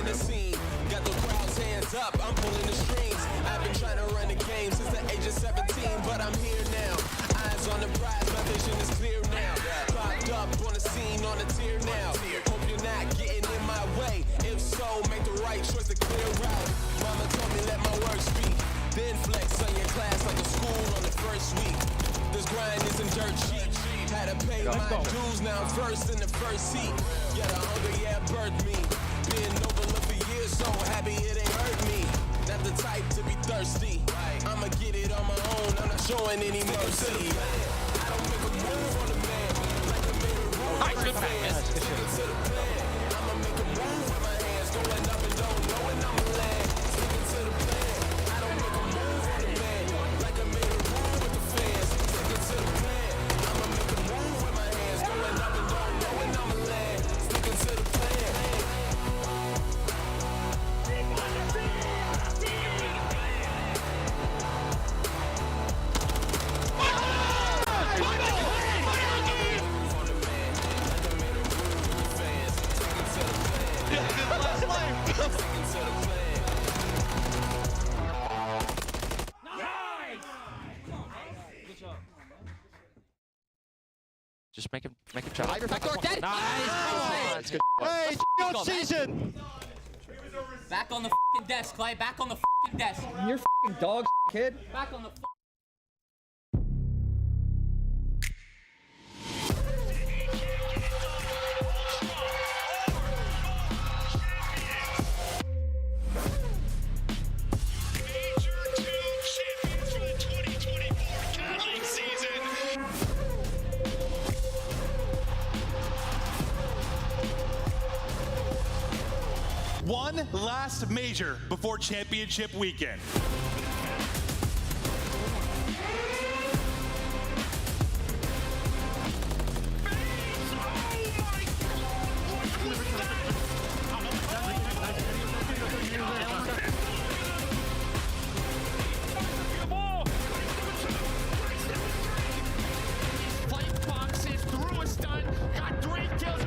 in the scene. Got the crowd's hands up, I'm pulling the strings. I've been trying to run the game since the age of 17, but I'm here now. Eyes on the prize, my vision is clear now. Popped up on the scene, on the tier now. Hope you're not getting in my way. If so, make the right choice to clear route. Mama told me let my work speak. Then flex on your class like a school on the first week. This grind isn't dirt cheap. Had to pay my dues, now I'm first in the first seat. Yeah, the hunger, yeah, birthed me. Been overlooked for years, so happy it ain't hurt me. Not the type to be thirsty. I'ma get it on my own, I'm not showing any mercy. I don't make a move on the man. Like a mirror, I'ma make a move with my hands, going up and don't know when I'ma land. Sticking to the plan. I don't make a move on the man. Like I made a rule with the fans. Sticking to the plan. I'ma make a move with my hands, going up and don't know when I'ma land. Sticking to the plan. Just make him try. Backdoor dead. Nice. Hey, on season. Back on the f***ing desk, Clay. Back on the f***ing desk. You're f***ing dog, kid. Back on the f***. One last major before championship weekend. Fight boxes, threw a stun, got 3 kills.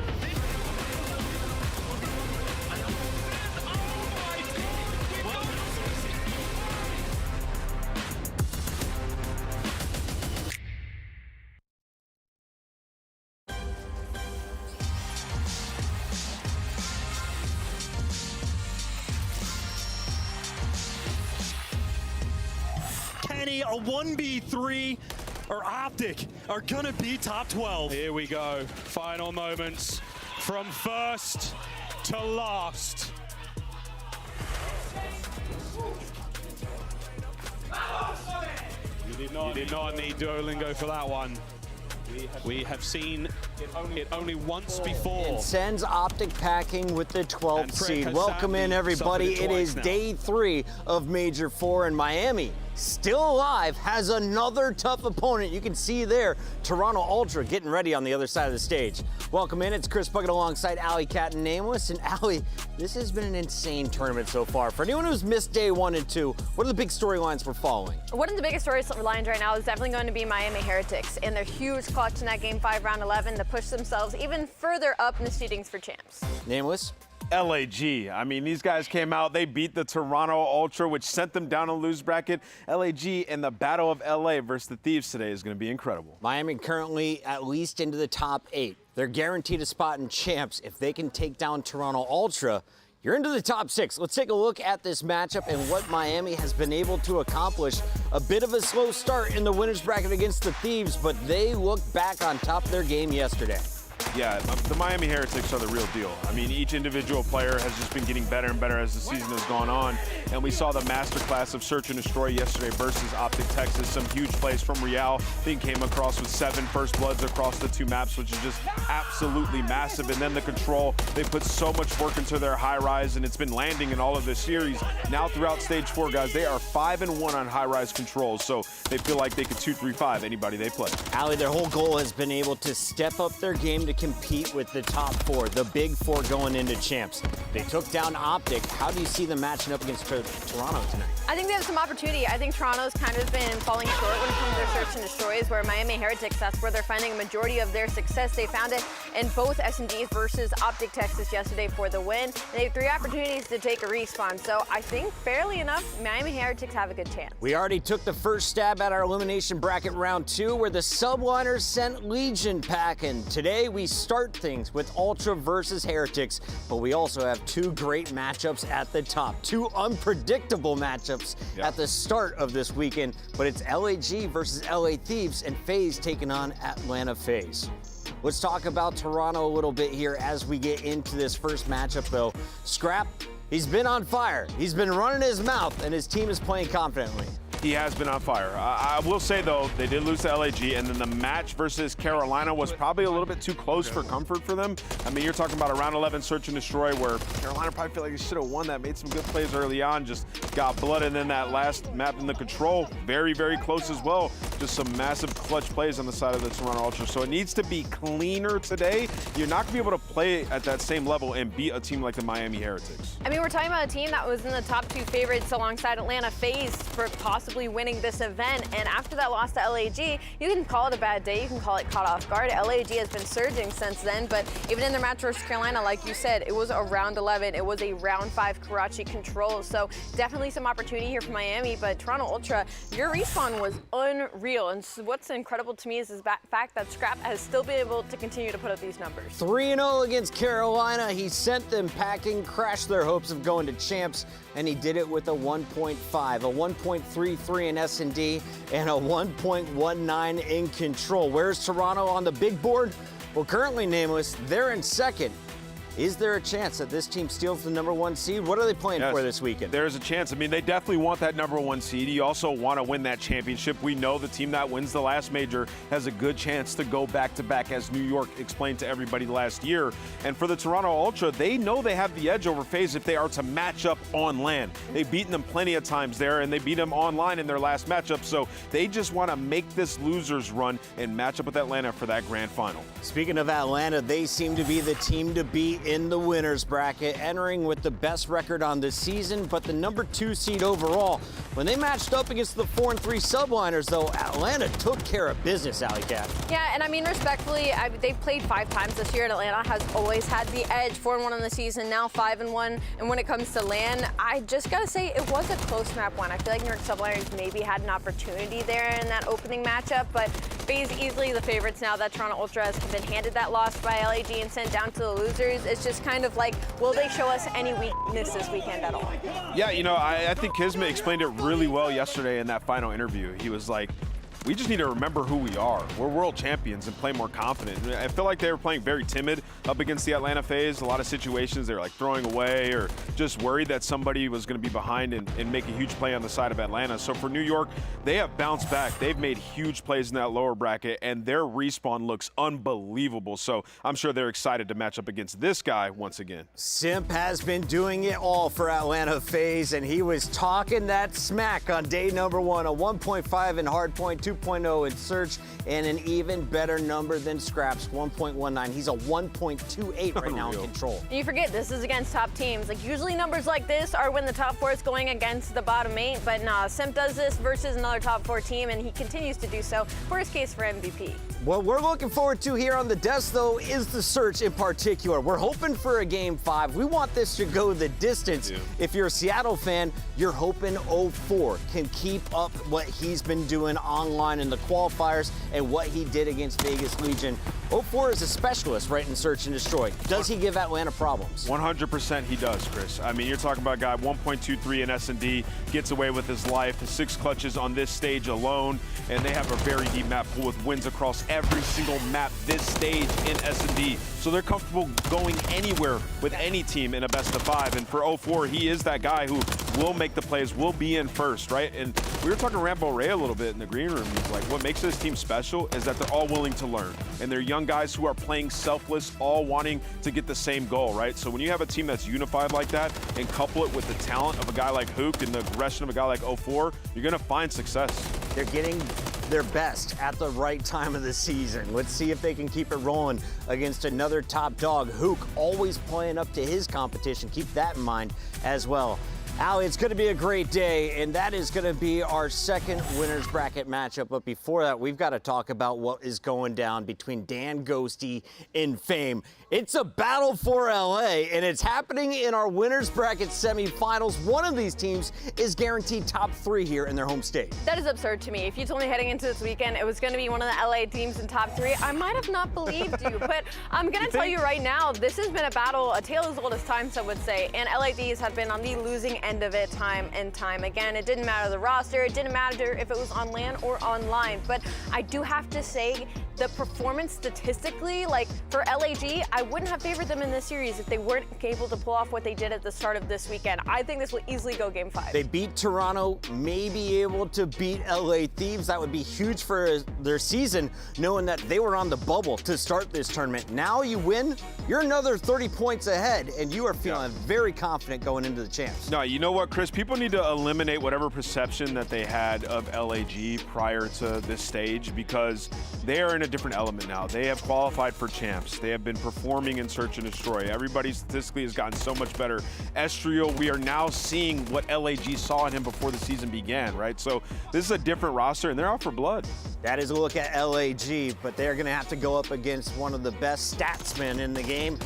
Kenny, a 1v3 or Optic are gonna be top 12. Here we go. Final moments from first to last. You did not need Duolingo for that one. We have seen it only once before. And sends Optic packing with the 12th seed. Welcome in, everybody. It is day 3 of Major 4, and Miami, still alive, has another tough opponent. You can see there, Toronto Ultra getting ready on the other side of the stage. Welcome in. It's Chris Bucket alongside Alley Cat and Nameless. And Alley, this has been an insane tournament so far. For anyone who's missed day 1 and 2, what are the big storylines we're following? One of the biggest storylines right now is definitely going to be Miami Heretics and their huge clutch in that Game 5 round 11 to push themselves even further up in the seedings for champs. Nameless? LAG. I mean, these guys came out, they beat the Toronto Ultra, which sent them down a lose bracket. LAG and the Battle of LA versus the Thieves today is going to be incredible. Miami currently at least into the top 8. They're guaranteed a spot in champs. If they can take down Toronto Ultra, you're into the top 6. Let's take a look at this matchup and what Miami has been able to accomplish. A bit of a slow start in the winners bracket against the Thieves, but they look back on top of their game yesterday. Yeah, the Miami Heretics are the real deal. I mean, each individual player has just been getting better and better as the season has gone on. And we saw the masterclass of Search and Destroy yesterday versus Optic Texas. Some huge plays from Real. I think came across with 7 first bloods across the 2 maps, which is just absolutely massive. And then the control, they put so much work into their high rise, and it's been landing in all of this series. Now throughout stage 4, guys, they are 5-1 on high rise controls. So they feel like they could 2-3-5 anybody they play. Allie, their whole goal has been able to step up their game to compete with the top four, the big four going into champs. They took down Optic. How do you see them matching up against Toronto tonight? I think they have some opportunity. I think Toronto's kind of been falling short when it comes to their search and destroys, where Miami Heretics, that's where they're finding a majority of their success. They found it in both S&Ds versus Optic Texas yesterday for the win. They have 3 opportunities to take a respawn. So I think fairly enough, Miami Heretics have a good chance. We already took the first stab at our elimination bracket round 2, where the subliners sent Legion packing. Today we start things with Ultra versus Heretics, but we also have 2 great matchups at the top. 2 unpredictable matchups at the start of this weekend, but it's LAG versus LA Thieves and FaZe taking on Atlanta FaZe. Let's talk about Toronto a little bit here as we get into this first matchup, though. Scrap, he's been on fire. He's been running his mouth, and his team is playing confidently. He has been on fire. I will say, though, they did lose to LAG, and then the match versus Carolina was probably a little bit too close for comfort for them. I mean, you're talking about a round 11 search and destroy where Carolina probably feel like they should have won that, made some good plays early on, just got blood, and then that last map in the control, very, very close as well. Just some massive clutch plays on the side of the Toronto Ultra. So it needs to be cleaner today. You're not going to be able to play at that same level and beat a team like the Miami Heretics. I mean, we're talking about a team that was in the top 2 favorites alongside Atlanta FaZe for possibly winning this event, and after that loss to LAG, you can call it a bad day, you can call it caught off guard. LAG has been surging since then, but even in their match versus Carolina, like you said, it was a round 11, it was a round 5 Karachi control, so definitely some opportunity here for Miami, but Toronto Ultra, your respawn was unreal, and what's incredible to me is the fact that Scrap has still been able to continue to put up these numbers. 3-0 against Carolina. He sent them packing, crashed their hopes of going to champs, and he did it with a 1.5, a 1.33 in S&D, and a 1.19 in control. Where's Toronto on the big board? Well, currently nameless, they're in second. Is there a chance that this team steals the #1 seed? What are they playing for this weekend? There's a chance. I mean, they definitely want that #1 seed. You also want to win that championship. We know the team that wins the last major has a good chance to go back-to-back, as New York explained to everybody last year. And for the Toronto Ultra, they know they have the edge over FaZe if they are to match up on LAN. They've beaten them plenty of times there, and they beat them online in their last matchup. So they just want to make this losers run and match up with Atlanta for that grand final. Speaking of Atlanta, they seem to be the team to beat in the winners bracket, entering with the best record on the season, but the #2 seed overall. When they matched up against the 4-3 subliners, though, Atlanta took care of business, Alley Cat. Yeah, and I mean, respectfully, they've played 5 times this year, and Atlanta has always had the edge, 4-1 in the season, now 5-1. And when it comes to LAN, I just gotta say, it was a close map one. I feel like New York subliners maybe had an opportunity there in that opening matchup, but FaZe easily the favorites now that Toronto Ultra has been handed that loss by LAG and sent down to the losers. It's just kind of like, will they show us any weakness this weekend at all? Yeah, you know, I think Kismet explained it really well yesterday in that final interview. He was like, we just need to remember who we are. We're world champions and play more confident. I feel like they were playing very timid up against the Atlanta FaZe. A lot of situations they were like throwing away or just worried that somebody was going to be behind and make a huge play on the side of Atlanta. So for New York, they have bounced back. They've made huge plays in that lower bracket, and their respawn looks unbelievable. So I'm sure they're excited to match up against this guy once again. Simp has been doing it all for Atlanta FaZe, and he was talking that smack on day #1, a 1.5 in Hardpoint, 2.0 in Search, and an even better number than Scraps, 1.19. He's a 1.28 right now in control. And you forget, this is against top teams. Like, usually numbers like this are when the top 4 is going against the bottom 8, but nah, Simp does this versus another top 4 team, and he continues to do so. Worst case for MVP. What we're looking forward to here on the desk, though, is the Search in particular. We're hoping for a Game 5. We want this to go the distance. Yeah. If you're a Seattle fan, you're hoping 04 can keep up what he's been doing online in the qualifiers and what he did against Vegas Legion. 04 is a specialist, right, in Search and Destroy. Does he give Atlanta problems? 100% he does, Chris. I mean, you're talking about a guy 1.23 in S&D, gets away with his life, 6 clutches on this stage alone, and they have a very deep map pool with wins across every single map this stage in S&D. So they're comfortable going anywhere with any team in a best of 5. And for 04, he is that guy who will make the plays, will be in first, right? And we were talking to Rambo Ray a little bit in the green room. He's like, what makes this team special is that they're all willing to learn. And they're young guys who are playing selfless, all wanting to get the same goal, right? So when you have a team that's unified like that and couple it with the talent of a guy like Hook and the aggression of a guy like 04, you're going to find success. They're getting their best at the right time of the season. Let's see if they can keep it rolling against another top dog. Hook always playing up to his competition. Keep that in mind as well. Allie, it's going to be a great day, and that is going to be our second winner's bracket matchup. But before that, we've got to talk about what is going down between Dan Ghosty and Fame. It's a battle for LA, and it's happening in our winner's bracket semifinals. One of these teams is guaranteed top 3 here in their home state. That is absurd to me. If you told me heading into this weekend it was going to be one of the LA teams in top 3, I might have not believed you. But I'm going to tell you right now, this has been a battle, a tale as old as time, some would say. And LA Thieves have been on the losing end of it time and time again. It didn't matter the roster. It didn't matter if it was on LAN or online. But I do have to say, the performance statistically, like for LAG, I wouldn't have favored them in this series if they weren't able to pull off what they did at the start of this weekend. I think this will easily go game 5. They beat Toronto, may be able to beat LA Thieves. That would be huge for their season, knowing that they were on the bubble to start this tournament. Now you win, you're another 30 points ahead, and you are feeling very confident going into the champs. No, you know what, Chris? People need to eliminate whatever perception that they had of LAG prior to this stage, because they are in a different element now. They have qualified for champs. They have been performing in Search and Destroy. Everybody statistically has gotten so much better. Estriel, we are now seeing what LAG saw in him before the season began, right? So this is a different roster, and they're out for blood. That is a look at LAG, but they're going to have to go up against one of the best statsmen in the game.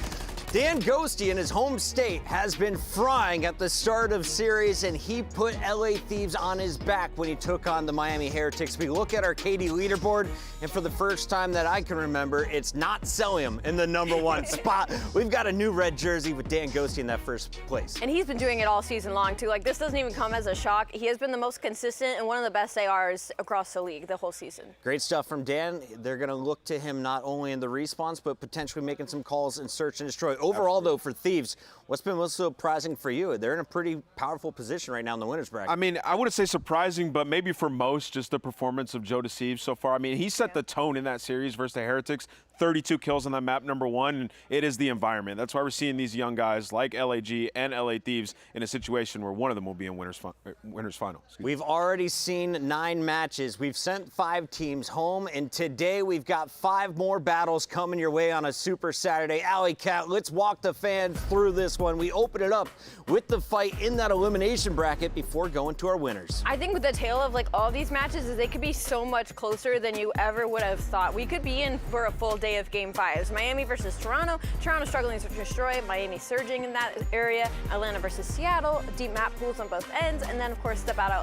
Dan Ghosty in his home state has been frying at the start of series, and he put LA Thieves on his back when he took on the Miami Heretics. We look at our KD leaderboard, and for the first time that I can remember, it's not Celium in the #1 spot. We've got a new red jersey with Dan Ghosty in that first place. And he's been doing it all season long, too. Like, this doesn't even come as a shock. He has been the most consistent and one of the best ARs across the league the whole season. Great stuff from Dan. They're going to look to him not only in the response, but potentially making some calls in Search and Destroy. Overall, though, for Thieves, what's been most surprising for you? They're in a pretty powerful position right now in the winner's bracket. I mean, I wouldn't say surprising, but maybe for most, just the performance of Joe Deceive so far. I mean, he set the tone in that series versus the Heretics. 32 kills on that map, #1, and it is the environment. That's why we're seeing these young guys like LAG and LA Thieves in a situation where one of them will be in winners final. We've already seen 9 matches. We've sent 5 teams home, and today we've got 5 more battles coming your way on a Super Saturday. Alley Cat, let's walk the fans through this one. We open it up with the fight in that elimination bracket before going to our winners. I think with the tale of like all these matches is they could be so much closer than you ever would have thought. We could be in for a full day of game 5s. Miami versus Toronto. Toronto struggling to destroy. Miami surging in that area. Atlanta versus Seattle. Deep map pools on both ends. And then, of course, the battle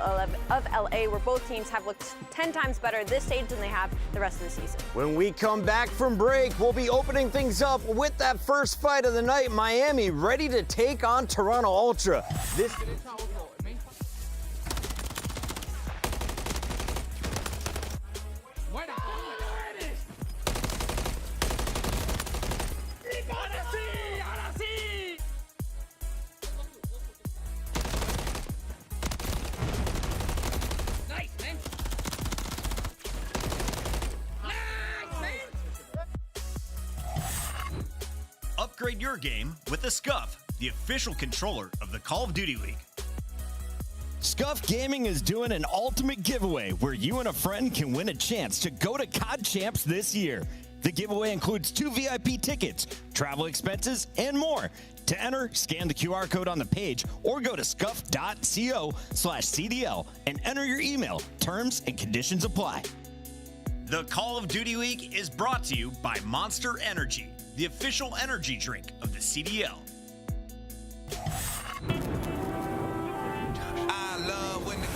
of LA, where both teams have looked 10 times better this stage than they have the rest of the season. When we come back from break, we'll be opening things up with that first fight of the night. Miami ready to take on Toronto Ultra. This Upgrade your game with the Scuff, the official controller of the Call of Duty League. Scuff Gaming is doing an ultimate giveaway where you and a friend can win a chance to go to COD Champs this year. The giveaway includes 2 VIP tickets, travel expenses, and more. To enter, scan the QR code on the page or go to scuff.co/CDL and enter your email. Terms and conditions apply. The Call of Duty League is brought to you by Monster Energy, the official energy drink of the CDL. I love when the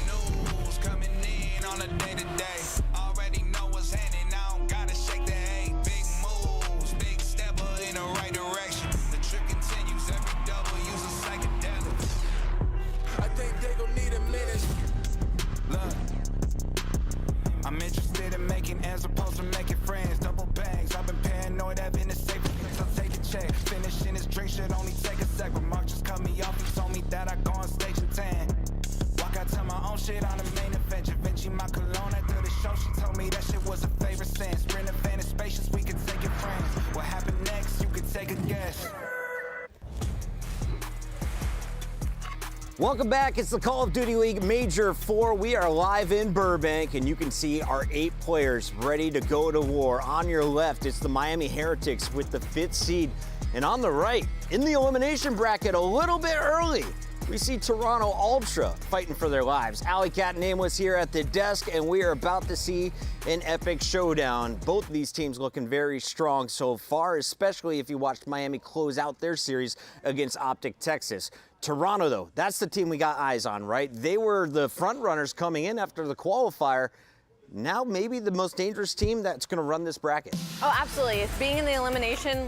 good news coming in on a day-to-day. Already know what's happening, I don't gotta shake the hay. Big moves, big stepper in the right direction. The trick continues, every double use a psychedelic. I think they gon' need a minute. Look, I'm interested in making as opposed to making friends. Double bags, I've been paranoid, I've been the safest place, I'll take a check. Finishing this drink should only take a sec. When Mark just cut me off, he told me that I go on stage and tan. Walk out to my own shit on the main event. Givenchy, my cologne after the show, she told me that shit was a favorite sense. Sprint event is spacious, we can take it friends. What happened next, you can take a guess. Welcome back. It's the Call of Duty League Major 4. We are live in Burbank, and you can see our 8 players ready to go to war. On your left, it's the Miami Heretics with the 5th seed. And on the right, in the elimination bracket a little bit early, we see Toronto Ultra fighting for their lives. Alley Cat Nameless here at the desk, and we are about to see an epic showdown. Both of these teams looking very strong so far, especially if you watched Miami close out their series against Optic Texas. Toronto, though, that's the team we got eyes on, right? They were the front runners coming in after the qualifier. Now maybe the most dangerous team that's going to run this bracket. Oh, absolutely. If being in the elimination,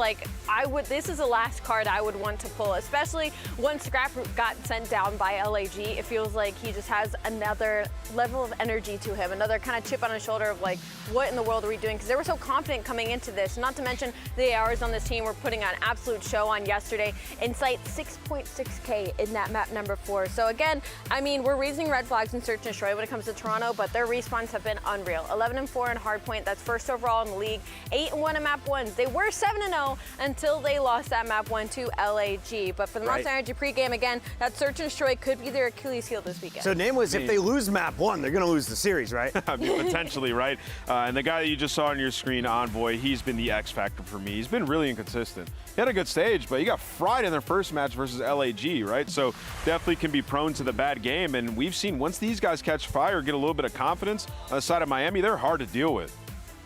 this is the last card I would want to pull, especially once Scrap got sent down by LAG. It feels like he just has another level of energy to him, another kind of chip on his shoulder of like, what in the world are we doing? Because they were so confident coming into this. Not to mention the ARs on this team were putting on an absolute show on yesterday. Insight 6.6K in that map number 4. So again, I mean, we're raising red flags in Search and Destroy when it comes to Toronto, but their respawns have been unreal. 11-4 in Hardpoint, that's first overall in the league. 8-1 in map 1s. They were 7-0 until they lost that map 1 to LAG. But for the Monster Energy pregame, again, that Search and Destroy could be their Achilles heel this weekend. So Nameless, if they lose map 1, they're going to lose the series, right? I mean, potentially, right? And the guy that you just saw on your screen, Envoy, he's been the X factor for me. He's been really inconsistent. He had a good stage, but he got fried in their first match versus LAG, right? So definitely can be prone to the bad game. And we've seen once these guys catch fire, get a little bit of confidence on the side of Miami, they're hard to deal with.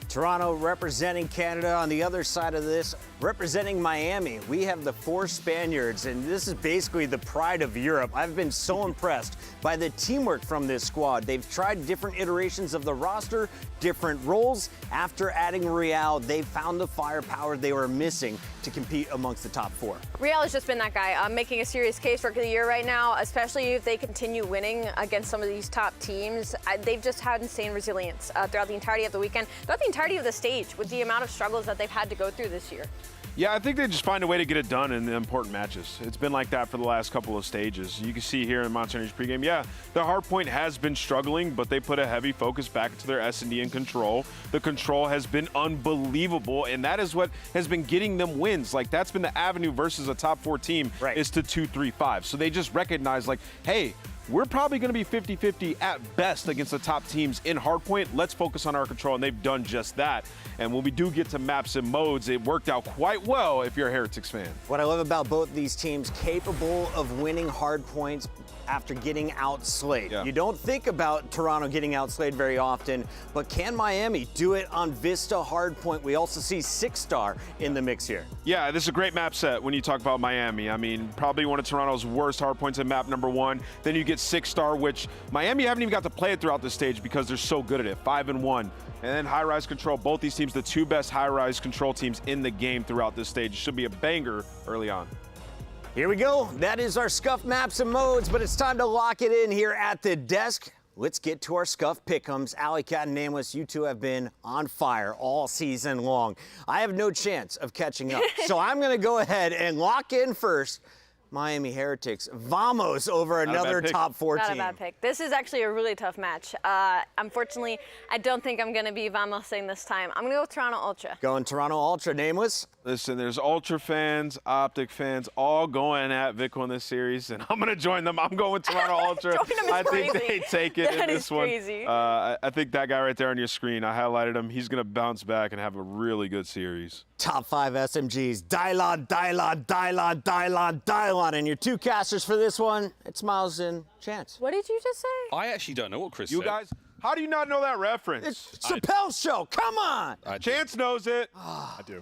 Toronto representing Canada. On the other side of this, representing Miami, we have the 4 Spaniards, and this is basically the pride of Europe. I've been so impressed by the teamwork from this squad. They've tried different iterations of the roster, different roles. After adding Real, they found the firepower they were missing to compete amongst the top 4. Real has just been that guy. Making a serious case for the year right now, especially if they continue winning against some of these top teams. They've just had insane resilience throughout the entirety of the weekend, throughout the entirety of the stage, with the amount of struggles that they've had to go through this year. Yeah, I think they just find a way to get it done in the important matches. It's been like that for the last couple of stages. You can see here in Monster Energy pregame, yeah, the Hardpoint has been struggling, but they put a heavy focus back into their S&D and control. The control has been unbelievable, and that is what has been getting them wins. Like, that's been the avenue versus a top 4 team, is to 2-3-5. So they just recognize, like, hey, we're probably going to be 50-50 at best against the top teams in Hardpoint. Let's focus on our control, and they've done just that. And when we do get to maps and modes, it worked out quite well if you're a Heretics fan. What I love about both these teams, capable of winning Hardpoints after getting outslayed. You don't think about Toronto getting outslayed very often, but can Miami do it on Vista Hardpoint? We also see 6-star in the mix here. Yeah, this is a great map set when you talk about Miami. I mean, probably one of Toronto's worst Hardpoints in map number 1. Then you get 6-star, which Miami haven't even got to play it throughout the stage because they're so good at it, 5-1. And then high-rise control, both these teams, the 2 best high-rise control teams in the game throughout this stage. Should be a banger early on. Here we go. That is our Scuff maps and modes, but it's time to lock it in here at the desk. Let's get to our Scuff pick'ems. Alley Cat and Nameless, you two have been on fire all season long. I have no chance of catching up, so I'm going to go ahead and lock in first. Miami Heretics, vamos over another top 4 team. Not a bad pick. This is actually a really tough match. Unfortunately, I don't think I'm going to be vamosing this time. I'm going to go with Toronto Ultra. Going Toronto Ultra. Nameless? Listen, there's Ultra fans, Optic fans, all going at Vico in this series, and I'm going to join them. I'm going with Toronto Ultra. I think they take it in this one. Crazy. I think that guy right there on your screen, I highlighted him. He's going to bounce back and have a really good series. Top 5 SMGs. Dylon, Dylon, Dylon, Dylon, Dylon. And your 2 casters for this one, it's Miles and Chance. What did you just say? I actually don't know what Chris said. You guys, how do you not know that reference? It's Chappelle's show. Come on. Chance knows it. I do.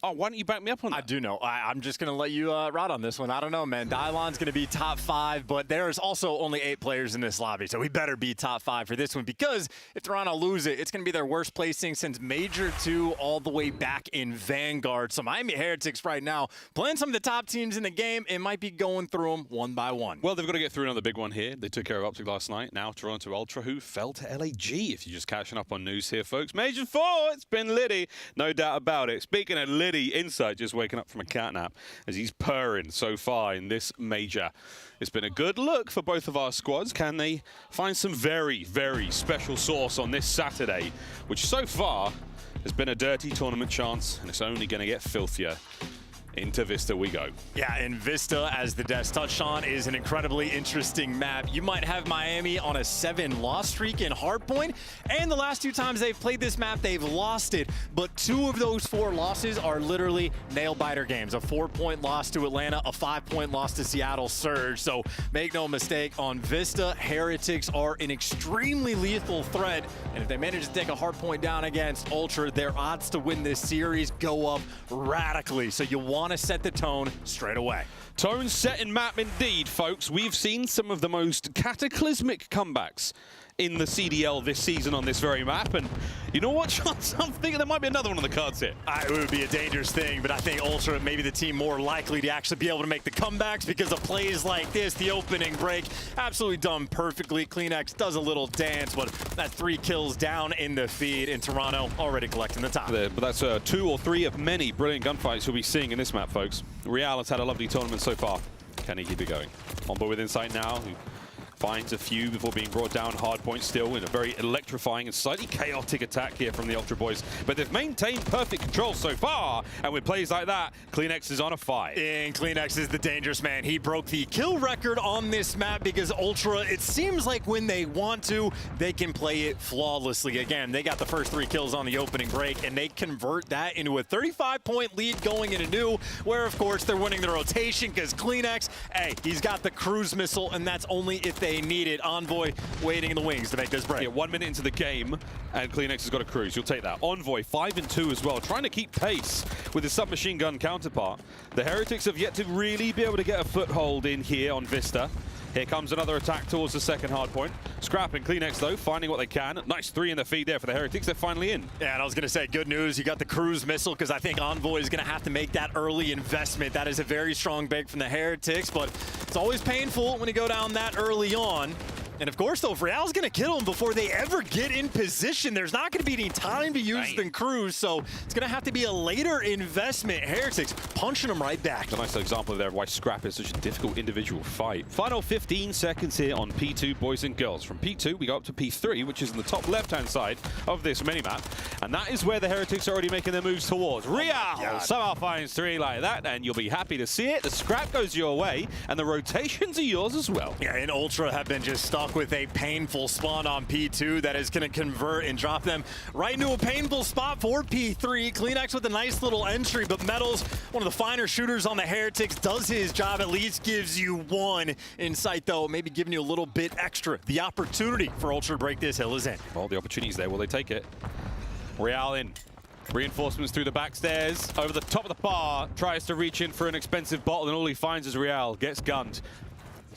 Oh, why don't you back me up on that? I do know. I'm just going to let you ride on this one. I don't know, man. Dylon's going to be top 5, but there's also only 8 players in this lobby, so we better be top 5 for this one, because if Toronto lose it, it's going to be their worst placing since Major 2 all the way back in Vanguard. So Miami Heretics right now, playing some of the top teams in the game, it might be going through them one by one. Well, they've got to get through another big one here. They took care of Optic last night. Now Toronto Ultra, who fell to LAG, if you're just catching up on news here, folks. Major 4, it's been Liddy, no doubt about it. Speaking of Liddy, Insight just waking up from a catnap as he's purring so far in this major. It's been a good look for both of our squads. Can they find some very, very special sauce on this Saturday, which so far has been a dirty tournament chance, and it's only going to get filthier. into Vista we go. Yeah, and Vista, as the Des touched on, is an incredibly interesting map. You might have Miami on a 7-loss streak in Hardpoint, and the last 2 times they've played this map, they've lost it. But 2 of those 4 losses are literally nail-biter games. A 4-point loss to Atlanta, a 5-point loss to Seattle Surge. So make no mistake, on Vista, Heretics are an extremely lethal threat. And if they manage to take a Hardpoint down against Ultra, their odds to win this series go up radically. So you want to set the tone straight away. Tone setting map indeed, folks. We've seen some of the most cataclysmic comebacks in the CDL this season on this very map, and you know what, Sean? I'm thinking there might be another one on the cards here. It would be a dangerous thing, but I think Ultra may be the team more likely to actually be able to make the comebacks because of plays like this. The opening break, absolutely done perfectly. CleanX does a little dance, but that 3 kills down in the feed, in Toronto already collecting the top. But that's 2 or 3 of many brilliant gunfights you'll be seeing in this map, folks. Real has had a lovely tournament so far. Can he keep it going? On board with Insight now. Finds a few before being brought down. Hardpoint still in a very electrifying and slightly chaotic attack here from the Ultra Boys. But they've maintained perfect control so far. And with plays like that, CleanX is on a 5. And CleanX is the dangerous man. He broke the kill record on this map because Ultra, it seems like when they want to, they can play it flawlessly. Again, they got the first 3 kills on the opening break, and they convert that into a 35-point lead going into new, where, of course, they're winning the rotation because CleanX, hey, he's got the cruise missile, and that's only if they need it. Envoy waiting in the wings to make this break. Yeah, 1 minute into the game, and CleanX has got a cruise. You'll take that. Envoy 5 and 2 as well, trying to keep pace with his submachine gun counterpart. The Heretics have yet to really be able to get a foothold in here on Vista. Here comes another attack towards the second hardpoint. Scrap and CleanX, though, finding what they can. Nice 3 in the feed there for the Heretics. They're finally in. Yeah, and I was going to say, good news. You got the cruise missile, because I think Envoy is going to have to make that early investment. That is a very strong bait from the Heretics, but it's always painful when you go down that early on. And of course, though, if Real's going to kill them before they ever get in position, there's not going to be any time to use the cruise, so it's going to have to be a later investment. Heretics punching them right back. A nice example there of why Scrap is such a difficult individual fight. Final 15 seconds here on P2, boys and girls. From P2, we go up to P3, which is in the top left-hand side of this minimap, and that is where the Heretics are already making their moves towards. Real somehow finds 3 like that, and you'll be happy to see it. The Scrap goes your way, and the rotations are yours as well. Yeah, and Ultra have been just stuck with a painful spawn on P2 that is going to convert and drop them right into a painful spot for P3. CleanX with a nice little entry, but Metals, one of the finer shooters on the Heretics, does his job, at least gives you 1 Insight, though, maybe giving you a little bit extra. The opportunity for Ultra to break this hill is in. Well, the opportunity's there. Will they take it? Real in. Reinforcements through the back stairs. Over the top of the bar. Tries to reach in for an expensive bottle, and all he finds is Real. Gets gunned.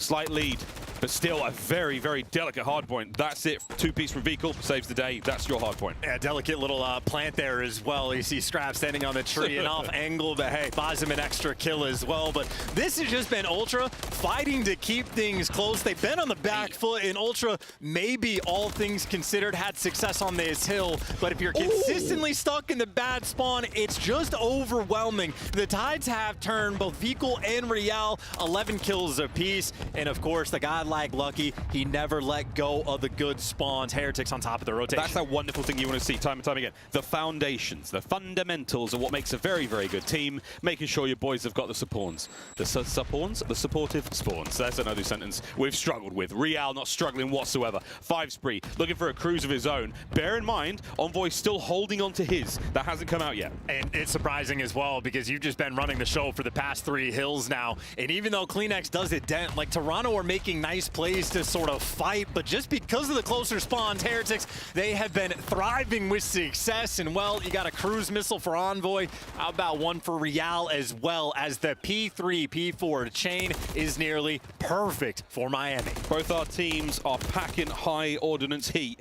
Slight lead, but still a very, very delicate hardpoint. That's it. 2-piece from Vehicle saves the day. That's your hardpoint. Yeah, delicate little plant there as well. You see Scrap standing on the tree and off angle, but hey, buys him an extra kill as well. But this has just been Ultra fighting to keep things close. They've been on the back foot, and Ultra, maybe all things considered, had success on this hill. But if you're consistently stuck in the bad spawn, it's just overwhelming. The tides have turned. Both Vehicle and Real, 11 kills apiece. And of course, the guy like Lucky, he never let go of the good spawns. Heretics on top of the rotation. That's that wonderful thing you want to see time and time again. The foundations, the fundamentals are what makes a very, very good team. Making sure your boys have got the suppawns. The supportive spawns. That's another sentence we've struggled with. Real not struggling whatsoever. 5 spree, looking for a cruise of his own. Bear in mind, Envoy still holding on to his. That hasn't come out yet. And it's surprising as well, because you've just been running the show for the past 3 hills now. And even though CleanX does it dent, like Toronto are making nice plays to sort of fight, but just because of the closer spawns, Heretics, they have been thriving with success. And well, you got a cruise missile for Envoy. How about 1 for Real as well, as the P3, P4 chain is nearly perfect for Miami. Both our teams are packing high ordnance heat.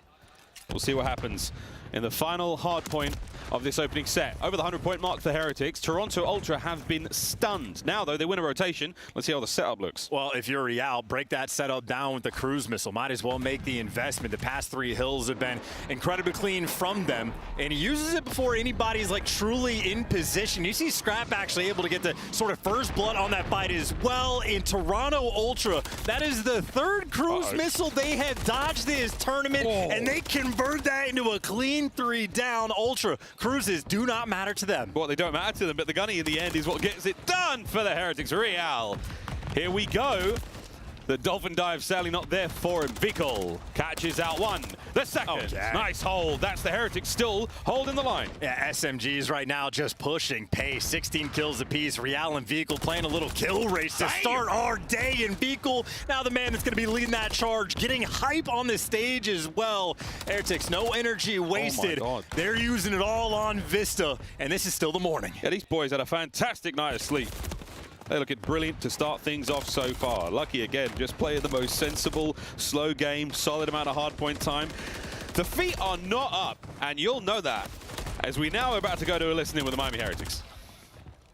We'll see what happens in the final hard point of this opening set. Over the 100-point mark for Heretics, Toronto Ultra have been stunned. Now, though, they win a rotation. Let's see how the setup looks. Well, if you're Real, break that setup down with the cruise missile. Might as well make the investment. The past 3 hills have been incredibly clean from them, and he uses it before anybody's like truly in position. You see Scrap actually able to get the sort of first blood on that fight as well. In Toronto Ultra, that is the 3rd cruise missile they have dodged this tournament, and they convert that into a clean 3 down. Ultra Cruises do not matter to them. Well, they don't matter to them, but the gunny in the end is what gets it done for the Heretics. Real. Here we go. The Dolphin Dive sadly not there for him. Vikal catches out one. The second. Nice hold. That's the Heretics still holding the line. Yeah, SMGs right now just pushing pace. 16 kills apiece. Real and Vikal playing a little kill race to start our day. And Vikal, now the man that's going to be leading that charge, getting hype on the stage as well. Heretics, no energy wasted. Oh my God. They're using it all on Vista, and this is still the morning. Yeah, these boys had a fantastic night of sleep. They look brilliant to start things off so far. Lucky again, just playing the most sensible, slow game, solid amount of hardpoint time. The feet are not up, and you'll know that as we now are about to go to a listening with the Miami Heretics.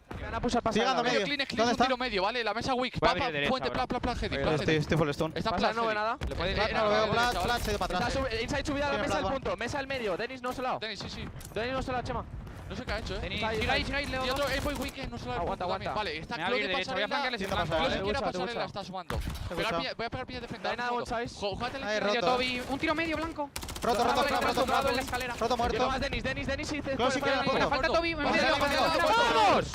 Llegando medio. Clean, un tiro medio, ¿vale? La mesa weak. Papa, puente, pla, heavy. Estoy full stone. Está plat, no ve nada. No lo veo, plat, se ha ido para atrás. Inside subida a la mesa del punto. Mesa al medio. Denis no se la. Denis, sí. Denis no se la, Chema. No sé qué ha hecho, Siga ahí, Leo. Y otro, voy weak, no se la. Aguanta. Vale, está Claudio de pasarela. Claudio quiere pasarela, está sumando. Voy a pegar piñas de frente. No hay nada one size. Jugate el medio, Toby. Un tiro medio blanco. Roto en la escalera. Roto muerto. Denis y falta Toby. ¡Vamos!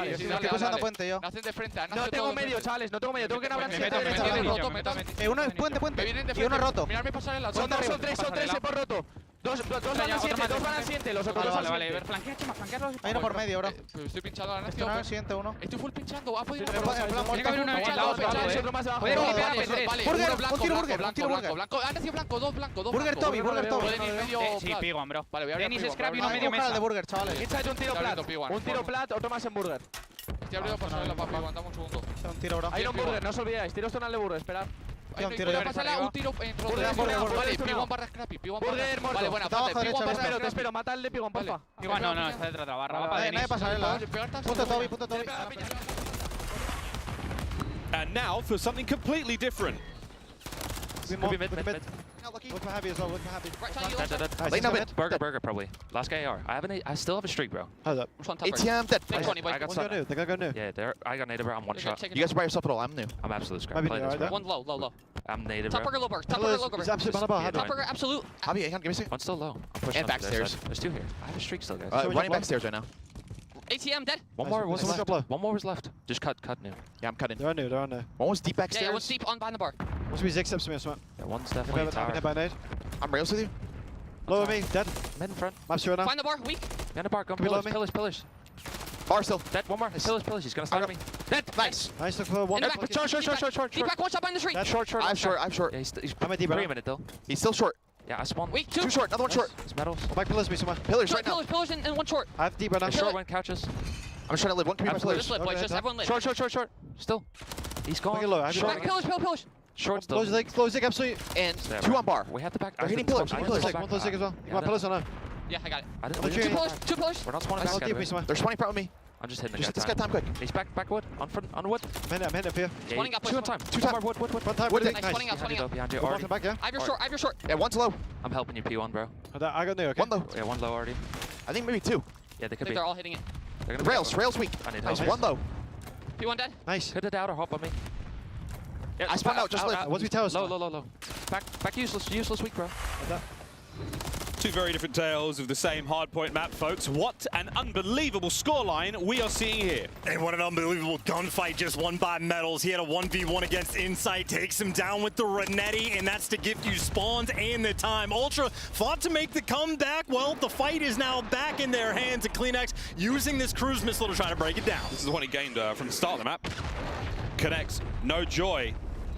Estoy pusando puente yo. Hacen de frente. No tengo medio, chavales, no tengo medio. Tengo que nablar uno es puente. Y uno roto. Mirarme pasarela. Son tres por roto. Dos van al siguiente, los otros dos al siguiente. Vale, flanquea, Chema, flanquealo. Hay uno por medio, bro. Estoy pinchado a la Estoy en el siguiente uno. Estoy full pinchando. Ha podido Tiene que haber uno otro más abajo. Puede Vale, Burger, un tiro Burger. Blanco. Han nacido blanco, dos blancos. Burger Toby. Sí, P1, bro. Vale, voy a Denis Scrap y uno medio mesa. de Burger, chavales. Inside un tiro plat, otro más en Burger. Estoy abriendo pasarela, papi, aguantamos un segundo. Un tiro, bro. Hay un Burger, no os olvidéis. Tiro zonal de Burger, esperad. Un tiro de un tiro en rodeo. Vale, P1 barra Scrappy. Burger muerto. Vale, buena parte. Te espero, mata al de P1, porfa. No, está detrás de la barra. Nadie pasarela. Punto Toby. And now for something completely different. Look for heavy as well. Dead. Burger, probably. Last guy AR. I still have a streak, bro. How's up? ATM dead. I got new. They gotta go new. Yeah, I got native. I'm one shot. You guys are by yourself at all. I'm new. I'm absolute scrap. Maybe right, one low. I'm native. Top burger, low burger. Top burger, low burger. He's absolute Top burger, absolute. Javi, give me a second. One's still low. I'm pushing And backstairs. There's two here. I have a streak still, guys. Running backstairs right now. ATM dead. One more was left. One more was left. Just cut new. Yeah, I'm cutting. They're on new. One was deep backstairs. Yeah, one's deep on behind the bar. Must be 6 steps to me or something. Yeah, one's definitely tower. I'm rails with you. Lower me, dead. Mid in front. Maps here now. Find the bar, weak. Behind the bar, gun Below pillars. Bar still. Dead, one more. Pillars. He's gonna start me. Dead. Nice. Nice, look for one. Short. Deep back, one shot behind the tree. Short. I'm short. Yeah, he's I'm a deep a minute though. He's still short. Yeah, I spawned. Weak, Two short, another one short. It's metals. One back pillars me somewhere. Pillars right now. Pillars and one short. I have deep right now. Short one, couches. I'm just trying to live. One can be my pillars. Just lit, boys. Just everyone lit. Short. Still. He's gone. Pillars. Short still. Close zig, absolutely. And two on bar. We have to back. They're hitting pillars. One close zig as well. You want pillars or no? Yeah, I got it. I didn't Two pillars. We're not spawning back. Deep me somewhere. They're spawning front with me. I'm just hitting the Just guy. hit this guy time quick. He's back wood. On wood. I'm hitting up here. Spawning up. Two on time. Two time. Wood. Front time. Wood, Nice. Spawning up. Behind you. One Already. back, yeah? I have your short. Yeah, one's low. I'm helping you, P1, bro. I got new, okay? One low. Yeah, one low already. I think maybe two. Yeah, they I could think be. they're all hitting it. They're gonna Rails weak. I need Nice. help. One low. P1 dead. Nice. Could have out or hop on me. Yeah, I spawned out, just live. Once we tell us. Low. Back useless weak, bro. Two very different tales of the same hardpoint map, folks. What an unbelievable scoreline we are seeing here. And what an unbelievable gunfight just won by Metals. He had a 1v1 against Insight, takes him down with the Renetti, and that's to give you spawns and the time. Ultra fought to make the comeback. Well, the fight is now back in their hands, and CleanX using this cruise missile to try to break it down. This is the one he gained from the start of the map. Connects, no joy.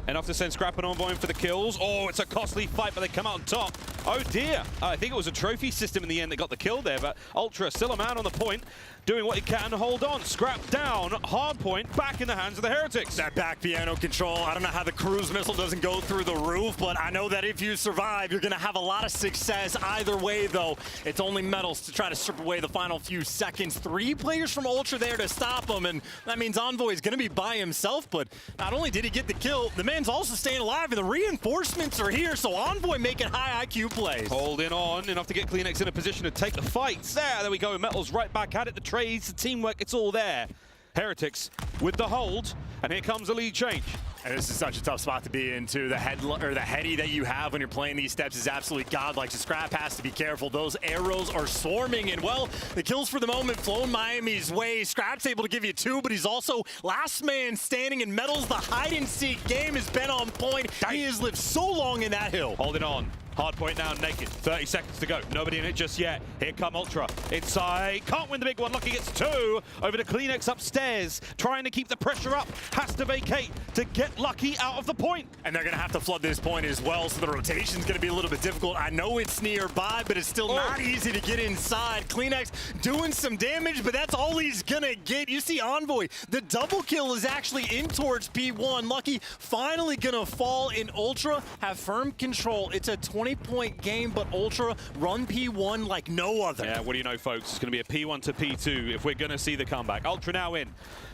Enough to send Scrap and Envoy in for the kills. Oh, it's a costly fight, but they come out on top. Oh dear, I think it was a trophy system in the end that got the kill there, but Ultra still a man on the point, doing what he can to hold on. Scrap down, Hardpoint back in the hands of the Heretics. That back piano control, I don't know how the cruise missile doesn't go through the roof, but I know that if you survive, you're gonna have a lot of success either way though. It's only Metals to try to strip away the final few seconds. 3 players from Ultra there to stop him, and that means Envoy is gonna be by himself, but not only did he get the kill, the man's also staying alive, and the reinforcements are here, so Envoy making high IQ plays. Holding on, enough to get CleanX in a position to take the fights. There we go, Metals right back at it. The trades, the teamwork, it's all there. Heretics with the hold, and here comes the lead change. And this is such a tough spot to be in, too. The heady that you have when you're playing these steps is absolutely godlike. So Scrap has to be careful. Those arrows are swarming, and well, the kills for the moment flown Miami's way. Scrap's able to give you 2, but he's also last man standing, and Metals, the hide-and-seek game has been on point. He has lived so long in that hill. Holding on. Hardpoint now naked. 30 seconds to go. Nobody in it just yet. Here come Ultra. Inside. Can't win the big one. Lucky gets 2. Over to Kleenex upstairs. Trying to keep the pressure up. Has to vacate to get Lucky out of the point. And they're going to have to flood this point as well, so the rotation's going to be a little bit difficult. I know it's nearby, but it's still not easy to get inside. Kleenex doing some damage, but that's all he's going to get. You see Envoy, the double kill is actually in towards P1. Lucky finally going to fall, in Ultra have firm control. It's a 20-point game, but Ultra run P1 like no other. Yeah, what do you know, folks? It's going to be a P1 to P2 if we're going to see the comeback. Ultra now in.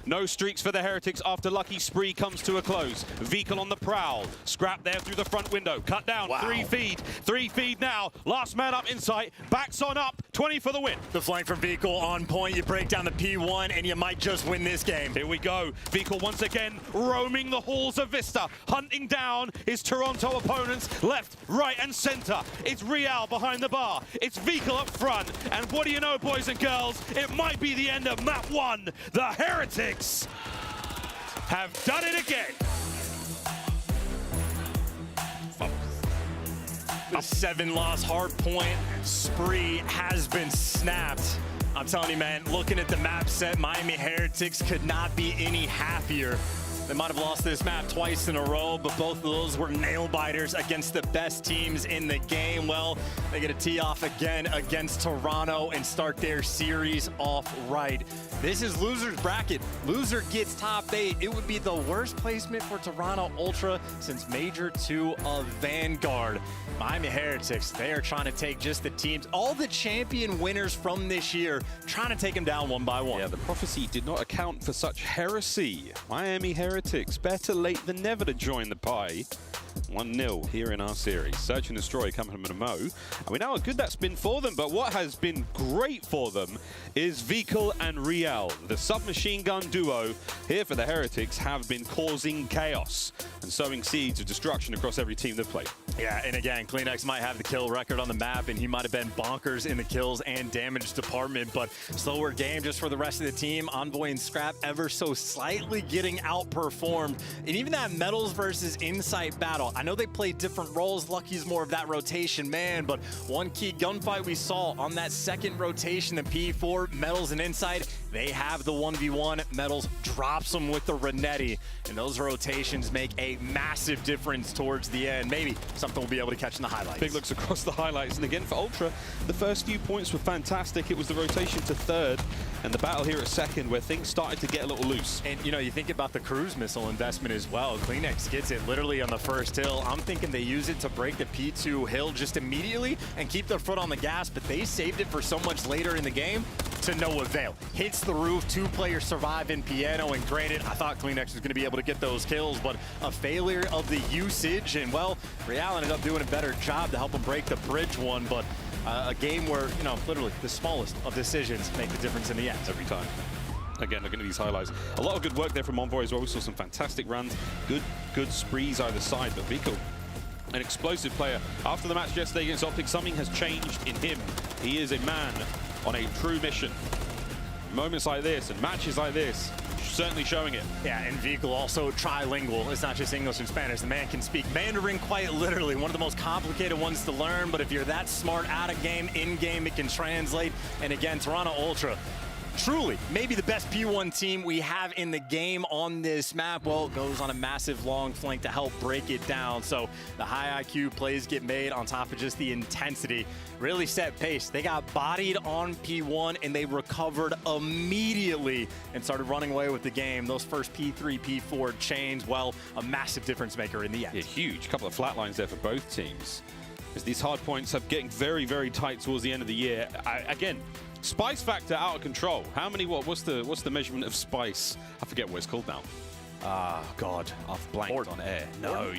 No streaks for the Heretics after Lucky's spree comes to a close. Vehicle on the prowl. Scrap there through the front window. Cut down. Wow. 3 feed. 3 feed now. Last man up in sight. Backs on up. 20 for the win. The flank from Vehicle on point. You break down the P1 and you might just win this game. Here we go. Vehicle once again roaming the halls of Vista. Hunting down his Toronto opponents left, right and center. It's Real behind the bar. It's Vehicle up front. And what do you know, boys and girls? It might be the end of map 1. The Heretics have done it again. The 7-loss Hardpoint spree has been snapped. I'm telling you, man, looking at the map set, Miami Heretics could not be any happier. They might have lost this map twice in a row, but both of those were nail-biters against the best teams in the game. Well, they get a tee off again against Toronto and start their series off right. This is loser's bracket. Loser gets top 8. It would be the worst placement for Toronto Ultra since Major 2 of Vanguard. Miami Heretics, they are trying to take just the teams, all the champion winners from this year, trying to take them down one by one. Yeah, the prophecy did not account for such heresy. Miami Heretics, better late than never to join the pie. 1-0 here in our series. Search and Destroy coming from a Mo. And we know how good that's been for them, but what has been great for them is Vehicle and Real. The submachine gun duo here for the Heretics have been causing chaos and sowing seeds of destruction across every team they've played. Yeah, and again, Kleenex might have the kill record on the map, and he might have been bonkers in the kills and damage department, but slower game just for the rest of the team. Envoy and Scrap ever so slightly getting outperformed. And even that Metals versus Insight battle, I know they play different roles. Lucky's more of that rotation man, but one key gunfight we saw on that second rotation, the P4, Metals and Insight, they have the 1v1. Metals drops them with the Renetti, and those rotations make a massive difference towards the end. Maybe something we'll be able to catch in the highlights. Big looks across the highlights, and again for Ultra, the first few points were fantastic. It was the rotation to third and the battle here at second where things started to get a little loose. And you know, you think about the cruise missile investment as well. Kleenex gets it literally on the first hill. I'm thinking they use it to break the P2 hill just immediately and keep their foot on the gas, but they saved it for so much later in the game to no avail. Hits the roof, 2 players survive in Piano, and granted, I thought Kleenex was going to be able to get those kills, but a failure of the usage, and well, Real ended up doing a better job to help them break the bridge one, but a game where, you know, literally the smallest of decisions make the difference in the end. Every time. Again, looking at these highlights. A lot of good work there from Envoy as well. We saw some fantastic runs, good sprees either side, but Vehicle, an explosive player. After the match yesterday against Optic, something has changed in him. He is a man on a true mission. Moments like this and matches like this, certainly showing it. Yeah, and Vehicle also trilingual. It's not just English and Spanish. The man can speak Mandarin quite literally, one of the most complicated ones to learn, but if you're that smart out of game, in game, it can translate. And again, Toronto Ultra, truly, maybe the best P1 team we have in the game on this map. Well, it goes on a massive long flank to help break it down. So the high IQ plays get made on top of just the intensity. Really set pace. They got bodied on P1 and they recovered immediately and started running away with the game. Those first P3, P4 chains, well, a massive difference maker in the end. Yeah, huge. Couple of flat lines there for both teams. As these hard points are getting very, very tight towards the end of the year. Again, Spice factor out of control. How many, what's the measurement of spice? I forget what it's called now. God, I've blanked on air. No.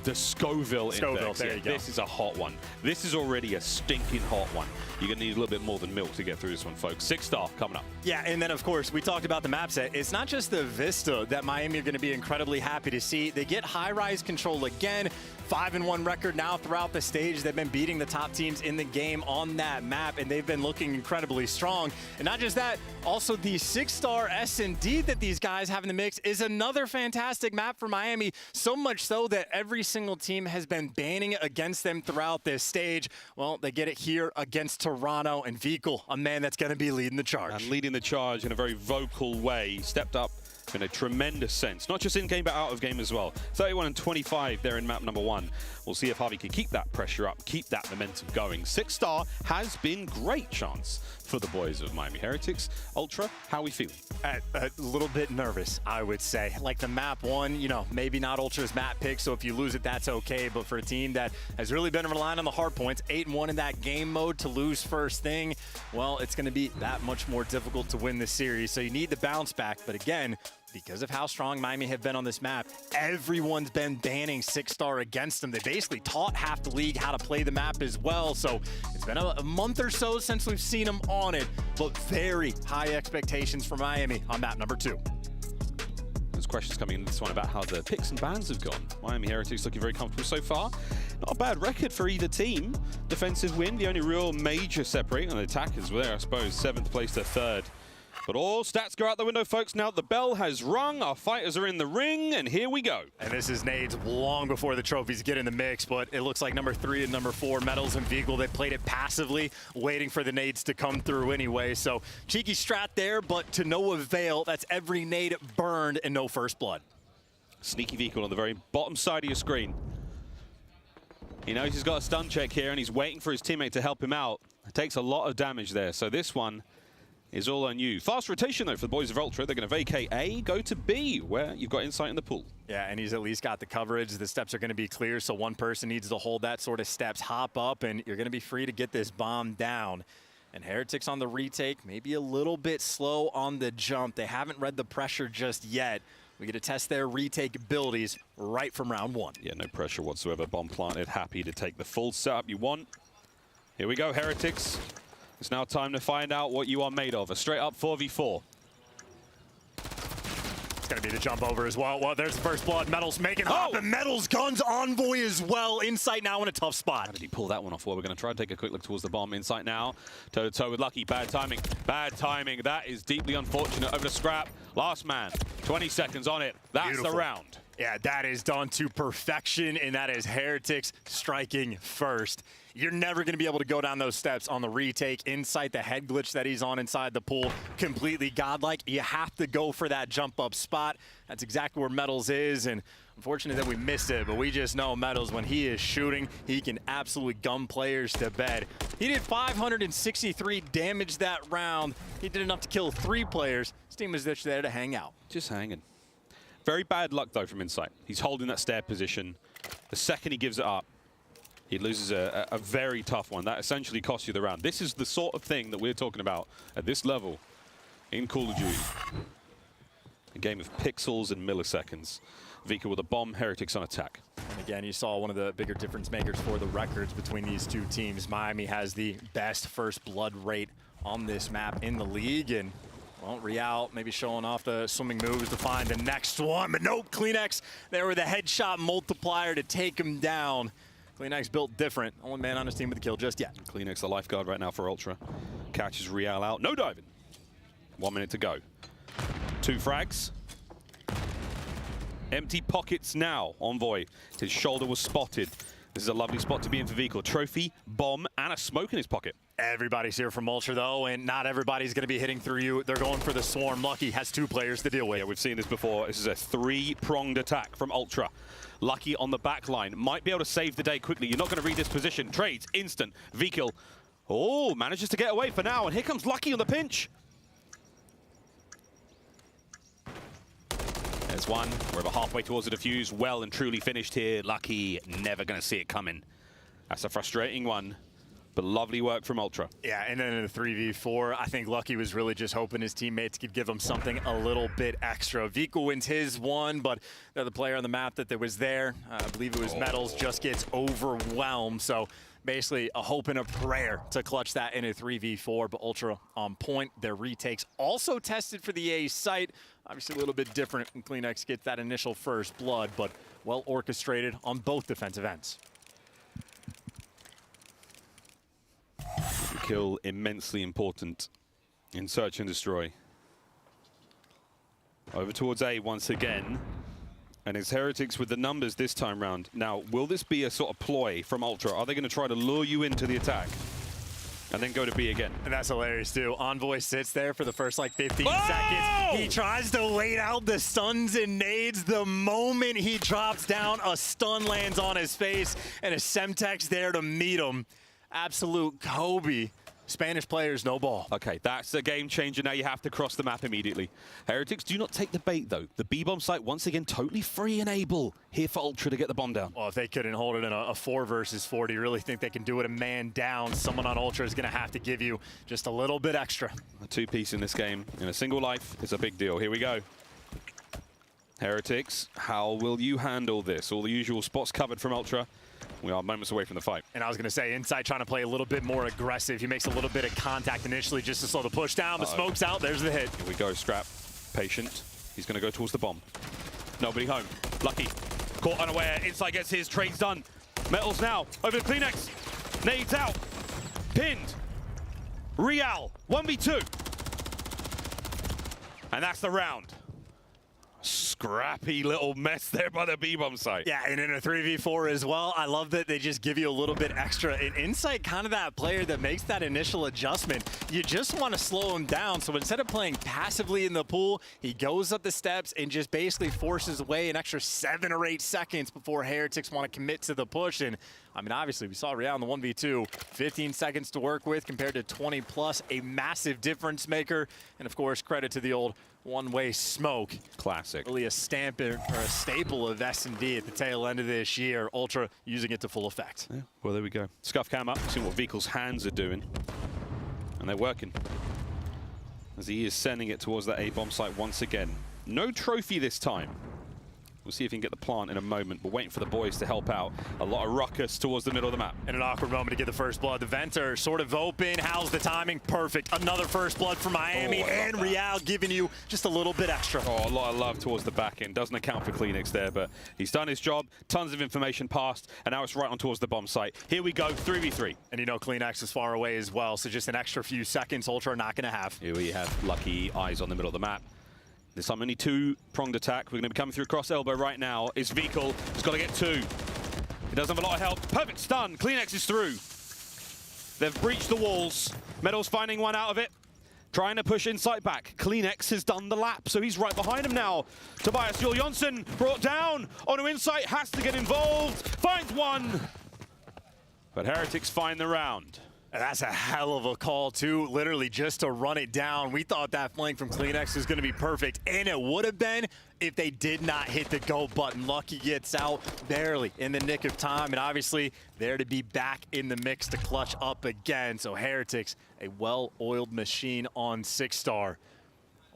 The Scoville index. There you go. This is a hot one. This is already a stinking hot one. You're going to need a little bit more than milk to get through this one, folks. 6-star coming up. Yeah, and then, of course, we talked about the map set. It's not just the Vista that Miami are going to be incredibly happy to see. They get high-rise control again. 5-1 record now throughout the stage. They've been beating the top teams in the game on that map, and they've been looking incredibly strong. And not just that, also the 6-star S&D that these guys have in the mix is another fantastic map for Miami, so much so that every single team has been banning against them throughout this stage. Well, they get it here against Toronto, and Vikal, a man that's going to be leading the charge. And leading the charge in a very vocal way, stepped up in a tremendous sense, not just in game but out of game as well. 31 and 25 there in map number 1. We'll see if Harvey can keep that pressure up, keep that momentum going. 6-star has been great chance for the boys of Miami Heretics. Ultra, how are we feeling? A little bit nervous, I would say. Like the map 1, you know, maybe not Ultra's map pick, so if you lose it, that's okay. But for a team that has really been relying on the hard points, 8-1 in that game mode to lose first thing, well, it's going to be that much more difficult to win this series. So you need the bounce back. But again, because of how strong Miami have been on this map, everyone's been banning 6-star against them. They basically taught half the league how to play the map as well. So it's been a month or so since we've seen them on it, but very high expectations for Miami on map number 2. There's questions coming in this one about how the picks and bans have gone. Miami Heretics looking very comfortable so far. Not a bad record for either team. Defensive win, the only real major separating on the attackers were there, I suppose. 7th place to 3rd. But all stats go out the window, folks. Now the bell has rung. Our fighters are in the ring, and here we go. And this is nades long before the trophies get in the mix, but it looks like number 3 and number 4, Metals and Vikal, they played it passively, waiting for the nades to come through anyway. So cheeky strat there, but to no avail. That's every nade burned and no first blood. Sneaky Vikal on the very bottom side of your screen. He knows he's got a stun check here, and he's waiting for his teammate to help him out. It takes a lot of damage there, so this one is all on you. Fast rotation, though, for the boys of Ultra. They're going to vacate A, go to B, where you've got insight in the pool. Yeah, and he's at least got the coverage. The steps are going to be clear, so one person needs to hold that sort of steps, hop up, and you're going to be free to get this bomb down. And Heretics on the retake, maybe a little bit slow on the jump. They haven't read the pressure just yet. We get to test their retake abilities right from round 1. Yeah, no pressure whatsoever. Bomb planted, happy to take the full setup you want. Here we go, Heretics. It's now time to find out what you are made of. A straight-up 4v4. It's going to be the jump over as well. Well, there's the first blood. Metals making hop, and Metals guns Envoy as well. Insight now in a tough spot. How did he pull that one off? Well, we're going to try and take a quick look towards the bomb. Insight now. Toe-to-toe with Lucky. Bad timing. Bad timing. That is deeply unfortunate. Over to Scrap. Last man. 20 seconds on it. That's Beautiful. The round. Yeah, that is done to perfection, and that is Heretics striking first. You're never going to be able to go down those steps on the retake. Insight, the head glitch that he's on inside the pool, completely godlike. You have to go for that jump up spot. That's exactly where Metals is, and unfortunate that we missed it, but we just know Metals, when he is shooting, he can absolutely gun players to bed. He did 563 damage that round. He did enough to kill 3 players. His team was just there to hang out. Just hanging. Very bad luck, though, from Insight. He's holding that stair position. The second he gives it up, he loses a very tough one. That essentially costs you the round. This is the sort of thing that we're talking about at this level in Call of Duty. A game of pixels and milliseconds. Vikal with a bomb, Heretics on attack. And again, you saw one of the bigger difference makers for the records between these two teams. Miami has the best first blood rate on this map in the league, and well, Real maybe showing off the swimming moves to find the next one, but nope, Kleenex there with a headshot multiplier to take him down. Kleenex built different. Only man on his team with the kill just yet. Kleenex the lifeguard right now for Ultra. Catches Real out. No diving. 1 minute to go. 2 frags. Empty pockets now. Envoy. His shoulder was spotted. This is a lovely spot to be in for Vikal. Trophy, bomb, and a smoke in his pocket. Everybody's here from Ultra, though, and not everybody's going to be hitting through you. They're going for the swarm. Lucky has 2 players to deal with. Yeah, we've seen this before. This is a 3-pronged attack from Ultra. Lucky on the back line. Might be able to save the day quickly. You're not going to read this position. Trades, instant. Vikal, oh, manages to get away for now, and here comes Lucky on the pinch. There's one. We're about halfway towards the defuse. Well and truly finished here. Lucky, never going to see it coming. That's a frustrating one But lovely work from Ultra. Yeah, and then in the 3v4, I think Lucky was really just hoping his teammates could give him something a little bit extra. Vico wins his one, but the other player on the map that was there, I believe it was Metals, just gets overwhelmed. So basically a hope and a prayer to clutch that in a 3v4, but Ultra on point. Their retakes also tested for the A site. Obviously a little bit different when Kleenex gets that initial first blood, but well orchestrated on both defensive ends. Kill immensely important in Search and Destroy. Over towards A once again. And it's Heretics with the numbers this time round. Now, will this be a sort of ploy from Ultra? Are they going to try to lure you into the attack and then go to B again? And that's hilarious, too. Envoy sits there for the first, like, 15 seconds. He tries to wait out the stuns and nades. The moment he drops down, a stun lands on his face, and a Semtex there to meet him. Absolute Kobe. Spanish players, no ball. Okay, that's a game changer. Now you have to cross the map immediately. Heretics do not take the bait, though. The B-bomb site, once again, totally free and able here for Ultra to get the bomb down. Well, if they couldn't hold it in a 4 versus 4, do you really think they can do it a man down? Someone on Ultra is going to have to give you just a little bit extra. A 2-piece in this game in a single life is a big deal. Here we go. Heretics, how will you handle this? All the usual spots covered from Ultra. We are moments away from the fight. And I was going to say, Insight trying to play a little bit more aggressive. He makes a little bit of contact initially just to slow the push down. The smoke's out. There's the hit. Here we go, Strap. Patient. He's going to go towards the bomb. Nobody home. Lucky. Caught unaware. Insight gets his. Trades done. Metals now. Over to Kleenex. Nades out. Pinned. Real. 1v2. And that's the round. Scrappy little mess there by the B-bomb site. Yeah, and in a 3v4 as well. I love that they just give you a little bit extra. And Insight, kind of that player that makes that initial adjustment. You just want to slow him down. So instead of playing passively in the pool, he goes up the steps and just basically forces away an extra 7 or 8 seconds before Heretics want to commit to the push. And I mean, obviously, we saw Real in the 1v2. 15 seconds to work with compared to 20 plus. A massive difference maker. And of course, credit to the old one-way smoke. Classic. Really a stamp or a staple of S&D at the tail end of this year. Ultra using it to full effect. Yeah, well, there we go. Scuff cam up, seeing what Vehicle's hands are doing. And they're working. As he is sending it towards that A-bomb site once again. No trophy this time. We'll see if he can get the plant in a moment, but waiting for the boys to help out. A lot of ruckus towards the middle of the map. In an awkward moment to get the first blood. The Venter sort of open. How's the timing? Perfect. Another first blood for Miami, and Real giving you just a little bit extra. Oh, a lot of love towards the back end. Doesn't account for Kleenex there, but he's done his job. Tons of information passed, and now it's right on towards the bomb site. Here we go, 3v3. And you know Kleenex is far away as well, so just an extra few seconds Ultra are not going to have. Here we have Lucky eyes on the middle of the map. This time only 2-pronged attack. We're going to be coming through cross elbow right now. It's Vehicle. He's got to get 2. He doesn't have a lot of help. Perfect stun. Kleenex is through. They've breached the walls. Metals finding one out of it. Trying to push Insight back. Kleenex has done the lap, so he's right behind him now. Tobias Jonsson brought down onto Insight. Has to get involved. Finds one. But Heretics find the round. And that's a hell of a call, too, literally just to run it down. We thought that flank from Kleenex was going to be perfect, and it would have been if they did not hit the go button. Lucky gets out barely in the nick of time, and obviously there to be back in the mix to clutch up again. So Heretics, a well-oiled machine on 6-star.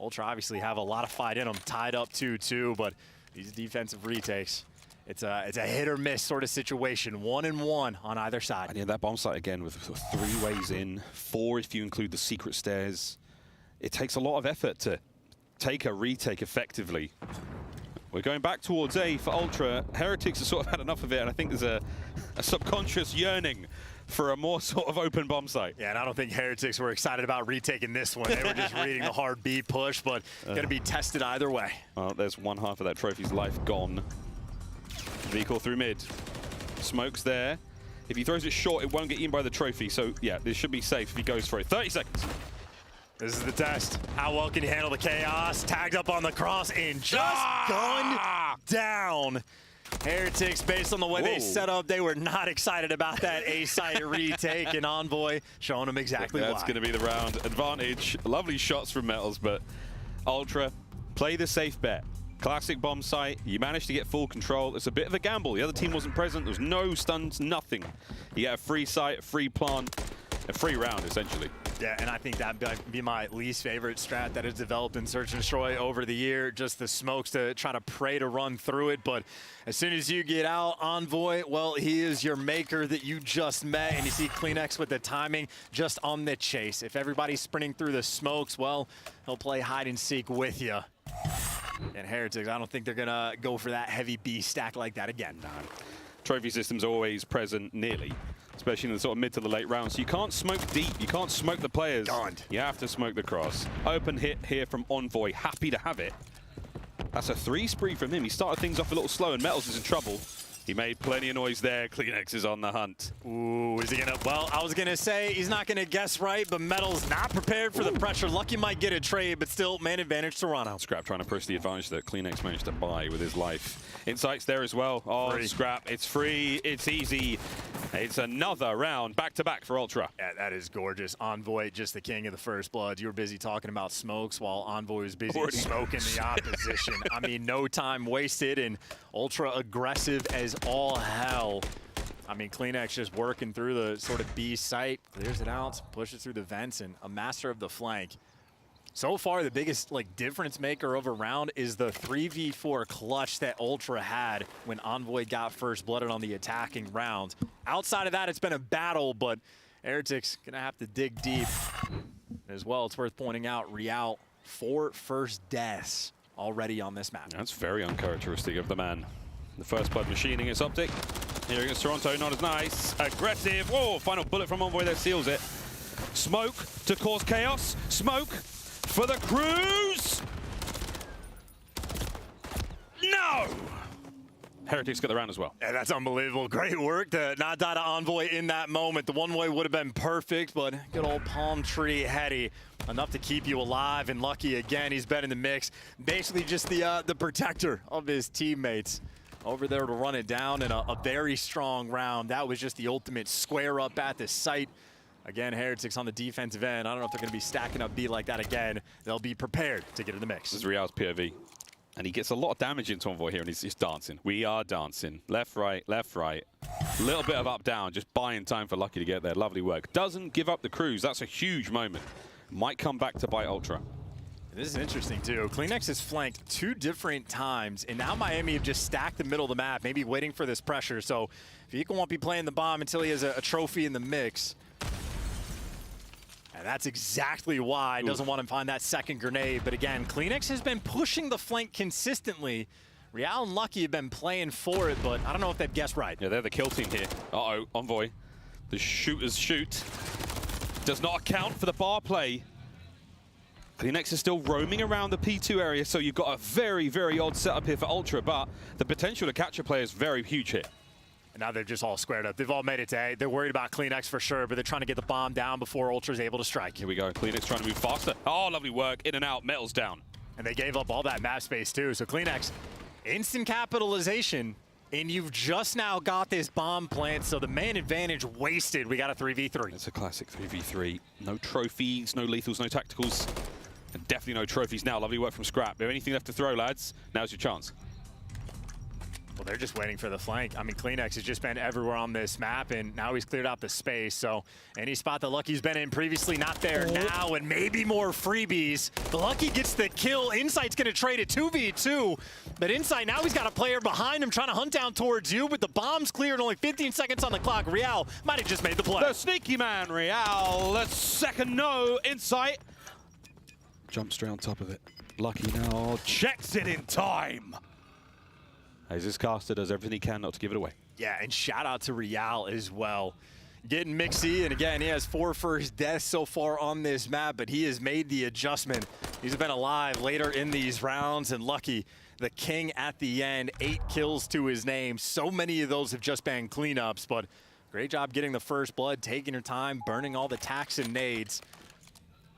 Ultra obviously have a lot of fight in them, tied up 2-2, but these defensive retakes, it's a hit or miss sort of situation. 1-1 on either side. And yeah, that bomb site again with 3 ways in, 4 if you include the secret stairs. It takes a lot of effort to take a retake effectively. We're going back towards A for Ultra. Heretics have sort of had enough of it, and I think there's a subconscious yearning for a more sort of open bomb site. Yeah, and I don't think Heretics were excited about retaking this one. They were just reading the hard B push, but going to be tested either way. Well, there's one half of that trophy's life gone. Vehicle through mid. Smoke's there. If he throws it short, it won't get eaten by the trophy. So, yeah, this should be safe if he goes for it. 30 seconds. This is the test. How well can you handle the chaos? Tagged up on the cross and just gunned down. Heretics, based on the way they set up, they were not excited about that A-site retake, and Envoy showing them exactly why. That's going to be the round advantage. Lovely shots from Metals, but Ultra, play the safe bet. Classic bomb site. You managed to get full control. It's a bit of a gamble. The other team wasn't present. There was no stuns, nothing. You get a free site, a free plant, a free round, essentially. Yeah, and I think that would be my least favorite strat that has developed in Search and Destroy over the year. Just the smokes to try to pray to run through it. But as soon as you get out, Envoy, well, he is your maker that you just met. And you see CleanX with the timing just on the chase. If everybody's sprinting through the smokes, well, he'll play hide and seek with you. And Heretics, I don't think they're going to go for that heavy B stack like that again. No. Trophy system's always present, nearly. Especially in the sort of mid to the late rounds. So you can't smoke deep. You can't smoke the players. You have to smoke the cross. Open hit here from Envoy. Happy to have it. That's a 3 spree from him. He started things off a little slow and Metals is in trouble. He made plenty of noise there. CleanX is on the hunt. Ooh, is he gonna? Well, I was gonna say he's not gonna guess right, but Metal's not prepared for the pressure. Lucky might get a trade, but still man advantage Toronto. Scrap trying to push the advantage that CleanX managed to buy with his life. Insights there as well. Oh, free. Scrap, it's free, it's easy. It's another round, back-to-back for Ultra. Yeah, that is gorgeous. Envoy, just the king of the first blood. You were busy talking about smokes while Envoy was busy smoking the opposition. I mean, no time wasted and Ultra aggressive as all hell. I mean, CleanX just working through the sort of B site, clears it out, pushes through the vents, and a master of the flank. So far, the biggest difference maker of a round is the 3v4 clutch that Ultra had when Envoy got first blooded on the attacking round. Outside of that, it's been a battle, but Heretics gonna have to dig deep. As well, it's worth pointing out, Real, 4 first deaths already on this map. That's very uncharacteristic of the man. The first blood machining its optic. Here against Toronto, not as nice. Aggressive. Whoa, final bullet from Envoy that seals it. Smoke to cause chaos. Smoke for the cruise. No! Heretics get the round as well. Yeah, that's unbelievable. Great work to not die to Envoy in that moment. The one-way would have been perfect, but good old palm tree heady. Enough to keep you alive, and Lucky again, he's been in the mix. Basically just the protector of his teammates. Over there to run it down in a very strong round. That was just the ultimate square up at the site. Again, Heretics on the defensive end. I don't know if they're going to be stacking up B like that again. They'll be prepared to get in the mix. This is Real's POV. And he gets a lot of damage into Envoy here, and he's dancing. We are dancing. Left, right, left, right. A little bit of up, down, just buying time for Lucky to get there. Lovely work. Doesn't give up the cruise. That's a huge moment. Might come back to bite Ultra. This is interesting, too. CleanX has flanked 2 different times, and now Miami have just stacked the middle of the map, maybe waiting for this pressure. So Vico won't be playing the bomb until he has a trophy in the mix. And that's exactly why he doesn't want to find that second grenade. But again, CleanX has been pushing the flank consistently. Real and Lucky have been playing for it, but I don't know if they've guessed right. Yeah, they're the kill team here. Uh-oh, Envoy. The shooters shoot. Does not account for the bar play. CleanX is still roaming around the P2 area, so you've got a very, very odd setup here for Ultra, but the potential to catch a player is very huge here. And now they're just all squared up. They've all made it to A. They're worried about CleanX for sure, but they're trying to get the bomb down before Ultra's able to strike. Here we go. CleanX trying to move faster. Oh, lovely work. In and out. Metal's down. And they gave up all that map space too. So CleanX, instant capitalization, and you've just now got this bomb plant, so the man advantage wasted. We got a 3v3. It's a classic 3v3. No trophies, no lethals, no tacticals. And definitely no trophies now. Lovely work from Scrap. If you have anything left to throw, lads, now's your chance. Well, they're just waiting for the flank. I mean, CleanX has just been everywhere on this map, and now he's cleared out the space. So any spot that Lucky's been in previously, not there now, and maybe more freebies. The Lucky gets the kill. Insight's going to trade it 2v2, but Insight, now he's got a player behind him trying to hunt down towards you, but the bomb's cleared, only 15 seconds on the clock. Real might have just made the play. The sneaky man, Real. The second no. Insight jumps straight on top of it. Lucky now checks it in time. As this caster does everything he can not to give it away. Yeah, and shout out to Real as well. Getting mixy, and again, he has 4 first deaths so far on this map, but he has made the adjustment. He's been alive later in these rounds, and Lucky, the king at the end, 8 kills to his name. So many of those have just been cleanups, but great job getting the first blood, taking your time, burning all the tacks and nades.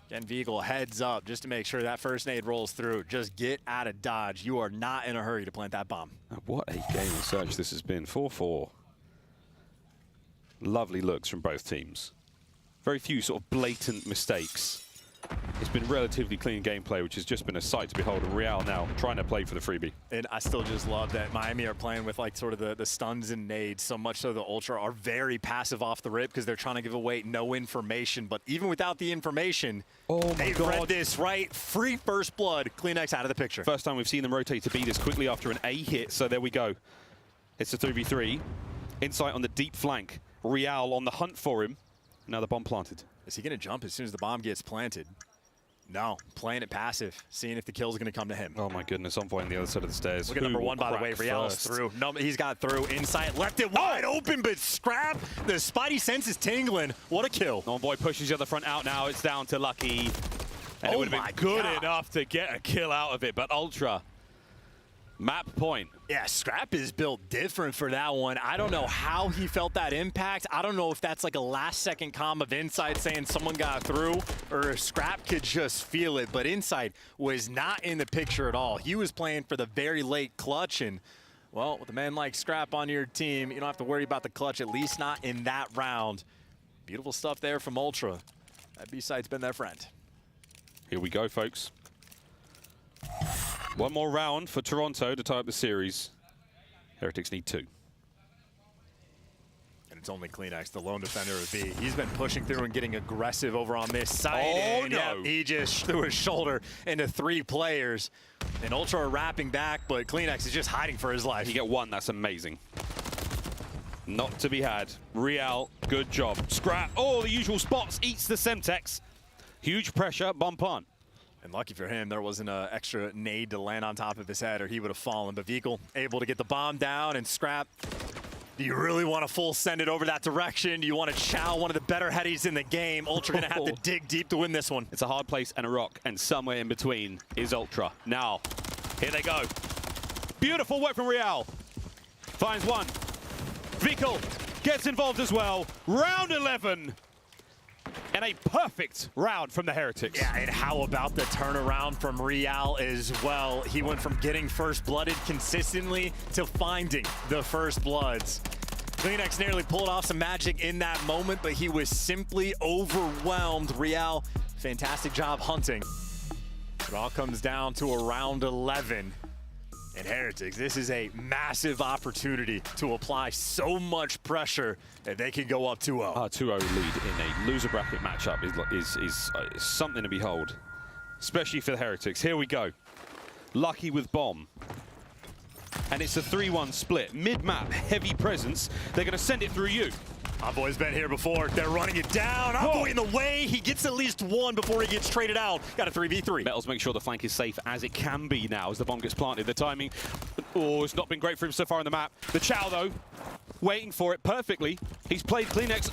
Again, Vehicle heads up just to make sure that first nade rolls through. Just get out of dodge. You are not in a hurry to plant that bomb. What a game of Search this has been. 4-4. Lovely looks from both teams. Very few sort of blatant mistakes. it's been relatively clean gameplay, which has just been a sight to behold. And Real now trying to play for the freebie. And I still just love that Miami are playing with like sort of the stuns and nades, so much so the Ultra are very passive off the rip because they're trying to give away no information. But even without the information, they've read this right. Free first blood. CleanX out of the picture. First time we've seen them rotate to B this quickly after an A hit. So there we go. It's a 3v3. Insight on the deep flank. Real on the hunt for him. Now the bomb planted. Is he going to jump as soon as the bomb gets planted? No, playing it passive, seeing if the kill's going to come to him. Oh my goodness, Envoy on the other side of the stairs. Look at number 1, by the way. Real's through. No, he's got through. Insight, left it wide open, but Scrap, the Spidey sense is tingling. What a kill. Envoy pushes the other front out now. It's down to Lucky. And it would have been good enough to get a kill out of it, but Ultra. Map point. Yeah, Scrap is built different for that one. I don't know how he felt that impact. I don't know if that's like a last-second comm of Insight saying someone got through, or if Scrap could just feel it. But Insight was not in the picture at all. He was playing for the very late clutch, and, well, with a man like Scrap on your team, you don't have to worry about the clutch, at least not in that round. Beautiful stuff there from Ultra. That B-side's been their friend. Here we go, folks. One more round for Toronto to tie up the series. Heretics need 2. And it's only CleanX, the lone defender of B. He's been pushing through and getting aggressive over on this side. Oh, and no. Yeah, he just threw his shoulder into 3 players. And Ultra are wrapping back, but CleanX is just hiding for his life. You get 1, that's amazing. Not to be had. Real, good job. Scrap, the usual spots, eats the Semtex. Huge pressure, bump on. And lucky for him, there wasn't an extra nade to land on top of his head or he would have fallen. But Vikal able to get the bomb down, and Scrap, do you really want to full send it over that direction? Do you want to chow one of the better headies in the game? Ultra going to have to dig deep to win this one. It's a hard place and a rock, and somewhere in between is Ultra. Now, here they go. Beautiful work from Real. Finds one. Vikal gets involved as well. Round 11. And a perfect round from the Heretics. Yeah, and how about the turnaround from Real as well? He went from getting first-blooded consistently to finding the first bloods. CleanX nearly pulled off some magic in that moment, but he was simply overwhelmed. Real, fantastic job hunting. It all comes down to a round 11. And Heretics, this is a massive opportunity to apply so much pressure that they could go up 2-0. 2-0 lead in a loser bracket matchup is something to behold, especially for the Heretics. Here we go. Lucky with bomb. And it's a 3-1 split. Mid-map, heavy presence. They're going to send it through you. Envoy's been here before. They're running it down. Envoy in the way. He gets at least 1 before he gets traded out. Got a 3v3. Metals make sure the flank is safe as it can be now as the bomb gets planted. The timing, it's not been great for him so far in the map. The Chow, though, waiting for it perfectly. He's played CleanX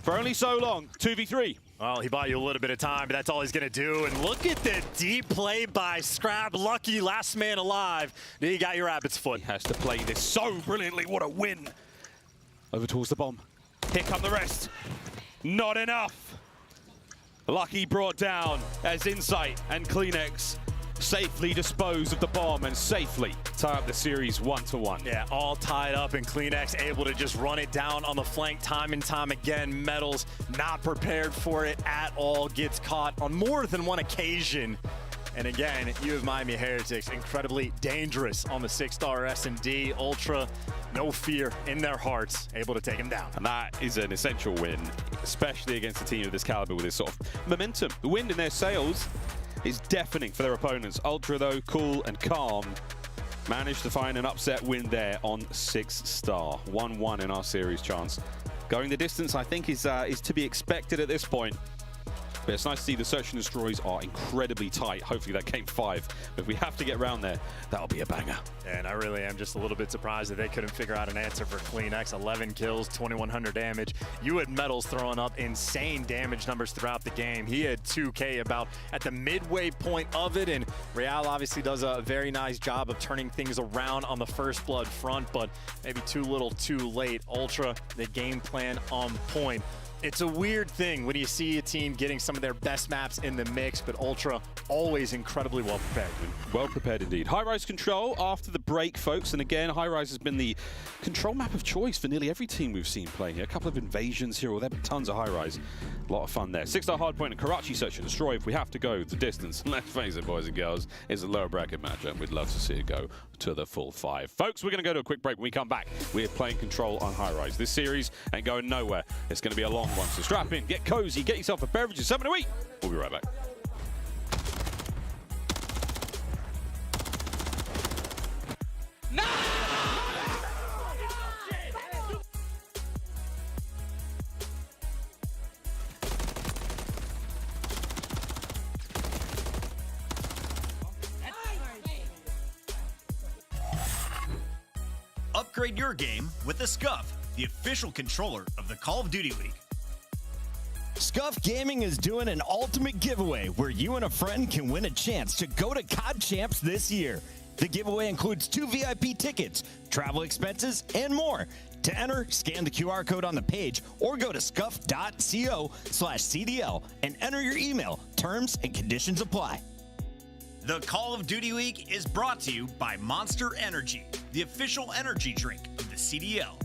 for only so long. 2v3. Well, he bought you a little bit of time, but that's all he's going to do. And look at the deep play by Scrap. Lucky, last man alive. He got your rabbit's foot. He has to play this so brilliantly. What a win. Over towards the bomb. Here come the rest. Not enough. Lucky brought down as Insight and CleanX safely dispose of the bomb and safely tie up the series 1-1. Yeah, all tied up, and CleanX able to just run it down on the flank time and time again. Metals not prepared for it at all. Gets caught on more than one occasion. And again, you have Miami Heretics, incredibly dangerous on the 6-star S&D. Ultra, no fear in their hearts, able to take him down. And that is an essential win, especially against a team of this caliber with this sort of momentum. The wind in their sails is deafening for their opponents. Ultra, though, cool and calm, managed to find an upset win there on 6-star. 1-1 in our series chance. Going the distance, I think, is to be expected at this point. But it's nice to see the search and destroys are incredibly tight. Hopefully that game 5. But if we have to get around there, that'll be a banger. And I really am just a little bit surprised that they couldn't figure out an answer for CleanX. 11 kills, 2,100 damage. You had Metals throwing up insane damage numbers throughout the game. He had 2K about at the midway point of it. And Real obviously does a very nice job of turning things around on the first blood front, but maybe too little too late. Ultra, the game plan on point. It's a weird thing when you see a team getting some of their best maps in the mix, but Ultra always incredibly well prepared. Well prepared indeed. High-Rise Control after the break, folks. And again, High-Rise has been the control map of choice for nearly every team we've seen playing here. A couple of invasions here, or there have been tons of High-Rise. A lot of fun there. 6-star Hardpoint and Karachi Search and Destroy. If we have to go the distance, let's face it, boys and girls, it's a lower bracket matchup. We'd love to see it go to the full 5. Folks, we're going to go to a quick break. When we come back, we're playing Control on High-Rise. This series ain't going nowhere. It's going to be a long one. So strap in, get cozy, get yourself a beverage, and something to eat. We'll be right back. Upgrade your game with the Scuff, the official controller of the Call of Duty League. Scuff Gaming is doing an ultimate giveaway where you and a friend can win a chance to go to COD Champs this year. The giveaway includes 2 VIP tickets, travel expenses, and more. To enter, scan the QR code on the page or go to scuff.co/CDL and enter your email. Terms and conditions apply. The Call of Duty Week is brought to you by Monster Energy, the official energy drink of the CDL.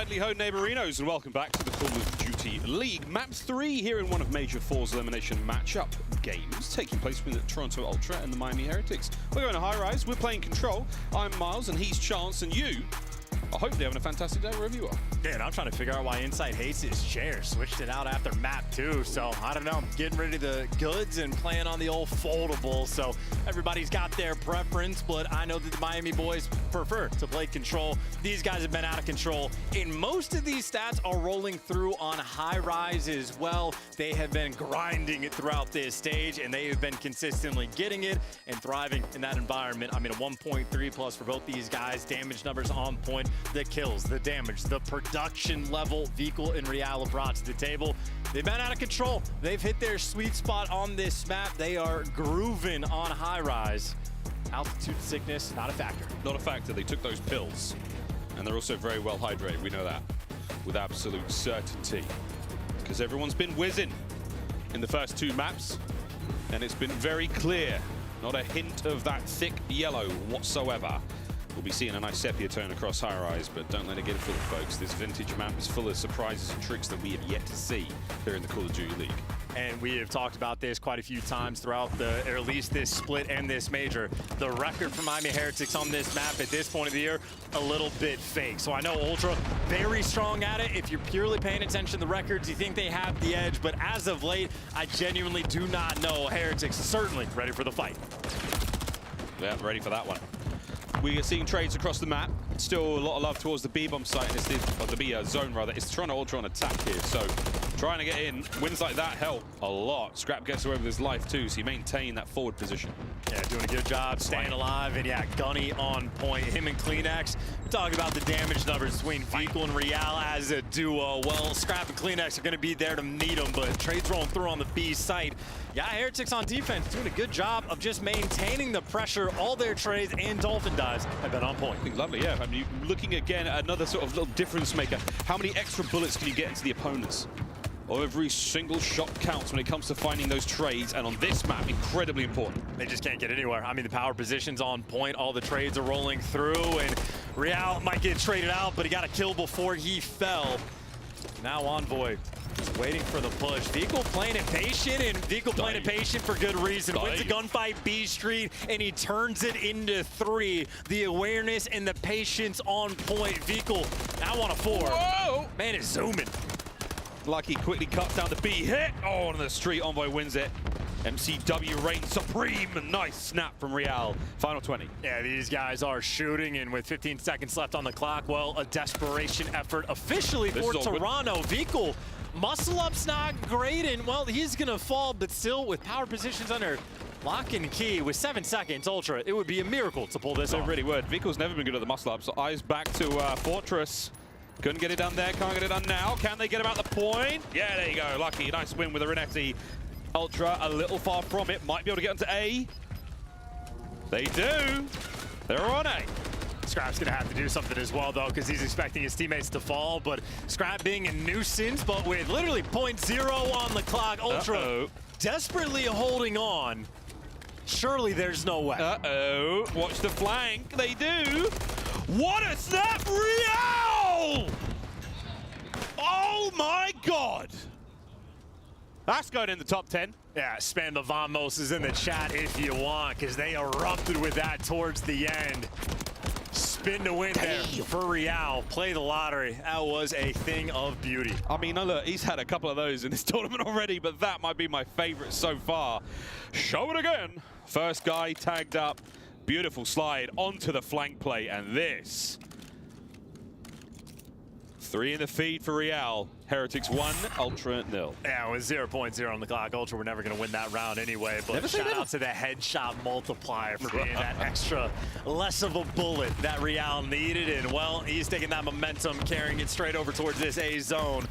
Idly ho, neighborinos, and welcome back to the Call of Duty League. Map 3 here in one of Major 4's elimination matchup games, taking place between the Toronto Ultra and the Miami Heretics. We're going to high rise, we're playing Control. I'm Miles, and he's Chance, and you are hopefully having a fantastic day wherever you are. Yeah, and I'm trying to figure out why Insight hates his chair. Switched it out after map 2, so I don't know. I'm getting rid of the goods and playing on the old foldable, so everybody's got their preference, but I know that the Miami boys prefer to play Control. These guys have been out of control, and most of these stats are rolling through on high rise as well. They have been grinding it throughout this stage, and they have been consistently getting it and thriving in that environment. I mean, a 1.3 plus for both these guys. Damage numbers on point. The kills, the damage, the production level Vehicle and Real have brought to the table. They've been out of control. They've hit their sweet spot on this map. They are grooving on high rise. Altitude sickness, not a factor. Not a factor. They took those pills. And they're also very well hydrated. We know that with absolute certainty. Because everyone's been whizzing in the first 2 maps. And it's been very clear. Not a hint of that thick yellow whatsoever. We'll be seeing a nice sepia tone across high rise, but don't let it get fooled, folks. This vintage map is full of surprises and tricks that we have yet to see here in the Call of Duty League. And we have talked about this quite a few times throughout or at least this split and this major. The record for Miami Heretics on this map at this point of the year, a little bit fake. So I know Ultra, very strong at it. If you're purely paying attention to the records, you think they have the edge. But as of late, I genuinely do not know. Heretics certainly ready for the fight. Yeah, ready for that one. We are seeing trades across the map. Still a lot of love towards the B-bomb site, and it's the B zone rather. It's Toronto Ultra on attack here, so trying to get in. Wins like that help a lot. Scrap gets away with his life too, so he maintained that forward position. Yeah, doing a good job staying alive, and yeah, Gunny on point. Him and Kleenex. We're talking about the damage numbers between Vehicle and Real as a duo. Well, Scrap and Kleenex are going to be there to meet them, but trades rolling through on the B site. Yeah, Heretics on defense doing a good job of just maintaining the pressure. All their trades and Dolphin dives have been on point. Lovely, yeah. I mean, looking again at another sort of little difference maker. How many extra bullets can you get into the opponents? Every single shot counts when it comes to finding those trades, and on this map, incredibly important. They just can't get anywhere. I mean, the power position's on point. All the trades are rolling through, and Real might get traded out, but he got a kill before he fell. Now Envoy just waiting for the push. Vehicle playing it patient, and Vehicle playing it patient for good reason. Wins a gunfight B Street, and he turns it into 3. The awareness and the patience on point. Vehicle now on a 4. Whoa! Man is zooming. Lucky quickly cuts down the B hit. Oh, on the street, Envoy wins it. MCW reigns supreme. Nice snap from Real. Final 20. Yeah, these guys are shooting, and with 15 seconds left on the clock, well, a desperation effort officially for Toronto. Vehicle, muscle up's not great, and well, he's gonna fall, but still with power positions under lock and key with 7 seconds, Ultra, it would be a miracle to pull this off. It really would. Vehicle's never been good at the muscle up, so eyes back to Fortress. Couldn't get it done there, can't get it done now. Can they get about the point? Yeah, there you go. Lucky, nice win with a Renetti. Ultra a little far from it, might be able to get onto A. They do. They're on A. Scrap's gonna have to do something as well, though, because he's expecting his teammates to fall, but Scrap being a nuisance, but with literally 0.0 on the clock, Ultra desperately holding on. Surely there's no way. Uh-oh, watch the flank, they do. What a snap, Real! Oh my God! That's going in the top 10. Yeah, spam the Vamos in the chat if you want, because they erupted with that towards the end. Spin to win there for Real. Play the lottery. That was a thing of beauty. I mean, look, he's had a couple of those in this tournament already, but that might be my favorite so far. Show it again. First guy tagged up. Beautiful slide onto the flank play, and this. 3 in the feed for Real. Heretics 1, Ultra 0. Yeah, with 0.0 on the clock, Ultra were never going to win that round anyway, but shout out to the headshot multiplier for being that extra less of a bullet that Real needed, and well, he's taking that momentum, carrying it straight over towards this A zone.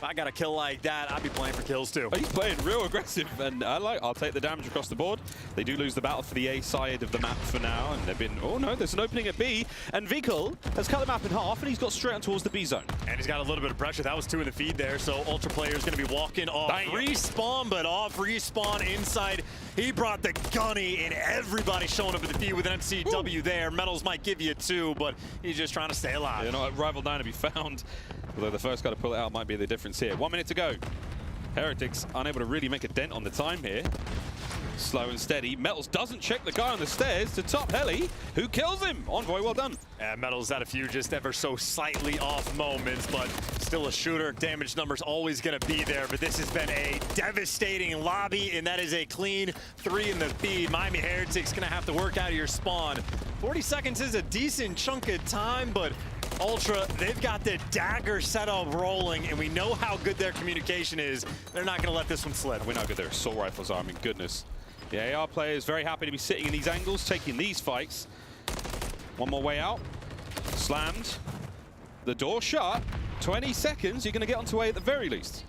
If I got a kill like that, I'd be playing for kills too. Oh, he's playing real aggressive, and I'll take the damage across the board. They do lose the battle for the A side of the map for now, and they've been, oh no, there's an opening at B, and Vikal has cut the map in half, and he's got straight on towards the B zone. And he's got a little bit of pressure. That was 2 in the feed there, so Ultra player is going to be walking off respawn, but off respawn inside. He brought the gunny, and everybody showing up at the feed with an MCW there. Metals might give you 2, but he's just trying to stay alive. Yeah, not rival 9 to be found. Although the first guy to pull it out might be the difference here. 1 minute to go. Heretics unable to really make a dent on the time here. Slow and steady. Metals doesn't check the guy on the stairs to top Heli, who kills him. Envoy, well done. Yeah, Metals had a few just ever so slightly off moments, but still a shooter. Damage numbers always going to be there, but this has been a devastating lobby, and that is a clean 3 in the feed. Miami Heretics going to have to work out of your spawn. 40 seconds is a decent chunk of time, but Ultra, they've got the dagger setup rolling, and we know how good their communication is. They're not going to let this one slip. We know how good their assault rifles are. I mean, goodness. The AR player is very happy to be sitting in these angles, taking these fights. One more way out. Slammed. The door shut. 20 seconds. You're going to get onto A at the very least.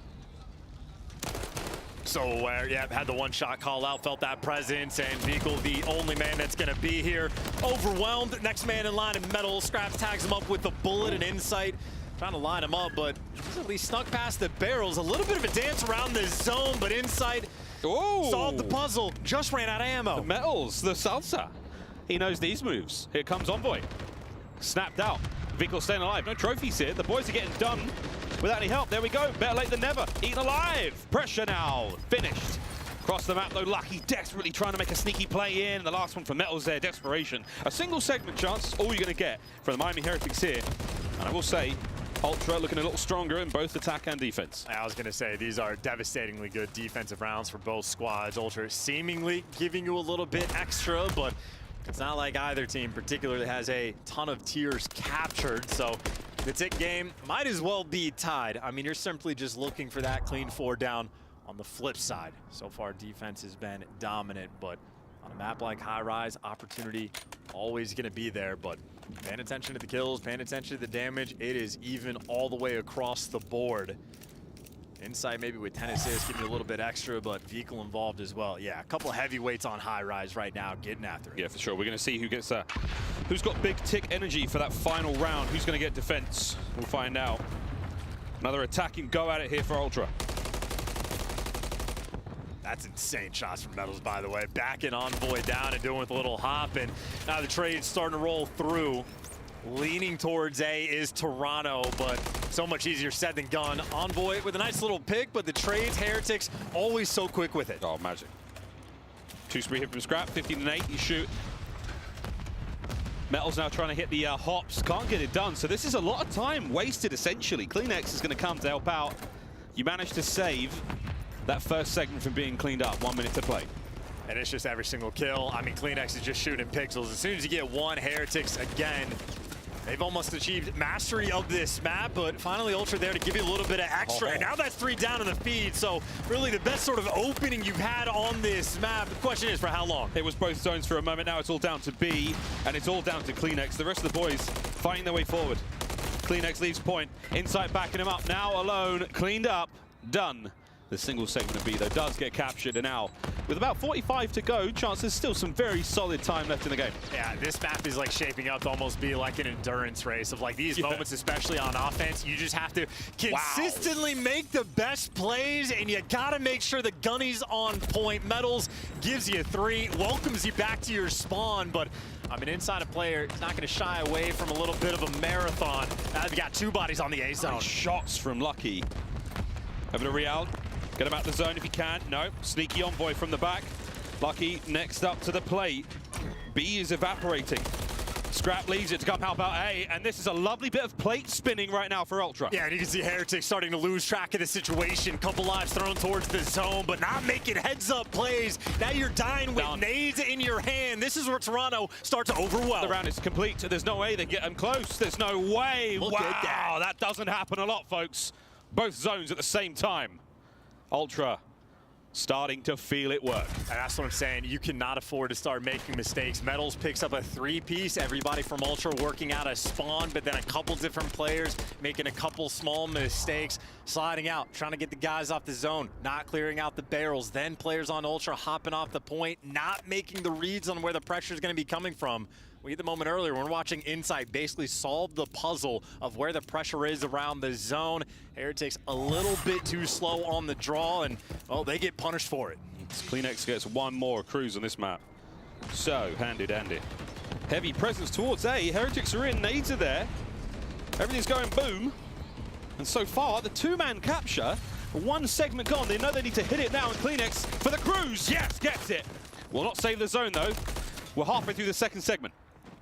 So aware, yeah, had the 1 shot call out, felt that presence, and Vikal, the only man that's gonna be here. Overwhelmed, next man in line, and Metal Scraps tags him up with the bullet and insight. Trying to line him up, but he's at least snuck past the barrels. A little bit of a dance around the zone, but Insight solved the puzzle, just ran out of ammo. The Metals, the salsa. He knows these moves. Here comes Envoy. Snapped out. Vikal staying alive. No trophies here. The boys are getting done without any help. There we go. Better late than never. Eaten alive. Pressure now. Finished. Across the map, though, Lucky desperately trying to make a sneaky play in. The last one for Metals there. Desperation. A single segment chance. All you're going to get from the Miami Heretics here. And I will say, Ultra looking a little stronger in both attack and defense. I was going to say, these are devastatingly good defensive rounds for both squads. Ultra seemingly giving you a little bit extra, but it's not like either team particularly has a ton of tiers captured. So the tick game might as well be tied. I mean, you're simply just looking for that clean 4 down. On the flip side, so far defense has been dominant, but on a map like High Rise, opportunity always going to be there. But paying attention to the kills, paying attention to the damage, it is even all the way across the board. Insight maybe with 10 assists, giving you a little bit extra, but Vikal involved as well. Yeah, a couple of heavyweights on High Rise right now, getting after it. Yeah, for sure. We're going to see who gets who's got big tick energy for that final round. Who's going to get defense? We'll find out. Another attacking go at it here for Ultra. That's insane shots from Metals, by the way. Backing Envoy down and doing with a little hop, and now the trade's starting to roll through. Leaning towards A is Toronto, but so much easier said than done. Envoy with a nice little pick, but the trades, Heretics, always so quick with it. Oh, magic. 2 spree hit from Scrap, 15-8, you shoot. Metals now trying to hit the hops, can't get it done. So this is a lot of time wasted, essentially. CleanX is going to come to help out. You managed to save that first segment from being cleaned up. 1 minute to play. And it's just every single kill. I mean, CleanX is just shooting pixels. As soon as you get one, Heretics, again, they've almost achieved mastery of this map, but finally Ultra there to give you a little bit of extra. And now that's 3 down in the feed, so really the best sort of opening you've had on this map. The question is, for how long? It was both zones for a moment. Now it's all down to B, and it's all down to CleanX. The rest of the boys fighting their way forward. CleanX leaves point. Insight backing him up. Now alone, cleaned up, done. The single segment of B, though, does get captured, and now, with about 45 to go, there's still some very solid time left in the game. Yeah, this map is like shaping up to almost be like an endurance race of like these moments, especially on offense. You just have to consistently make the best plays, and you gotta make sure the gunny's on point. Metals gives you 3, welcomes you back to your spawn, but I mean, inside a player is not gonna shy away from a little bit of a marathon. Now they've got 2 bodies on the A zone. Nice shots from Lucky. Over to Real. Get him out the zone if he can. No. Sneaky Envoy from the back. Lucky next up to the plate. B is evaporating. Scrap leaves it to come help out A, and this is a lovely bit of plate spinning right now for Ultra. Yeah, and you can see Heretics starting to lose track of the situation. Couple lives thrown towards the zone, but not making heads-up plays. Now you're dying with nades in your hand. This is where Toronto starts to overwhelm. The round is complete. There's no way they get them close. There's no way. Look at that. That doesn't happen a lot, folks. Both zones at the same time. Ultra starting to feel it work. And that's what I'm saying. You cannot afford to start making mistakes. Metals picks up a 3-piece. Everybody from Ultra working out a spawn, but then a couple different players making a couple small mistakes, sliding out, trying to get the guys off the zone, not clearing out the barrels. Then players on Ultra hopping off the point, not making the reads on where the pressure is going to be coming from. We had the moment earlier when we're watching Insight basically solve the puzzle of where the pressure is around the zone. Heretics a little bit too slow on the draw, and, well, they get punished for it. CleanX gets one more cruise on this map. So, handy-dandy. Heavy presence towards A. Heretics are in, nades are there. Everything's going boom. And so far, the two-man capture, one segment gone. They know they need to hit it now, and CleanX for the cruise. Yes, gets it. Will not save the zone, though. We're halfway through the second segment.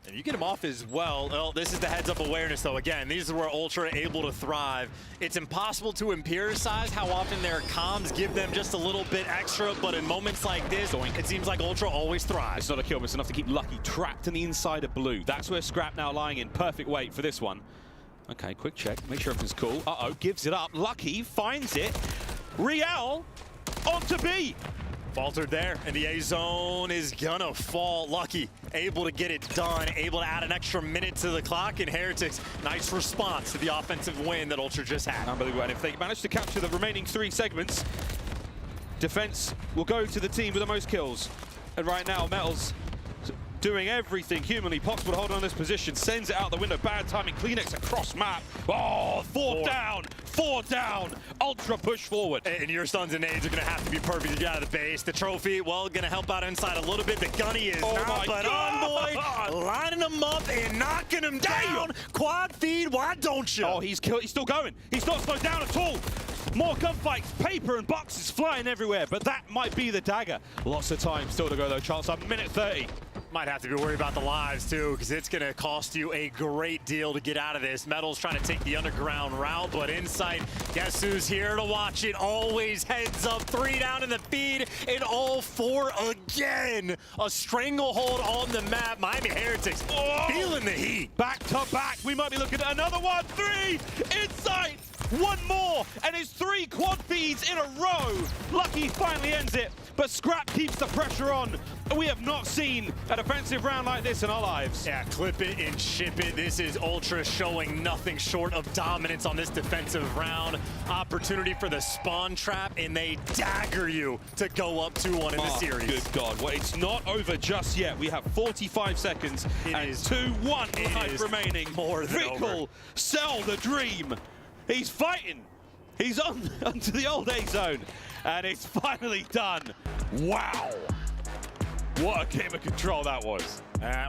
And you get him off as well. Well, this is the heads-up awareness, though. Again, these are where Ultra are able to thrive. It's impossible to empiricize how often their comms give them just a little bit extra, but in moments like this, it seems like Ultra always thrives. It's not a kill, but it's enough to keep Lucky trapped in the inside of blue. That's where Scrap now lying in perfect weight for this one. Okay, quick check, make sure everything's cool. Uh-oh, gives it up. Lucky finds it. Real onto B. Faltered there, and the A zone is gonna fall. Lucky, able to get it done, able to add an extra minute to the clock, and Heretics, nice response to the offensive win that Ultra just had. Unbelievable, and if they manage to capture the remaining 3 segments, defense will go to the team with the most kills. And right now, Metals doing everything humanly possible to hold on this position, sends it out the window, bad timing, CleanX across map. Oh, four down, Ultra push forward. And your stuns and nades are gonna have to be perfect to get out of the base. The trophy, well, gonna help out inside a little bit. The gunny is not, but Envoy lining them up and knocking them down. Quad feed, why don't you? Oh, he's still going. He's not slowed down at all. More gunfights, paper and boxes flying everywhere, but that might be the dagger. Lots of time still to go though, Charles, a minute 30. Might have to be worried about the lives too, because it's going to cost you a great deal to get out of this. Metals trying to take the underground route, but Insight, guess who's here to watch it? Always heads up, 3 down in the feed, and all 4 again. A stranglehold on the map. Miami Heretics feeling the heat. Back to back, we might be looking at another one. 3, Insight, one more, and it's 3 quad feeds in a row. Lucky finally ends it, but Scrap keeps the pressure on. We have not seen a defensive round like this in our lives. Yeah, clip it and ship it. This is Ultra showing nothing short of dominance on this defensive round. Opportunity for the spawn trap, and they dagger you to go up 2-1 in the series. Good God. Well, it's not over just yet. We have 45 seconds and 2-1 life remaining. More than Fickle, sell the dream. He's fighting. He's onto the old A zone, and it's finally done. Wow. What a game of control that was.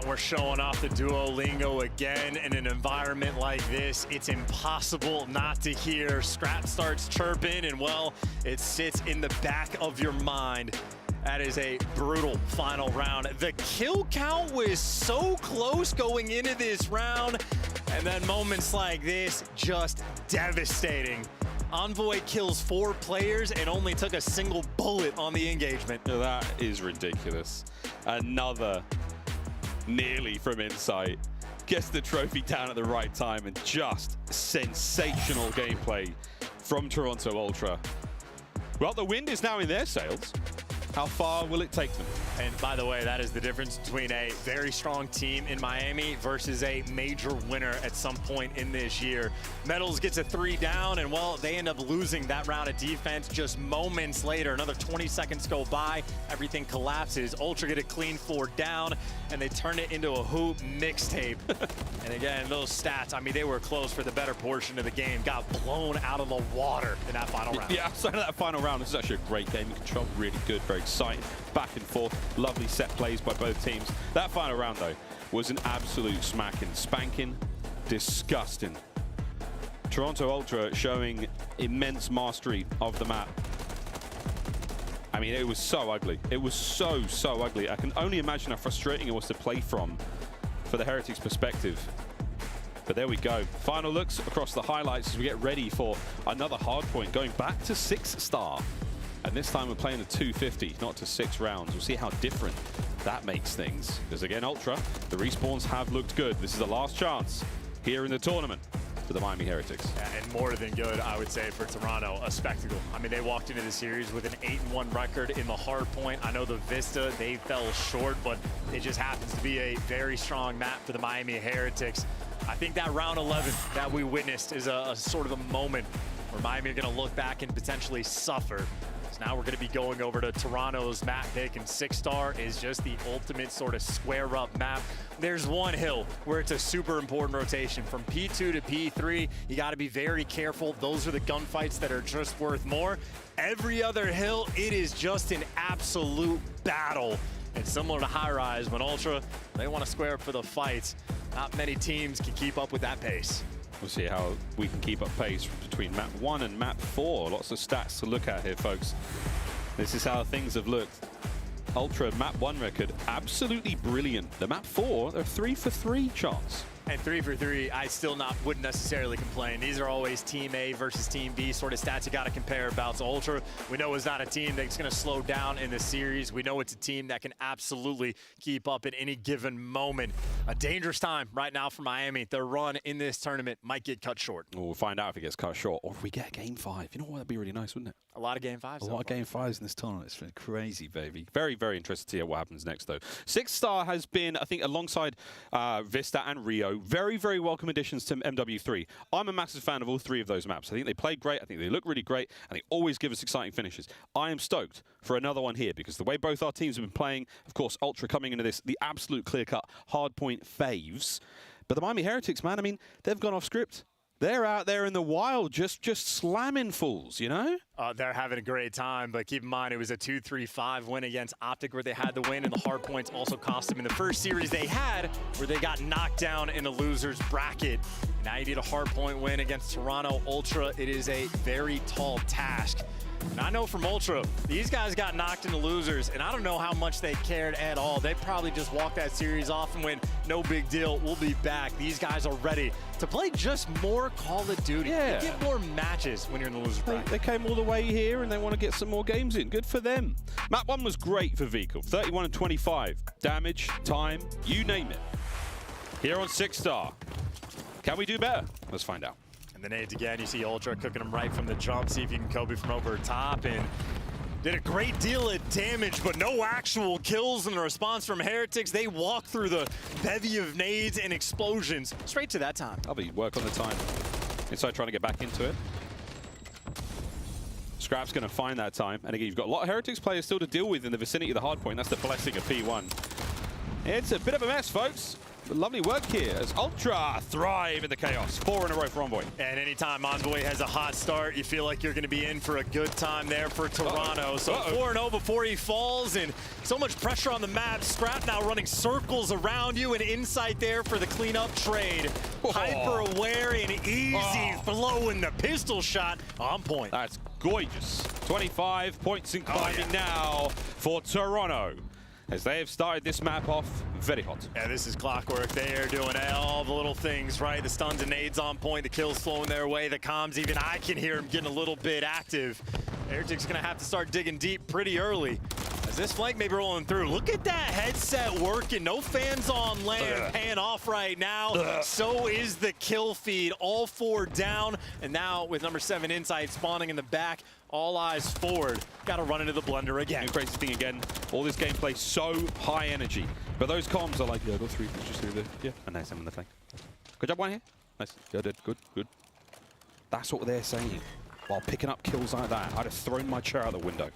We're showing off the Duolingo again. In an environment like this, it's impossible not to hear. Scrap starts chirping, and well, it sits in the back of your mind. That is a brutal final round. The kill count was so close going into this round, and then moments like this, just devastating. Envoy kills 4 players and only took a single bullet on the engagement. That is ridiculous. Another nearly from Insight. Gets the trophy down at the right time, and just sensational gameplay from Toronto Ultra. Well, the wind is now in their sails. How far will it take them? And by the way, that is the difference between a very strong team in Miami versus a major winner at some point in this year. Metals gets a 3 down, and well, they end up losing that round of defense just moments later. Another 20 seconds go by, everything collapses. Ultra get a clean 4 down, and they turn it into a hoop mixtape. And again, those stats, I mean, they were close for the better portion of the game. Got blown out of the water in that final round. Yeah, outside of that final round, this is actually a great game. Control really good, very exciting, back and forth, lovely set plays by both teams. That final round, though, was an absolute smacking, spanking, disgusting. Toronto Ultra showing immense mastery of the map. I mean, it was so ugly. It was so ugly. I can only imagine how frustrating it was to play from for the Heretics perspective. But there we go. Final looks across the highlights as we get ready for another Hardpoint, going back to 6-star. And this time we're playing a 250, not to 6 rounds. We'll see how different that makes things. Because again, Ultra, the respawns have looked good. This is the last chance here in the tournament. for the Miami Heretics. And more than good, I would say, for Toronto, a spectacle. I mean, they walked into the series with an 8-1 record in the Hardpoint. I know the Vista, they fell short, but it just happens to be a very strong map for the Miami Heretics. I think that round 11 that we witnessed is a sort of a moment where Miami are going to look back and potentially suffer. So now we're going to be going over to Toronto's map pick, and 6-star is just the ultimate sort of square-up map. There's one hill where it's a super important rotation. From P2 to P3, you got to be very careful. Those are the gunfights that are just worth more. Every other hill, it is just an absolute battle. And similar to High Rise, when Ultra, they want to square up for the fights. Not many teams can keep up with that pace. We'll see how we can keep up pace between map 1 and map 4. Lots of stats to look at here, folks. This is how things have looked. Ultra map 1 record, absolutely brilliant. The map 4, they're 3 for 3 chance. And 3 for 3, I still wouldn't necessarily complain. These are always Team A versus Team B sort of stats you got to compare about. So Ultra, we know is not a team that's going to slow down in the series. We know it's a team that can absolutely keep up at any given moment. A dangerous time right now for Miami. Their run in this tournament might get cut short. Well, we'll find out if it gets cut short, or if we get a game 5. You know what? That'd be really nice, wouldn't it? A lot of game 5s. A lot of game 5s in this tournament. It's been crazy, baby. Very, very interested to hear what happens next, though. 6-star has been, I think, alongside Vista and Rio, very, very welcome additions to MW3. I'm a massive fan of all 3 of those maps. I think they play great. I think they look really great, and they always give us exciting finishes. I am stoked for another one here, because the way both our teams have been playing, of course, Ultra coming into this, the absolute clear-cut Hardpoint faves. But the Miami Heretics, man, I mean, they've gone off script. They're out there in the wild just slamming fools, you know? They're having a great time, but keep in mind it was a 2-3-5 win against Optic where they had the win, and the hard points also cost them in the first series they had where they got knocked down in the loser's bracket. Now you need a hard point win against Toronto Ultra. It is a very tall task. And I know from Ultra, these guys got knocked into losers, and I don't know how much they cared at all. They probably just walked that series off and went, no big deal, we'll be back. These guys are ready to play just more Call of Duty. Yeah. You get more matches when you're in the loser bracket. They came all the way here, and they want to get some more games in. Good for them. Map 1 was great for Vehicle. 31 and 25. Damage, time, you name it. Here on 6-star. Can we do better? Let's find out. And the nades again, you see Ultra cooking them right from the jump. See if you can Kobe from over top, and did a great deal of damage, but no actual kills in the response from Heretics. They walk through the bevy of nades and explosions straight to that time. I'll be work on the time. Inside trying to get back into it. Scrap's going to find that time. And again, you've got a lot of Heretics players still to deal with in the vicinity of the hardpoint. That's the blessing of P1. It's a bit of a mess, folks. But lovely work here as Ultra thrive in the chaos. 4 in a row for Envoy. And anytime Envoy has a hot start, you feel like you're going to be in for a good time there for Toronto. So 4-0 before he falls, and so much pressure on the map. Scrap now running circles around you, and insight there for the cleanup trade. Hyper aware and easy flow in the pistol shot on point. That's gorgeous. 25 points and climbing now for Toronto, as they have started this map off very hot. Yeah, this is clockwork. They are doing all the little things, right? The stuns and nades on point, the kills flowing their way, the comms, even I can hear them getting a little bit active. Heretics gonna have to start digging deep pretty early, as this flank may be rolling through. Look at that headset working. No fans on land, paying off right now. So is the kill feed. All 4 down, and now with number 7 inside spawning in the back, all eyes forward. Got to run into the blender again. And crazy thing again, all this gameplay so high energy, but those comms are like, yeah, I got 3 just through there. Yeah, and nice, I'm on the flank. Good job, one here. Nice, good. That's what they're saying. While picking up kills like that, I'd have thrown my chair out the window.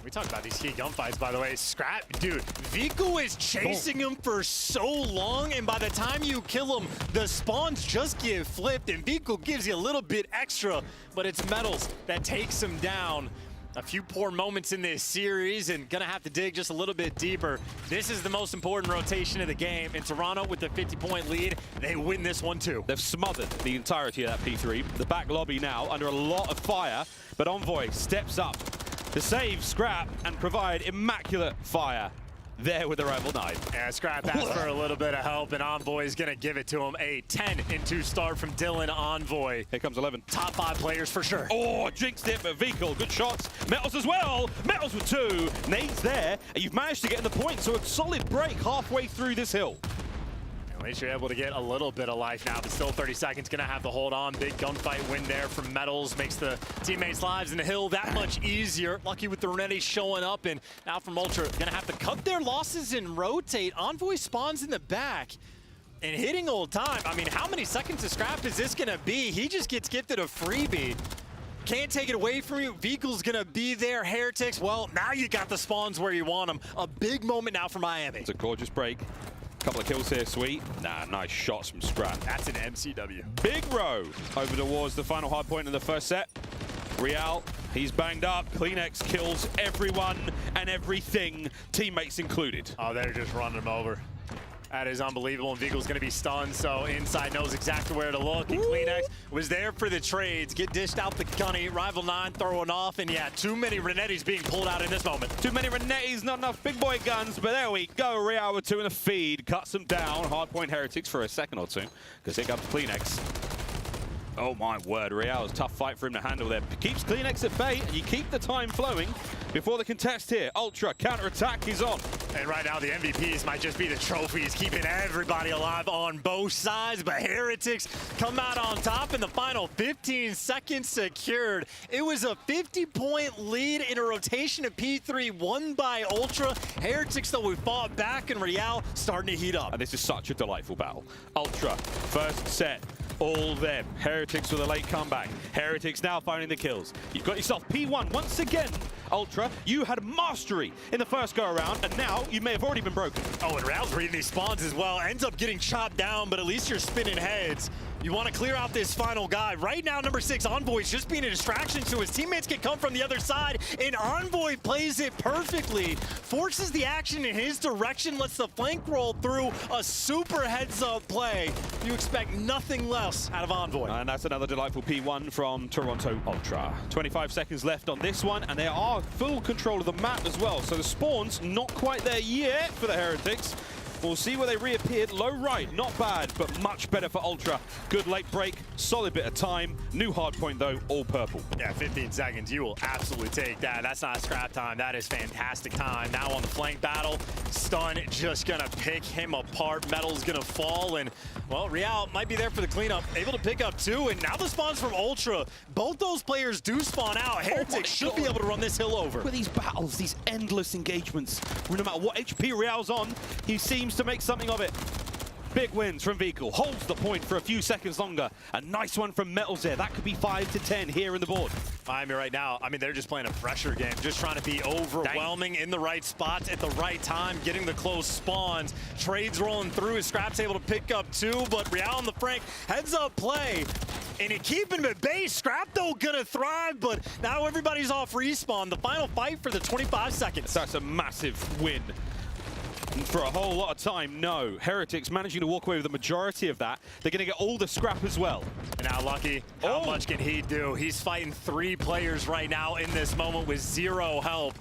We talked about these key gunfights, by the way. Scrap, dude, Viku is chasing him for so long, and by the time you kill him, the spawns just get flipped, and Viku gives you a little bit extra, but it's Metals that takes him down. A few poor moments in this series, and gonna have to dig just a little bit deeper. This is the most important rotation of the game, and Toronto with the 50-point lead, they win this one too. They've smothered the entirety of that P3. The back lobby now under a lot of fire, but Envoy steps up to save Scrap and provide immaculate fire there with the Rival 9. Yeah, Scrap asked for a little bit of help, and Envoy is going to give it to him. A 10 and 2 star from Dylan Envoy. Here comes 11. Top 5 players for sure. Oh, jinxed it, but Vehicle, good shots. Metals as well. Metals with 2. Nades there, and you've managed to get in the point, so a solid break halfway through this hill. At least you're able to get a little bit of life now, but still 30 seconds. Gonna have to hold on. Big gunfight win there from Metals. Makes the teammates' lives in the hill that much easier. Lucky with the Renetti showing up, and now from Ultra, gonna have to cut their losses and rotate. Envoy spawns in the back and hitting old time. I mean, how many seconds of scrap is this gonna be? He just gets gifted a freebie. Can't take it away from you. Vehicle's gonna be there. Heretics, well, now you got the spawns where you want them. A big moment now for Miami. It's a gorgeous break. Couple of kills here, sweet. Nah, nice shots from Scrap. That's an MCW. Big row over towards the final hard point in the first set. Real, he's banged up. Kleenex kills everyone and everything, teammates included. Oh, they're just running him over. That is unbelievable, and Vigo's gonna be stunned, so Inside knows exactly where to look, and Kleenex was there for the trades. Get dished out the gunny, Rival 9 throwing off, and yeah, too many Renettis being pulled out in this moment. Too many Renettis, not enough big boy guns, but there we go. Real with 2 in the feed, cuts them down. Hardpoint Heretics for a second or two, because here comes Kleenex. Oh my word, Real's tough fight for him to handle there. Keeps Kleenex at bay, and you keep the time flowing before the contest here. Ultra counter-attack is on. And right now the MVPs might just be the trophies, keeping everybody alive on both sides, but Heretics come out on top in the final 15 seconds secured. It was a 50-point lead in a rotation of P3 won by Ultra. Heretics, though, we fought back, and Real starting to heat up. And this is such a delightful battle. Ultra, first set. All them. Heretics with a late comeback. Heretics now finding the kills. You've got yourself P1 once again. Ultra, you had mastery in the first go-around, and now you may have already been broken. Oh, and Real's reading these spawns as well. Ends up getting chopped down, but at least you're spinning heads. You want to clear out this final guy. Right now, number 6, Envoy's just being a distraction so his teammates can come from the other side, and Envoy plays it perfectly. Forces the action in his direction, lets the flank roll through. A super heads-up play. You expect nothing less out of Envoy. And that's another delightful P1 from Toronto Ultra. 25 seconds left on this one, and they are full control of the map as well. So the spawns not quite there yet for the Heretics. We'll see where they reappeared. Low right, not bad, but much better for Ultra. Good late break, solid bit of time. New hard point though, all purple. Yeah, 15 seconds, you will absolutely take that. That's not scrap time, that is fantastic time. Now on the flank battle, Stun just gonna pick him apart. Metal's gonna fall, and well, Real might be there for the cleanup. Able to pick up 2, and now the spawns from Ultra. Both those players do spawn out. Heretics should be able to run this hill over. With these battles, these endless engagements, no matter what HP Real's on, he seems to make something of it. Big wins from Vehicle, holds the point for a few seconds longer. A nice one from Metals there. That could be 5 to 10 here in the board. Miami right now, I mean, they're just playing a pressure game, just trying to be overwhelming in the right spots at the right time, getting the close spawns. Trades rolling through, Scrap's able to pick up 2, but Real on the Frank, heads up play. And you keep him at base. Scrap, though, gonna thrive, but now everybody's off respawn. The final fight for the 25 seconds. That's a massive win. And for a whole lot of time, no. Heretics managing to walk away with the majority of that. They're going to get all the scrap as well. And now Lucky, how much can he do? He's fighting 3 players right now in this moment with 0 help.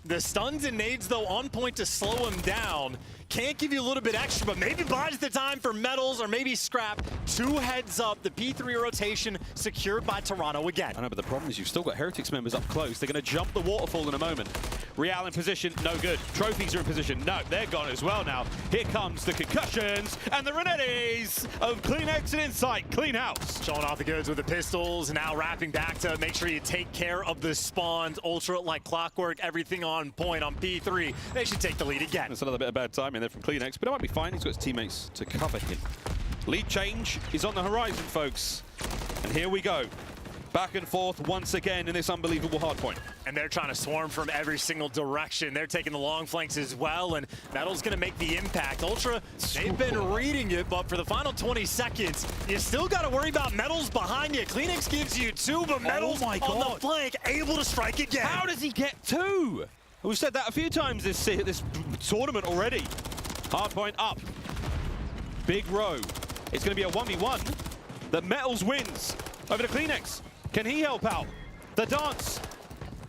The stuns and nades, though, on point to slow him down. Can't give you a little bit extra, but maybe buys the time for Metals or maybe Scrap. 2 heads up, the P3 rotation secured by Toronto again. I know, but the problem is you've still got Heretics members up close. They're going to jump the waterfall in a moment. Real in position, no good. Trophies are in position, no, they're gone as well now. Here comes the concussions and the Renettis of Kleenex and Insight. Clean house. Showing off the goods with the pistols, now wrapping back to make sure you take care of the spawns. Ultra like clockwork, everything on point on P3. They should take the lead again. That's another bit of bad timing there from Kleenex, but it might be fine. He's got his teammates to cover him. Lead change is on the horizon, folks. And here we go. Back and forth once again in this unbelievable hardpoint. And they're trying to swarm from every single direction. They're taking the long flanks as well, and Metal's going to make the impact. Ultra, they've been reading it, but for the final 20 seconds, you still got to worry about Metals behind you. Kleenex gives you 2, but Metals on the flank, able to strike again. How does he get 2? We've said that a few times this tournament already. Hardpoint up. Big row. It's going to be a 1v1. The Metals wins over to Kleenex. Can he help out? The dance.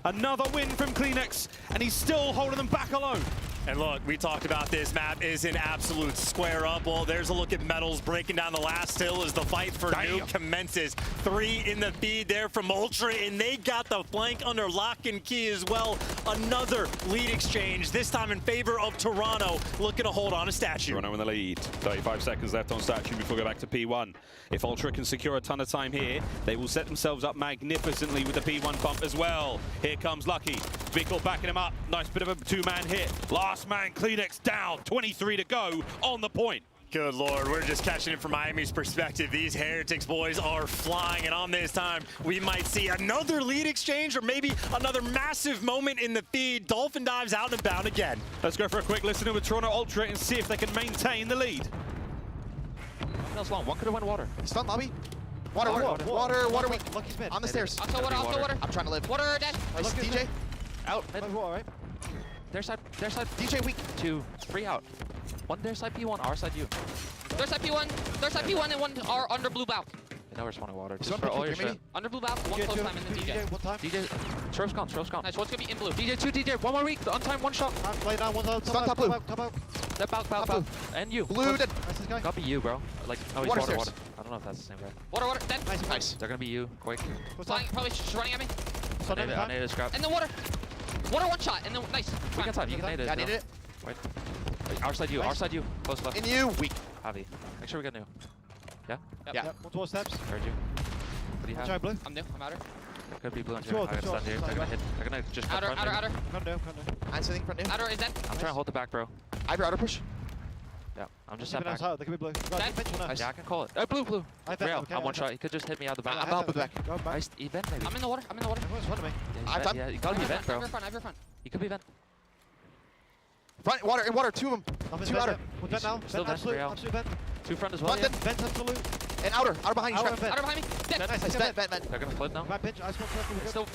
Another win from Kleenex, and he's still holding them back alone. And look, we talked about this map is an absolute square up. Well, there's a look at Metals breaking down the last hill as the fight for Nuke commences. 3 in the feed there from Ultra, and they got the flank under lock and key as well. Another lead exchange, this time in favor of Toronto, looking to hold on a Statue. Toronto in the lead. 35 seconds left on Statue before we go back to P1. If Ultra can secure a ton of time here, they will set themselves up magnificently with the P1 bump as well. Here comes Lucky. Vickle backing him up. Nice bit of a 2-man hit. Last man, Kleenex down. 23 to go on the point. Good Lord, we're just catching it from Miami's perspective. These Heretics boys are flying, and on this time, we might see another lead exchange or maybe another massive moment in the feed. Dolphin dives out and bound again. Let's go for a quick listen with Toronto Ultra and see if they can maintain the lead. That's long. One could have went water. Stun lobby. Water weak. Lucky's mid. On the stairs. I'll throw water. I'm trying to live. Water dead. Nice, DJ. Out. Mid. All right. Their side. DJ weak. 2, 3 out. 1 their side P1, our side U. Their side P1, and 1 are under blue balk. I know we're spawning water. Just for all your shit. Under blue balk, 1 close time, and then DJ. One time. DJ, Shrove's gone. Nice, one's gonna be in blue. DJ, 2 DJ, 1 more weak. The untimed 1 shot. Lay down, one's out. Stun top blue. Top out. That balk. And you. Blue dead. Nice, this guy. Gotta be you, bro. Like, oh, he's Water water. stairs. I don't know if that's the same guy. Water, dead. Nice. They're gonna be you, quick. Flying, probably just running at me. I need a scrap. And then water. Water 1 shot, and then nice. We can time, you can nade it. I needed it. Wait. Our side you, Close left. In you. Weak. Javi. Make sure we get new. Yeah? Yeah. One towards steps. Heard you. What do you have? Try blue. I'm new, I'm outer. Could be blue and Sure, I got stunned here. They're gonna hit. They're gonna just cut front. Outer. Come down. I'm sitting front new. Outer is dead. I'm trying to hold the back, bro. I've outer push. Yeah, I'm just Keep sat it back. out. They could be blue. Dead. Yeah, I can call it. Oh, blue. Real. I'm 1 shot. He could just hit me out the back. I'm out the back. Go back. Nice. Event maybe. I'm in the water. Everyone's in front of me. Yeah, you gotta be event, bro. I have your front. He could be event. Front, water, 2 of them. Nothing's 2 vent outer. yet. With vent now. Still Vent vent, real. absolute vent. 2 front as well. Front Yeah. Vent absolute. And outer behind you. Outer Shrek. Outer behind me. Dead. Nice. Vent. They're gonna flip now. Back pinch. I spawned first. Still.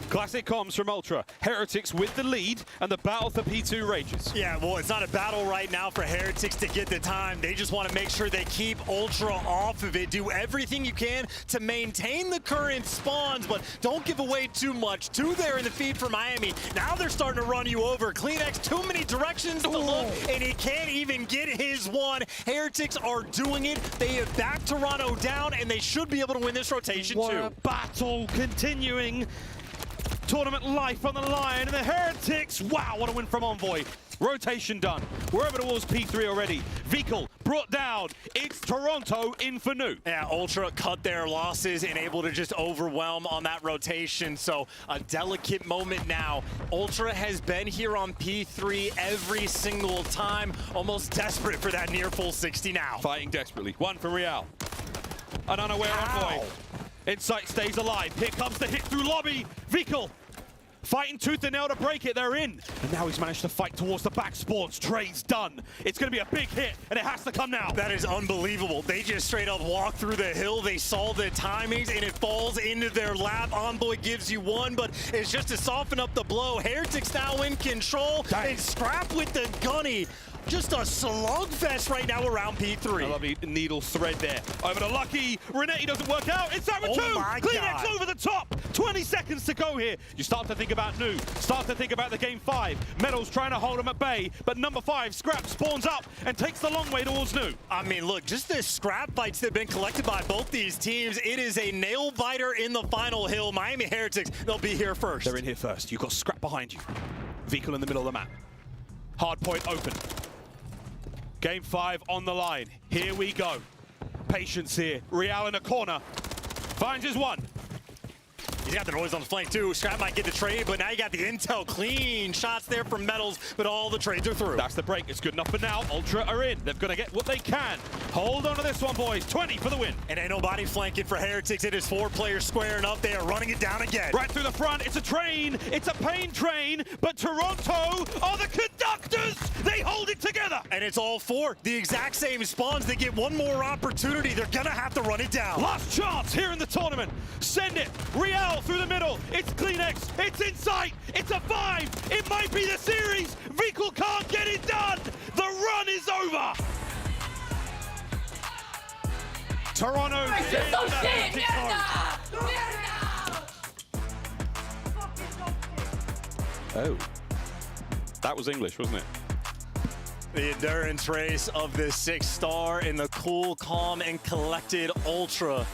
Classic comms from Ultra. Heretics with the lead, and the battle for P2 rages. Yeah, well, it's not a battle right now for Heretics to get the time. They just want to make sure they keep Ultra off of it. Do everything you can to maintain the current spawns, but don't give away too much. 2 there in the feed for Miami. Now they're starting to run you over. Kleenex, too many directions to look, and he can't even get his 1. Heretics are doing it. They have backed Toronto down, and they should be able to win this rotation What too. a battle continuing. Tournament life on the line, and the Heretics, wow, what a win from Envoy. Rotation done. We're over towards P3 already. Vickle brought down. It's Toronto in for Nuke. Yeah, Ultra cut their losses and able to just overwhelm on that rotation. So a delicate moment now. Ultra has been here on P3 every single time. Almost desperate for that near full 60 now. Fighting desperately. 1 for Real. An unaware Envoy. Insight stays alive. Here comes the hit through lobby. Vickle fighting tooth and nail to break it. They're in. And now he's managed to fight towards the back spawns. Trade's done. It's going to be a big hit, and it has to come now. That is unbelievable. They just straight up walk through the hill. They saw the timings, and it falls into their lap. Envoy gives you 1, but it's just to soften up the blow. Heretics now in control. And Scrap with the gunny. Just a slugfest right now around P3. A lovely needle thread there. Over to Lucky. Renetti doesn't work out. It's over 2. Kleenex over the top. 20 seconds to go here. You start to think about Nu. Start to think about the game 5. Metals trying to hold him at bay, but number 5, Scrap, spawns up and takes the long way towards Nu. I mean, look, just the scrap fights that have been collected by both these teams. It is a nail biter in the final hill. Miami Heretics, they'll be here first. They're in here first. You've got Scrap behind you. Vehicle in the middle of the map. Hardpoint open. Game 5 on the line. Here we go. Patience here. Real in a corner. Finds his 1. He's got the noise on the flank too. Scrap might get the trade, but now you got the intel. Clean shots there from Metals, but all the trades are through. That's the break. It's good enough for now. Ultra are in. They've got to get what they can. Hold on to this one, boys. 20 for the win. And ain't nobody flanking for Heretics. It is 4 players squaring up. They are running it down again. Right through the front. It's a train. It's a pain train. But Toronto are the conductors. They hold it together. And it's all 4. The exact same spawns. They get 1 more opportunity. They're going to have to run it down. Last chance here in the tournament. Send it. Real through the middle. It's Kleenex. It's Insight. It's a 5. It might be the series. Vickle can't get it done. The run is over. Toronto. Oh. That was English, wasn't it? The endurance race of the 6-star in the cool, calm, and collected Ultra.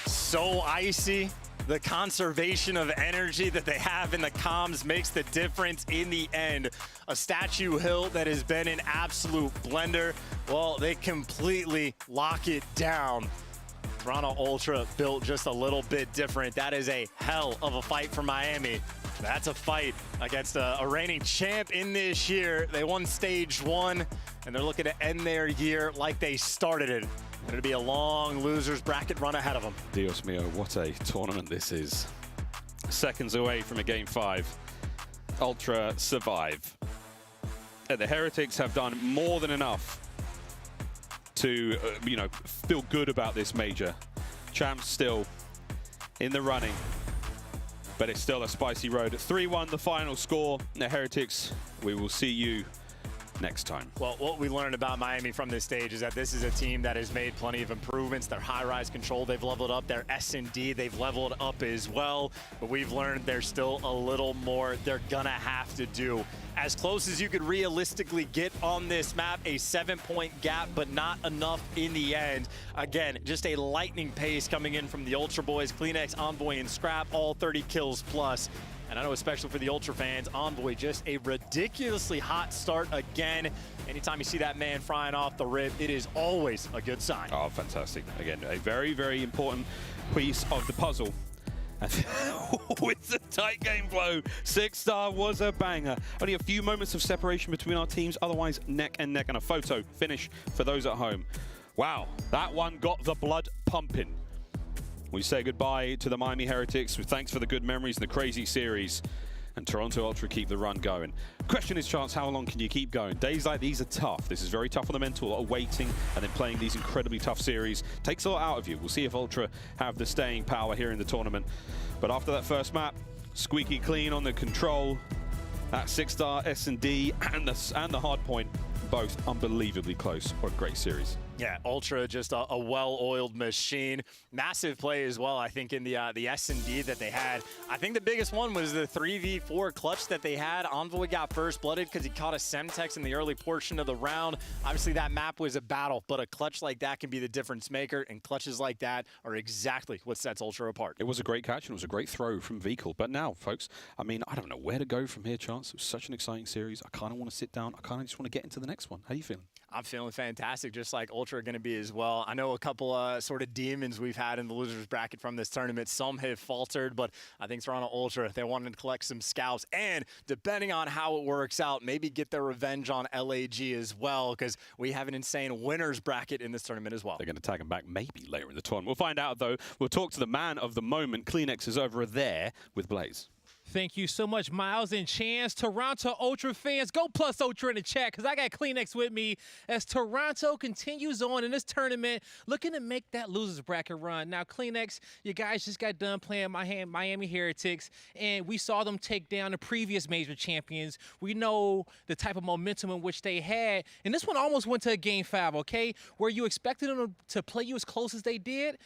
So icy. The conservation of energy that they have in the comms makes the difference in the end. A statue hill that has been an absolute blender. Well, they completely lock it down. Toronto Ultra built just a little bit different. That is a hell of a fight for Miami. That's a fight against a reigning champ in this year. They won stage 1, and they're looking to end their year like they started it. It'll be a long losers bracket run ahead of them. Dios mio, what a tournament this is. Seconds away from a game 5. Ultra survive. And the Heretics have done more than enough to, feel good about this major. Champs still in the running, but it's still a spicy road. 3-1 the final score. The Heretics, we will see you next time. Well, what we learned about Miami from this stage is that this is a team that has made plenty of improvements. Their high-rise control, they've leveled up. Their S&D, they've leveled up as well. But we've learned there's still a little more they're gonna have to do. As close as you could realistically get on this map, a 7-point gap, but not enough in the end. Again, just a lightning pace coming in from the Ultra Boys. Kleenex, Envoy, and Scrap, all 30 kills plus. And I know especially for the Ultra fans, Envoy just a ridiculously hot start again. Anytime you see that man frying off the rip, it is always a good sign. Oh, fantastic. Again, a very, very important piece of the puzzle. With the tight game flow, 6-star was a banger. Only a few moments of separation between our teams, otherwise neck and neck, and a photo finish for those at home. Wow, that one got the blood pumping. We say goodbye to the Miami Heretics with thanks for the good memories and the crazy series. And Toronto Ultra keep the run going. Question is, Chance, how long can you keep going? Days like these are tough. This is very tough on the mental, a lot of waiting and then playing these incredibly tough series. Takes a lot out of you. We'll see if Ultra have the staying power here in the tournament. But after that first map, squeaky clean on the control. That 6-star S&D and the Hardpoint, both unbelievably close. What a great series. Yeah, Ultra just a well-oiled machine. Massive play as well, I think, in the S&D that they had. I think the biggest one was the 3v4 clutch that they had. Envoy got first-blooded because he caught a Semtex in the early portion of the round. Obviously, that map was a battle, but a clutch like that can be the difference maker, and clutches like that are exactly what sets Ultra apart. It was a great catch, and it was a great throw from Vehicle. But now, folks, I mean, I don't know where to go from here, Chance. It was such an exciting series. I kind of want to sit down. I kind of just want to get into the next one. How are you feeling? I'm feeling fantastic, just like Ultra are going to be as well. I know a couple sort of demons we've had in the losers bracket from this tournament. Some have faltered, but I think Toronto Ultra, they wanted to collect some scalps. And depending on how it works out, maybe get their revenge on LAG as well, because we have an insane winners bracket in this tournament as well. They're going to tag them back maybe later in the tournament. We'll find out, though. We'll talk to the man of the moment. Kleenex is over there with Blaze. Thank you so much, Miles and Chance. Toronto Ultra fans, go plus Ultra in the chat because I got Kleenex with me as Toronto continues on in this tournament, looking to make that losers bracket run. Now, Kleenex, you guys just got done playing Miami Heretics, and we saw them take down the previous major champions. We know the type of momentum in which they had, and this one almost went to a game 5, okay? Where you expected them to play you as close as they did?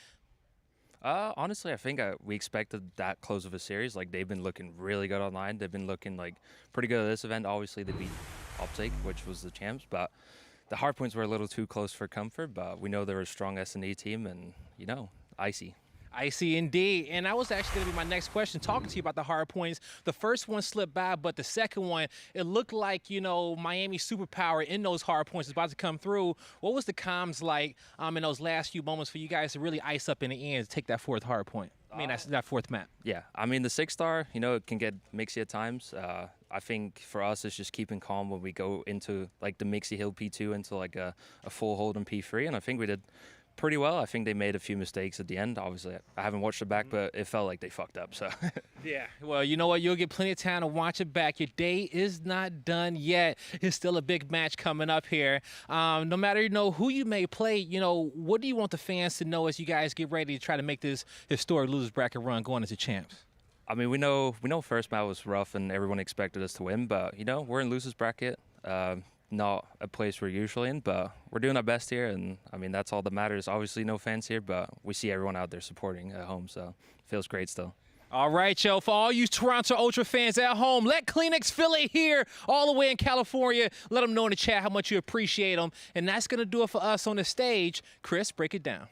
Honestly, I think we expected that close of a series. Like, they've been looking really good online. They've been looking, like, pretty good at this event. Obviously, they beat Optic, which was the champs, but the Hardpoints were a little too close for comfort, but we know they're a strong S&E team, and, icy. I see, indeed. And that was actually going to be my next question, talking to you about the hard points. The first one slipped by, but the second one, it looked like, Miami's superpower in those hard points is about to come through. What was the comms like in those last few moments for you guys to really ice up in the end to take that fourth hard point? I mean, that's that fourth map. Yeah, I mean, the 6-star, it can get mixy at times. I think for us, it's just keeping calm when we go into, like, the Mixie Hill P2 into, like, a full hold on P3, and I think we did pretty well. I think they made a few mistakes at the end. Obviously, I haven't watched it back, but it felt like they fucked up. So yeah. Well, you know what? You'll get plenty of time to watch it back. Your day is not done yet. It's still a big match coming up here. No matter who you may play, what do you want the fans to know as you guys get ready to try to make this historic losers bracket run going into champs? I mean, we know first match was rough and everyone expected us to win, but we're in losers bracket. Not a place we're usually in, but we're doing our best here, and I mean, that's all that matters. Obviously no fans here, but we see everyone out there supporting at home, so it feels great still. All right, yo, for all you Toronto Ultra fans at home, let Kleenex feel it here all the way in California. Let them know in the chat how much you appreciate them. And that's going to do it for us on the stage. Chris, break it down.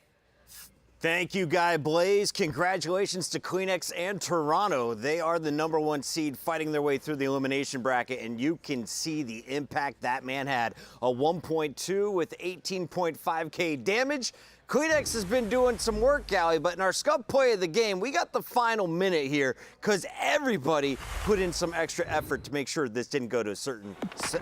Thank you, Guy Blaze. Congratulations to Kleenex and Toronto. They are the #1 seed fighting their way through the elimination bracket, and you can see the impact that man had. A 1.2 with 18.5K damage. Kleenex has been doing some work, Gally, but in our Scub play of the game, we got the final minute here because everybody put in some extra effort to make sure this didn't go to a certain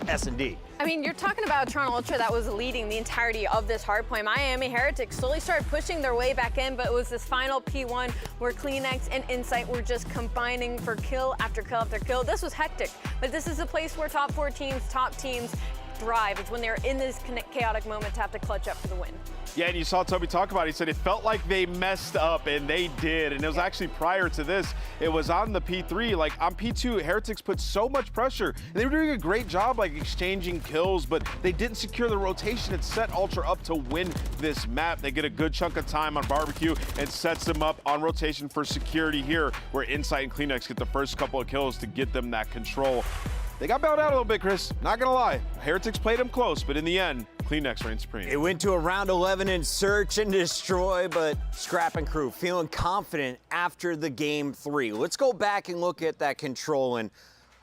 S&D. I mean, you're talking about Toronto Ultra that was leading the entirety of this hardpoint. Miami Heretics slowly started pushing their way back in, but it was this final P1 where Kleenex and Insight were just combining for kill after kill after kill. This was hectic, but this is a place where top teams thrive. It's when they're in this chaotic moment to have to clutch up for the win. Yeah, and you saw Toby talk about it. He said it felt like they messed up, and they did. And it was actually prior to this. It was on the P3. Like, on P2, Heretics put so much pressure. And they were doing a great job, like, exchanging kills, but they didn't secure the rotation and set Ultra up to win this map. They get a good chunk of time on Barbecue and sets them up on rotation for security here, where Insight and Kleenex get the first couple of kills to get them that control. They got bailed out a little bit, Chris. Not gonna lie. Heretics played them close, but in the end, Kleenex reigned supreme. It went to a round 11 in search and destroy, but Scrap and crew feeling confident after the game 3. Let's go back and look at that control and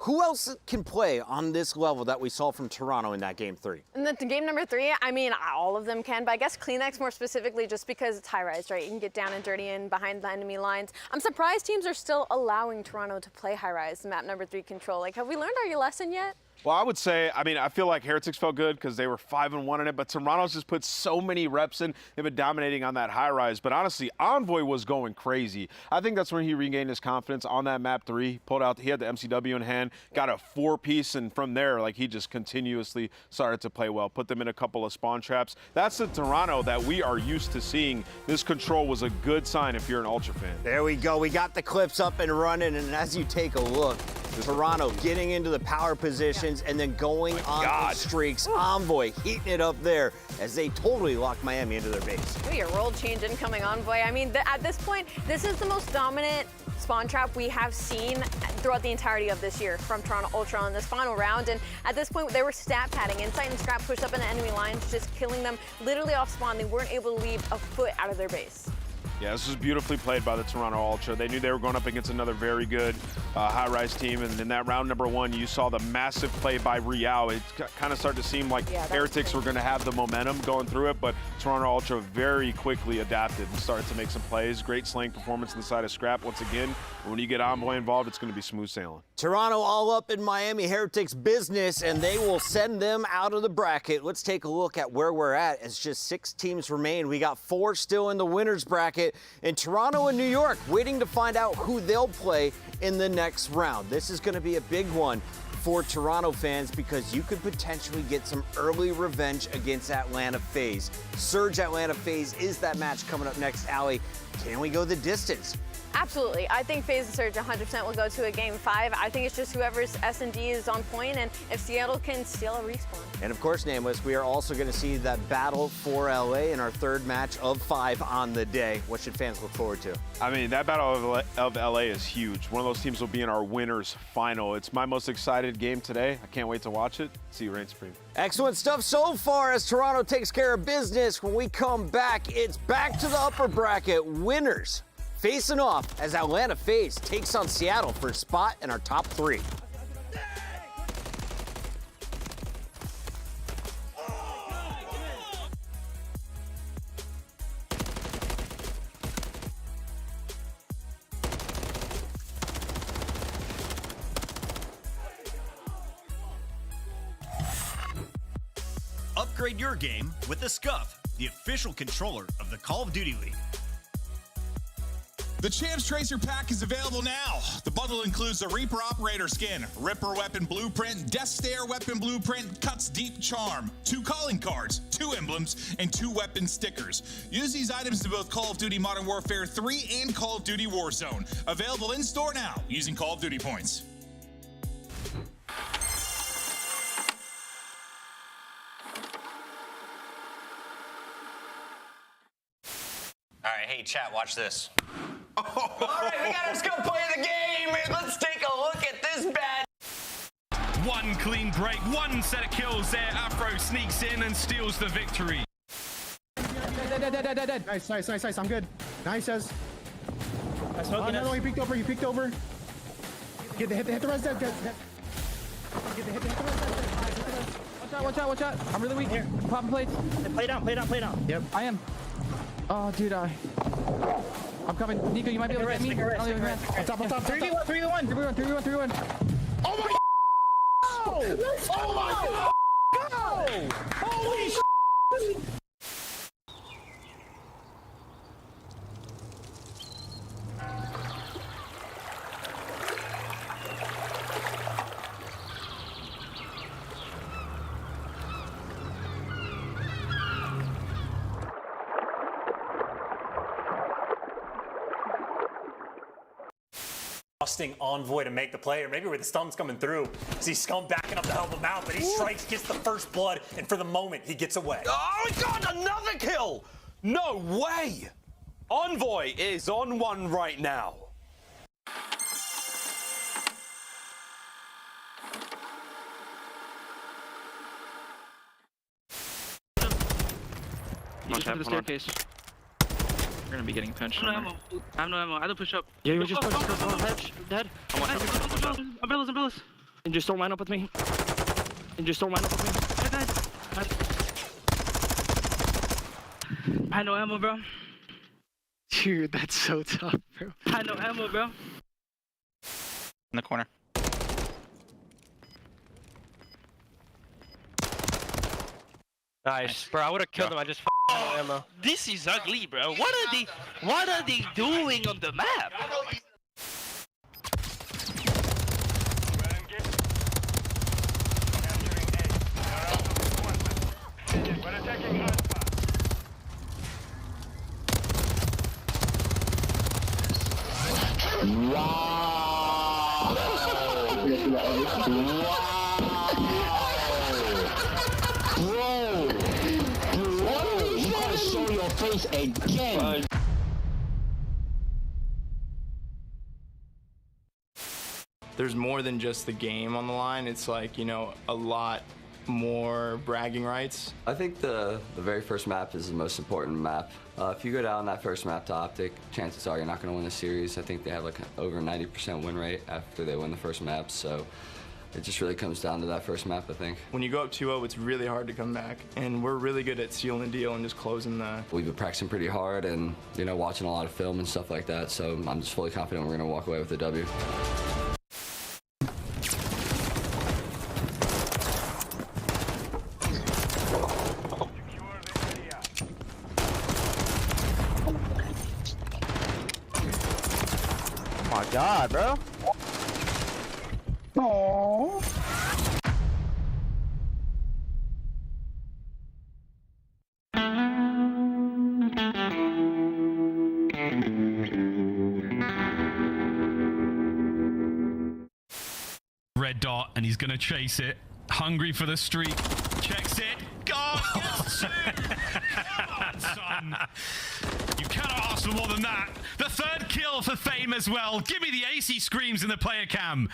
who else can play on this level that we saw from Toronto in that game 3? And the game number 3, I mean, all of them can, but I guess Kleenex more specifically just because it's high-rise, right? You can get down and dirty and behind the enemy lines. I'm surprised teams are still allowing Toronto to play high-rise, map number 3 control. Like, have we learned our lesson yet? Well, I would say, I mean, I feel like Heretics felt good because they were 5-1 in it, but Toronto's just put so many reps in. They've been dominating on that high rise. But honestly, Envoy was going crazy. I think that's when he regained his confidence on that map 3. Pulled out, he had the MCW in hand, got a 4-piece, and from there, like, he just continuously started to play well. Put them in a couple of spawn traps. That's the Toronto that we are used to seeing. This control was a good sign if you're an Ultra fan. There we go. We got the clips up and running, and as you take a look, Toronto getting into the power positions and then going on the streaks. Envoy heating it up there as they totally locked Miami into their base. Maybe a role change incoming Envoy. I mean, at this point, this is the most dominant spawn trap we have seen throughout the entirety of this year from Toronto Ultra on this final round. And at this point, they were stat padding. Insight and Scrap pushed up in the enemy lines, just killing them literally off spawn. They weren't able to leave a foot out of their base. Yeah, this was beautifully played by the Toronto Ultra. They knew they were going up against another very good high-rise team, and in that round number 1, you saw the massive play by Riao. It kind of started to seem like Heretics were going to have the momentum going through it, but Toronto Ultra very quickly adapted and started to make some plays. Great slaying performance on the side of Scrap once again. When you get Envoy involved, it's going to be smooth sailing. Toronto all up in Miami Heretics business, and they will send them out of the bracket. Let's take a look at where we're at as just 6 teams remain. We got 4 still in the winners bracket, and Toronto and New York waiting to find out who they'll play in the next round. This is going to be a big one for Toronto fans because you could potentially get some early revenge against Atlanta FaZe. Surge Atlanta FaZe is that match coming up next, Allie. Can we go the distance? Absolutely. I think FaZe and Surge 100% will go to a game 5. I think it's just whoever's S&D is on point, and if Seattle can steal a respawn. And of course, Nameless, we are also going to see that battle for LA in our 3rd match of 5 on the day. What should fans look forward to? I mean, that battle of LA is huge. One of those teams will be in our winners final. It's my most excited game today. I can't wait to watch it. See you reign supreme. Excellent stuff so far as Toronto takes care of business. When we come back, it's back to the upper bracket winners facing off as Atlanta FaZe takes on Seattle for a spot in our top 3. Upgrade your game with the Scuff, the official controller of the Call of Duty League. The Champs Tracer Pack is available now. The bundle includes the Reaper Operator Skin, Ripper Weapon Blueprint, Death Stare Weapon Blueprint, Cuts Deep Charm, 2 calling cards, 2 emblems, and 2 weapon stickers. Use these items in both Call of Duty Modern Warfare 3 and Call of Duty Warzone. Available in-store now using Call of Duty points. All right, hey, chat, watch this. All right, we got our skill play of the game. Let's take a look at this bad. One clean break, one set of kills there. Afro sneaks in and steals the victory. Dead. Nice. I'm good. Nice, Ez. No, he peeked over. Hit the res, dead. Hit the res, dead. Watch out. I'm really weak. Popping plates. Play down. Yep. I am. Oh, dude, I'm coming. Nico, you might be able to get me. I don't even have On top. 3v1. Oh my Oh my God! Go! Holy shit! Envoy to make the play, or maybe where the stun's coming through. See Scum backing up the help him out, but he strikes, gets the first blood, and for the moment, he gets away. Oh, he got another kill! No way! Envoy is on one right now. You just went to the staircase. We're gonna be getting pinched. I have no ammo. I don't push up. Yeah, you just push. Dead. Umbrellas. And just don't line up with me. I had no ammo, bro. Dude, that's so tough, bro. I had no ammo, bro. In the corner. Nice. Bro, I would have killed him. I just had no ammo. This is ugly, bro. What are they doing on the map? You gotta show your face again. There's more than just the game on the line. It's like, you know, a lot more bragging rights. I think the very first map is the most important map. If you go down that first map to Optic, chances are you're not going to win the series. I think they have like over 90% win rate after they win the first map, so it just really comes down to that first map, I think. When you go up 2-0, it's really hard to come back, and we're really good at sealing the deal and just closing the... We've been practicing pretty hard and, you know, watching a lot of film and stuff like that, so I'm just fully confident we're going to walk away with the W. Oh my God, bro. Aww. Red dot, and he's gonna chase it. Hungry for the streak. Checks it. God, yes, come on, son. You cannot ask for more than that. The third kill for Fame as well. Give me the AC screams in the player cam.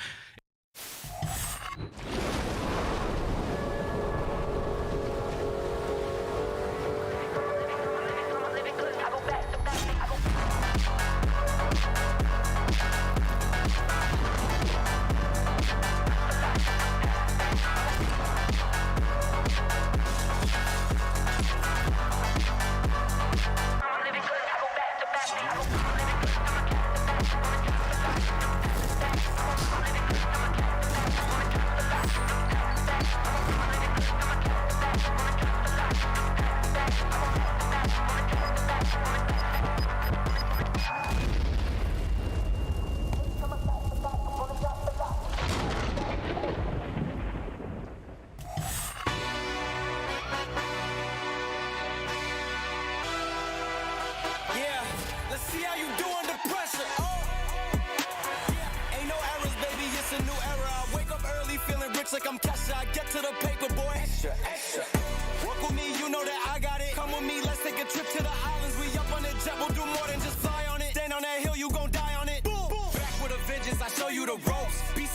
Like I'm Kesha, I get to the paper, boy. Extra. Work with me, you know that I got it. Come with me, let's take a trip to the islands. We up on the jet, we'll do more than just fly on it. Stand on that hill, you gon'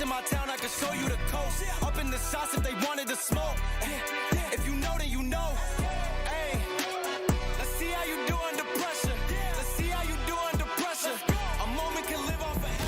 in my town, I can show you the coast. Up in the shots if they wanted to smoke. If you know, then you know. Hey, let's see how you do under pressure. Let's see how you do under pressure. A moment can live on forever.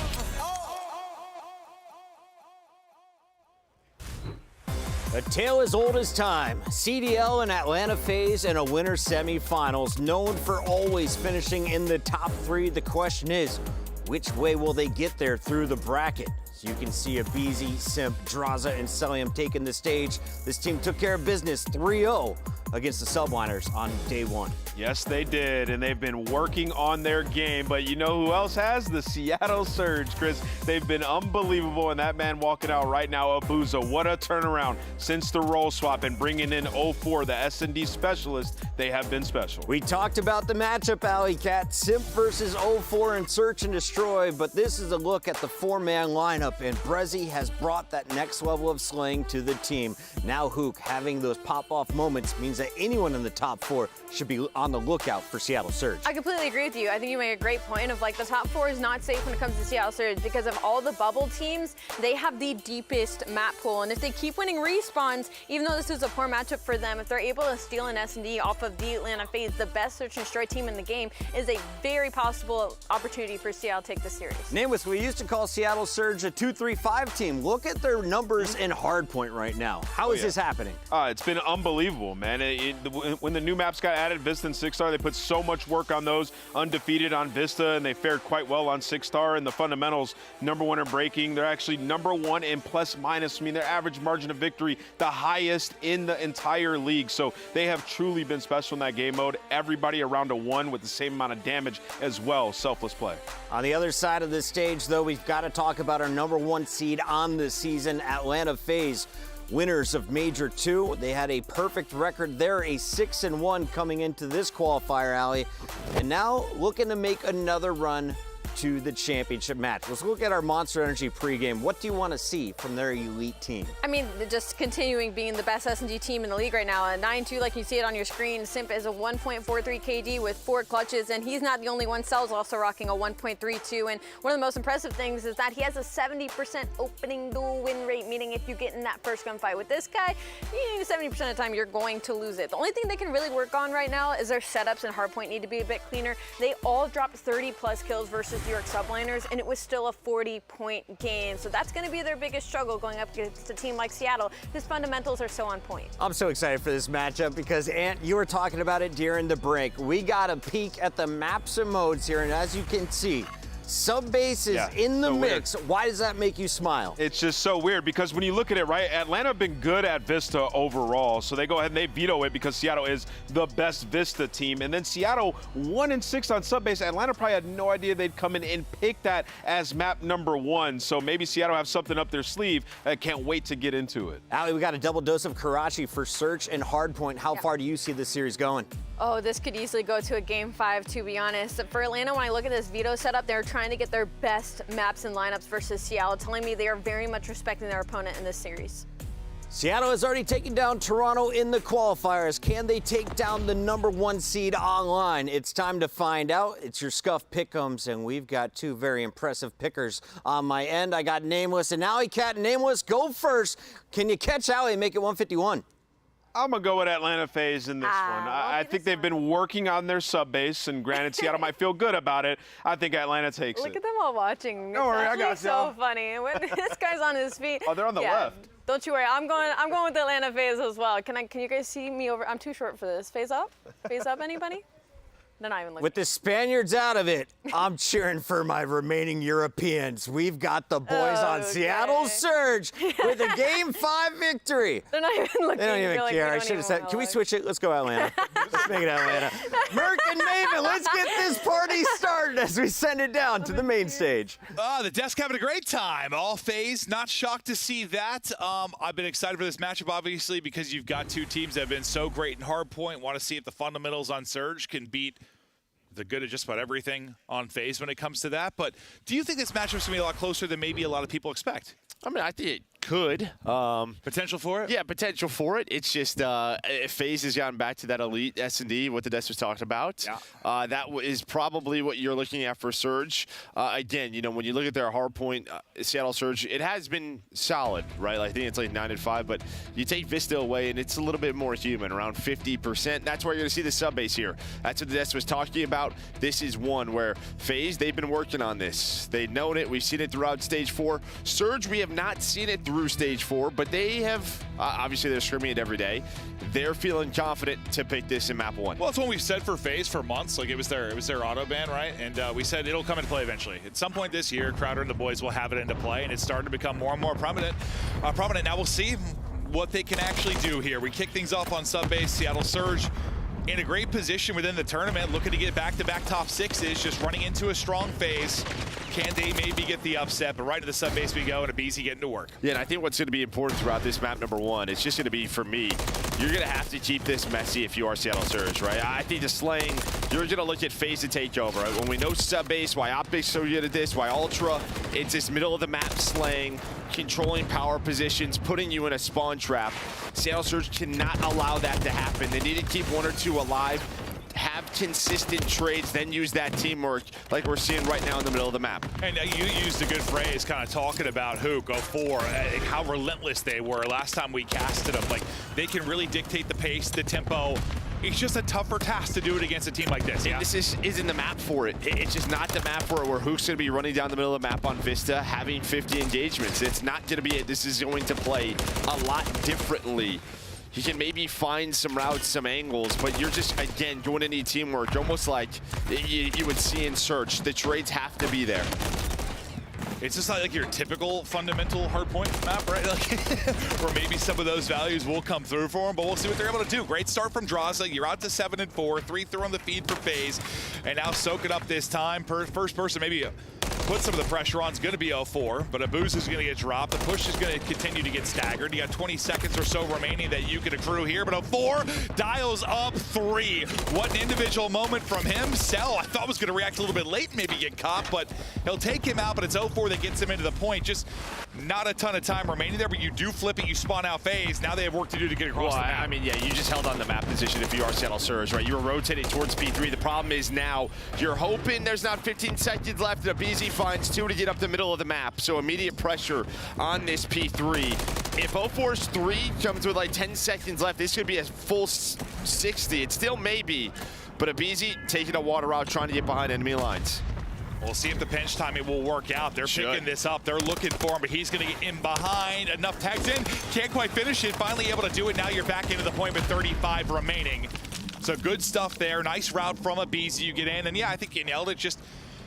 A tale as old as time. CDL and Atlanta FaZe in a winter semifinals, known for always finishing in the top 3. The question is, which way will they get there through the bracket? So you can see Abizi, Simp, Draza, and Celium taking the stage. This team took care of business 3-0 against the Subliners on day 1. Yes, they did, and they've been working on their game. But you know who else has? The Seattle Surge, Chris. They've been unbelievable, and that man walking out right now, Abuza, what a turnaround since the role swap and bringing in 04, the S&D specialist. They have been special. We talked about the matchup, Alley Cat, Simp versus 04 in Search and Destroy, but this is a look at the 4-man lineup, and Brezzy has brought that next level of slaying to the team. Now Hook having those pop-off moments means that anyone in the top 4 should be on the lookout for Seattle Surge. I completely agree with you. I think you make a great point of like the top 4 is not safe when it comes to Seattle Surge because of all the bubble teams. They have the deepest map pool, and if they keep winning respawns, even though this is a poor matchup for them, if they're able to steal an S&D off of the Atlanta FaZe, the best Search and Destroy team in the game, is a very possible opportunity for Seattle to take this series. Nameless, we used to call Seattle Surge a 2-3-5 team. Look at their numbers in Hardpoint right now. How is this happening? It's been unbelievable, man. When the new maps got added, Vista and 6-star, they put so much work on those. Undefeated on Vista, and they fared quite well on 6-star. And the fundamentals, #1 in breaking. They're actually #1 in plus-minus. I mean, their average margin of victory, the highest in the entire league. So they have truly been special in that game mode. Everybody around a 1 with the same amount of damage as well. Selfless play. On the other side of this stage, though, we've got to talk about our #1 seed on the season, Atlanta FaZe. Winners of Major 2. They had a perfect record there, a 6-1 coming into this qualifier, Alley. And now looking to make another run to the championship match. Let's look at our Monster Energy pregame. What do you want to see from their elite team? I mean, just continuing being the best S&G team in the league right now. A 9-2, like you see it on your screen. Simp is a 1.43 KD with 4 clutches, and he's not the only one. Cell's also rocking a 1.32, and one of the most impressive things is that he has a 70% opening duel win rate, meaning if you get in that first gunfight with this guy, 70% of the time you're going to lose it. The only thing they can really work on right now is their setups and Hardpoint need to be a bit cleaner. They all dropped 30+ kills versus New York Subliners, and it was still a 40-point game. So that's going to be their biggest struggle going up against a team like Seattle. His fundamentals are so on point. I'm so excited for this matchup because, Ant, you were talking about it during the break. We got a peek at the maps and modes here, and as you can see, Subbase is in the mix. Weird. Why does that make you smile? It's just so weird because when you look at it, right, Atlanta have been good at Vista overall, so they go ahead and they veto it because Seattle is the best Vista team. And then Seattle 1-6 on Subbase. Atlanta probably had no idea they'd come in and pick that as map #1. So maybe Seattle have something up their sleeve. I can't wait to get into it. Allie, we got a double dose of Karachi for Search and Hardpoint. How far do you see this series going? Oh, this could easily go to a game 5, to be honest. For Atlanta, when I look at this veto setup, they're trying to get their best maps and lineups versus Seattle, telling me they are very much respecting their opponent in this series. Seattle has already taken down Toronto in the qualifiers. Can they take down the #1 seed online? It's time to find out. It's your Scuff Pick'ems, and we've got 2 very impressive pickers on my end. I got Nameless and Alley Cat. Nameless, go first. Can you catch Alley and make it 151? I'm going to go with Atlanta FaZe in this one. I think they've been working on their sub-base, and granted, Seattle might feel good about it. I think Atlanta takes it. Look at them all watching. Don't worry, I got so funny. When this guy's on his feet. Oh, they're on the left. Don't you worry. I'm going with the Atlanta FaZe as well. Can you guys see me over? I'm too short for this. FaZe up? FaZe up, anybody? They're not even looking. With the Spaniards out of it, I'm cheering for my remaining Europeans. We've got the boys on Seattle Surge with a Game 5 victory. They're not even looking. They don't even care. I should have said, can we switch it? Let's go Atlanta. Let's make it Atlanta. Merc and Maven, let's get this party started as we send it down to the main stage. The desk having a great time. All FaZe, not shocked to see that. I've been excited for this matchup, obviously, because you've got 2 teams that have been so great in Hardpoint. Want to see if the fundamentals on Surge can beat the good at just about everything on FaZe when it comes to that. But do you think this matchup's going to be a lot closer than maybe a lot of people expect? I mean, I think could. Potential for it? Yeah, potential for it. It's just FaZe has gotten back to that elite S&D, what the Des was talking about. Yeah. That is probably what you're looking at for Surge. Again, you know, when you look at their Hardpoint, Seattle Surge, it has been solid, right? I think it's like 9-5, but you take Vista away, and it's a little bit more human, around 50%. That's where you're going to see the sub base here. That's what the Des was talking about. This is one where FaZe, they've been working on this. They've known it. We've seen it throughout Stage 4. Surge, we have not seen it through Stage 4, but they have, obviously they're scrimming it every day. They're feeling confident to pick this in map 1. Well, it's what we've said for FaZe for months. Like, it was their auto ban, right? And we said it'll come into play eventually. At some point this year, Crowder and the boys will have it into play, and it's starting to become more and more prominent. Now we'll see what they can actually do here. We kick things off on sub base. Seattle Surge in a great position within the tournament, looking to get back-to-back top 6s, just running into a strong FaZe. Can they maybe get the upset? But right to the sub base we go, and aBeZy getting to work. Yeah, and I think what's going to be important throughout this map number 1, it's just going to be, for me, you're going to have to keep this messy if you are Seattle Surge, right? I think the slaying, you're going to look at FaZe to take over. Right? When we know sub base, why Optic's so good at this, why Ultra, it's this middle of the map slaying, controlling power positions, putting you in a spawn trap. Seattle Surge cannot allow that to happen. They need to keep 1 or 2 alive, have consistent trades, then use that teamwork like we're seeing right now in the middle of the map. And you used a good phrase kind of talking about who, Go 4, and how relentless they were last time we casted them. Like, they can really dictate the pace, the tempo. It's just a tougher task to do it against a team like this. Yeah? This isn't the map for it. It's just not the map for it where Hook's going to be running down the middle of the map on Vista, having 50 engagements. It's not going to be it. This is going to play a lot differently. He can maybe find some routes, some angles, but you're just, again, going to need teamwork, almost like you would see in Search. The trades have to be there. It's just not like your typical fundamental Hardpoint map, right? Like, or maybe some of those values will come through for them, but we'll see what they're able to do. Great start from Draza. You're out to 7-4, 3 through on the feed for FaZe, and now soak it up this time. First person maybe put some of the pressure on is going to be 0-4, but aBeZy is going to get dropped. The push is going to continue to get staggered. You got 20 seconds or so remaining that you can accrue here, but 0-4 dials up 3. What an individual moment from him. Cell, I thought was going to react a little bit late and maybe get caught, but he'll take him out, but it's 0-4 that gets him into the point. Just not a ton of time remaining there, but you do flip it, you spawn out FaZe. Now they have work to do to get across the map. I mean, yeah, you just held on the map position if you are Seattle Surge, right? You were rotating towards P3. The problem is now you're hoping there's not 15 seconds left, and aBeZy finds 2 to get up the middle of the map, so immediate pressure on this P3. If 0-4's 3 comes with like 10 seconds left, this could be a full 60. It still may be, but aBeZy taking a water out, trying to get behind enemy lines. We'll see if the pinch timing will work out. They're picking this up. They're looking for him, but he's going to get in behind. Enough tags in. Can't quite finish it. Finally able to do it. Now you're back into the point with 35 remaining. So good stuff there. Nice route from aBeZy. You get in, and yeah, I think you nailed it. Just,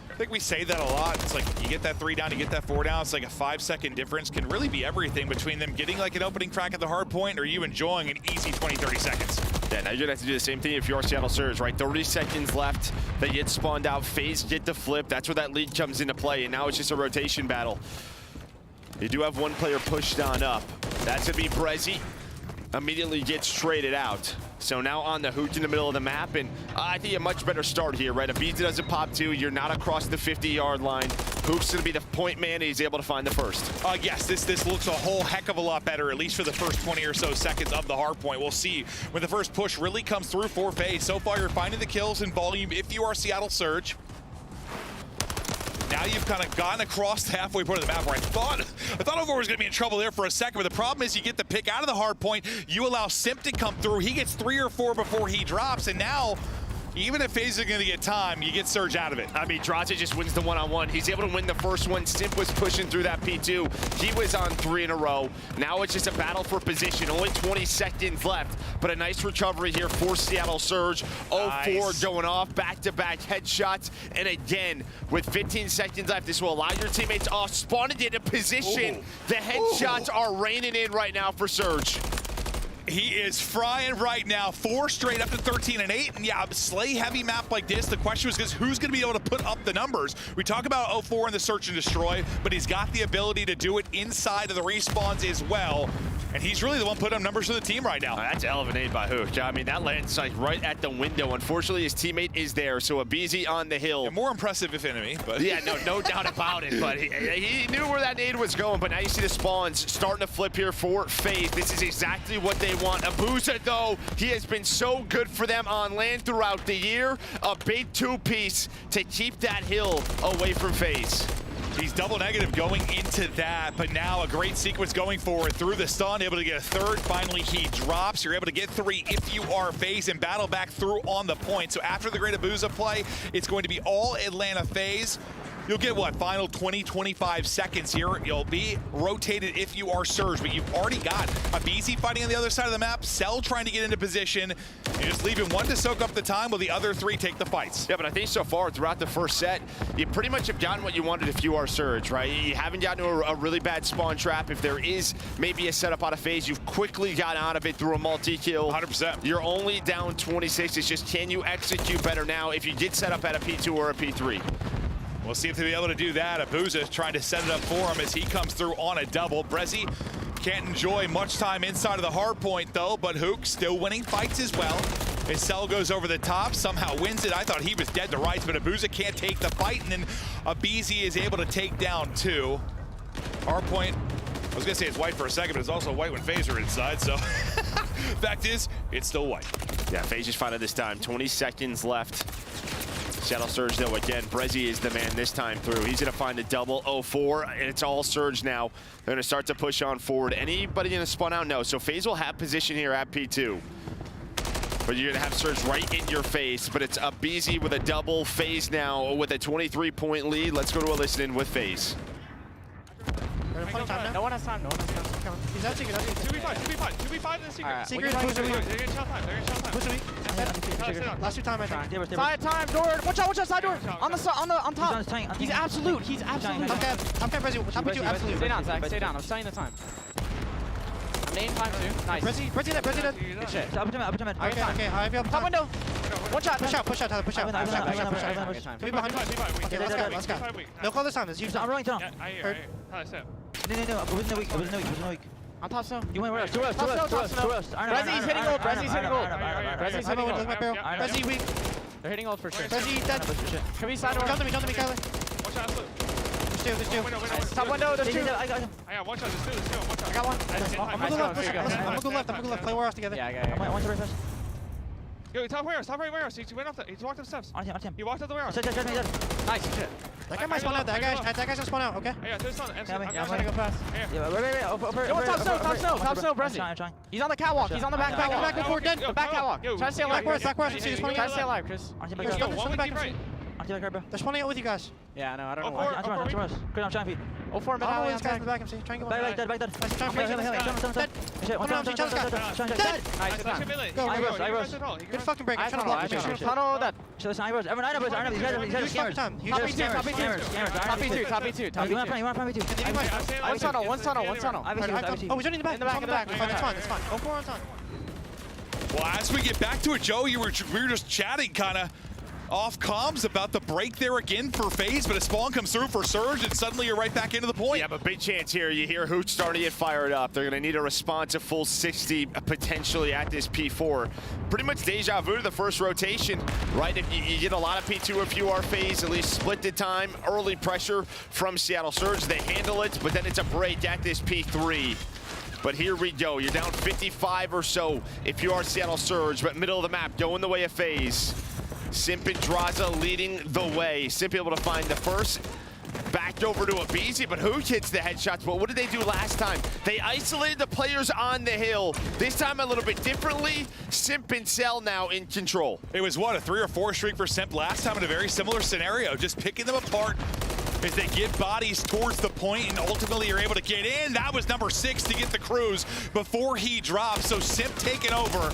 I think we say that a lot. It's like you get that 3 down, you get that 4 down. It's like a 5-second difference. Can really be everything between them getting like an opening crack at the hard point or you enjoying an easy 20-30 seconds. Yeah, now you're gonna have to do the same thing if you're Seattle Surge, right? 30 seconds left. They get spawned out. FaZe get the flip. That's where that lead comes into play, and now it's just a rotation battle. You do have one player pushed on up. That's gonna be Brezzy. Immediately gets traded out. So now on the Hook in the middle of the map, and I think a much better start here, right? aBeZy doesn't pop 2, you're not across the 50-yard line. Hook's gonna be the point man, and he's able to find the first. Yes, this looks a whole heck of a lot better, at least for the first 20 or so seconds of the hard point. We'll see when the first push really comes through for FaZe. So far, you're finding the kills in volume if you are Seattle Surge. Now you've kind of gotten across the halfway point of the map where I thought 0-4 was going to be in trouble there for a second, but the problem is you get the pick out of the hard point, you allow Simp to come through, he gets 3 or 4 before he drops, and now even if FaZe is going to get time, you get Surge out of it. I mean, Draza just wins the one-on-one. He's able to win the first one. Simp was pushing through that P2. He was on 3 in a row. Now it's just a battle for position. Only 20 seconds left, but a nice recovery here for Seattle Surge. 0-4 going off, back-to-back headshots. And again, with 15 seconds left, this will allow your teammates off, spawned into position. The headshots are raining in right now for Surge. He is frying right now. 4 straight up to 13 and 8. And yeah, slay heavy map like this, the question was who's going to be able to put up the numbers? We talk about 0-4 in the search and destroy, but he's got the ability to do it inside of the respawns as well. And he's really the one putting up numbers for the team right now. That's hell of an aid by Hook. I mean, that lands like right at the window. Unfortunately, his teammate is there, so Abizi on the hill. Yeah, more impressive if enemy, but yeah, no doubt about it. But he knew where that aid was going. But now you see the spawns starting to flip here for FaZe. This is exactly what they want. Abuza, though, he has been so good for them on land throughout the year. A big two-piece to keep that hill away from FaZe. He's double negative going into that, but now a great sequence going forward through the stun, able to get a third. Finally, he drops. You're able to get 3 if you are FaZe and battle back through on the point. So after the great Abuza play, it's going to be all Atlanta FaZe. You'll get, what, final 20, 25 seconds here. You'll be rotated if you are Surge, but you've already got Abizi fighting on the other side of the map, Cell trying to get into position. You're just leaving one to soak up the time while the other 3 take the fights. Yeah, but I think so far throughout the first set, you pretty much have gotten what you wanted if you are Surge, right? You haven't gotten to a really bad spawn trap. If there is maybe a setup out of FaZe, you've quickly got out of it through a multi-kill. 100%. You're only down 26. It's just, can you execute better now if you did set up at a P2 or a P3? We'll see if they'll be able to do that. Abuza trying to set it up for him as he comes through on a double. Brezzy can't enjoy much time inside of the hard point, though, but Hook still winning fights as well. His Cell goes over the top, somehow wins it. I thought he was dead to rights, but Abuza can't take the fight, and then Abizi is able to take down 2. Hardpoint, I was going to say it's white for a second, but it's also white when FaZe are inside, so fact is, it's still white. Yeah, FaZe just found it this time. 20 seconds left. Seattle Surge, though, again, Brezzy is the man this time through. He's going to find a double 0-4, and it's all Surge now. They're going to start to push on forward. Anybody going to spawn out? No. So FaZe will have position here at P2. But you're going to have Surge right in your face. But it's Abizi with a double. FaZe now with a 23-point lead. Let's go to a listen-in with FaZe. No one has time. He's out secret. 2v5 in the secret. Secret, They're going to shell time. Last 2 time, I think. Side time, door. Watch out, side door. On top. He's absolute. I'm Brezzy. Top 2, absolute. Stay down, Zach. Stay down. I'm stunning the time. I'm nading time too. Nice. Brezzy dead. Good shit. Okay, I feel Top window. Watch out. Push out, Tyler, push out. Be behind you. Okay, let's go. No call this time. It's usually. I'm rolling down. Heard. No. I wasn't weak. On top snow. You went where else? To us. Brezzy's hitting ult. Brezzy's hitting ult. Brezzy weak. They're hitting ult for sure. Brezzy dead. Can we side door? Come to me, Kyler. Watch out. There's two. Top window, there's 2. I got him. Watch out, there's 2. I got one. I'm gonna go left. I'm gonna go left. Play warehouse together. Yeah. I want to reverse. Yo, top right warehouse. He went off he walked up the steps. On him. He walked up the warehouse. Nice shit. That guy might spawn out. That guy's gonna spawn out, okay? Yeah, there's one. I'm gonna go fast. Wait. Top snow, Brezzy. He's on the catwalk. He's on the back catwalk. Back before dead. The back catwalk. Try to stay alive. Back where? Try to stay alive, Chris. They're spawning out with you guys. Yeah, no, I don't know why. I'm trying to 04 mid alley. These guys in the back, I'm seeing. Try and go back. Dead. Dead. Nice. Good fucking break. I'm trying to block this shit. Tunnel that. Top B2. One tunnel. Oh, he's running in the back. It's fine. 04 on time. Well, as we get back to it, Joe, we were just chatting kind of off comms about the break there again for FaZe, but a spawn comes through for Surge, and suddenly you're right back into the point. Yeah, but big chance here. You hear Hooch starting to get fired up. They're going to need a response of full 60 potentially at this P4. Pretty much deja vu to the first rotation, right? If you get a lot of P2 if you are FaZe, at least split the time. Early pressure from Seattle Surge. They handle it, but then it's a break at this P3. But here we go. You're down 55 or so if you are Seattle Surge, but middle of the map, going the way of FaZe. Simp and Draza leading the way. Simp able to find the first. Backed over to Abizi, but who hits the headshots? But what did they do last time? They isolated the players on the hill. This time a little bit differently. Simp and Cell now in control. It was, what, a 3 or 4 streak for Simp last time in a very similar scenario. Just picking them apart as they get bodies towards the point, and ultimately you're able to get in. That was number 6 to get the cruise before he dropped. So Simp taking over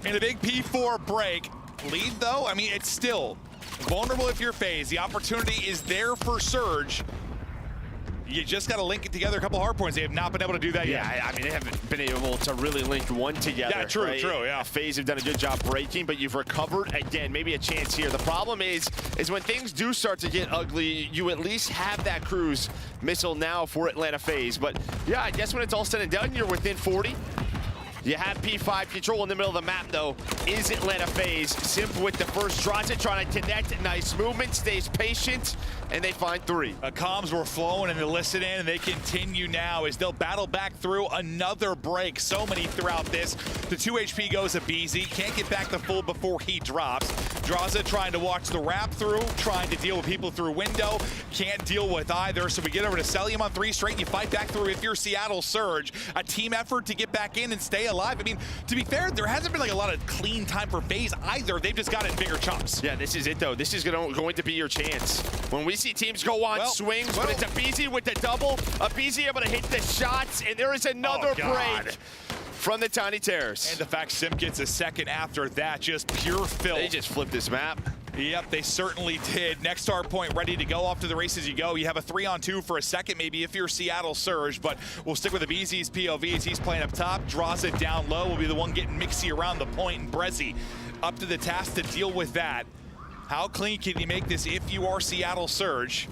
in a big P4 break. Lead, though, I mean, it's still vulnerable if you're FaZe. The opportunity is there for Surge. You just got to link it together a couple hard points. They have not been able to do that yet. Yeah, I mean, they haven't been able to really link one together. Yeah, true, right? true, yeah. FaZe have done a good job breaking, but you've recovered again. Maybe a chance here. The problem is when things do start to get ugly, you at least have that cruise missile now for Atlanta FaZe. But yeah, I guess when it's all said and done, you're within 40. You have P5 control in the middle of the map, though, is Atlanta FaZe. Simp with the first draws it, trying to connect. Nice movement, stays patient, and they find 3. The comms were flowing and they listen in, and they continue now as they'll battle back through another break. So many throughout this. The 2 HP goes to BZ. Can't get back to full before he drops. Draza trying to watch the wrap through, trying to deal with people through window. Can't deal with either, so we get over to Celium on 3 straight, and you fight back through if you're Seattle Surge. A team effort to get back in and stay alive. I mean, to be fair, there hasn't been like a lot of clean time for FaZe either. They've just got it in bigger chunks. Yeah, this is it, though. This is going to be your chance. When we see teams go on swings, but it's a BZ with the double, a BZ able to hit the shots, and there is another break from the Tiny Terrors. And the fact Simp gets a second after that, just pure filth. They just flipped this map. Yep, they certainly did. Next hard point ready to go. Off to the races you go. You have a 3-on-2 for a second, maybe, if you're Seattle Surge, but we'll stick with the BZ's POV as he's playing up top, draws it down low, will be the one getting Mixie around the point, and Brezzy up to the task to deal with that. How clean can you make this if you are Seattle Surge?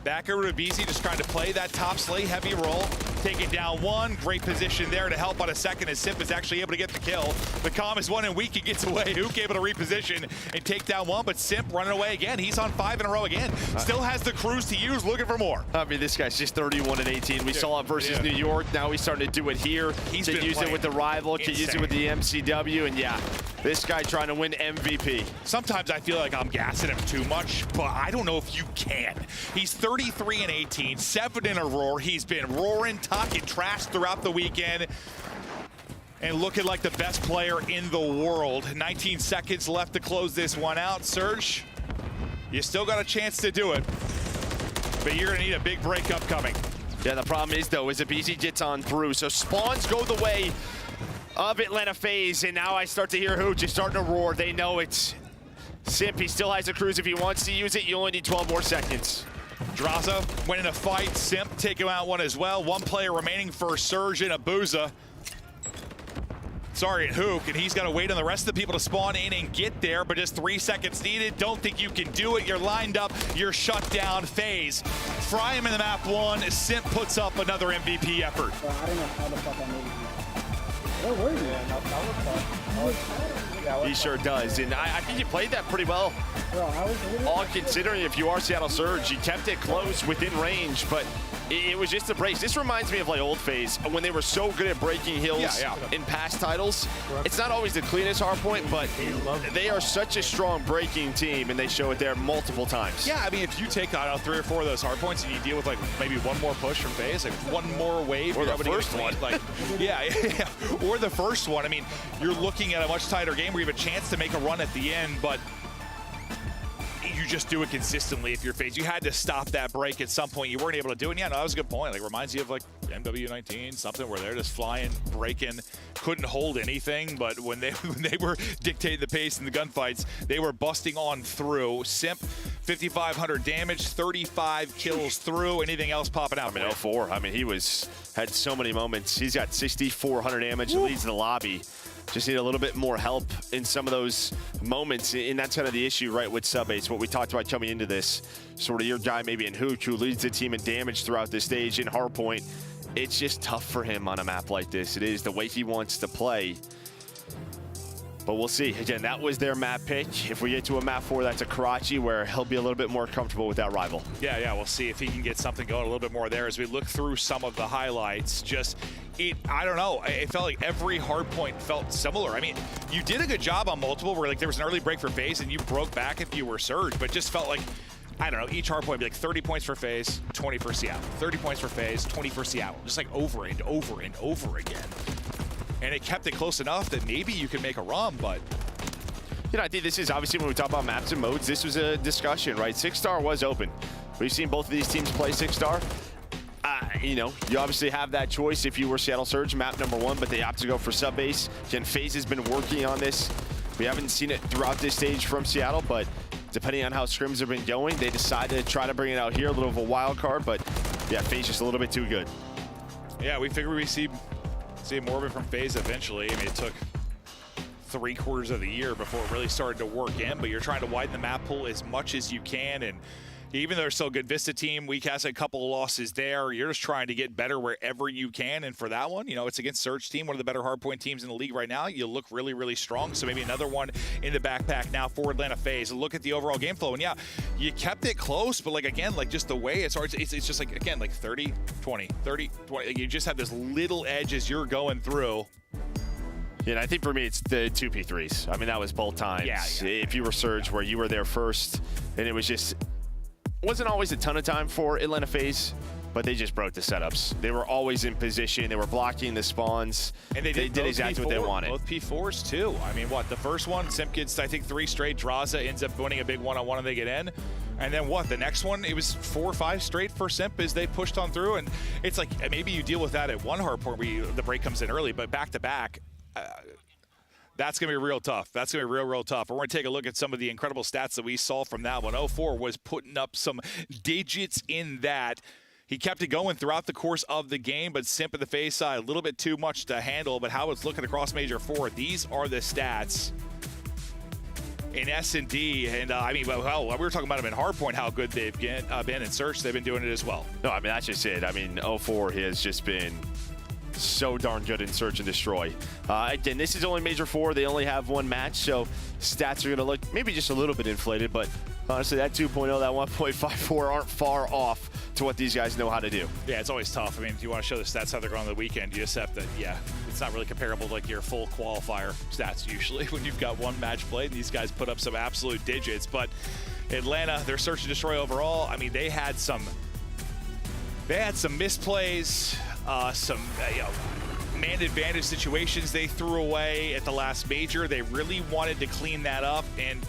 Back over to BZ, just trying to play that top slay heavy roll. Take it down one. Great position there to help on a second as Simp is actually able to get the kill. The calm is one and weak. He gets away. Hook able to reposition and take down one, but Simp running away again. He's on 5 in a row again. Still has the cruise to use, looking for more. I mean, this guy's just 31 and 18. We saw it versus New York. Now he's starting to do it here. He's to use it with the rival, to use it with the MCW, and yeah, this guy trying to win MVP. Sometimes I feel like I'm gassing him too much, but I don't know if you can. He's 33 and 18, 7 in a roar. He's been roaring, talking trash throughout the weekend, and looking like the best player in the world. 19 seconds left to close this one out. Surge, you still got a chance to do it, but you're gonna need a big break upcoming. Yeah, the problem is, though, is that BZ gets on through, so spawns go the way of Atlanta FaZe, and now I start to hear Hooch just starting to roar. They know it's Simp. He still has a cruise. If he wants to use it, you only need 12 more seconds. Draza winning a fight. Simp taking out one as well. One player remaining for Surge and Abuza. Sorry, and Hook, and he's got to wait on the rest of the people to spawn in and get there, but just 3 seconds needed. Don't think you can do it. You're lined up. You're shut down. FaZe fry him in the map 1. Simp puts up another MVP effort. I don't know how the fuck I made it. Where were you? He sure does, and I think you played that pretty well. All considering, if you are Seattle Surge, you kept it close within range, but it was just a brace. This reminds me of like old FaZe when they were so good at breaking hills in past titles. It's not always the cleanest hardpoint, but they are such a strong breaking team, and they show it there multiple times. Yeah, I mean, if you take out 3 or 4 of those hardpoints and you deal with like maybe one more push from FaZe, like one more wave, or the first one, like yeah, or the first one. I mean, you're looking at a much tighter game where you have a chance to make a run at the end, but you just do it consistently if you're FaZe. You had to stop that break at some point. You weren't able to do it. And yeah, no, that was a good point. Like, reminds you of like MW19, something where they're just flying, breaking, couldn't hold anything. But when they were dictating the pace in the gunfights, they were busting on through. Simp, 5,500 damage, 35 kills through. Anything else popping out? I mean, 04. I mean, he had so many moments. He's got 6,400 damage, leads the lobby. Just need a little bit more help in some of those moments, and that's kind of the issue, right, with Subbase. What we talked about coming into this, sort of your guy maybe in Hooch, who leads the team in damage throughout this stage in Hardpoint. It's just tough for him on a map like this. It is the way he wants to play. But we'll see. Again, that was their map pick. If we get to a map 4, that's a Karachi, where he'll be a little bit more comfortable with that rival. Yeah, we'll see if he can get something going a little bit more there as we look through some of the highlights. I don't know. It felt like every hard point felt similar. I mean, you did a good job on multiple where like there was an early break for FaZe and you broke back if you were Surge, but just felt like, I don't know, each hard point would be like 30 points for FaZe, 20 for Seattle. 30 points for FaZe, 20 for Seattle. Just like over and over and over again. And it kept it close enough that maybe you could make a run, but... You know, I think this is obviously when we talk about maps and modes, this was a discussion, right? 6-star was open. We've seen both of these teams play 6-star. You know, you obviously have that choice if you were Seattle Surge, map number 1, but they opt to go for Subbase. Again, FaZe has been working on this. We haven't seen it throughout this stage from Seattle, but depending on how scrims have been going, they decided to try to bring it out here, a little of a wild card, but yeah, FaZe just a little bit too good. Yeah, we figured we see more of it from FaZe eventually. I mean, it took 3/4 of the year before it really started to work in, but you're trying to widen the map pool as much as you can, and even though they're still a good Vista team, weak has a couple of losses there. You're just trying to get better wherever you can, and for that one, you know, it's against Surge team, one of the better hardpoint teams in the league right now. You look really, really strong, so maybe another one in the backpack now for Atlanta FaZe. Look at the overall game flow, and yeah, you kept it close, but like again, like just the way it's hard, it's just like, again, like 30, 20, 30, 20. Like you just have this little edge as you're going through. Yeah, and I think for me, it's the 2P3s. I mean, that was both times. Yeah. If you were Surge, where you were there first, and it was just, wasn't always a ton of time for Atlanta FaZe, but they just broke the setups. They were always in position. They were blocking the spawns. And they did exactly what they wanted. Both P4s, too. I mean, what? The first one, Simp gets, I think, 3 straight. Draza ends up winning a big one-on-one and they get in. And then what? The next one, it was 4 or 5 straight for Simp as they pushed on through. And it's like, maybe you deal with that at one hard point where the break comes in early, but back-to-back, that's going to be real tough. That's going to be real tough. We're going to take a look at some of the incredible stats that we saw from that one. 04 was putting up some digits in that. He kept it going throughout the course of the game, but Simp at the FaZe side, a little bit too much to handle, but how it's looking across Major 4, these are the stats in S&D. And I mean, well, we were talking about them in Hardpoint, how good they've been in Search. They've been doing it as well. No, I mean, that's just it. I mean, 04 has just been so darn good in Search and Destroy. Again, this is only Major 4. They only have one match, so stats are going to look maybe just a little bit inflated, but honestly, that 2.0, that 1.54 aren't far off to what these guys know how to do. Yeah, it's always tough. I mean, if you want to show the stats how they're going on the weekend, you just have to, yeah, it's not really comparable to like your full qualifier stats usually when you've got one match played, and these guys put up some absolute digits. But Atlanta, their Search and Destroy overall, I mean, they had some misplays, some man advantage situations they threw away at the last major. They really wanted to clean that up, and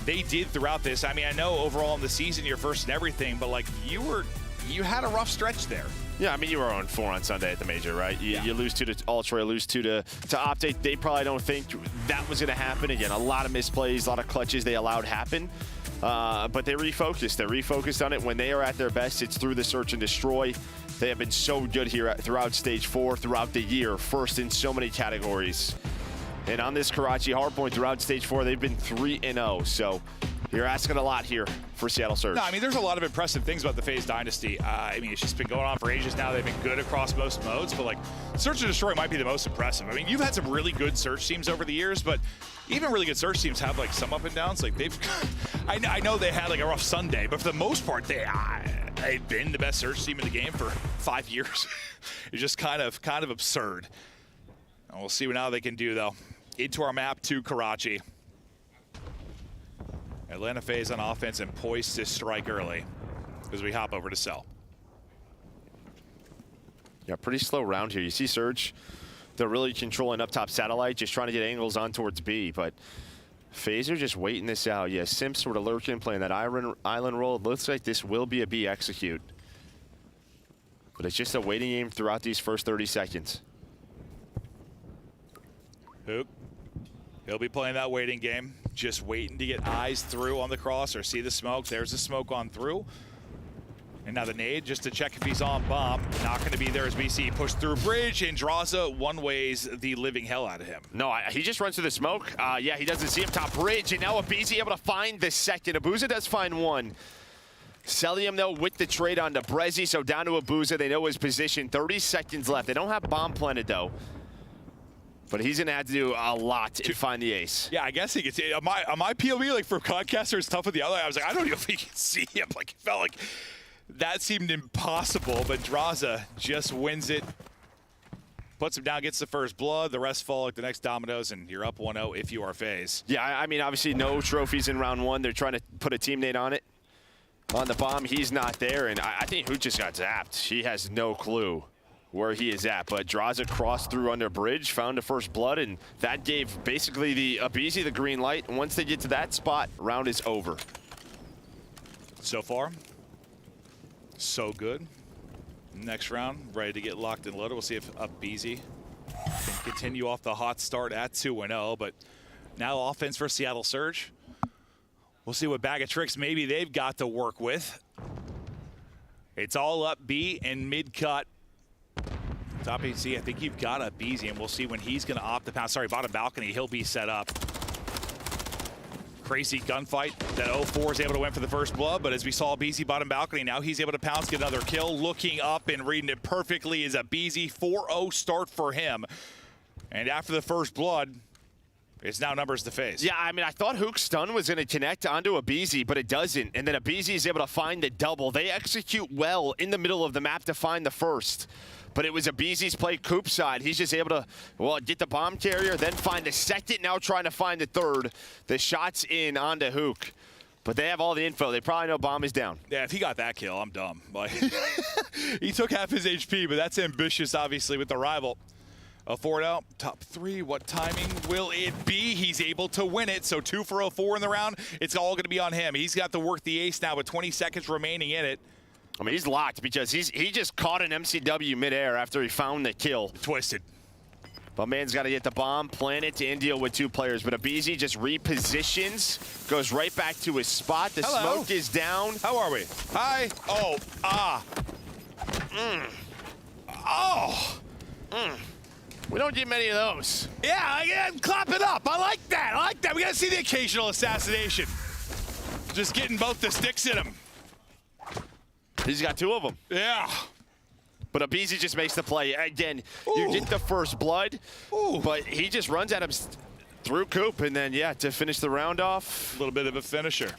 they did throughout this. I mean, I know overall in the season you're first and everything, but like you had a rough stretch there. Yeah, I mean, you were on 4 on Sunday at the major, right? You lose 2 to Ultra, lose 2 to Optic. They probably don't think that was going to happen. Again, a lot of misplays, a lot of clutches they allowed happen. But they refocused. They refocused on it. When they are at their best, it's through the Search and Destroy. They have been so good here throughout Stage 4, throughout the year, first in so many categories. And on this Karachi Hardpoint throughout Stage 4, they've been 3-0. So you're asking a lot here for Seattle Surge. No, I mean, there's a lot of impressive things about the FaZe Dynasty. I mean, it's just been going on for ages now. They've been good across most modes, but like Search and Destroy might be the most impressive. I mean, you've had some really good Search teams over the years, but even really good Search teams have like some up and downs. Like I know they had like a rough Sunday, but for the most part, they've been the best Search team in the game for 5 years. It's just kind of absurd. And we'll see what now they can do though. Into our map to Karachi. Atlanta FaZe on offense and poised to strike early as we hop over to Cell. Yeah, pretty slow round here. You see Surge, they're really controlling up top satellite, just trying to get angles on towards B, but FaZe are just waiting this out. Yeah, Simp sort of lurking, playing that island role. It looks like this will be a B execute. But it's just a waiting game throughout these first 30 seconds. Hook. He'll be playing that waiting game, just waiting to get eyes through on the cross or see the smoke. There's the smoke on through. And now the nade just to check if he's on bomb. Not going to be there as BC pushed through bridge, and Draza one-ways the living hell out of him. No, he just runs through the smoke. Yeah, he doesn't see him top bridge, and now BC able to find the second. Abuza does find one. Celium, though, with the trade on to Brezzy, so down to Abuza. They know his position. 30 seconds left. They don't have bomb planted, though. But he's going to have to do a lot to find the ace. Yeah, I guess he can see. On my POV, like, for Codcaster, it's tough with the other. I was like, I don't know if he can see him. Like, it felt like that seemed impossible, but Draza just wins it. Puts him down, gets the first blood. The rest fall like the next dominoes, and you're up 1-0 if you are FaZe. Yeah, I mean, obviously no trophies in round 1. They're trying to put a teammate on it. On the bomb, he's not there, and I think who just got zapped. He has no clue where he is at, but Draza crossed through under bridge, found the first blood, and that gave basically the Abizi the green light. And once they get to that spot, round is over. So far, so good. Next round, ready to get locked and loaded. We'll see if Abizi can continue off the hot start at 2-0, but now offense for Seattle Surge. We'll see what bag of tricks maybe they've got to work with. It's all up B and mid-cut. Top AC, I think you've got a Beezy, and we'll see when he's going to opt to pounce. Sorry, bottom balcony, he'll be set up. Crazy gunfight that 0-4 is able to win for the first blood, but as we saw Beezy bottom balcony, now he's able to pounce, get another kill. Looking up and reading it perfectly is a Beezy 4-0 start for him. And after the first blood, it's now numbers to FaZe. Yeah, I mean, I thought Hook's stun was going to connect onto a Beezy, but it doesn't. And then a Beezy is able to find the double. They execute well in the middle of the map to find the first. But it was a Beezy's play Coop side. He's just able to, well, get the bomb carrier, then find the second, now trying to find the third. The shot's in onto Hook. But they have all the info. They probably know bomb is down. Yeah, if he got that kill, I'm dumb. Like, he took half his HP, but that's ambitious, obviously, with the rival. A 4-0, top 3. What timing will it be? He's able to win it. So 2 for 04 in the round. It's all going to be on him. He's got to work the ace now with 20 seconds remaining in it. I mean, he's locked because he just caught an MCW midair after he found the kill. Twisted. But man's got to get the bomb, plant it, and deal with 2 players. But Abizi just repositions, goes right back to his spot. The smoke is down. How are we? Hi. Oh. Ah. Oh. We don't get many of those. Yeah, clap it up. I like that. I like that. We got to see the occasional assassination. Just getting both the sticks in him. He's got 2 of them. Yeah. But Abizi just makes the play. Again, you get the first blood, but he just runs at him through Coop, and then, yeah, to finish the round off. A little bit of a finisher.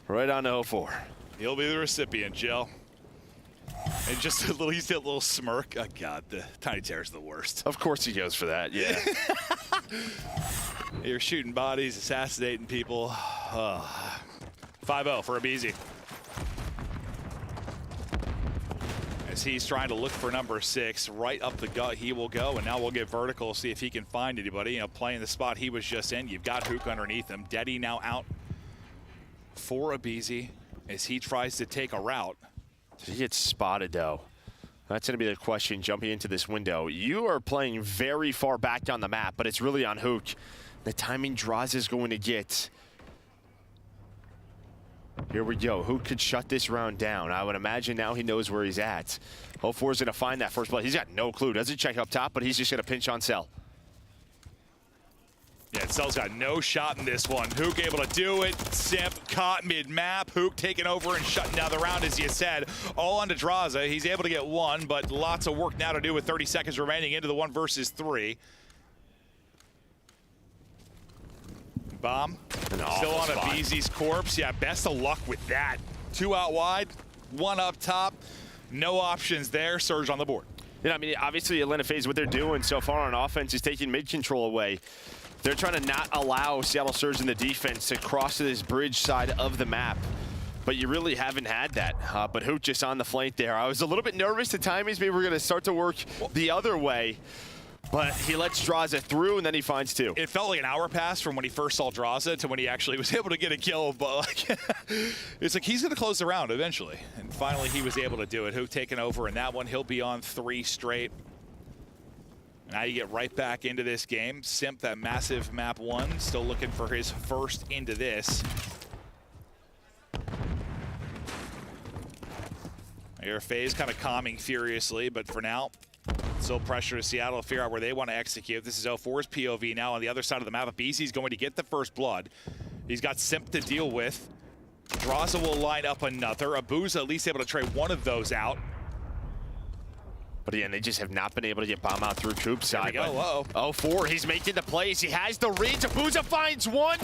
Right on to 04. He'll be the recipient, Jill. And just he's a little smirk. Oh, God, the Tiny Terror's the worst. Of course he goes for that, yeah. You're shooting bodies, assassinating people. 5-0 for Abizi. As he's trying to look for number 6, right up the gut he will go, and now we'll get vertical, see if he can find anybody. You know, playing the spot he was just in. You've got Hook underneath him. Deddy now out for Abizi as he tries to take a route. He gets spotted, though. That's going to be the question jumping into this window. You are playing very far back on the map, but it's really on Hook. The timing Draws is going to get. Here we go. Who could shut this round down? I would imagine now he knows where he's at. 04 is going to find that first blood. He's got no clue. Doesn't check up top, but he's just going to pinch on Cell. Yeah, Cell's got no shot in this one. Hook able to do it. Simp caught mid-map. Hook taking over and shutting down the round, as you said. All onto Draza. He's able to get 1, but lots of work now to do with 30 seconds remaining into the 1 versus 3. Bomb. Still on Abizi's corpse. Yeah, best of luck with that. 2 out wide, 1 up top. No options there. Surge on the board. Yeah, I mean, obviously Atlanta FaZe, what they're doing so far on offense is taking mid-control away. They're trying to not allow Seattle Surge in the defense to cross to this bridge side of the map. But you really haven't had that. But Hook just on the flank there. I was a little bit nervous the timings maybe we're going to start to work the other way. But he lets Draza through, and then he finds 2. It felt like an hour passed from when he first saw Draza to when he actually was able to get a kill. But like, it's like he's going to close the round eventually. And finally, he was able to do it. Hook taking over in that one. He'll be on 3 straight. Now you get right back into this game. Simp, that massive map 1, still looking for his first into this. Here, FaZe kind of calming furiously, but for now, still pressure to Seattle to figure out where they want to execute. This is 04's POV now on the other side of the map. Abizi's going to get the first blood. He's got Simp to deal with. Draza will line up another. Abuza at least able to trade 1 of those out. But again, they just have not been able to get bomb out through Coop side. There we go. 04, he's making the plays. He has the reach. Abuza finds 1.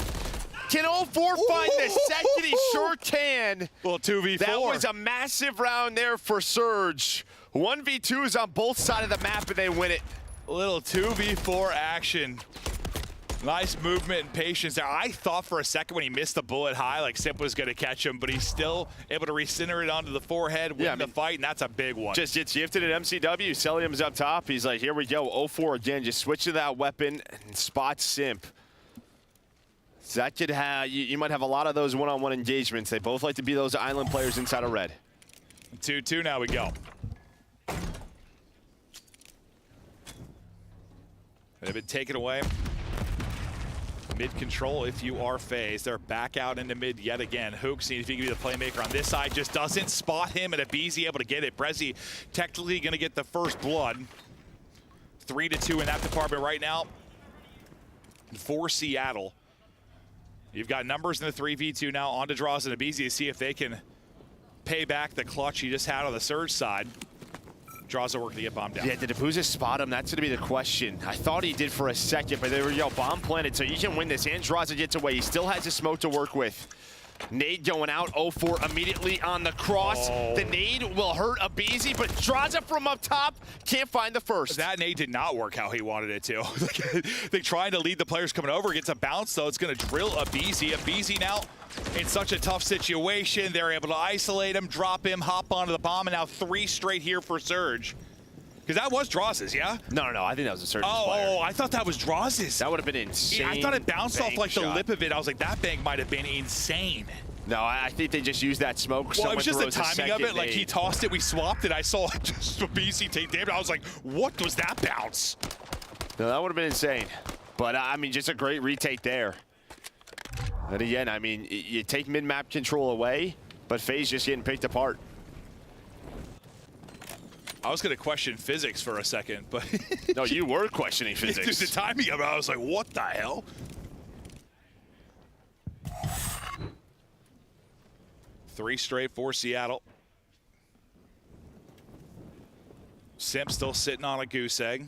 Can 04 find the second? He sure can. Well, 2v4. That was a massive round there for Surge. 1v2s on both sides of the map, and they win it. A little 2v4 action. Nice movement and patience there. I thought for a second when he missed the bullet high, like Simp was going to catch him, but he's still able to recenter it onto the forehead, win the fight, and that's a big one. Just gets gifted at MCW. Celium's up top. He's like, here we go. 04 again. Just switch to that weapon and spot Simp. So that could have, you might have a lot of those one-on-one engagements. They both like to be those island players inside of red. 2-2, now we go. They've been taken away. Mid control if you are FaZe. They're back out into mid yet again. Hook seeing if he can be the playmaker on this side. Just doesn't spot him, and Abizi able to get it. Brezzy technically going to get the first blood. 3-2 in that department right now for Seattle. You've got numbers in the 3v2 now. On to Draws and Abizi to see if they can pay back the clutch he just had on the Surge side. Draws are working to get bombed down. Yeah, did Abuza spot him? That's going to be the question. I thought he did for a second, but they were, bomb planted, so you can win this. And Draza gets away. He still has a smoke to work with. Nade going out, 0-4 immediately on the cross. Oh. The nade will hurt Abizi, but Draza from up top can't find the first. That nade did not work how he wanted it to. They're trying to lead the players coming over. Gets a bounce, though. It's going to drill Abizi. Abizi now in such a tough situation. They're able to isolate him, drop him, hop onto the bomb, and now 3 straight here for Surge. Because that was Draws's, yeah? No, I think that was a Surge's player. Oh, I thought that was Draws's. That would have been insane. Yeah, I thought it bounced off like shot. the lip of it. I was like, that bank might have been insane. No, I think they just used that smoke. Well, it was just the timing of it. Like, he tossed it, we swapped it. I saw just BC take damage. I was like, what was that bounce? No, that would have been insane. But, I mean, just a great retake there. And again, I mean, you take mid-map control away, but FaZe just getting picked apart. I was going to question physics for a second, but... No, you were questioning physics. Just the timing of it, I was like, what the hell? Three straight for Seattle. Simp still sitting on a goose egg.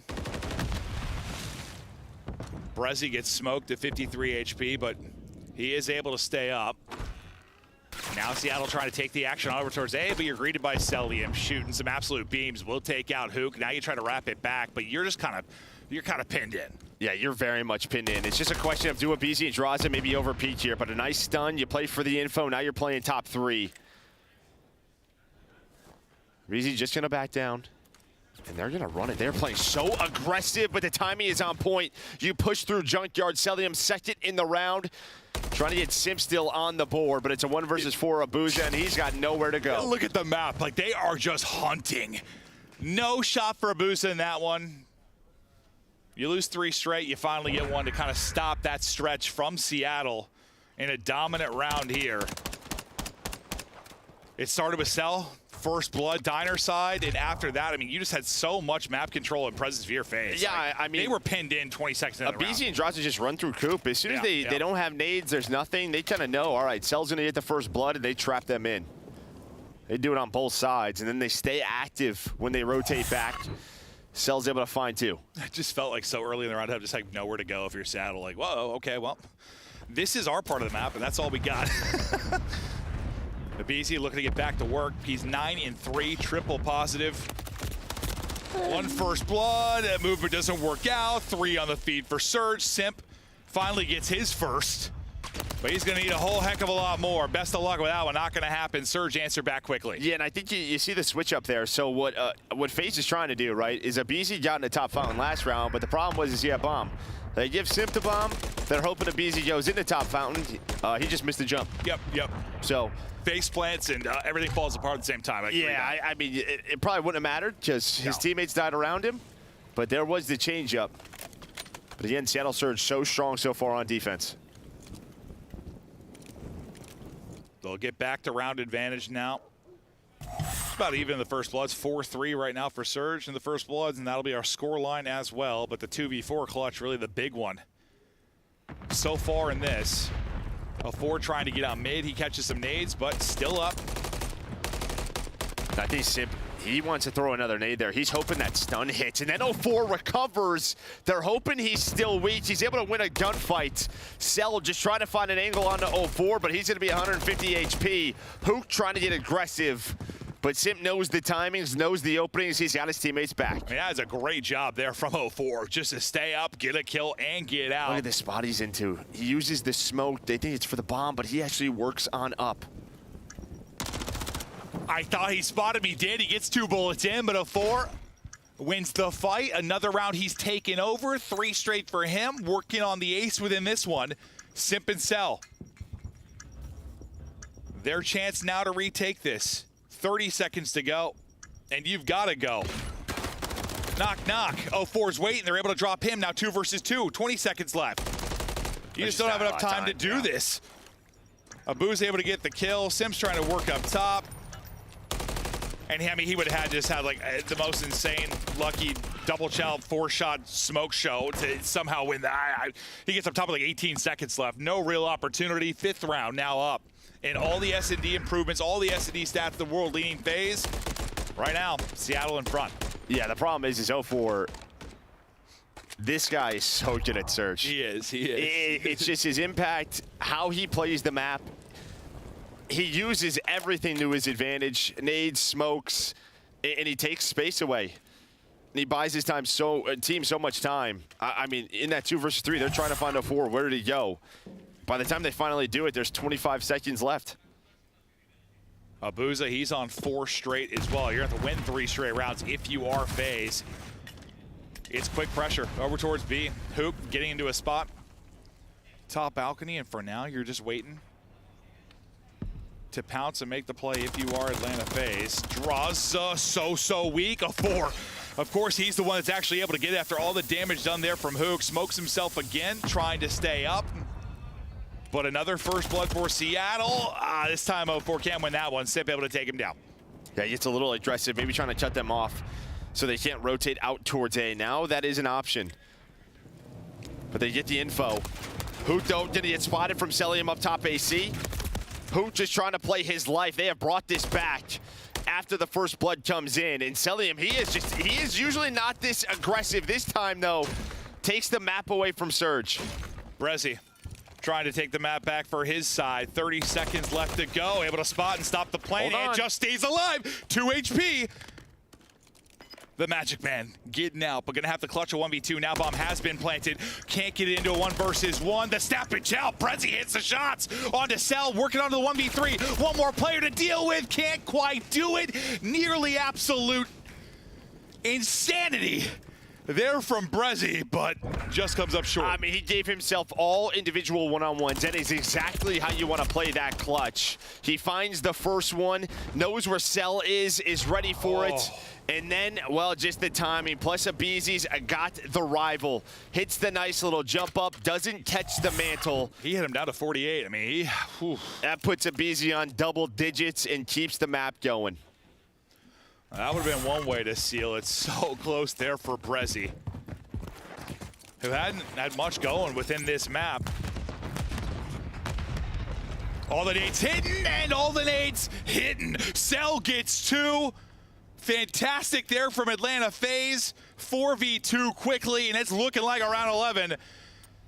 Brezzy gets smoked at 53 HP, but he is able to stay up. Now Seattle trying to take the action over towards A, but you're greeted by Celium shooting some absolute beams. Will take out Hook. Now you try to wrap it back, but you're just kind of pinned in. Yeah, you're very much pinned in. It's just a question of do Abizi and Draza maybe over peak here, but a nice stun. You play for the info. Now you're playing top 3. Abizi just gonna back down. And they're gonna run it. They're playing so aggressive, but the timing is on point. You push through Junkyard. Celium second in the round. Trying to get Simp still on the board, but it's a 1 versus 4 Abuza, and he's got nowhere to go. Look at the map. Like, they are just hunting. No shot for Abuza in that one. You lose 3 straight. You finally get one to kind of stop that stretch from Seattle in a dominant round here. It started with Cell. First blood, Diner side, and after that, I mean, you just had so much map control and presence for your FaZe. Yeah, like, I mean, they were pinned in 20 seconds into the round. Abizi and Draza just run through Coop. As soon as they don't have nades, there's nothing, they kind of know, all right, Cell's going to get the first blood, and they trap them in. They do it on both sides, and then they stay active when they rotate back. Cell's able to find 2. It just felt like so early in the round, I have just like nowhere to go if you're Saddle. Like, whoa, okay, well, this is our part of the map, and that's all we got. Abizi looking to get back to work. He's 9-3, triple positive. 1 first blood. That movement doesn't work out. 3 on the feed for Surge. Simp finally gets his first, but he's going to need a whole heck of a lot more. Best of luck with that one. Not going to happen. Surge answer back quickly. Yeah, and I think you see the switch up there. So what FaZe is trying to do, right, is Abizi got in the top fountain last round, but the problem was he had bomb. They give Simp the bomb. They're hoping Abizi goes in the top fountain. He just missed the jump. Yep. So face plants and everything falls apart at the same time. Like, yeah, I mean, it probably wouldn't have mattered because his teammates died around him, but there was the change-up. But again, Seattle Surge so strong so far on defense. They'll get back to round advantage now. It's about even in the first bloods. 4-3 right now for Surge in the first bloods, and that'll be our score line as well. But the 2v4 clutch, really the big one so far in this. 4 trying to get out mid. He catches some nades, but still up. I think Simp, he wants to throw another nade there. He's hoping that stun hits, and then 04 recovers. They're hoping he's still weak. He's able to win a gunfight. Cell just trying to find an angle onto 04, but he's going to be 150 HP. Hook trying to get aggressive, but Simp knows the timings, knows the openings. He's got his teammates back. Yeah, it's a great job there from 04, just to stay up, get a kill, and get out. Look at the spot he's into. He uses the smoke. They think it's for the bomb, but he actually works on up. I thought he spotted me, did. He gets 2 bullets in, but 04 wins the fight. Another round he's taken over. 3 straight for him, working on the ace within this one. Simp and Cell. Their chance now to retake this. 30 seconds to go, and you've got to go. Knock, knock. 04's waiting. They're able to drop him. Now 2 versus 2. 20 seconds left. You just don't have enough time to do this. Abu's able to get the kill. Sim's trying to work up top. And I mean, he would have just had like the most insane, lucky double child 4-shot smoke show to somehow win that. He gets up top with like 18 seconds left. No real opportunity. 5th round now up. And all the S&D improvements, all the S&D stats of the world leading FaZe. Right now, Seattle in front. Yeah, the problem is 0-4. This guy is so good at Surge. He is. It's just his impact, how he plays the map. He uses everything to his advantage. Nades, smokes, and he takes space away. And he buys his team so much time. I mean, in that 2 versus 3, they're trying to find a 4. Where did he go? By the time they finally do it, there's 25 seconds left. Abuza, he's on 4 straight as well. You're going to have to win 3 straight rounds if you are FaZe. It's quick pressure over towards B. Hoop getting into a spot. Top balcony, and for now, you're just waiting to pounce and make the play if you are Atlanta FaZe. Draws so weak, a 4. Of course, he's the one that's actually able to get it after all the damage done there from Hook. Smokes himself again, trying to stay up. But another first blood for Seattle. This time 0-4 can win that one. Sip able to take him down. Yeah, he gets a little aggressive, maybe trying to shut them off so they can't rotate out towards A. Now that is an option. But they get the info. Hoot, though, did he get spotted from Celium up top AC? Hoot just trying to play his life. They have brought this back after the first blood comes in. And Celium, he is usually not this aggressive. This time, though, takes the map away from Surge. Brezzy trying to take the map back for his side. 30 seconds left to go. Able to spot and stop the plane. And just stays alive. 2 HP. The Magic Man getting out, but gonna have to clutch a 1v2. Now bomb has been planted. Can't get it into a 1 versus 1. The snappage out. Brezzy hits the shots. Onto Cell, working onto the 1v3. One more player to deal with. Can't quite do it. Nearly absolute insanity there from Brezzy, but just comes up short. I mean, he gave himself all individual one-on-ones. That is exactly how you want to play that clutch. He finds the first one, knows where Cell is ready for it. And then, well, just the timing. Plus, Abizi's got the rival. Hits the nice little jump up, doesn't catch the mantle. He hit him down to 48. I mean, that puts Abizi on double digits and keeps the map going. That would have been one way to seal it. So close there for Brezzy, who hadn't had much going within this map. All the nades hidden, and all the nades hidden. Cell gets 2. Fantastic there from Atlanta FaZe. 4v2 quickly, and it's looking like around 11.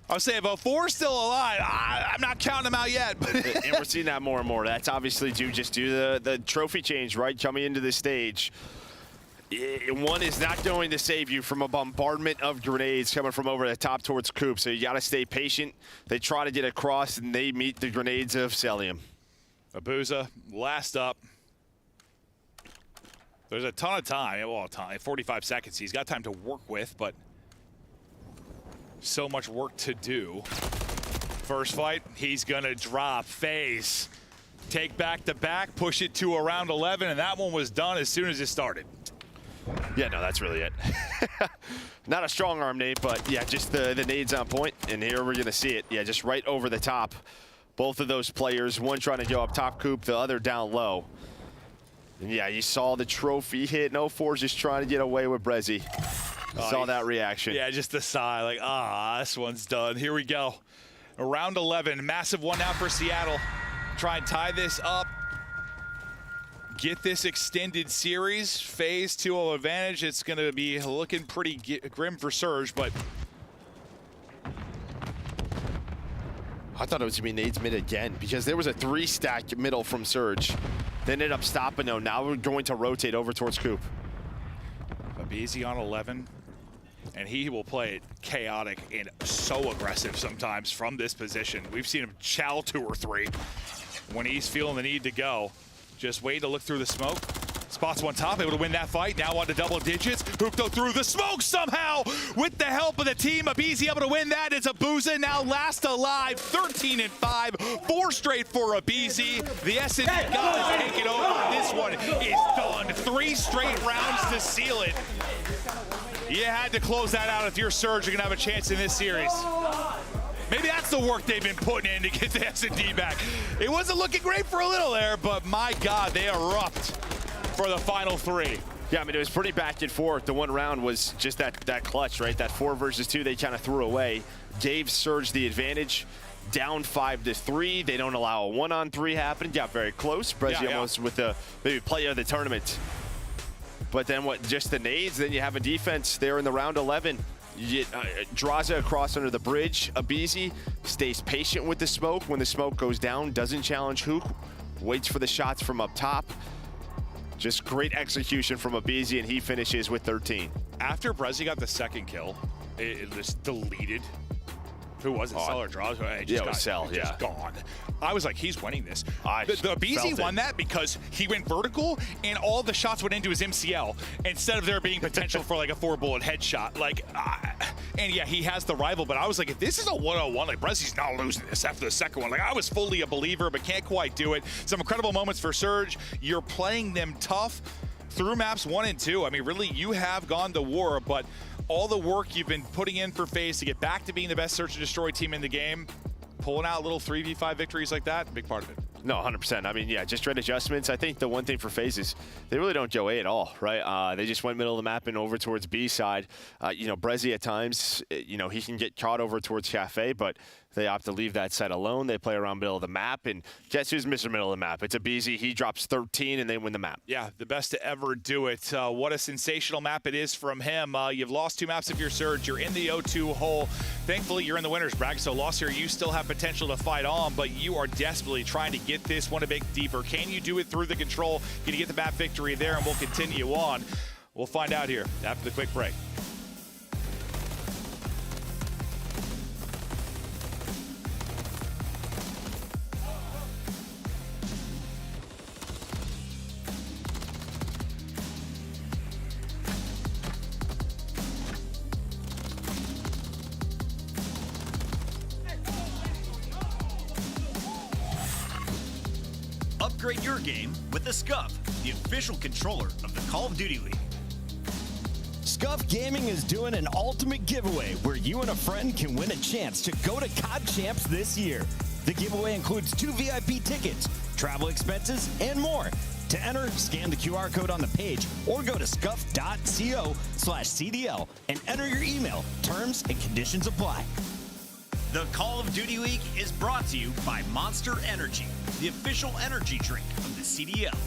I was saying, about 4 still alive. I'm not counting them out yet. And we're seeing that more and more. That's obviously due to the trophy change, right, coming into the stage. One is not going to save you from a bombardment of grenades coming from over the top towards Coop, so you got to stay patient. They try to get across, and they meet the grenades of Celium. Abuza, last up. There's a ton of time, well, 45 seconds. He's got time to work with, but so much work to do. First fight, he's gonna drop. FaZe take back to back, push it to around 11, and that one was done as soon as it started. Yeah, no, that's really it. Not a strong arm nade, but yeah, just the nades on point, and here we're gonna see it. Yeah, just right over the top. Both of those players, one trying to go up top Coop, the other down low. And yeah, you saw the trophy hit. 0-4's just trying to get away with Brezzy. Saw that reaction. Yeah, just the sigh, like, this one's done. Here we go. Round 11, massive one now for Seattle. Try and tie this up. Get this extended series. FaZe 2-0 advantage. It's going to be looking pretty grim for Surge, but I thought it was going to be nades mid again because there was a 3-stack middle from Surge. They ended up stopping though. Now we're going to rotate over towards Coop. Abizi on 11, and he will play it chaotic and so aggressive sometimes from this position. We've seen him chow 2 or 3 when he's feeling the need to go. Just wait to look through the smoke. Spots one top, able to win that fight. Now on to double digits. Hooked through the smoke somehow with the help of the team. Abizi able to win that. It's Abuza now last alive. 13-5, 4 straight for Abizi. The S&D guys taking over. This one is done. 3 straight rounds to seal it. You had to close that out if you're Surge. You're going to have a chance in this series. Maybe that's the work they've been putting in to get the S&D back. It wasn't looking great for a little there, but my God, they erupt for the final 3. Yeah, I mean, it was pretty back and forth. The one round was just that clutch, right? That 4 versus 2 they kind of threw away. Gave Surge the advantage. Down 5-3. They don't allow a 1-on-3 happen. Got very close. Brezzy almost with the maybe play of the tournament. But then just the nades, then you have a defense there in the round 11. You get Draza across under the bridge. Abizi stays patient with the smoke. When the smoke goes down, doesn't challenge Hook. Waits for the shots from up top. Just great execution from Abizi, and he finishes with 13. After Brezzy got the second kill, it just deleted. Who was it? Cell or Draws? It was Cell, just gone. I was like, he's winning this. The BZ won that because he went vertical and all the shots went into his MCL instead of there being potential for like a 4-bullet headshot. And yeah, he has the rival, but I was like, if this is a 1-on-1, like Brezzy's not losing this after the second one. Like I was fully a believer, but can't quite do it. Some incredible moments for Surge. You're playing them tough through maps 1 and 2. I mean, really, you have gone to war, but all the work you've been putting in for FaZe to get back to being the best search and destroy team in the game, pulling out little 3v5 victories like that, big part of it. No, 100%. I mean, yeah, just right adjustments. I think the one thing for FaZe is they really don't go A at all, right? They just went middle of the map and over towards B side. Brezzy at times, he can get caught over towards Cafe, but they opt to leave that side alone. They play around middle of the map, and guess who's Mr. Middle of the map? It's Abizi. He drops 13, and they win the map. Yeah, the best to ever do it. What a sensational map it is from him. You've lost 2 maps of your Surge. You're in the O2 hole. Thankfully, you're in the winner's bracket, so lost here, you still have potential to fight on, but you are desperately trying to get this one a bit deeper. Can you do it through the control? Can you get the map victory there, and we'll continue on. We'll find out here after the quick break. Upgrade your game with the Scuff, the official controller of the Call of Duty League. Scuff Gaming is doing an ultimate giveaway where you and a friend can win a chance to go to COD Champs this year. The giveaway includes 2 VIP tickets, travel expenses, and more. To enter, scan the QR code on the page or go to scuff.co/CDL and enter your email. Terms and conditions apply. The Call of Duty League is brought to you by Monster Energy, the official energy drink of the CDL.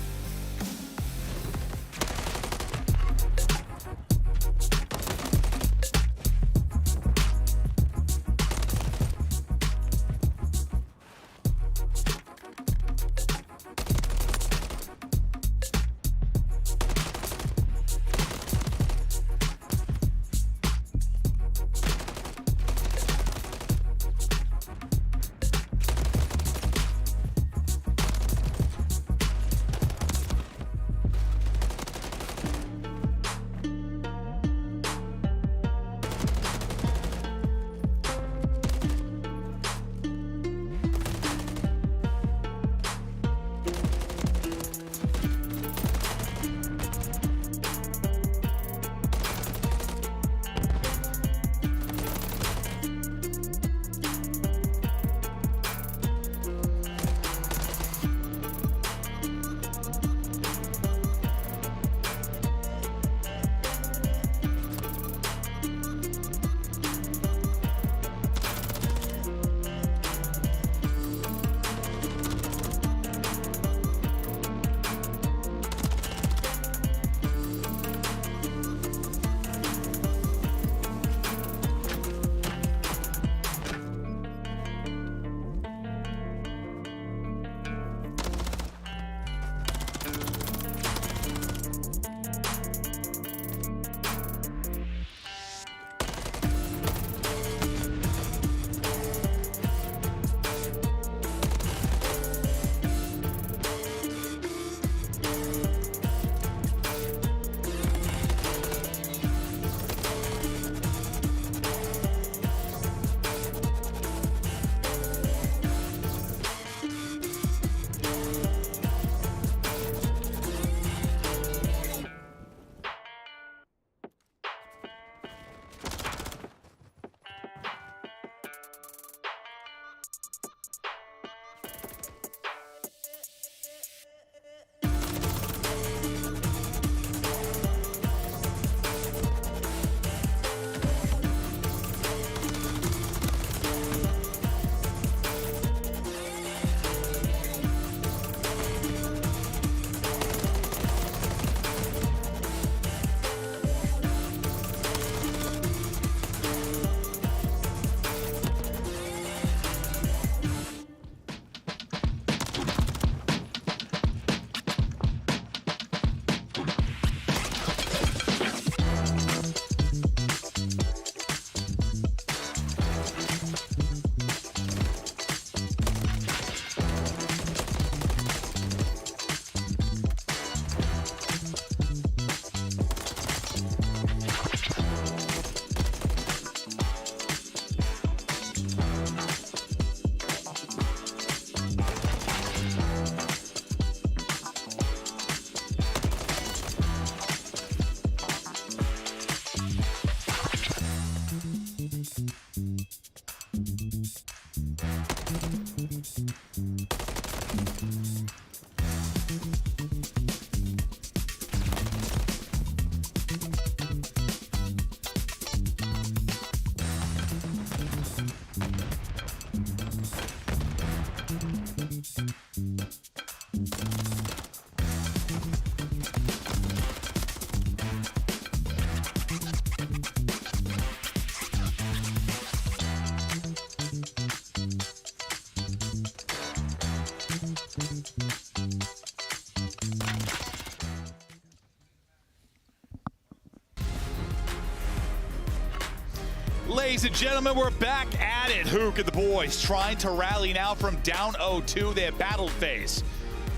Ladies and gentlemen, we're back at it. Hook and the boys trying to rally now from down 0-2. They have battled FaZe.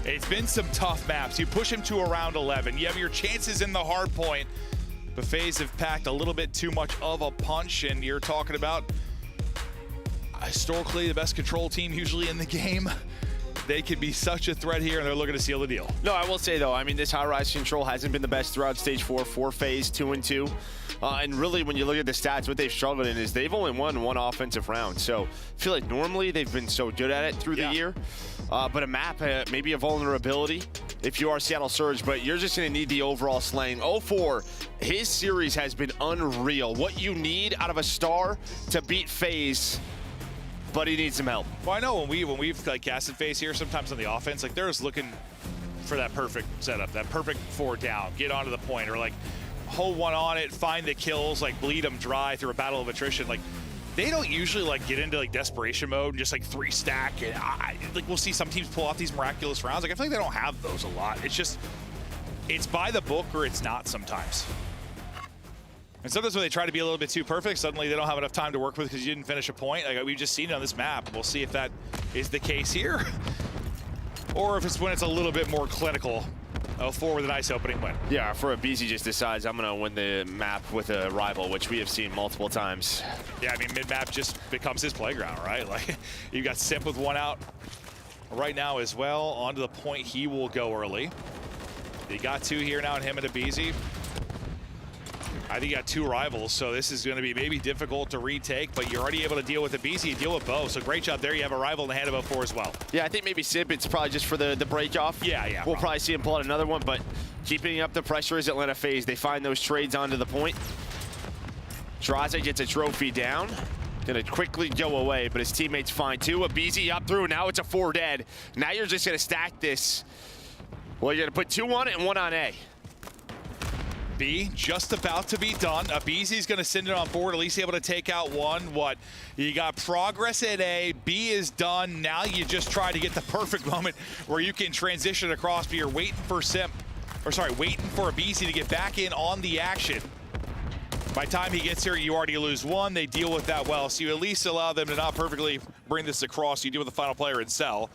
It's been some tough maps. You push him to around 11. You have your chances in the hard point, but FaZe have packed a little bit too much of a punch, and you're talking about historically the best control team usually in the game. They could be such a threat here, and they're looking to seal the deal. No, I will say, though, I mean, this high-rise control hasn't been the best throughout Stage 4 for FaZe, 2-2. And really, when you look at the stats, what they've struggled in is they've only won one offensive round. So I feel like normally they've been so good at it through the year. But a map, maybe a vulnerability if you are Seattle Surge, but you're just going to need the overall slaying. 0-4, his series has been unreal. What you need out of a star to beat FaZe, but he needs some help. Well, I know when we've like casted FaZe here, sometimes on the offense, like they're just looking for that perfect setup, that perfect 4 down, get onto the point, or like hold one on it, find the kills, like bleed them dry through a battle of attrition. Like they don't usually like get into like desperation mode and just like 3 stack. And like we'll see some teams pull off these miraculous rounds. Like I feel like they don't have those a lot. It's just it's by the book or it's not sometimes. And sometimes when they try to be a little bit too perfect, suddenly they don't have enough time to work with because you didn't finish a point. Like we've just seen it on this map. We'll see if that is the case here. Or if it's when it's a little bit more clinical. 0-4 with a nice opening win. Yeah, for a BZ just decides I'm going to win the map with a rival, which we have seen multiple times. Yeah, I mean, mid-map just becomes his playground, right? Like, you got Simp with 1 out right now as well. Onto the point, he will go early. He got 2 here now, and him and a BZ. I think you got 2 rivals, so this is going to be maybe difficult to retake, but you're already able to deal with the BZ, deal with Bo. So great job there. You have a rival in the hand of 0-4 as well. Yeah, I think maybe Simp, it's probably just for the break off. Yeah. We'll probably see him pull out another one, but keeping up the pressure is Atlanta FaZe. They find those trades onto the point. Draze gets a trophy down. Gonna quickly go away, but his teammates find 2. A BZ up through, now it's a 4 dead. Now you're just gonna stack this. Well, you're gonna put 2 on it and 1 on A. B just about to be done. BZ's going to send it on forward, at least able to take out 1. What? You got progress at A. B is done. Now you just try to get the perfect moment where you can transition across, but you're waiting for waiting for a BZ to get back in on the action. By the time he gets here, you already lose 1. They deal with that well, so you at least allow them to not perfectly bring this across. You deal with the final player in cell.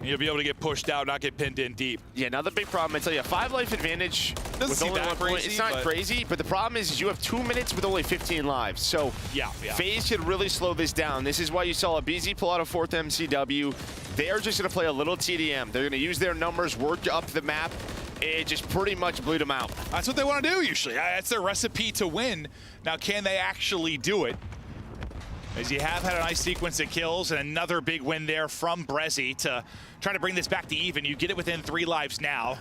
You'll be able to get pushed out, not get pinned in deep. Yeah, another big problem, I tell you, a 5 life advantage Doesn't seem that crazy. It's not crazy, but the problem is you have 2 minutes with only 15 lives. So yeah. FaZe could really slow this down. This is why you saw a BZ pull out a 4th MCW. They are just going to play a little TDM. They're going to use their numbers, work up the map, and just pretty much bleed them out. That's what they want to do usually. That's their recipe to win. Now, can they actually do it? As you have had a nice sequence of kills and another big win there from Brezzy to try to bring this back to even. You get it within 3 lives now.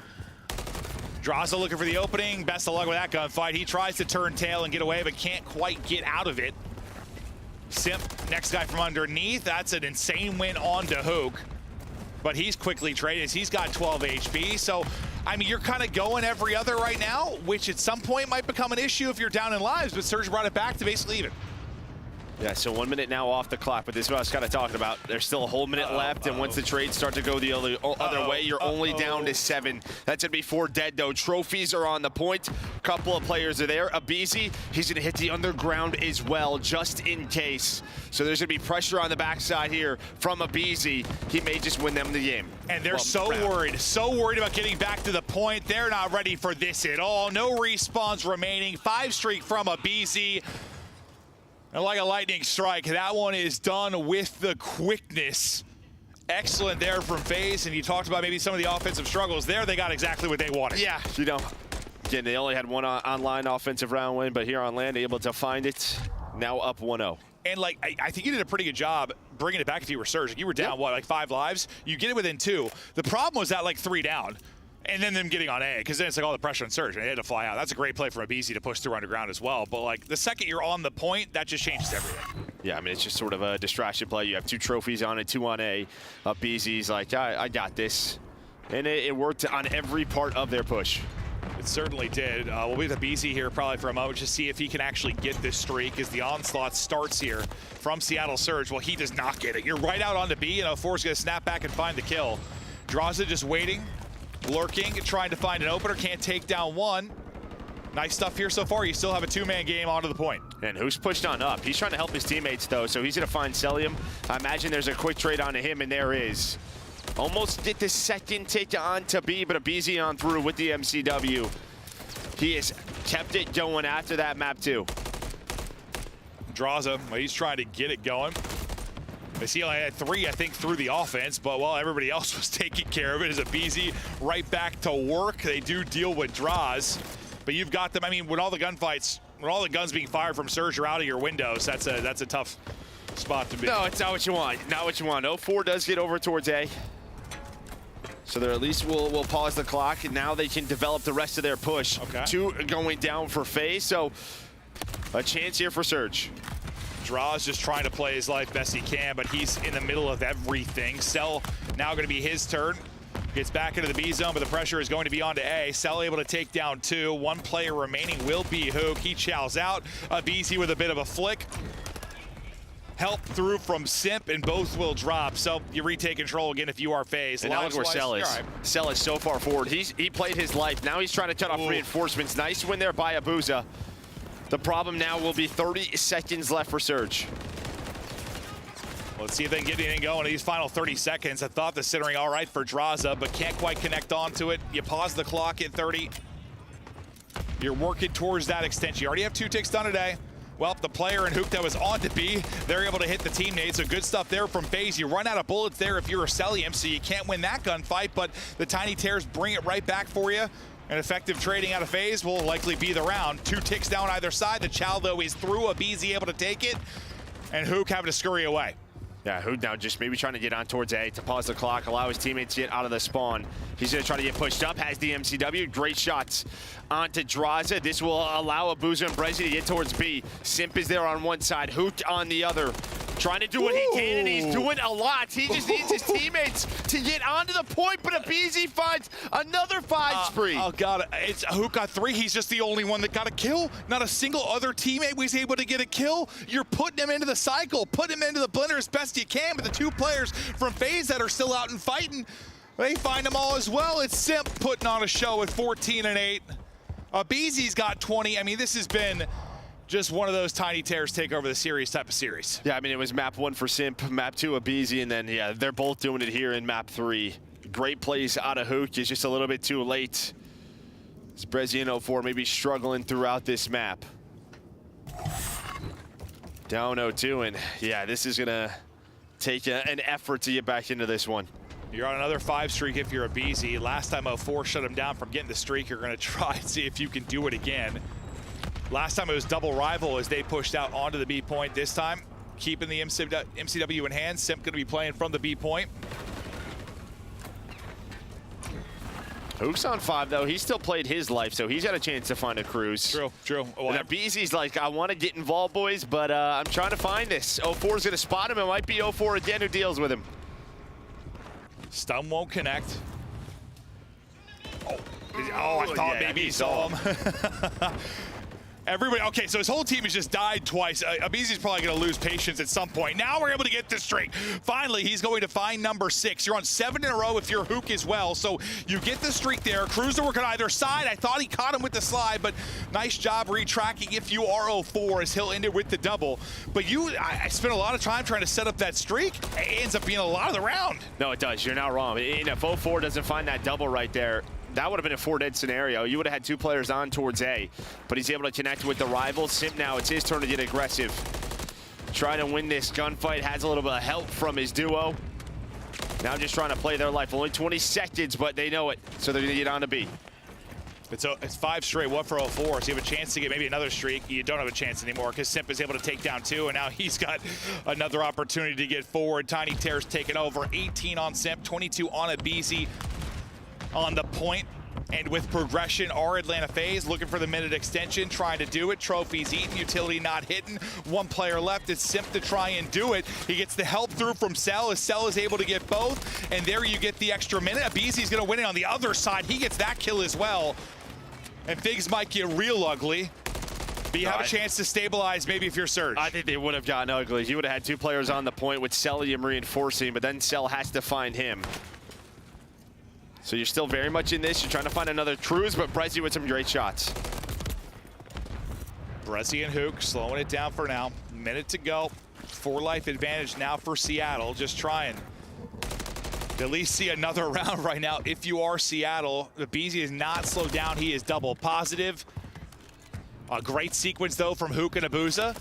Draza looking for the opening. Best of luck with that gunfight. He tries to turn tail and get away, but can't quite get out of it. Simp, next guy from underneath. That's an insane win on to Hook. But he's quickly traded as he's got 12 HP. So, I mean, you're kind of going every other right now, which at some point might become an issue if you're down in lives, but Surge brought it back to basically even. Yeah, so 1 minute now off the clock, but this is what I was kind of talking about. There's still a whole minute left, and once the trades start to go the other way, you're only down to 7. That's going to be 4 dead, though. Trophies are on the point. A couple of players are there. Abizi, he's going to hit the underground as well, just in case. So there's going to be pressure on the backside here from Abizi. He may just win them the game. And they're so worried about getting back to the point. They're not ready for this at all. No respawns remaining. 5 streak from Abizi. And like a lightning strike, that one is done with the quickness. Excellent there from FaZe, and you talked about maybe some of the offensive struggles there. They got exactly what they wanted. Yeah, you know, again, they only had 1 online offensive round win, but here on land, able to find it. Now up 1-0. And like, I think you did a pretty good job bringing it back if you were Surge. Like, you were down, what, like 5 lives? You get it within 2. The problem was that like 3 down. And then them getting on A, because then it's like all the pressure on Surge, and they had to fly out. That's a great play from BZ to push through underground as well. But like the second you're on the point, that just changes everything. Yeah, I mean, it's just sort of a distraction play. You have 2 trophies on it, 2 on A. BZ's like, I got this. And it worked on every part of their push. It certainly did. We'll be with BZ here probably for a moment to see if he can actually get this streak as the onslaught starts here from Seattle Surge. Well, he does not get it. You're right out onto B, and 04's going to snap back and find the kill. Draza just waiting. Lurking, trying to find an opener, can't take down one. Nice stuff here so far. You still have a 2-man game onto the point. And who's pushed on up? He's trying to help his teammates, though, so he's going to find Celium. I imagine there's a quick trade onto him, and there is. Almost did the second take on to B, but a BZ on through with the MCW. He has kept it going after that map, too. Draza, well, he's trying to get it going. They see only had 3, I think, through the offense, but while everybody else was taking care of it, as a BZ right back to work. They do deal with draws, but you've got them. I mean, when all the gunfights, when all the guns being fired from Surge are out of your windows, that's a tough spot to be. No, it's not what you want. Not what you want. 04 does get over towards A. So they're at least will pause the clock, and now they can develop the rest of their push. Okay. 2 going down for FaZe, so a chance here for Surge. Draws just trying to play his life best he can, but he's in the middle of everything. Cell now going to be his turn. Gets back into the B zone, but the pressure is going to be onto A. Cell able to take down 2. 1 player remaining will be Hook. He chows out. BZ with a bit of a flick. Help through from Simp, and both will drop. So you retake control again if you are FaZe. And now look where Cell is. Right. Cell is so far forward. He played his life. Now he's trying to cut off reinforcements. Nice win there by Abuza. The problem now will be 30 seconds left for Surge. Let's see if they can get anything going in these final 30 seconds. I thought the centering all right for Draza, but can't quite connect onto it. You pause the clock at 30. You're working towards that extension. You already have 2 ticks done today. Well, the player and Hook that was on to B, they're able to hit the teammates. So good stuff there from FaZe. You run out of bullets there if you're a Celium, so you can't win that gunfight, but the Tiny Tears bring it right back for you. An effective trading out of FaZe will likely be the round. 2 ticks down either side. The Chow, though, is through. A BZ able to take it, and Hook having to scurry away. Yeah, Hook now just maybe trying to get on towards A to pause the clock, allow his teammates to get out of the spawn. He's going to try to get pushed up, has the MCW. Great shots onto Draza. This will allow Abuza and Brezzy to get towards B. Simp is there on one side, Hook on the other. Trying to do what he can, and he's doing a lot. He just needs his teammates to get onto the point, but a BZ finds another 5 spree. Oh, God. It's Hook got 3. He's just the only one that got a kill. Not a single other teammate was able to get a kill. You're putting him into the cycle, putting him into the blender as best you can, but the 2 players from FaZe that are still out and fighting, they find them all as well. It's Simp putting on a show with 14 and 8. BZ's got 20. I mean, this has been just one of those Tiny Tears take over the series type of series. Yeah, I mean, it was map 1 for Simp, map 2 of BZ, and then, yeah, they're both doing it here in map 3. Great plays out of Hook. Is just a little bit too late. Brezzy and 04 maybe struggling throughout this map. Down 0-2, and yeah, this is going to take an effort to get back into this one. You're on another 5 streak if you're a BZ. Last time 04 shut him down from getting the streak. You're going to try and see if you can do it again. Last time it was double rival as they pushed out onto the B point. This time, keeping the MCW in hand. Simp going to be playing from the B point. Hook's on 5, though. He still played his life, so he's got a chance to find a cruise. True, true. Well, and BZ's like, I want to get involved, boys, but I'm trying to find this. 04's going to spot him. It might be 04 again who deals with him. Stun won't connect. Oh, I thought maybe he saw him. Everybody, okay, so his whole team has just died twice. Abizi's probably going to lose patience at some point. Now we're able to get this streak. Finally, he's going to find number 6. You're on 7 in a row if you're Hook as well. So you get the streak there. Crews to work on either side. I thought he caught him with the slide, but nice job retracking if you are 04 as he'll end it with the double. But I spent a lot of time trying to set up that streak. It ends up being a lot of the round. No, it does. You're not wrong. And if 04 doesn't find that double right there, that would have been a 4-dead scenario. You would have had 2 players on towards A, but he's able to connect with the rival. Simp now, it's his turn to get aggressive. Trying to win this gunfight, has a little bit of help from his duo. Now just trying to play their life. Only 20 seconds, but they know it, so they're gonna get on to B. It's 5 straight, 1 for 04, so you have a chance to get maybe another streak. You don't have a chance anymore because Simp is able to take down 2, and now he's got another opportunity to get forward. Tiny Terror's taken over, 18 on Simp, 22 on aBeZy on the point. And with progression, our Atlanta FaZe looking for the minute extension, trying to do it. Trophies eaten, utility not hitting. 1 player left. It's Simp to try and do it. He gets the help through from Cell, as Cell is able to get both. And there you get the extra minute. aBeZy's going to win it on the other side. He gets that kill as well. And things might get real ugly. But you have a chance to stabilize maybe if you're Surge. I think they would have gotten ugly. You would have had 2 players on the point with Cellium reinforcing, but then Cell has to find him. So you're still very much in this. You're trying to find another Trues, but Brezzy with some great shots. Brezzy and Hook slowing it down for now. Minute to go. 4 life advantage now for Seattle. Just trying to at least see another round right now. If you are Seattle, aBeZy is not slowed down. He is double positive. A great sequence, though, from Hook and Abuza.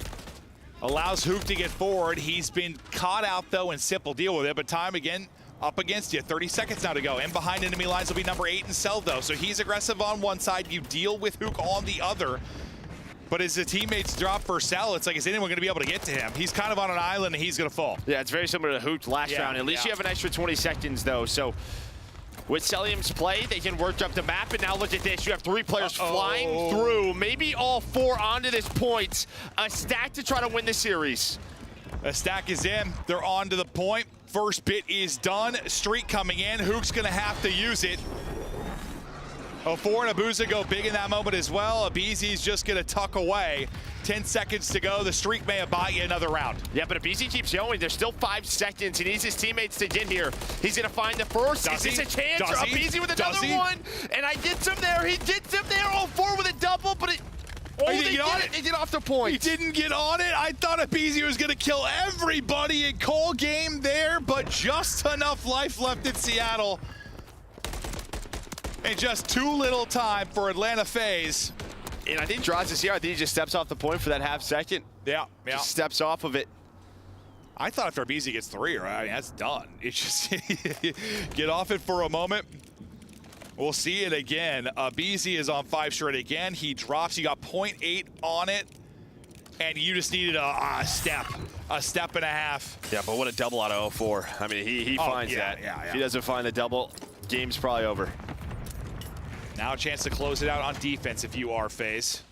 Allows Hook to get forward. He's been caught out, though, and Simp will deal with it. But time again up against you. 30 seconds now to go. And behind enemy lines will be number 8 and Cell, though. So he's aggressive on one side. You deal with Hook on the other. But as the teammates drop for Cell, it's like, is anyone going to be able to get to him? He's kind of on an island, and he's going to fall. Yeah, it's very similar to Hook last round. At least you have an extra 20 seconds, though. So with Cellium's play, they can work up the map. And now look at this. You have 3 players flying through, maybe all 4 onto this point. A stack to try to win the series. A stack is in. They're on to the point. First bit is done. Streak coming in. Hook's going to have to use it. 04 and Abuza go big in that moment as well. aBeZy's just going to tuck away. 10 seconds to go. The streak may have bought you another round. Yeah, but aBeZy keeps going. There's still 5 seconds. He needs his teammates to get here. He's going to find the first. Is this a chance? aBeZy with another one. And I gets him there. He gets him there. 04 with a double, but it... He get off the point. He didn't get on it. I thought aBeZy was going to kill everybody in Cole game there, but just enough life left in Seattle. And just too little time for Atlanta FaZe. And I think Draws is here. I think he just steps off the point for that half second. Yeah. Just steps off of it. I thought after aBeZy gets 3, right? I mean, that's done. It's just get off it for a moment. We'll see it again. aBeZy is on 5 straight again. He drops. You got 0.8 on it, and you just needed a step and a half. Yeah, but what a double out of 04. I mean, he finds that. If he doesn't find the double, game's probably over. Now a chance to close it out on defense if you are FaZe.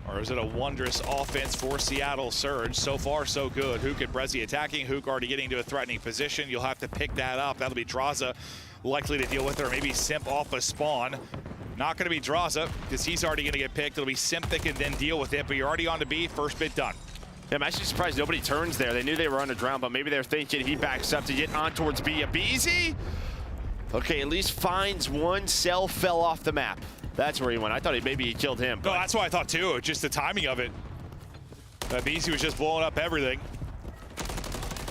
Or is it a wondrous offense for Seattle Surge? So far, so good. Hook and Brezzy attacking. Hook already getting to a threatening position. You'll have to pick that up. That'll be Draza likely to deal with it, or maybe Simp off a spawn. Not going to be Draza, because he's already going to get picked. It'll be Simp that can then deal with it, but you're already on to B. First bit done. Yeah, I'm actually surprised nobody turns there. They knew they were underground, but maybe they're thinking he backs up to get on towards B. aBeZy? Okay, at least finds one. Cell fell off the map. That's where he went. I thought maybe he killed him. No, that's what I thought too. Just the timing of it. aBeZy was just blowing up everything.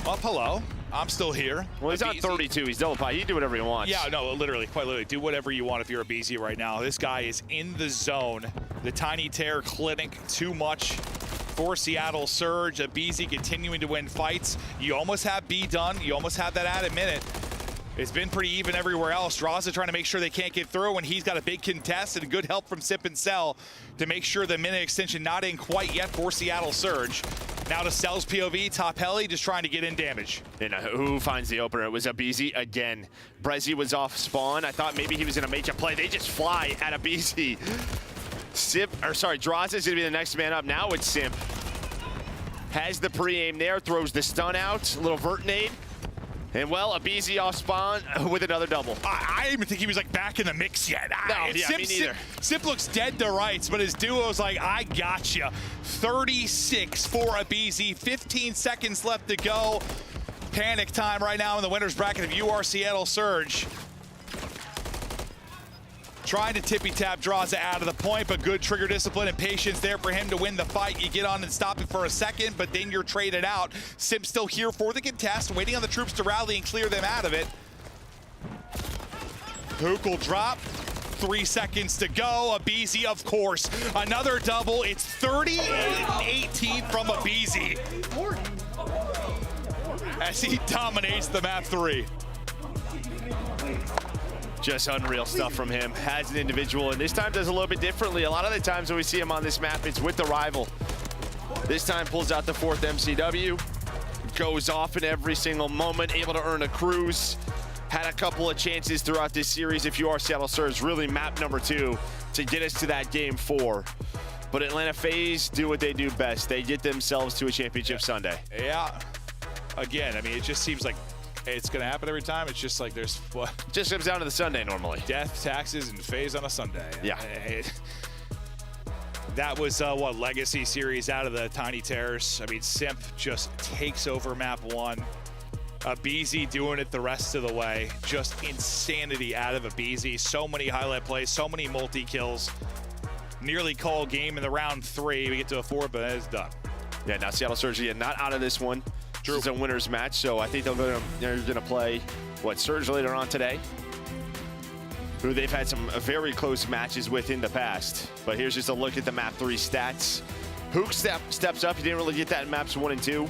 Up, hello. I'm still here. Well, he's on 32. He's double pie. He can do whatever he wants. Yeah, no, literally, quite literally. Do whatever you want if you're aBeZy right now. This guy is in the zone. The Tiny Terror clinic, too much for Seattle Surge. aBeZy continuing to win fights. You almost have B done. You almost have that added minute. It's been pretty even everywhere else. Draza trying to make sure they can't get through, and he's got a big contest and good help from Simp and Cell to make sure the minute extension not in quite yet for Seattle Surge. Now to Cell's POV, top heli, just trying to get in damage. And who finds the opener? It was aBeZy again. Brezzy was off spawn. I thought maybe he was gonna make a play. They just fly at aBeZy. Draza is gonna be the next man up. Now it's Simp. Has the pre-aim there, throws the stun out, a little vert nade. And well, aBeZy off spawn with another double. I didn't even think he was like back in the mix yet. Me neither. Simp looks dead to rights, but his duo's like, I got you. 36 for aBeZy, 15 seconds left to go. Panic time right now in the winner's bracket if you are Seattle Surge. Trying to tippy-tap Draza out of the point, but good trigger discipline and patience there for him to win the fight. You get on and stop it for a second, but then you're traded out. Simp still here for the contest, waiting on the troops to rally and clear them out of it. Hook will drop. 3 seconds to go. aBeZy, of course. Another double. It's 38-18 from aBeZy as he dominates the map 3. Just unreal stuff from him as an individual, and this time does a little bit differently. A lot of the times when we see him on this map, it's with the rival. This time pulls out the 4th MCW, goes off in every single moment, able to earn a cruise. Had a couple of chances throughout this series, if you are Seattle Surge, really map number 2 to get us to that game 4. But Atlanta FaZe do what they do best. They get themselves to a championship Sunday. Yeah. Again, I mean, it just seems like it's going to happen every time. It's just like there's what? Just comes down to the Sunday normally. Death, taxes, and FaZe on a Sunday. Yeah. That was what, Legacy series out of the Tiny Terrace. I mean, Simp just takes over map 1. Abizi doing it the rest of the way. Just insanity out of Abizi. So many highlight plays, so many multi-kills. Nearly call game in the round 3. We get to a 4, but it's done. Yeah, now Seattle Surge again, not out of this one. This is a winner's match, so I think they're gonna play, what, Surge later on today, who they've had some very close matches with in the past. But here's just a look at the map 3 stats. Hook steps up. He didn't really get that in maps 1 and 2.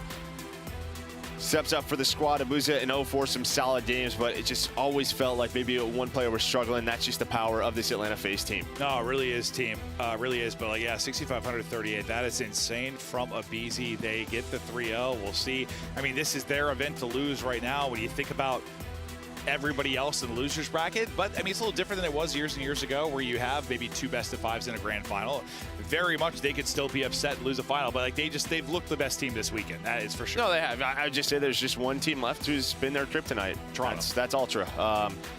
Steps up for the squad. Abuza and 0-4, some solid games, but it just always felt like maybe one player was struggling. That's just the power of this Atlanta FaZe team. No, it really is, team. Really is. But, like, yeah, 6,538. That is insane from Abizi. They get the 3-0. We'll see. I mean, this is their event to lose right now when you think about everybody else in the losers bracket. But, I mean, it's a little different than it was years and years ago where you have maybe 2 best-of-5s in a grand final. Very much they could still be upset and lose a final, but like they've looked the best team this weekend. That is for sure. No, they have. I would just say there's just one team left who's been their kryptonite. Toronto. That's Ultra.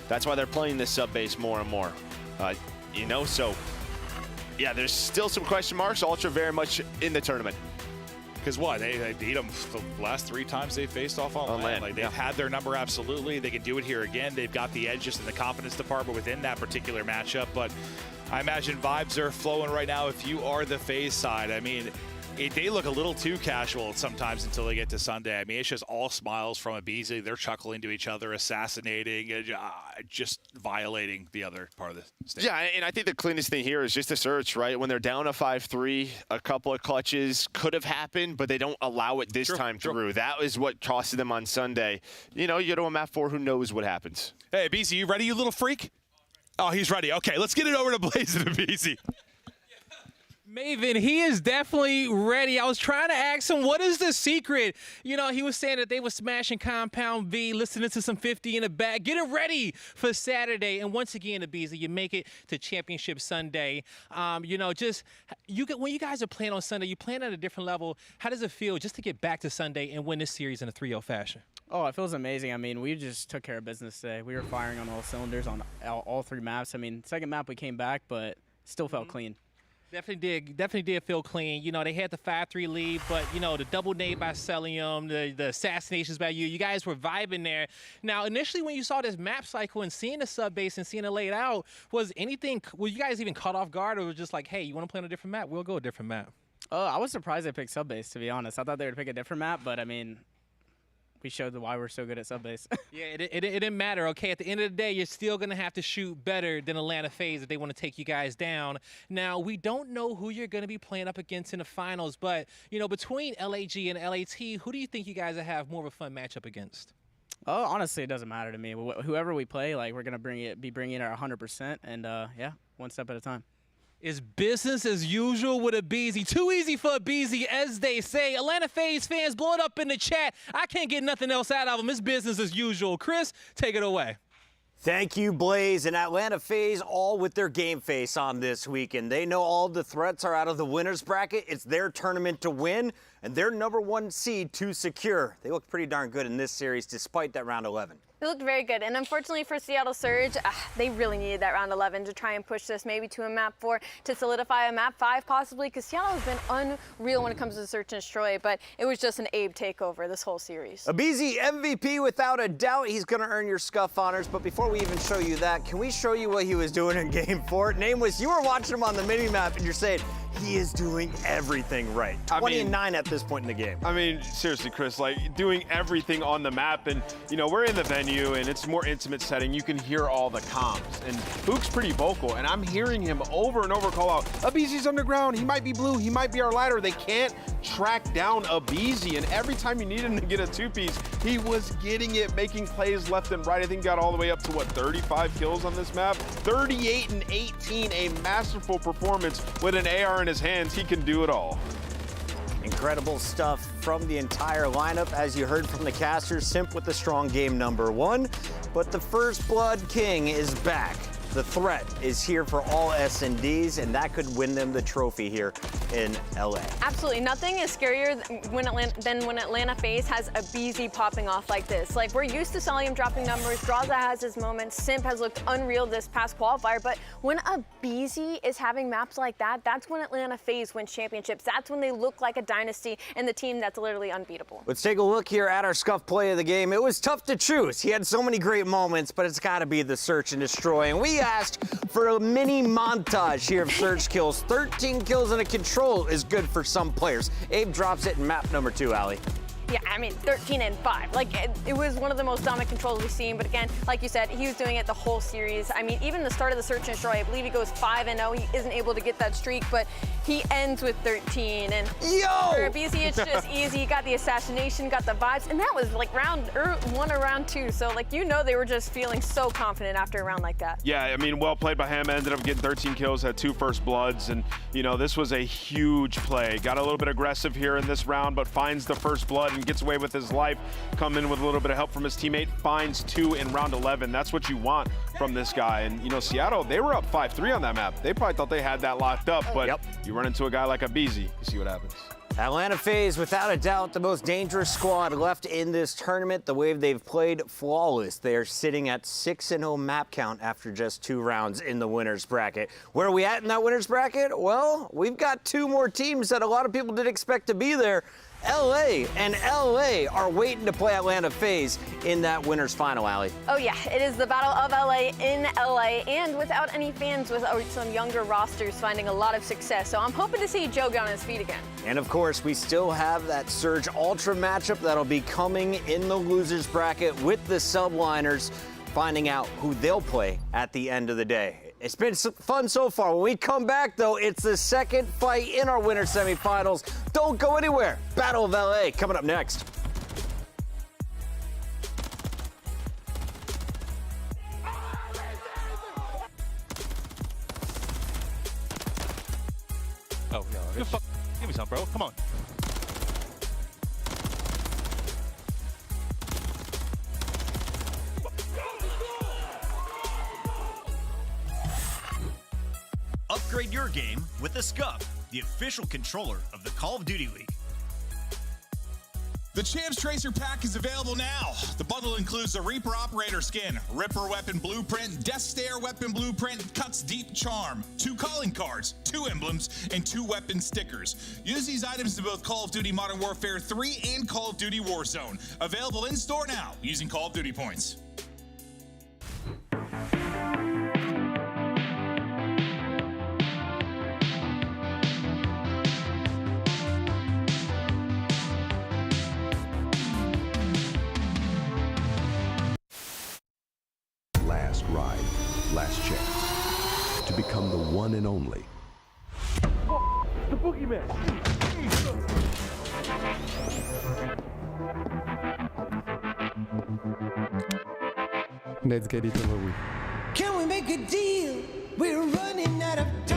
That's why they're playing this sub base more and more. You know, so yeah, there's still some question marks. Ultra very much in the tournament. Because what? They beat them the last 3 times they faced off on land. Like, they've had their number absolutely. They can do it here again. They've got the edge just in the confidence department within that particular matchup. But I imagine vibes are flowing right now if you are the FaZe side. I mean, they look a little too casual sometimes until they get to Sunday. I mean, it's just all smiles from Abizi. They're chuckling to each other, assassinating, just violating the other part of the stage. Yeah, and I think the cleanest thing here is just a search, right? When they're down a 5-3, a couple of clutches could have happened, but they don't allow it this time through. That is what costed them on Sunday. You know, you go to a map 4, who knows what happens. Hey, Abizi, you ready, you little freak? Oh, he's ready. Okay, let's get it over to Blaze and Abizi. Maven, he is definitely ready. I was trying to ask him, what is the secret? You know, he was saying that they were smashing Compound V, listening to some 50 in the back, getting ready for Saturday. And once again, Abizi, you make it to Championship Sunday. You know, just when you guys are playing on Sunday, you playing at a different level. How does it feel just to get back to Sunday and win this series in a 3-0 fashion? Oh, it feels amazing. I mean, we just took care of business today. We were firing on all cylinders on all 3 maps. I mean, second map we came back, but still felt clean. Definitely did feel clean. You know, they had the 5-3 lead, but, you know, the double nade by Celium, the assassinations by you guys were vibing there. Now, initially when you saw this map cycle and seeing the sub base and seeing it laid out, were you guys even caught off guard, or was it just like, hey, you want to play on a different map? We'll go a different map. I was surprised they picked sub base, to be honest. I thought they would pick a different map, but I mean, we showed why we're so good at sub base. Yeah, it didn't matter. Okay, at the end of the day, you're still going to have to shoot better than Atlanta FaZe if they want to take you guys down. Now, we don't know who you're going to be playing up against in the finals, but, you know, between LAG and LAT, who do you think you guys will have more of a fun matchup against? Oh, honestly, it doesn't matter to me. Whoever we play, like, we're going to be bringing our 100%, and, yeah, one step at a time. Is business as usual with Abizi. Too easy for Abizi, as they say. Atlanta FaZe fans, blow it up in the chat. I can't get nothing else out of them. It's business as usual. Chris, take it away. Thank you, Blaze. And Atlanta FaZe all with their game face on this weekend. They know all the threats are out of the winner's bracket. It's their tournament to win and their #1 seed to secure. They look pretty darn good in this series despite that round 11. They looked very good, and unfortunately for Seattle Surge, they really needed that round 11 to try and push this maybe to a map 4 to solidify a map 5 possibly, because Seattle has been unreal when it comes to search and destroy, but it was just an Abe takeover this whole series. Abizi MVP without a doubt. He's going to earn your scuff honors, but before we even show you that, can we show you what he was doing in Game 4? Name was, you were watching him on the mini-map and you're saying, he is doing everything right. 20-9 at this point in the game. I mean, seriously, Chris, like doing everything on the map, and you know, we're in the venue and it's a more intimate setting. You can hear all the comms, and Book's pretty vocal, and I'm hearing him over and over call out, Abeezy's underground, he might be blue, he might be our ladder. They can't track down Abeezy, and every time you need him to get a two-piece, he was getting it, making plays left and right. I think got all the way up to, what, 35 kills on this map? 38 and 18, a masterful performance with an AR in his hands. He can do it all. Incredible stuff from the entire lineup. As you heard from the casters, Simp with the strong game #1, but the First Blood King is back. The threat is here for all S&Ds, and that could win them the trophy here in LA. Absolutely. Nothing is scarier than when Atlanta FaZe has Abeezy popping off like this. Like, we're used to Solium dropping numbers, Draza has his moments, Simp has looked unreal this past qualifier, but when Abeezy is having maps like that, that's when Atlanta FaZe wins championships. That's when they look like a dynasty and the team that's literally unbeatable. Let's take a look here at our Scuff play of the game. It was tough to choose. He had so many great moments, but it's got to be the Search and Destroy, and we asked for a mini montage here of Surge kills. 13 kills in a control is good for some players. Abe drops it in map #2, Allie. Yeah, I mean, 13 and 5. Like, it was one of the most dominant controls we've seen. But again, like you said, he was doing it the whole series. I mean, even the start of the Search and Destroy, I believe he goes 5-0. He isn't able to get that streak, but he ends with 13. And for Abeezy, it's just easy. He got the assassination, got the vibes, and that was like round 1 or round 2. So, like, you know, they were just feeling so confident after a round like that. Yeah, I mean, well played by him. Ended up getting 13 kills, had 2 First Bloods, and you know, this was a huge play. Got a little bit aggressive here in this round, but finds the First Blood and gets away with his life. Come in with a little bit of help from his teammate, finds 2 in round 11. That's what you want from this guy. And you know, Seattle, they were up 5-3 on that map. They probably thought they had that locked up, but you run into a guy like Abeezy, you see what happens. Atlanta FaZe, without a doubt, the most dangerous squad left in this tournament. The way they've played, flawless. They are sitting at 6-0 map count after just 2 rounds in the winner's bracket. Where are we at in that winner's bracket? Well, we've got 2 more teams that a lot of people didn't expect to be there. LA and LA are waiting to play Atlanta FaZe in that winner's final, Allie. Oh yeah, it is the Battle of LA in LA, and without any fans, with some younger rosters finding a lot of success. So I'm hoping to see Joe get on his feet again. And of course, we still have that Surge Ultra matchup that'll be coming in the losers bracket with the subliners, finding out who they'll play at the end of the day. It's been fun so far. When we come back, though, it's the second fight in our winter semifinals. Don't go anywhere. Battle of LA coming up next. Oh, no. Give me some, bro. Come on. Upgrade your game with the Scuff, the official controller of the Call of Duty League. The Champs Tracer pack is available now. The bundle includes the Reaper Operator skin, Ripper Weapon Blueprint, Death Stare Weapon Blueprint, Cuts Deep Charm, 2 calling cards, 2 emblems, and 2 weapon stickers. Use these items in both Call of Duty Modern Warfare 3 and Call of Duty Warzone. Available in store now using Call of Duty points. Last ride, last chance to become the one and only. The boogeyman! Let's get it over with. Can we make a deal? We're running out of time.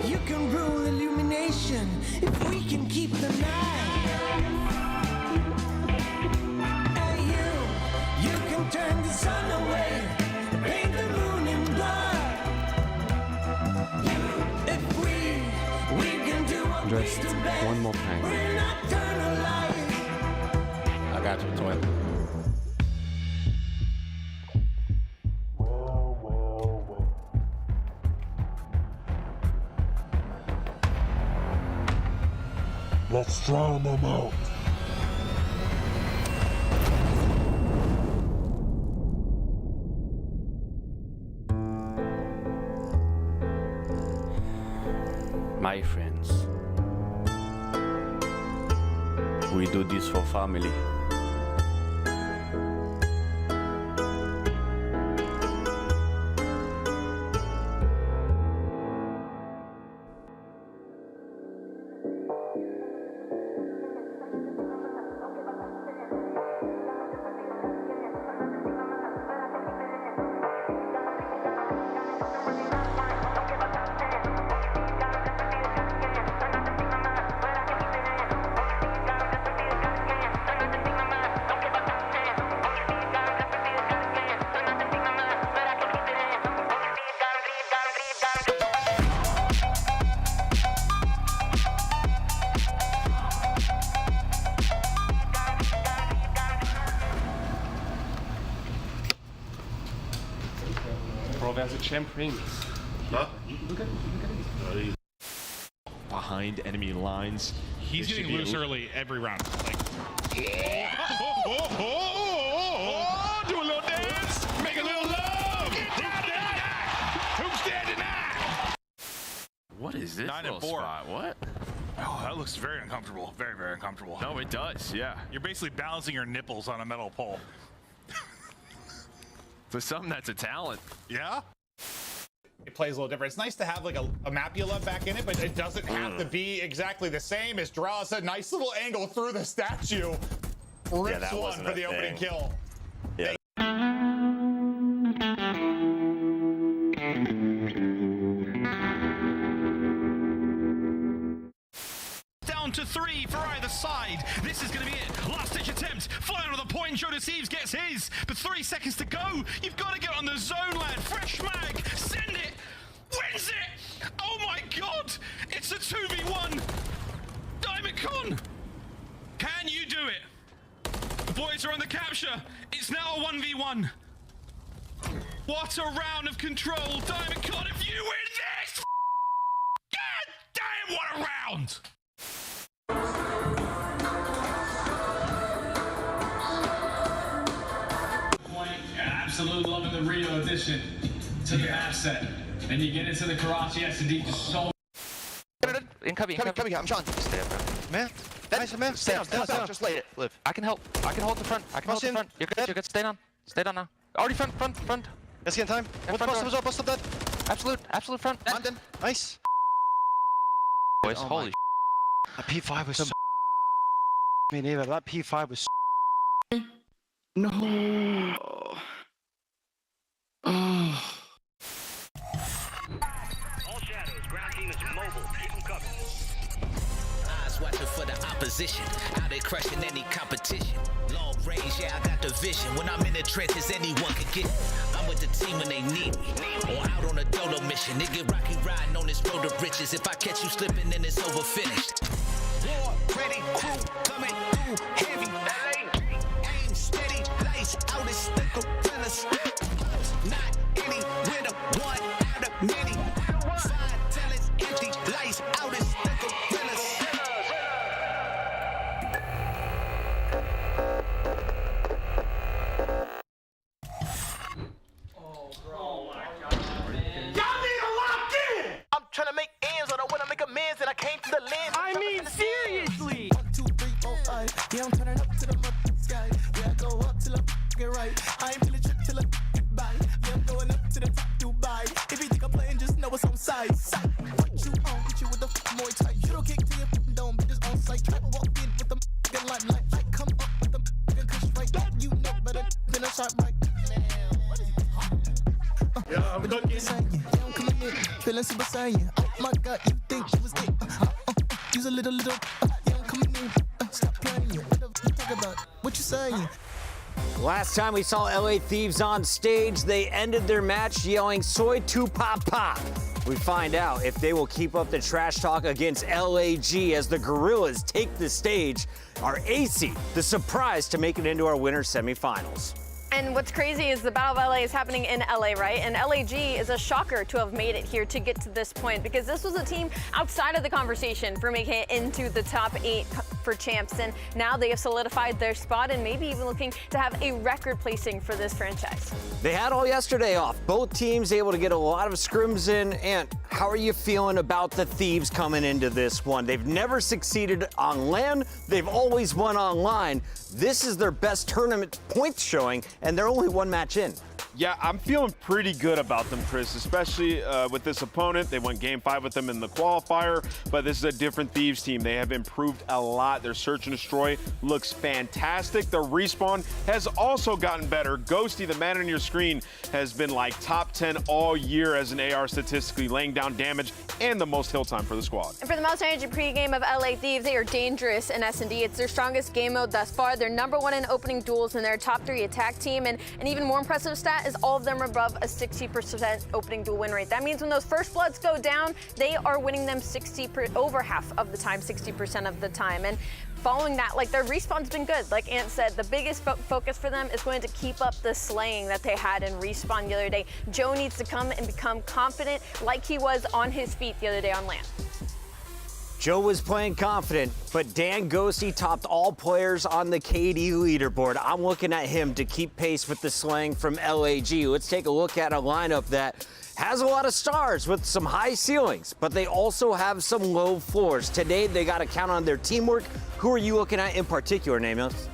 You can rule illumination if we can keep the night. You can turn the sun away, paint the moon in blood. If we can do what Just we do best, one more time. we're not turn alive. I got you, twin. Let's drown them out. Hi friends. We do this for family. Wer ist Champ Rings? Behind enemy lines. He's getting loose early every round. Like, do a little dance, make a little love. Who's dead tonight? What is this 9 and little 4. spot? What? Oh, that looks very uncomfortable. Very, very uncomfortable. No, it does. Yeah. You're basically balancing your nipples on a metal pole. For something that's a talent. Yeah. It plays a little different. It's nice to have like a map you love back in it, but it doesn't have to be exactly the same. As Draw said, nice little angle through the statue. Rips that one wasn't for a the opening thing. kill. Yeah. Down to 3 for either side. This is going to be it. Last ditch attempt. Flying on the point. Joe Thieves gets his. But 3 seconds to go. You've got to get on the zone, lad. Fresh mag. Send it. Wins it. Oh my God. It's a 2v1. Diamond Con. Can you do it? The boys are on the capture. It's now a 1v1. What a round of control. Diamond Con, if you win this. God damn, what a round. Absolute love of the Rio addition to the map set. And you get into the Karachi SD just so. Incoming, I'm Sean. Stay up, bro. Man. Nice, man. Stay down, just lay it. Live. I can help. I can hold the front. You're good, Stay down. Stay down now. Already front. Let's get in time. What bust up that? Absolute front. London. Nice. Boys, holy That P5 was so me neither. That P5 was No. All shadows, ground team is mobile. Keep them covered. Eyes watching for the opposition. Out there crushing any competition. Long range, yeah, I got the vision. When I'm in the trenches, anyone can get me. I'm with the team when they need me. Or out on a dolo mission. Nigga rocky riding on this road to riches. If I catch you slipping, then it's over finished. War, ready, crew, coming through heavy. Aim steady, lights out as the gorillas. Not any winner, one out of many. Fine talents, empty, lights out as the gorillas. I'm trying to make ends, I don't want to make amends, and I came to the land. I mean, seriously. 1, 2, 3, 4, 5. Yeah, I'm turning up to the sky. Yeah, I go up till I get right. I ain't really trip till I get by. Yeah, I'm going up to the top, Dubai. If you think I'm playing, just know it's on site. Put you on, hit you with the Muay Thai. You don't kick till you dome, bitches on site. Try to walk in with the limelight. I come up with the kush right. You know better than a shot right. What is Yeah, I'm cooking. I'm coming in, feeling super saiyan. Oh my God, you think you was it? Use a little. Yeah, I'm coming in. Stop playing. What the f you talk about? What you saying? Last time we saw LA Thieves on stage, they ended their match yelling "Soy tu papa." We find out if they will keep up the trash talk against LAG as the Guerrillas take the stage. Are AC the surprise to make it into our winter semifinals? And what's crazy is the Battle of LA is happening in LA, right? And LAG is a shocker to have made it here to get to this point, because this was a team outside of the conversation for making it into the top 8 for champs. And now they have solidified their spot and maybe even looking to have a record placing for this franchise. They had all yesterday off. Both teams able to get a lot of scrims in. And how are you feeling about the Thieves coming into this one? They've never succeeded on land. They've always won online. This is their best tournament points showing, and they're only 1 match in. Yeah, I'm feeling pretty good about them, Chris, especially with this opponent. They won Game 5 with them in the qualifier, but this is a different Thieves team. They have improved a lot. Their search and destroy looks fantastic. Their respawn has also gotten better. Ghosty, the man on your screen, has been like top 10 all year as an AR statistically, laying down damage and the most hill time for the squad. And for the most energy pregame of LA Thieves, they are dangerous in S&D. It's their strongest game mode thus far. They're #1 in opening duels, and they're a top 3 attack team. And an even more impressive stat is all of them are above a 60% opening duel win rate. That means when those first bloods go down, they are winning them over half of the time, 60% of the time. And following that, like, their respawn's been good. Like Ant said, the biggest focus for them is going to keep up the slaying that they had in respawn the other day. Joe needs to come and become confident like he was on his feet the other day on land. Joe was playing confident, but Dan Ghosty topped all players on the KD leaderboard. I'm looking at him to keep pace with the slaying from LAG. Let's take a look at a lineup that has a lot of stars with some high ceilings, but they also have some low floors. Today, they got to count on their teamwork. Who are you looking at in particular, Namos?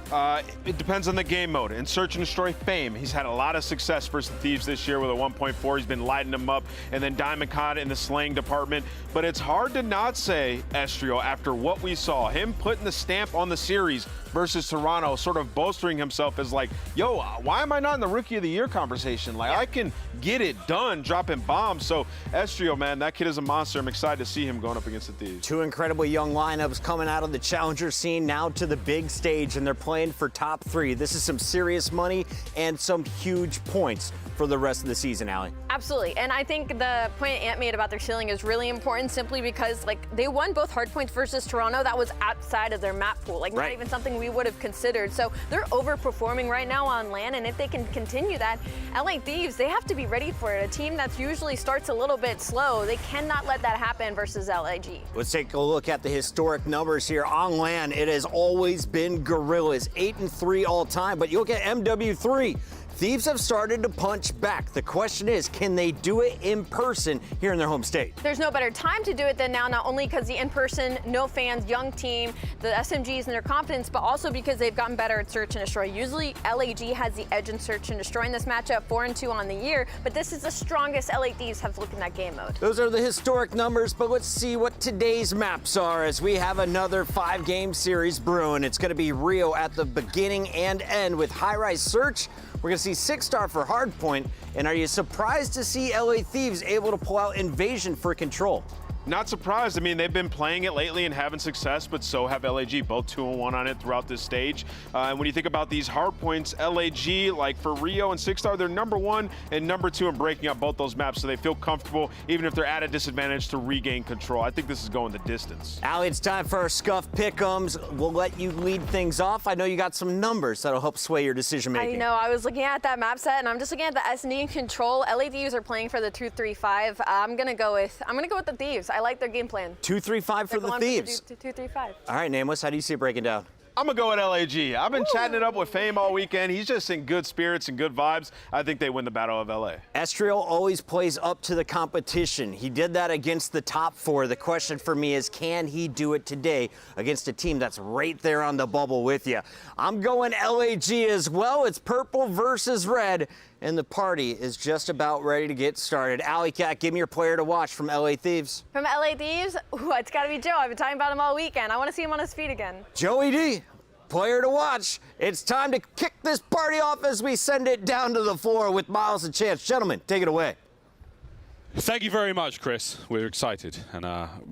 It depends on the game mode. In Search and Destroy Fame, he's had a lot of success versus Thieves this year with a 1.4. He's been lighting them up. And then Diamond Con in the slaying department. But it's hard to not say, Estrio, after what we saw, him putting the stamp on the series versus Toronto, sort of bolstering himself as like, yo, why am I not in the Rookie of the Year conversation? Like, I can get it done dropping bombs. So, Estrio, man, that kid is a monster. I'm excited to see him going up against the Thieves. 2 incredible young lineups coming out of the challenger scene now to the big stage, and they're playing for top 3. This is some serious money and some huge points for the rest of the season, Allie. Absolutely, and I think the point Ant made about their ceiling is really important, simply because, like, they won both Hardpoints versus Toronto. That was outside of their map pool, like, not even something we would have considered. So they're overperforming right now on LAN, and if they can continue that, LA Thieves, they have to be ready for it. A team that usually starts a little bit slow, they cannot let that happen versus LAG. Let's take a look at the historic numbers here. On LAN, it has always been Guerrillas, 8-3 all time, but you look at MW3, Thieves have started to punch back. The question is, can they do it in person here in their home state? There's no better time to do it than now, not only because the in-person, no fans, young team, the SMGs and their confidence, but also because they've gotten better at search and destroy. Usually LAG has the edge in search and destroy in this matchup, 4-2 on the year, but this is the strongest LA Thieves have looked in that game mode. Those are the historic numbers, but let's see what today's maps are as we have another 5-game series brewing. It's going to be Rio at the beginning and end with high-rise search. We're going to see 6-star for Hardpoint. And are you surprised to see LA Thieves able to pull out Invasion for control? Not surprised. I mean, they've been playing it lately and having success, but so have LAG, both 2-1 on it throughout this stage. And when you think about these hard points, LAG, like for Rio and 6-star, they're #1 and #2 in breaking up both those maps, so they feel comfortable, even if they're at a disadvantage, to regain control. I think this is going the distance. Allie, it's time for our Scuff Pick'ems. We'll let you lead things off. I know you got some numbers that'll help sway your decision making. I know. I was looking at that map set, and I'm just looking at the S&D and control. LA Thieves are playing for the 2-3-5. I'm gonna go with the Thieves. I like their game plan. 2-3-5 for the Thieves. 2-3-5. All right, Nameless, how do you see it breaking down? I'm going to go at LAG. I've been chatting it up with Fame all weekend. He's just in good spirits and good vibes. I think they win the Battle of LA. Estriel always plays up to the competition. He did that against the top 4. The question for me is, can he do it today against a team that's right there on the bubble with you? I'm going LAG as well. It's purple versus red, and the party is just about ready to get started. Alley Cat, give me your player to watch from LA Thieves. From LA Thieves? Ooh, it's got to be Joe. I've been talking about him all weekend. I want to see him on his feet again. Joey D, player to watch. It's time to kick this party off as we send it down to the floor with Miles and Chance. Gentlemen, take it away. Thank you very much, Chris. We're excited, and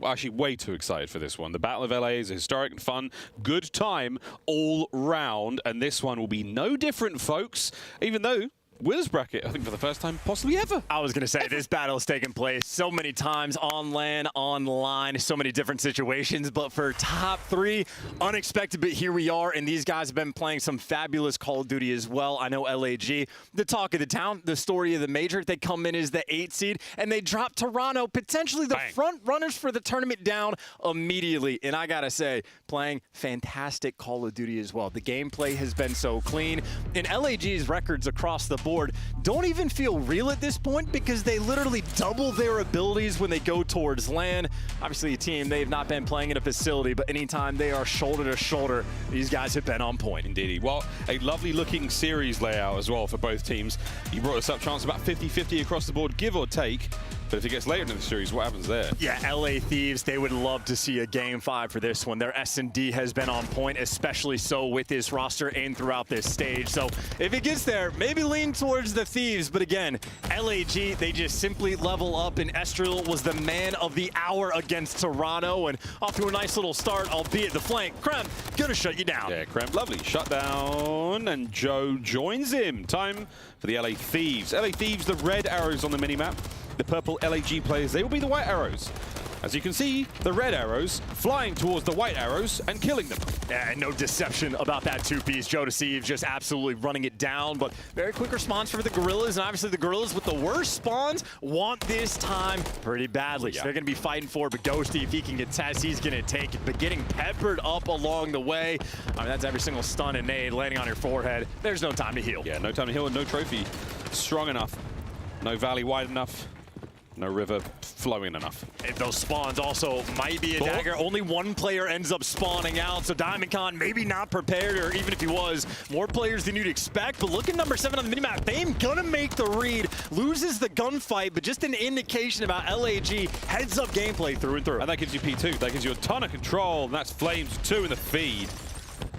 actually way too excited for this one. The Battle of LA is a historic and fun, good time all round, and this one will be no different, folks, even though winners bracket, I think for the first time possibly ever. I was going to say, this battle has taken place so many times on LAN, online, so many different situations, but for top 3, unexpected, but here we are, and these guys have been playing some fabulous Call of Duty as well. I know LAG, the talk of the town, the story of the major, they come in as the 8th seed, and they drop Toronto, potentially the front runners for the tournament, down immediately, and I got to say, playing fantastic Call of Duty as well. The gameplay has been so clean, and LAG's records across the board don't even feel real at this point because they literally double their abilities when they go towards LAN. Obviously a team, they've not been playing in a facility, but anytime they are shoulder to shoulder, these guys have been on point. Indeed. Well, a lovely looking series layout as well for both teams. You brought us up, chance about 50-50 across the board, give or take. But if it gets later in the series, what happens there? Yeah, LA Thieves, they would love to see a Game 5 for this one. Their S&D has been on point, especially so with this roster and throughout this stage. So if it gets there, maybe lean towards the Thieves. But again, LAG, they just simply level up, and Estrel was the man of the hour against Toronto, and off to a nice little start, albeit the flank. Krem, gonna shut you down. Yeah, Krem, lovely. Shut down, and Joe joins him. Time for the LA Thieves. LA Thieves, the red arrows on the minimap. The purple LAG players, they will be the white arrows. As you can see, the red arrows flying towards the white arrows and killing them. Yeah, no deception about that two-piece. Joe Deceive just absolutely running it down, but very quick response for the Guerrillas, and obviously the Guerrillas with the worst spawns want this time pretty badly. So they're going to be fighting for it, but Ghosty, if he can get Tess, he's going to take it, but getting peppered up along the way, I mean, that's every single stun and nade landing on your forehead. There's no time to heal. Yeah, no time to heal and no trophy strong enough. No valley wide enough. No river flowing enough. And those spawns also might be a dagger. Only one player ends up spawning out, so DiamondCon maybe not prepared, or even if he was, more players than you'd expect. But look at number 7 on the minimap. Fame gonna make the read, loses the gunfight, but just an indication about LAG heads-up gameplay through and through. And that gives you P2. That gives you a ton of control, and that's Flames 2 in the feed.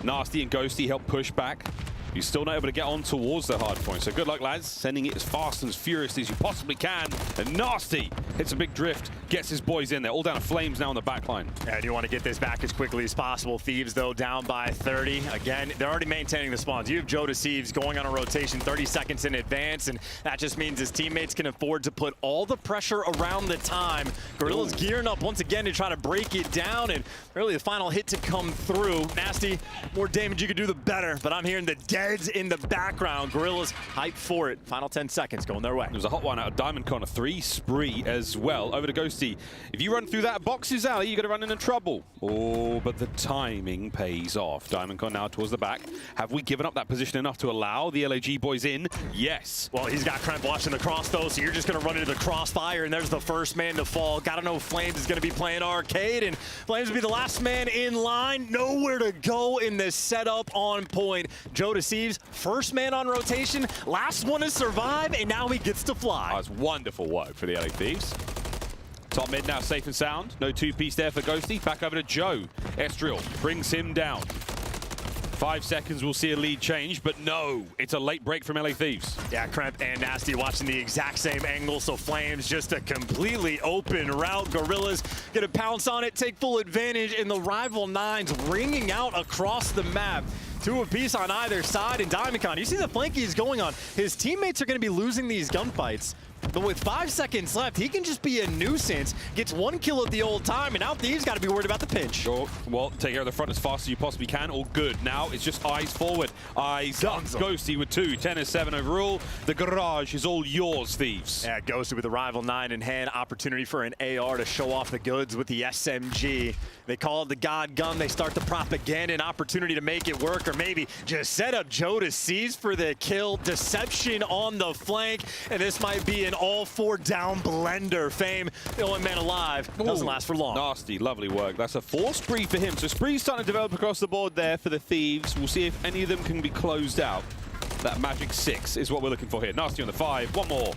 Nasty and Ghosty help push back. You're still not able to get on towards the hard point. So good luck, lads. Sending it as fast and as furious as you possibly can. And Nasty hits a big drift, gets his boys in there. All down to Flames now on the back line. And you want to get this back as quickly as possible. Thieves, though, down by 30. Again, they're already maintaining the spawns. You have Joe Deceives going on a rotation 30 seconds in advance, and that just means his teammates can afford to put all the pressure around the time. Guerrillas gearing up once again to try to break it down, and really the final hit to come through. Nasty, more damage you can do, the better. But I'm hearing the deads in the background. Guerrillas hype for it. Final 10 seconds going their way. There was a hot one out of DiamondCon, a 3 spree as well. Over to Ghosty. If you run through that box's alley, you're going to run into trouble. Oh, but the timing pays off. DiamondCon now towards the back. Have we given up that position enough to allow the LAG boys in? Yes. Well, he's got Kremp watching the cross, though, so you're just going to run into the crossfire, and there's the first man to fall. Gotta know Flames is going to be playing arcade, and Flames will be the last man in line. Nowhere to go in this setup on point. Joe Deceives, first man on rotation, last one to survive, and now he gets to fly. Oh, that's wonderful work for the LA Thieves. Top mid now safe and sound. No two-piece there for Ghosty. Back over to Joe. Estriel brings him down. 5 seconds, we'll see a lead change, but no, it's a late break from LA Thieves. Yeah, Kremp and Nasty watching the exact same angle, so Flames just a completely open route. Guerrillas gonna pounce on it, take full advantage, and the rival nines ringing out across the map. 2 apiece on either side, and DiamondCon, you see the flank he's going on. His teammates are gonna be losing these gunfights. But with 5 seconds left, he can just be a nuisance. Gets 1 kill at the old time, and now Thieves got to be worried about the pinch. Sure. Well, take care of the front as fast as you possibly can. All good. Now it's just eyes forward. Eyes up. Ghosty with 2. 10-7 overall. The garage is all yours, Thieves. Yeah, Ghosty with a rival 9 in hand. Opportunity for an AR to show off the goods with the SMG. They call it the God gun. They start the propaganda, an opportunity to make it work, or maybe just set up Joe to seize for the kill. Deception on the flank, and this might be an all-4 down blender. Fame, the only man alive, doesn't last for long. Nasty, lovely work. That's a 4 spree for him. So spree's starting to develop across the board there for the Thieves. We'll see if any of them can be closed out. That magic 6 is what we're looking for here. Nasty on the 5. One more.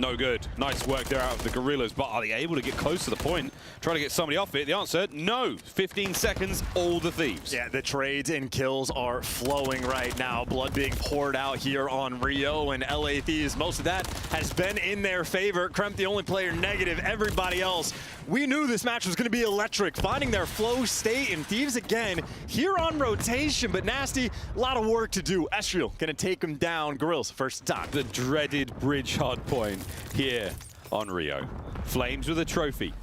No good. Nice work there out of the Guerrillas, but are they able to get close to the point? Trying to get somebody off it. The answer, no. 15 seconds, all the Thieves. Yeah, the trades and kills are flowing right now. Blood being poured out here on Rio and LA Thieves. Most of that has been in their favor. Kremp, the only player negative. Everybody else, we knew this match was going to be electric. Finding their flow state, and Thieves again here on rotation, but Nasty, a lot of work to do. Estriel going to take him down. Guerrillas first time. The dreaded bridge hard point here on Rio. Flames with a trophy.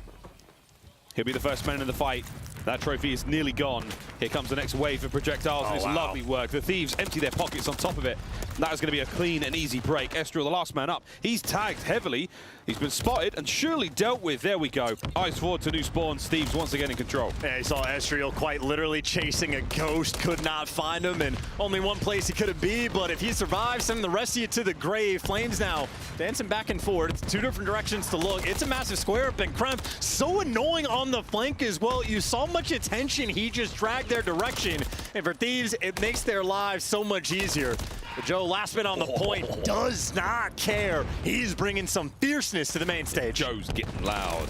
He'll be the first man in the fight. That trophy is nearly gone. Here comes the next wave of projectiles. Oh, It's wow. lovely work. The Thieves empty their pockets on top of it. That is going to be a clean and easy break. Estriel, the last man up. He's tagged heavily. He's been spotted and surely dealt with. There we go. Eyes forward to new spawns. Thieves once again in control. Yeah, you saw Estriel quite literally chasing a ghost, could not find him, and only one place he could be, but if he survives, sending the rest of you to the grave. Flames now dancing back and forth. It's two different directions to look. It's a massive square up, and Kremp so annoying on the flank as well. You saw much attention. He just dragged their direction, and for Thieves, it makes their lives so much easier. But Joe, last man on the point, does not care. He's bringing some fierceness to the main stage. Joe's getting loud.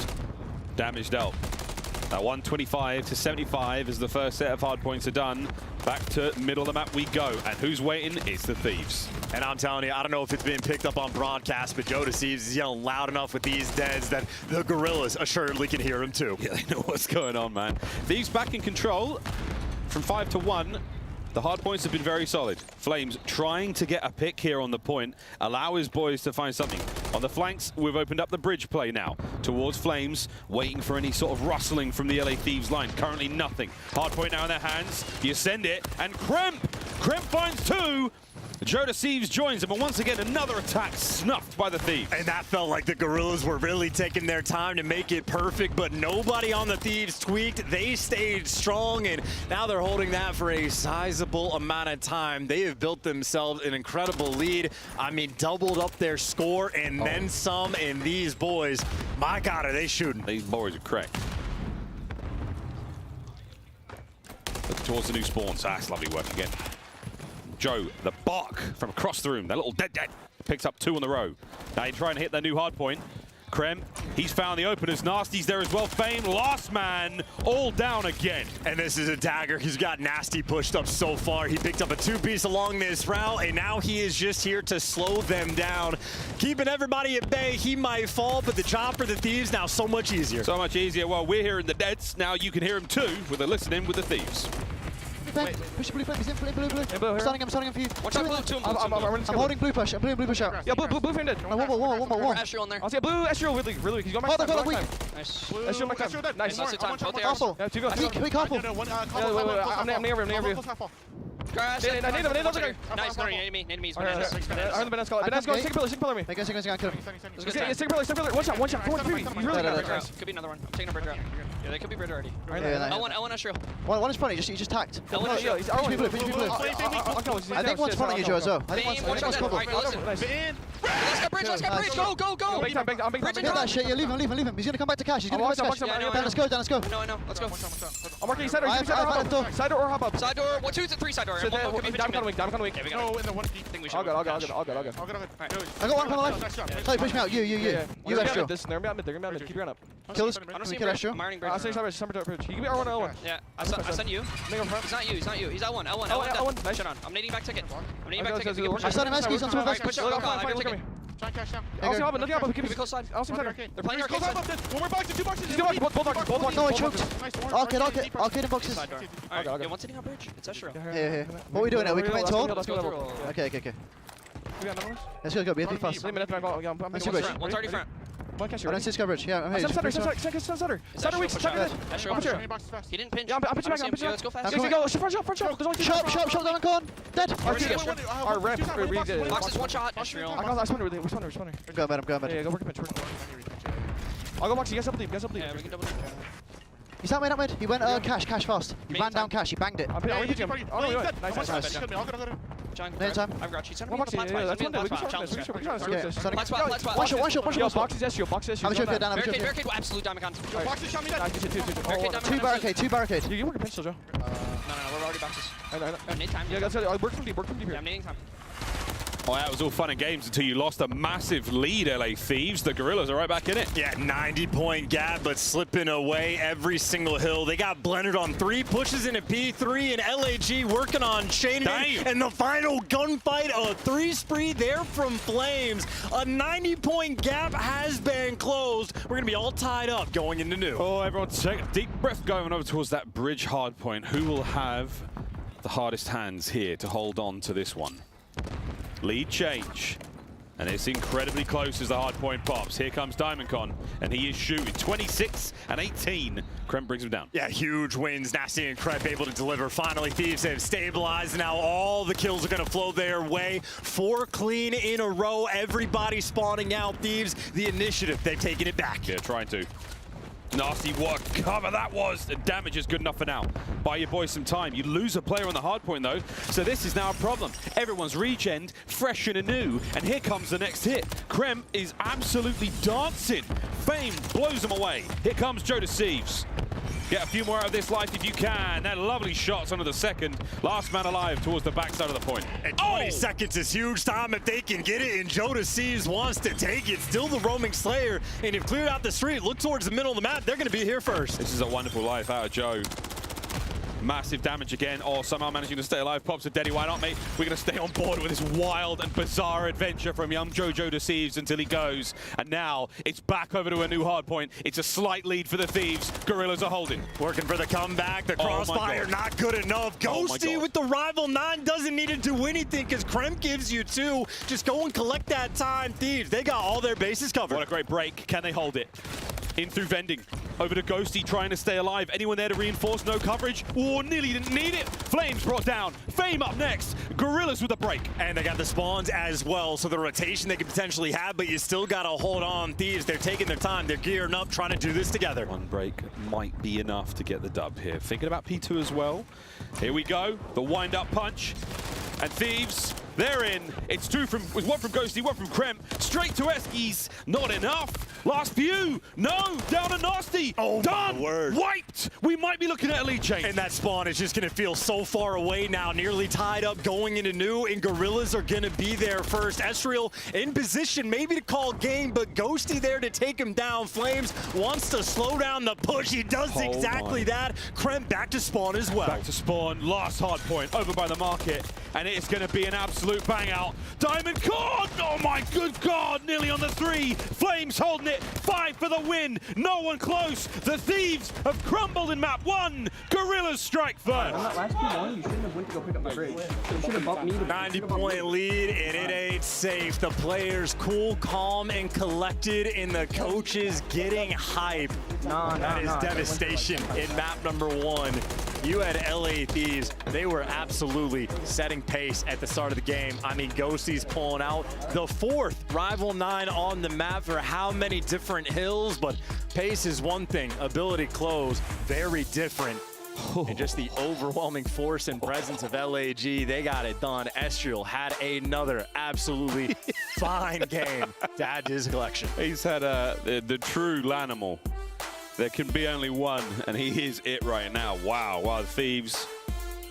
Damage dealt. Now 125 to 75 as the first set of hard points are done. Back to middle of the map we go. And who's waiting? It's the Thieves. And I'm telling you, I don't know if it's being picked up on broadcast, but Joe Deceives is yelling loud enough with these deads that the Guerrillas assuredly can hear him too. Yeah, they know what's going on, man. Thieves back in control from 5 to 1. The hard points have been very solid. Flames trying to get a pick here on the point, allow his boys to find something. On the flanks, we've opened up the bridge play now towards Flames, waiting for any sort of rustling from the LA Thieves line. Currently nothing. Hard point now in their hands. You send it, and Kremp finds two. Joe Deceives joins him, and once again, another attack snuffed by the Thieves. And that felt like the Guerrillas were really taking their time to make it perfect, but nobody on the Thieves tweaked. They stayed strong, and now they're holding that for a sizable amount of time. They have built themselves an incredible lead. I mean, doubled up their score and then some, and these boys, my God, are they shooting. These boys are cracked. Looking towards the new spawns. That's lovely work again. Joe, the bark from across the room, that little dead, picks up 2 in a row. Now he's trying to hit their new hard point. Krem, he's found the openers. Nasty's there as well. Fame, last man, all down again. And this is a dagger. He's got Nasty pushed up so far. He picked up a 2-piece along this route, and now he is just here to slow them down. Keeping everybody at bay. He might fall, but the job for the Thieves now so much easier. So much easier. Well, we're hearing the deads. Now you can hear him too with a listening with the Thieves. Push blue, he's in blue. I'm starting him for you. Watch out, blue, two. I'm holding blue push. I'm putting blue push out. Yeah, blue frame dead. No, one. Estriel in there. I'll see a blue Estriel really weak. He's going back. Hold on, weak. Nice. Estriel back time. Nice. Castle. Yeah, 2 goes. Weak couple. I'm near you. Crash. I need him. Nice, no, enemy. I heard the Banana Skull. Take a pillar me. Make us kill him. Take a pillar. One shot. Come on, 3. He's really good. Could be another one. I'm taking a bridge out. Yeah, they could be bridge already. L1 Estriel. One is funny, he just tacked. L1 Blue. I think one's front of you, Joe, as well. I think one's cover. Let's get bridge. Go. I'm big time. Get that shit, yeah, leave him. He's gonna come back to cash. Down, let's go. No, I know. Let's go. I'm working side door. Side door or hop up. Side door. 1, 2, 3 side door. Down kind of weak. Yeah, we got in the one deep thing we should. All good. I got one from the left. Sorry, push me out. You Astro. They're mid. Keep your gun up. Kill this. I don't see kill Astro. I'm ironing bridge. I'll send you bridge. He can be R1 L1. Yeah, I sent you. He's not you. He's L1. L1. Nice shot on. I'm nading back ticket. I started Mesky. He's on top of Mesky. I'll see Hobbit. Nothing up. Keep it close side. I'll see center. They're playing arcade side. One more box, 2 boxes. He's going both boxes. No, I choked. Arcade in boxes. Alright, one's sitting on bridge. It's Estriel. Here. What are we doing now? We can wait tall? Let's go through. Okay. Let's go. Be fast. I'm see bridge. 130 front. I don't see coverage. Yeah, I'm here. Center weak. He didn't pinch. Yeah, I'm pitching back. Let's go fast. Go. Front shot. There's only 2 Shot down on con. Dead. Our rep. Box is 1 shot. Estriel. I spawner. I'm going bad. Yeah, go work a pinch. I'll go box. You guys up deep. Yeah, we can double. He's not mid. He went cash fast. He ran down cash. He banged it. I'm pitching him. Oh, no, nice. No time. I've got cheats. One box. Yeah, that's one. We can shot. One shot. Box is SU. I'm sure down. Barricade. Absolute diamond con. Box is shot me down. Two barricade. You work a pinch still, Joe. No, we're already boxes. I know. Nade time. Yeah, that's it. Work from deep. Yeah, I'm nading time. Well, that was all fun and games until you lost a massive lead, LA Thieves. The Guerrillas are right back in it. Yeah, 90-point gap, but slipping away every single hill. They got blended on 3 pushes in a P3, and LAG working on chaining it. And the final gunfight, a 3 there from Flames. A 90-point gap has been closed. We're going to be all tied up going into new. Oh, everyone take a deep breath going over towards that bridge hard point. Who will have the hardest hands here to hold on to this one? Lead change, and it's incredibly close as the hard point pops. Here comes Diamondcon, and he is shooting 26 and 18. Krem brings him down. Yeah, huge wins. Nasty and Krep able to deliver. Finally, Thieves have stabilized. Now all the kills are going to flow their way. 4 clean in a row. Everybody spawning out. Thieves, the initiative, they've taken it back. Yeah, trying to. Nasty, what a cover that was. The damage is good enough for now. Buy your boys some time. You lose a player on the hard point, though, so this is now a problem. Everyone's regened, fresh and anew, and here comes the next hit. Krem is absolutely dancing. Fame blows him away. Here comes Joe Thieves. Get a few more out of this life if you can. That lovely shots onto the second. Last man alive towards the backside of the point. And 20 seconds is huge time if they can get it, and Joe Thieves wants to take it. Still the roaming Slayer, and if cleared out the street, look towards the middle of the map, they're going to be here first. This is a wonderful life out of Joe. Massive damage again, or somehow managing to stay alive. Pops a Deddy, why not, mate? We're going to stay on board with this wild and bizarre adventure from young Joe Thieves until he goes. And now it's back over to a new hard point. It's a slight lead for the Thieves. Guerrillas are holding. Working for the comeback. The crossfire not good enough. Ghosty with the rival 9 doesn't need to do anything because Krem gives you 2. Just go and collect that time. Thieves, they got all their bases covered. What a great break. Can they hold it? In through vending. Over to Ghosty trying to stay alive. Anyone there to reinforce? No coverage. Oh, nearly didn't need it. Flames brought down. Fame up next. Guerrillas with a break. And they got the spawns as well, so the rotation they could potentially have, but you still got to hold on. Thieves, they're taking their time. They're gearing up, trying to do this together. One break might be enough to get the dub here. Thinking about P2 as well. Here we go. The wind-up punch. And Thieves, they're in. It's 1 from Ghosty, 1 from Krem. Straight to Eskies. Not enough. Last few. No. Down to Nasty. Oh, done. My word. Wiped. We might be looking at a lead change. And that spawn is just going to feel so far away now. Nearly tied up going into new, and Guerrillas are going to be there first. Ezreal in position maybe to call game, but Ghosty there to take him down. Flames wants to slow down the push. He does exactly that. Krem back to spawn as well. Back to spawn. Last hard point over by the market. And it's going to be an absolute bang out. Diamondcon! Oh my good God! Nearly on the 3. Flames holding it. 5 for the win. No one close. The Thieves have crumbled in map 1. Guerrillas strike first. On that last P1, you shouldn't have went to go pick up the bridge. You should have bumped me to 90-point lead, and it ain't safe. The players cool, calm, and collected, and the coaches getting hype. That is devastation in map number 1. You had LA Thieves. They were absolutely setting pace at the start of the game. I mean, Ghosty's pulling out the 4th rival 9 on the map for how many different hills, but pace is one thing, ability close, very different. And just the overwhelming force and presence of LAG, they got it done. Ezreal had another absolutely fine game to add to his collection. He's had the true Lanimal. There can be only one, and he is it right now. Wow, the Thieves,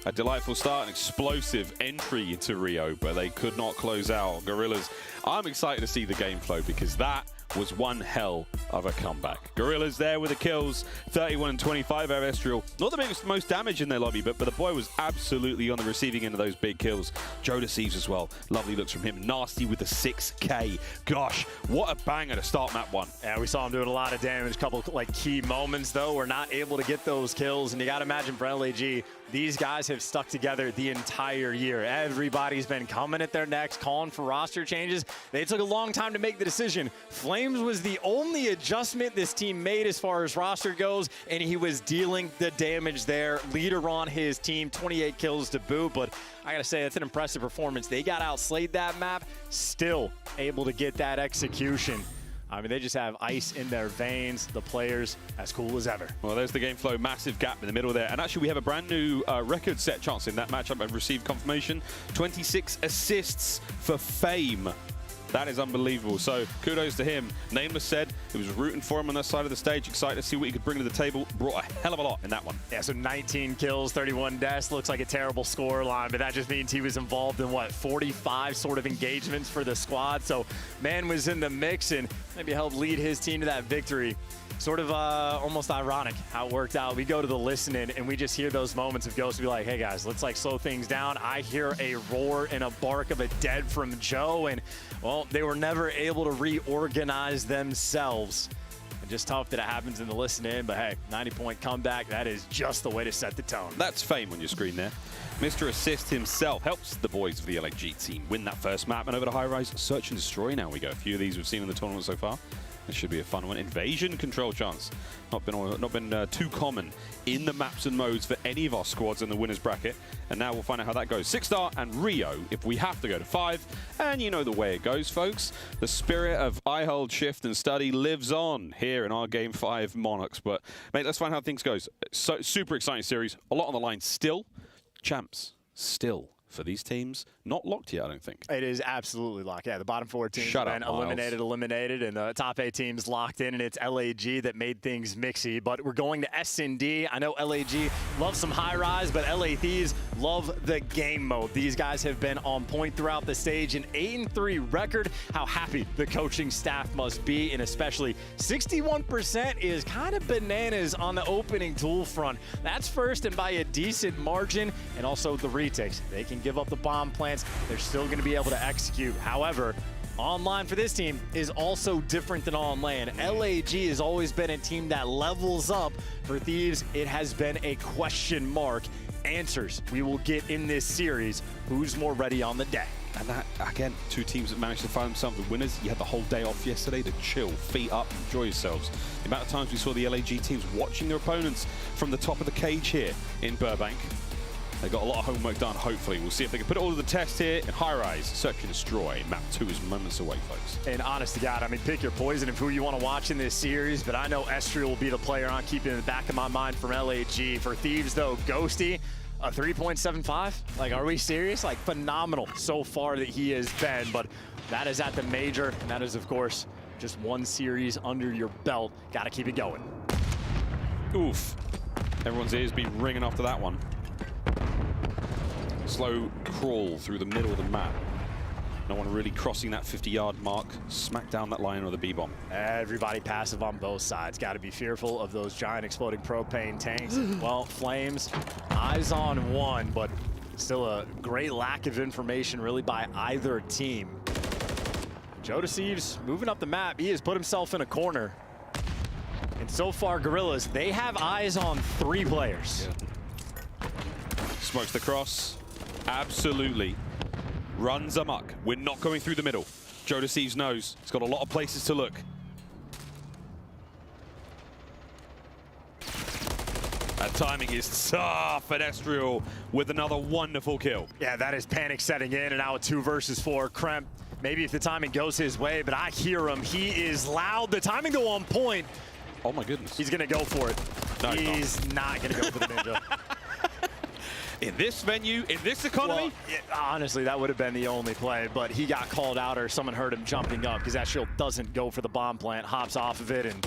a delightful start, an explosive entry into Rio, but they could not close out. Guerrillas, I'm excited to see the game flow because that was one hell of a comeback. Guerrillas there with the kills, 31 and 25 out of Ezreal. Not the most damage in their lobby, but the boy was absolutely on the receiving end of those big kills. Joe Thieves as well. Lovely looks from him. Nasty with the 6K. Gosh, what a banger to start map 1. Yeah, we saw him doing a lot of damage. Couple like key moments though. We're not able to get those kills, and you got to imagine for LAG, these guys have stuck together the entire year. Everybody's been coming at their necks, calling for roster changes. They took a long time to make the decision. Flames was the only adjustment this team made as far as roster goes, and he was dealing the damage there. Leader on his team, 28 kills to boot, but I gotta say, that's an impressive performance. They got outslayed that map, still able to get that execution. I mean, they just have ice in their veins. The players as cool as ever. Well, there's the game flow. Massive gap in the middle there. And actually, we have a brand new record set chance in that matchup. I've received confirmation. 26 assists for Fame. That is unbelievable. So kudos to him. Nameless said he was rooting for him on that side of the stage. Excited to see what he could bring to the table. Brought a hell of a lot in that one. Yeah, so 19 kills, 31 deaths. Looks like a terrible score line, but that just means he was involved in, what, 45 sort of engagements for the squad. So man was in the mix and maybe helped lead his team to that victory. Sort of almost ironic how it worked out. We go to the listening and we just hear those moments of Ghost be like, hey guys, let's like slow things down. I hear a roar and a bark of a dead from Joe, and well, they were never able to reorganize themselves. And just tough that it happens in the listening, but hey, 90-point comeback, that is just the way to set the tone. That's fame on your screen there. Mr. Assist himself helps the boys of the LAG team win that first map, and over to High Rise, Search and Destroy now we go. A few of these we've seen in the tournament so far. This should be a fun one. Invasion control chance. Not been too common in the maps and modes for any of our squads in the winners bracket. And now we'll find out how that goes. 6-star and Rio if we have to go to 5. And you know the way it goes, folks. The spirit of I hold, shift, and study lives on here in our Game 5 Monarchs. But, mate, let's find out how things goes. So, super exciting series. A lot on the line still. Champs still. For these teams, not locked yet, I don't think. It is absolutely locked. Yeah, the bottom 4 teams have been eliminated, and the top 8 teams locked in, and it's LAG that made things mixy. But we're going to S&D. I know LAG loves some high rise, but LA Thieves love the game mode. These guys have been on point throughout the stage. An 8-3 record. How happy the coaching staff must be, and especially 61% is kind of bananas on the opening tool front. That's first and by a decent margin, and also the retakes. They can give up the bomb plants. They're still going to be able to execute. However, online for this team is also different than on LAN. LAG has always been a team that levels up. For Thieves, it has been a question mark. Answers we will get in this series. Who's more ready on the day? And that, again, 2 teams that managed to find themselves the winners. You had the whole day off yesterday to chill, feet up, enjoy yourselves. The amount of times we saw the LAG teams watching their opponents from the top of the cage here in Burbank. They got a lot of homework done, hopefully. We'll see if they can put it all to the test here in High Rise. Search and Destroy. Map 2 is moments away, folks. And honest to God, I mean, pick your poison of who you want to watch in this series, but I know Estriel will be the player I'm keeping in the back of my mind from LAG. For Thieves, though, Ghosty, a 3.75? Like, are we serious? Like, phenomenal so far that he has been, but that is at the major, and that is, of course, just one series under your belt. Got to keep it going. Oof. Everyone's ears be ringing after that one. Slow crawl through the middle of the map. No one really crossing that 50-yard mark. Smack down that line with a B-bomb. Everybody passive on both sides. Got to be fearful of those giant exploding propane tanks. Well, Flames, eyes on one, but still a great lack of information really by either team. Joe Thieves moving up the map. He has put himself in a corner. And so far, Guerrillas, they have eyes on 3 players. Yeah. Smokes the cross. Absolutely. Runs amok. We're not going through the middle. Joe Thieves knows. He's got a lot of places to look. That timing is tough, and Estriel with another wonderful kill. Yeah, that is panic setting in, and now a 2 versus 4. Kremp, maybe if the timing goes his way, but I hear him. He is loud. The timing go on point. Oh my goodness. He's going to go for it. No, he's not going to go for the ninja. In this venue, in this economy? Well, honestly, that would have been the only play, but he got called out or someone heard him jumping up because that shield doesn't go for the bomb plant, hops off of it, and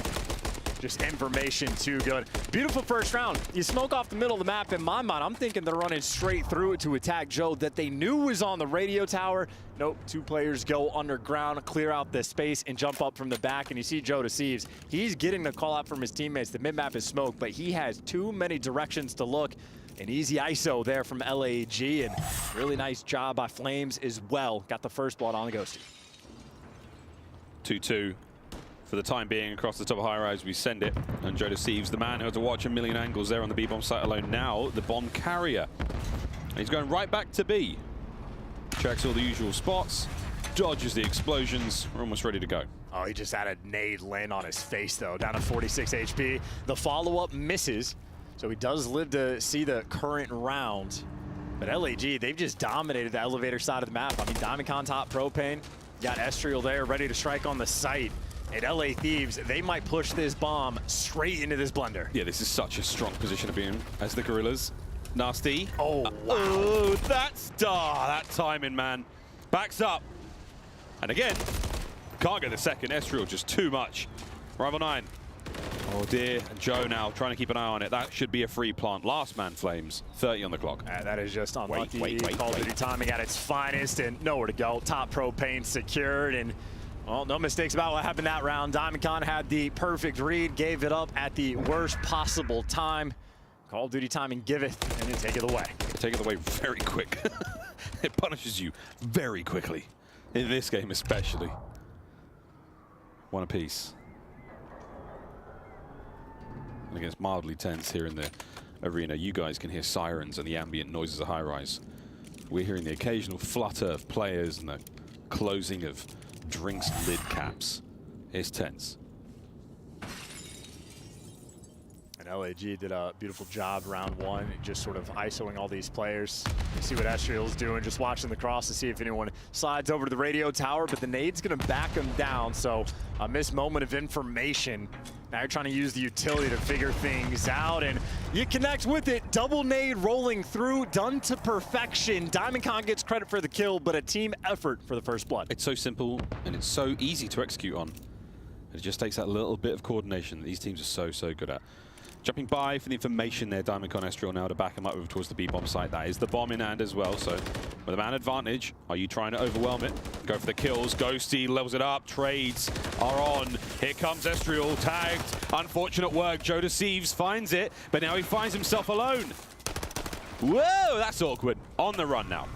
just information too good. Beautiful first round. You smoke off the middle of the map. In my mind, I'm thinking they're running straight through it to attack Joe that they knew was on the radio tower. Nope, 2 players go underground, clear out the space, and jump up from the back. And you see Joe Thieves. He's getting the call out from his teammates. The mid-map is smoked, but he has too many directions to look. An easy ISO there from LAG, and really nice job by Flames as well. Got the first blood on the Ghosty. 2-2 for the time being across the top of High Rise. We send it, and Joe Thieves, the man who had to watch a million angles there on the B-bomb site alone. Now the bomb carrier. He's going right back to B. Checks all the usual spots, dodges the explosions. We're almost ready to go. Oh, he just had a nade land on his face, though, down to 46 HP. The follow-up misses. So he does live to see the current round. But LAG, they've just dominated the elevator side of the map. I mean, Diamondcon top propane. Got Estriel there ready to strike on the site. And LA Thieves, they might push this bomb straight into this blender. Yeah, this is such a strong position to be in as the Guerrillas. Nasty. Oh, wow. Oh, that timing, man. Backs up. And again, can't get the second. Esriel just too much. Rival 9. Oh dear, and Joe now trying to keep an eye on it. That should be a free plant. Last man Flames, 30 on the clock. That is just unlucky. Wait. Call of Duty timing at its finest and nowhere to go. Top propane secured and, well, no mistakes about what happened that round. Diamondcon had the perfect read, gave it up at the worst possible time. Call of Duty timing giveth and then take it away. Take it away very quick. It punishes you very quickly. In this game especially. One apiece. And it gets mildly tense here in the arena. You guys can hear sirens and the ambient noises of high-rise. We're hearing the occasional flutter of players and the closing of drinks lid caps. It's tense. And LAG did a beautiful job round one, just sort of ISOing all these players. You see what Esriel's doing, just watching the cross to see if anyone slides over to the radio tower, but the nade's gonna back him down, so a missed moment of information. Now you're trying to use the utility to figure things out, and you connect with it. Double nade rolling through, done to perfection. Diamondcon gets credit for the kill, but a team effort for the first blood. It's so simple, and it's so easy to execute on. It just takes that little bit of coordination that these teams are so good at. Jumping by for the information there, Diamondcon Esriel now to back him up over towards the B-bomb site. That is the bomb in hand as well, so with a man advantage, are you trying to overwhelm it? Go for the kills, Ghosty levels it up, trades are on. Here comes Esriel, tagged, unfortunate work. Joe Thieves finds it, but now he finds himself alone. Whoa, that's awkward. On the run now.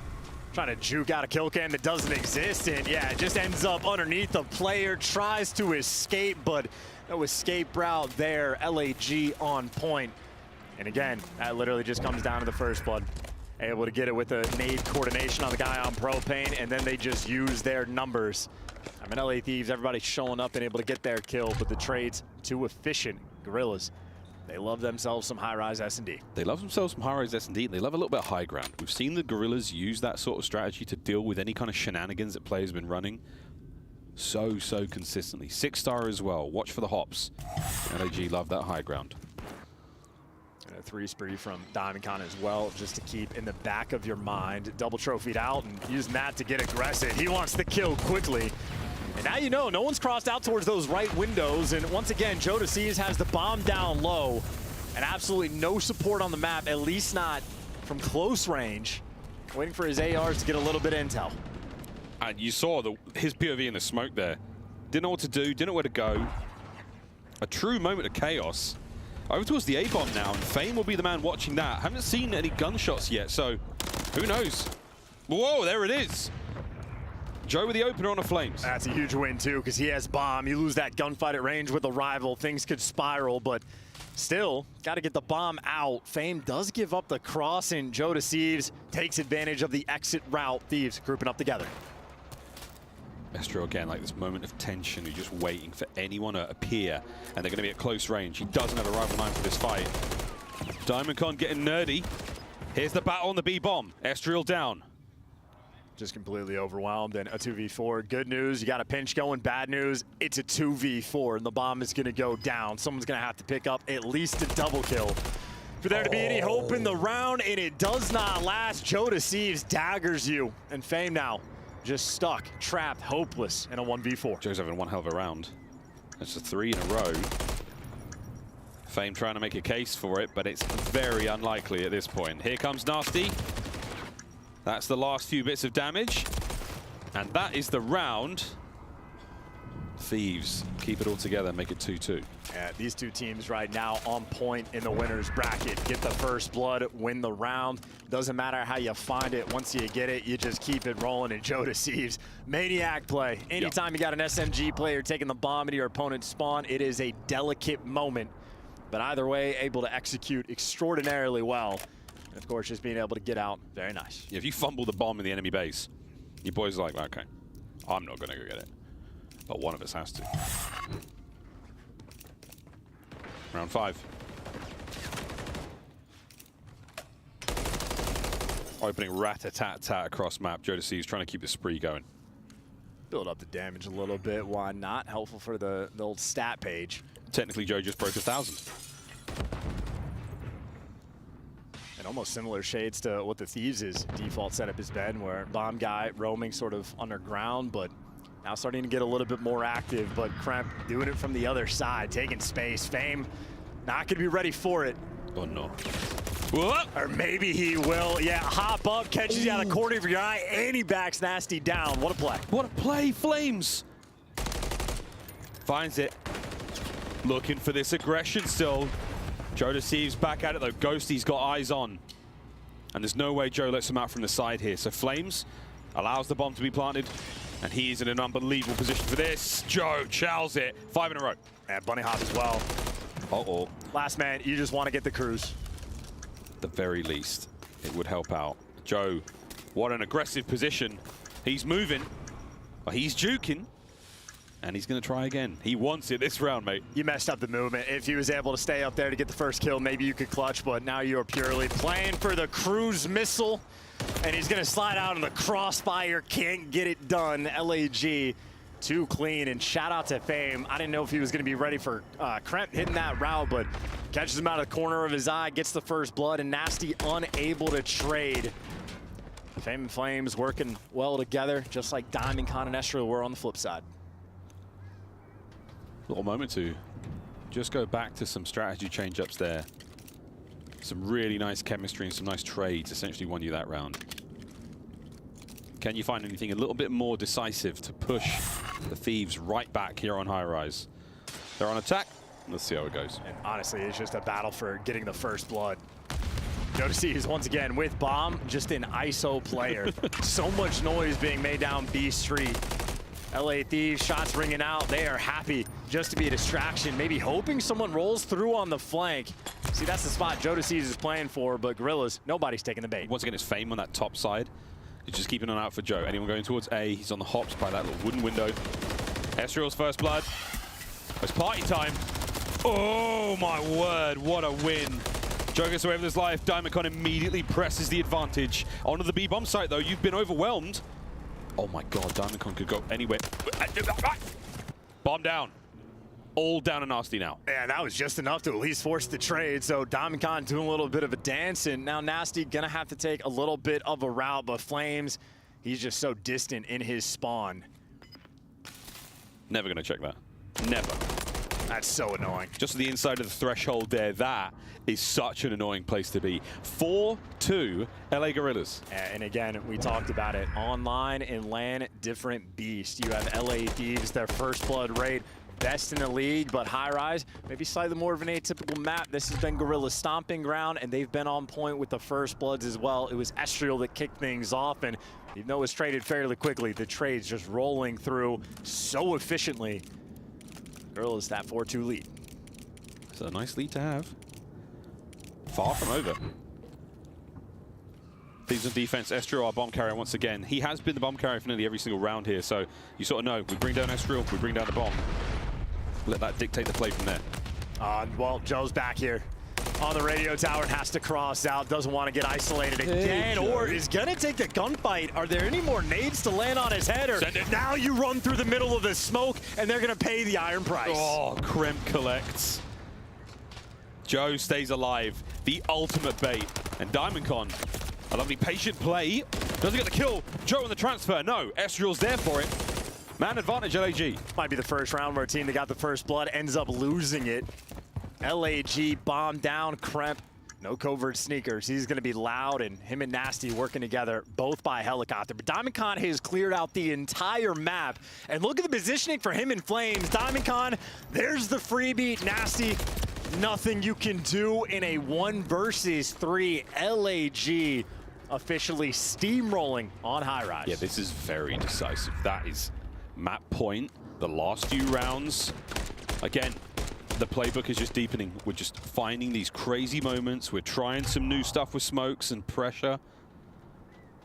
Trying to juke out a kill cam that doesn't exist, and yeah, it just ends up underneath the player, tries to escape, but no escape route there. LAG on point. And again, that literally just comes down to the first blood. Able to get it with a nade coordination on the guy on propane, and then they just use their numbers. I mean, LA Thieves, everybody showing up and able to get their kill, but the trade's too efficient. Guerrillas, they love themselves some high-rise S&D. They love themselves some high-rise S&D, and they love a little bit of high ground. We've seen the Guerrillas use that sort of strategy to deal with any kind of shenanigans that players have been running so consistently. 6-star as well. Watch for the hops. LAG love that high ground. And a 3 spree from Diamondcon as well, just to keep in the back of your mind. Double trophied out and using that to get aggressive. He wants the kill quickly. And now you know, no one's crossed out towards those right windows. And once again, Joe Thieves has the bomb down low. And absolutely no support on the map, at least not from close range. Waiting for his ARs to get a little bit of intel. And you saw his POV in the smoke there. Didn't know what to do, didn't know where to go. A true moment of chaos. Over towards the A-bomb now, and Fame will be the man watching that. Haven't seen any gunshots yet, so who knows? Whoa, there it is. Joe with the opener on the Flames. That's a huge win too, because he has bomb. You lose that gunfight at range with a rival, things could spiral, but still, got to get the bomb out. Fame does give up the cross, and Joe Thieves takes advantage of the exit route. Thieves grouping up together. Esriel again, like this moment of tension. You're just waiting for anyone to appear, and they're going to be at close range. He doesn't have a rival 9 for this fight. Diamondcon getting nerdy. Here's the battle on the B-bomb. Esriel down. Just completely overwhelmed, and a 2v4. Good news, you got a pinch going. Bad news, it's a 2v4, and the bomb is going to go down. Someone's going to have to pick up at least a double kill for there to be any hope in the round, and it does not last. Joe Thieves daggers you, and Fame now just stuck, trapped, hopeless in a 1v4. Joe's having one hell of a round. That's a 3 in a row. Fame trying to make a case for it, but it's very unlikely at this point. Here comes Nasty. That's the last few bits of damage. And that is the round. Thieves keep it all together, make it 2-2. Yeah, these two teams right now on point in the winner's bracket. Get the first blood, win the round. Doesn't matter how you find it. Once you get it, you just keep it rolling. And Joe Thieves, maniac play. Anytime you got an SMG player taking the bomb into your opponent's spawn, it is a delicate moment. But either way, able to execute extraordinarily well. And of course, just being able to get out, very nice. Yeah, if you fumble the bomb in the enemy base, your boys are like, okay, I'm not gonna go get it. But one of us has to. Round 5. Opening rat-a-tat-tat across map. Joe Thieves trying to keep the spree going. Build up the damage a little bit. Why not? Helpful for the old stat page. Technically, Joe just broke 1,000. And almost similar shades to what the Thieves' default setup has been, where bomb guy roaming sort of underground, but Now starting to get a little bit more active, but Kremp doing it from the other side, taking space. Fame not going to be ready for it. Oh, no. What? Or maybe he will. Yeah, hop up, catches you out of the corner of your eye, and he backs Nasty down. What a play. What a play, Flames. Finds it. Looking for this aggression still. Joe deceives back at it, though. Ghosty's got eyes on. And there's no way Joe lets him out from the side here. So Flames allows the bomb to be planted, and he's in an unbelievable position for this. Joe chows it. 5 in a row. And bunny hop as well. Uh-oh. Last man, you just want to get the cruise. At the very least, it would help out. Joe, what an aggressive position. He's moving, but he's juking. And he's going to try again. He wants it this round, mate. You messed up the movement. If he was able to stay up there to get the first kill, maybe you could clutch, but now you're purely playing for the cruise missile. And he's going to slide out on the crossfire. Can't get it done. LAG too clean. And shout out to Fame. I didn't know if he was going to be ready for Kremp hitting that route, but catches him out of the corner of his eye, gets the first blood, and Nasty unable to trade. Fame and Flames working well together, just like Diamond Con and Estriel were on the flip side. Little moment to just go back to some strategy change-ups there. Some really nice chemistry and some nice trades essentially won you that round. Can you find anything a little bit more decisive to push the Thieves right back here on high rise? They're on attack. Let's see how it goes. And honestly, it's just a battle for getting the first blood. Notice he's once again with Bomb, just an ISO player. So much noise being made down B Street. LA Thieves, shots ringing out. They are happy just to be a distraction, maybe hoping someone rolls through on the flank. See, that's the spot Jodeci is playing for, but Guerrillas, nobody's taking the bait. Once again, it's Fame on that top side. He's just keeping an eye out for Joe. Anyone going towards A, he's on the hops by that little wooden window. Estriel's first blood. It's party time. Oh my word, what a win. Joe gets away with his life. Diamondcon immediately presses the advantage. Onto the B-bomb site though, you've been overwhelmed. Oh my god, Diamondcon could go anywhere. Bomb down. All down and Nasty now. Yeah, that was just enough to at least force the trade. So Diamondcon doing a little bit of a dance, and now Nasty gonna have to take a little bit of a route, but Flames, he's just so distant in his spawn. Never gonna check that. Never. That's so annoying. Just to the inside of the threshold there, that is such an annoying place to be. 4-2 LA Guerrillas. And again, we talked about it. Online and LAN, different beast. You have LA Thieves, their first blood raid, best in the league, but high rise, maybe slightly more of an atypical map. This has been Guerrilla's stomping ground, and they've been on point with the first bloods as well. It was Estriel that kicked things off, and even though it was traded fairly quickly, the trades just rolling through so efficiently. Guerrilla's that 4-2 lead. It's a nice lead to have. Far from over. Thieves on defense. Estriel, our bomb carrier once again. He has been the bomb carrier for nearly every single round here, so you sort of know. We bring down Estriel, we bring down the bomb. Let that dictate the play from there. Well, Joe's back here on the radio tower and has to cross out. Doesn't want to get isolated again, or is going to take the gunfight. Are there any more nades to land on his head? Or now you run through the middle of the smoke, and they're going to pay the iron price. Oh, Kremp collects. Joe stays alive. The ultimate bait. And Diamondcon, a lovely patient play. Doesn't get the kill. Joe on the transfer. No, Estriel's there for it. Man advantage, LAG. Might be the first round where a team that got the first blood ends up losing it. LAG bomb down, Kremp. No covert sneakers. He's going to be loud, and him and Nasty working together, both by helicopter. But Diamondcon has cleared out the entire map. And look at the positioning for him and Flames. Diamondcon, there's the freebie. Nasty, nothing you can do in a 1 versus 3. LAG officially steamrolling on high rise. Yeah, this is very decisive. That is map point. The last few rounds. Again, the playbook is just deepening. We're just finding these crazy moments. We're trying some new stuff with smokes and pressure.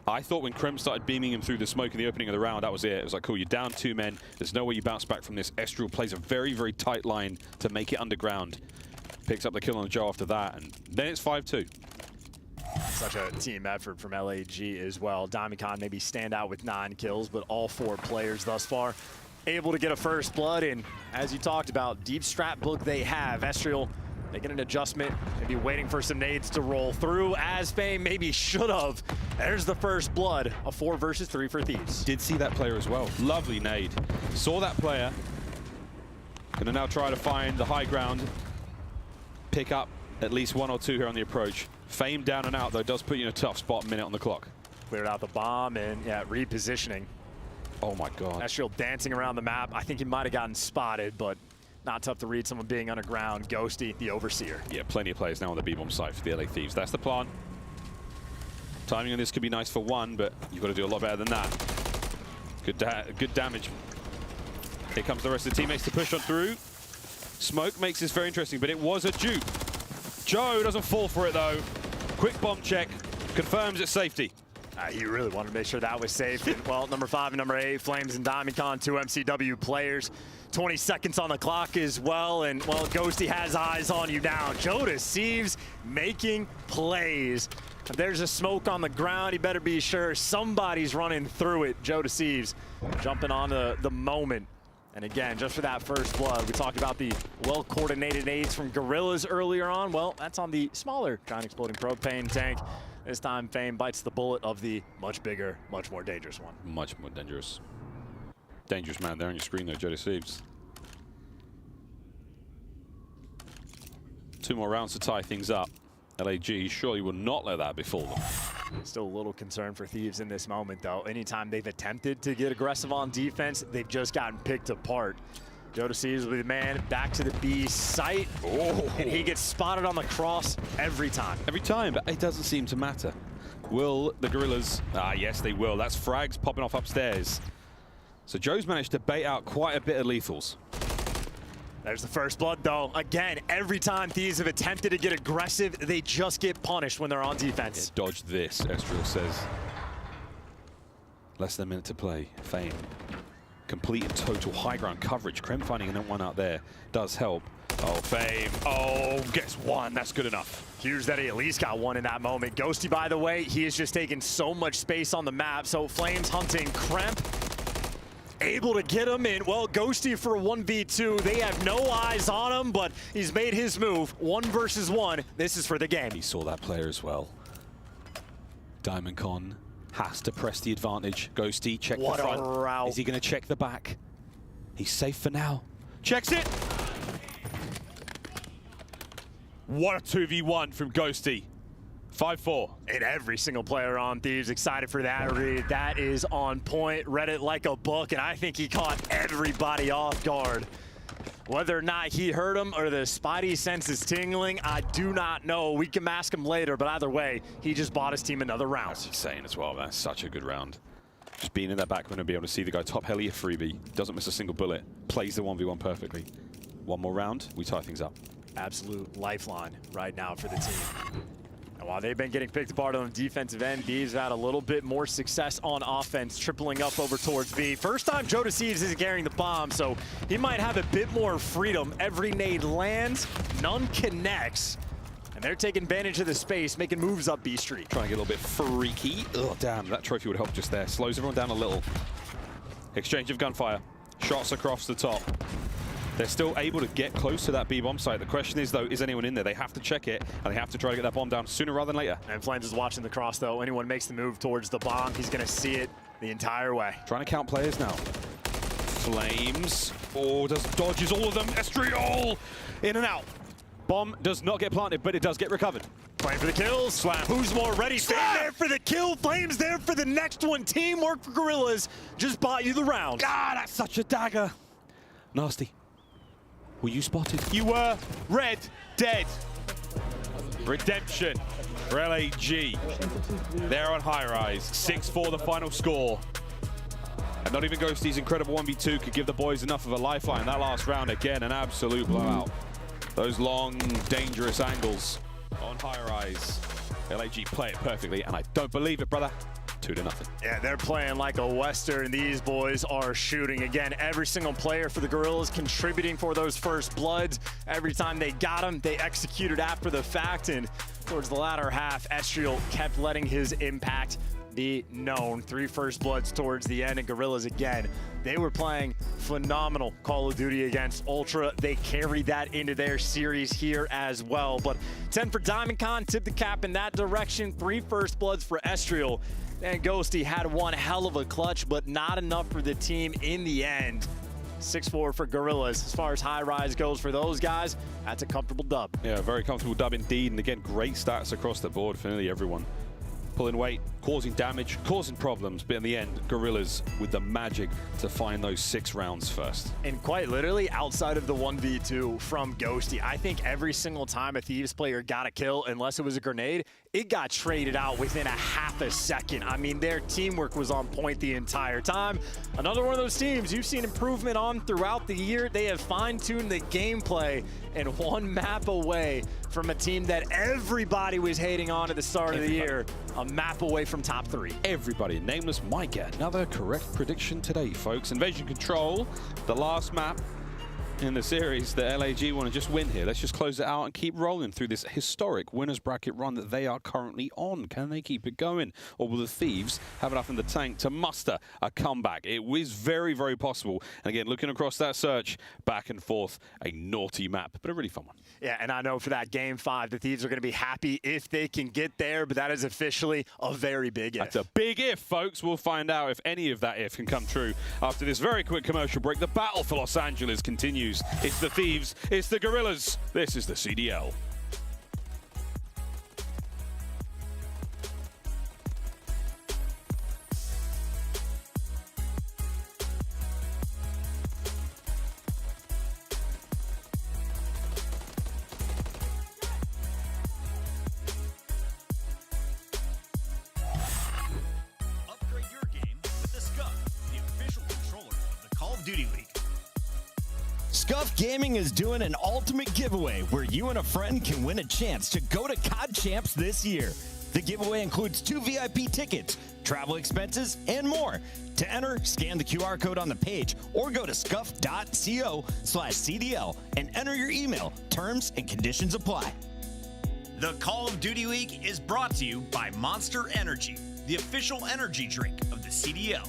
I thought when Kremp started beaming him through the smoke in the opening of the round, that was it. It was like, cool, you're down 2 men. There's no way you bounce back from this. Estriel plays a very, very tight line to make it underground. Picks up the kill on Joe after that, and then it's 5-2. Such a team effort from LAG as well. Diamondcon maybe stand out with 9 kills, but all 4 players thus far able to get a first blood. And as you talked about, deep strat book they have. Estriel making an adjustment, maybe waiting for some nades to roll through, as FaZe maybe should have. There's the first blood, a 4 versus 3 for Thieves. Did see that player as well. Lovely nade. Saw that player. Gonna now try to find the high ground. Pick up at least 1 or 2 here on the approach. Fame down and out, though, does put you in a tough spot, minute on the clock. Cleared out the bomb and, yeah, repositioning. Oh, my God. Estriel dancing around the map. I think he might have gotten spotted, but not tough to read someone being underground. Ghosty, the overseer. Yeah, plenty of players now on the B-bomb site for the LA Thieves. That's the plan. Timing on this could be nice for 1, but you've got to do a lot better than that. Good damage. Here comes the rest of the teammates to push on through. Smoke makes this very interesting, but it was a dupe. Joe doesn't fall for it, though. Quick bomb check. Confirms its safety. He really wanted to make sure that was safe. And, well, number 5 and number 8, Flames and Diamondcon, 2 MCW players. 20 seconds on the clock as well. And, well, Ghosty has eyes on you now. Joe Thieves making plays. If there's a smoke on the ground, you better be sure somebody's running through it. Joe Thieves jumping on the moment. And again, just for that first blood, we talked about the well-coordinated nades from Guerrillas earlier on. Well, that's on the smaller giant exploding propane tank. This time, Fame bites the bullet of the much bigger, much more dangerous one. Much more dangerous. Dangerous man there on your screen, though, Joe Thieves. 2 more rounds to tie things up. LAG surely will not let that befall them. Still a little concern for Thieves in this moment, though. Anytime they've attempted to get aggressive on defense, they've just gotten picked apart. Joe Thieves will be the man back to the B site. Oh. And he gets spotted on the cross every time. Every time, but it doesn't seem to matter. Will the Guerrillas? Ah, yes, they will. That's frags popping off upstairs. So Joe's managed to bait out quite a bit of lethals. There's the first blood, though. Again, every time Thieves have attempted to get aggressive, they just get punished when they're on defense. Yeah, dodge this, Estriel says. Less than a minute to play. Fame. Complete and total high ground coverage. Krem finding an one out there does help. Oh, Fame. Oh, gets 1. That's good enough. Huge that he at least got 1 in that moment. Ghosty, by the way, he has just taken so much space on the map. So Flames hunting Kremp. Able to get him in. Well, Ghosty for 1v2. They have no eyes on him, but he's made his move. 1 versus 1. This is for the game. He saw that player as well. Diamondcon has to press the advantage. Ghosty, check the front. What a route. Is he going to check the back? He's safe for now. Checks it. What a 2v1 from Ghosty. 5-4. And every single player on Thieves excited for that read. That is on point. Read it like a book, and I think he caught everybody off guard. Whether or not he heard him or the spidey sense is tingling, I do not know. We can mask him later, but either way, he just bought his team another round. That's insane as well, man. Such a good round. Just being in that back window, be able to see the guy top heli a freebie, doesn't miss a single bullet, plays the 1v1 perfectly. 1 more round, we tie things up. Absolute lifeline right now for the team. And while they've been getting picked apart on the defensive end, Thieves had a little bit more success on offense, tripling up over towards B. First time Joe Thieves is carrying the bomb, so he might have a bit more freedom. Every nade lands, none connects. And they're taking advantage of the space, making moves up B Street. Trying to get a little bit freaky. Oh, damn, that trophy would help just there. Slows everyone down a little. Exchange of gunfire. Shots across the top. They're still able to get close to that B-bomb site. The question is, though, is anyone in there? They have to check it, and they have to try to get that bomb down sooner rather than later. And Flames is watching the cross, though. Anyone makes the move towards the bomb, he's going to see it the entire way. Trying to count players now. Flames. Oh, dodges all of them. Estriel in and out. Bomb does not get planted, but it does get recovered. Playing for the kills. Slam. Who's more ready? Fame there for the kill. Flames there for the next one. Teamwork for Guerrillas. Just bought you the round. God, that's such a dagger. Nasty. Were you spotted? You were. Red. Dead. Redemption for LAG. They're on high rise. 6-4 the final score. And not even Ghosty's incredible 1v2 could give the boys enough of a lifeline. That last round, again, an absolute blowout. Those long, dangerous angles on high rise. LAG play it perfectly, and I don't believe it, brother. 2-0. Yeah, they're playing like a Western. These boys are shooting. Again, every single player for the Guerrillas contributing for those first bloods. Every time they got them, they executed after the fact. And towards the latter half, Estriel kept letting his impact be known. 3 first bloods towards the end, and Guerrillas again. They were playing phenomenal Call of Duty against Ultra. They carried that into their series here as well. But 10 for DiamondCon, tipped the cap in that direction. 3 first bloods for Estriel. And Ghosty had one hell of a clutch, but not enough for the team in the end. 6-4 for Guerrillas. As far as high rise goes for those guys, that's a comfortable dub. Yeah, very comfortable dub indeed. And again, great stats across the board for nearly everyone. Pulling weight, causing damage, causing problems, but in the end, Guerrillas with the magic to find those 6 rounds first. And quite literally, outside of the 1v2 from Ghosty, I think every single time a Thieves player got a kill, unless it was a grenade, it got traded out within a half a second. I mean, their teamwork was on point the entire time. Another one of those teams you've seen improvement on throughout the year. They have fine-tuned the gameplay, and 1 map away from a team that everybody was hating on at the start of the year. A map away from top 3. Everybody, Nameless might get another correct prediction today, folks. Invasion Control, the last map in the series that LAG want to just win here. Let's just close it out and keep rolling through this historic winners bracket run that they are currently on. Can they keep it going? Or will the Thieves have enough in the tank to muster a comeback? It is very, very possible. And again, looking across that search, back and forth, a naughty map, but a really fun one. Yeah, and I know for that Game 5, the Thieves are going to be happy if they can get there, but that is officially a very big if. That's a big if, folks. We'll find out if any of that if can come true after this very quick commercial break. The battle for Los Angeles continues. It's the Thieves, it's the Guerrillas. This is the CDL. Upgrade your game with the Scuff, the official controller of the Call of Duty League. Scuff Gaming is doing an ultimate giveaway where you and a friend can win a chance to go to COD Champs this year. The giveaway includes 2 VIP tickets, travel expenses, and more. To enter, scan the QR code on the page or go to scuff.co/CDL and enter your email. Terms and conditions apply. The Call of Duty League is brought to you by Monster Energy, the official energy drink of the CDL.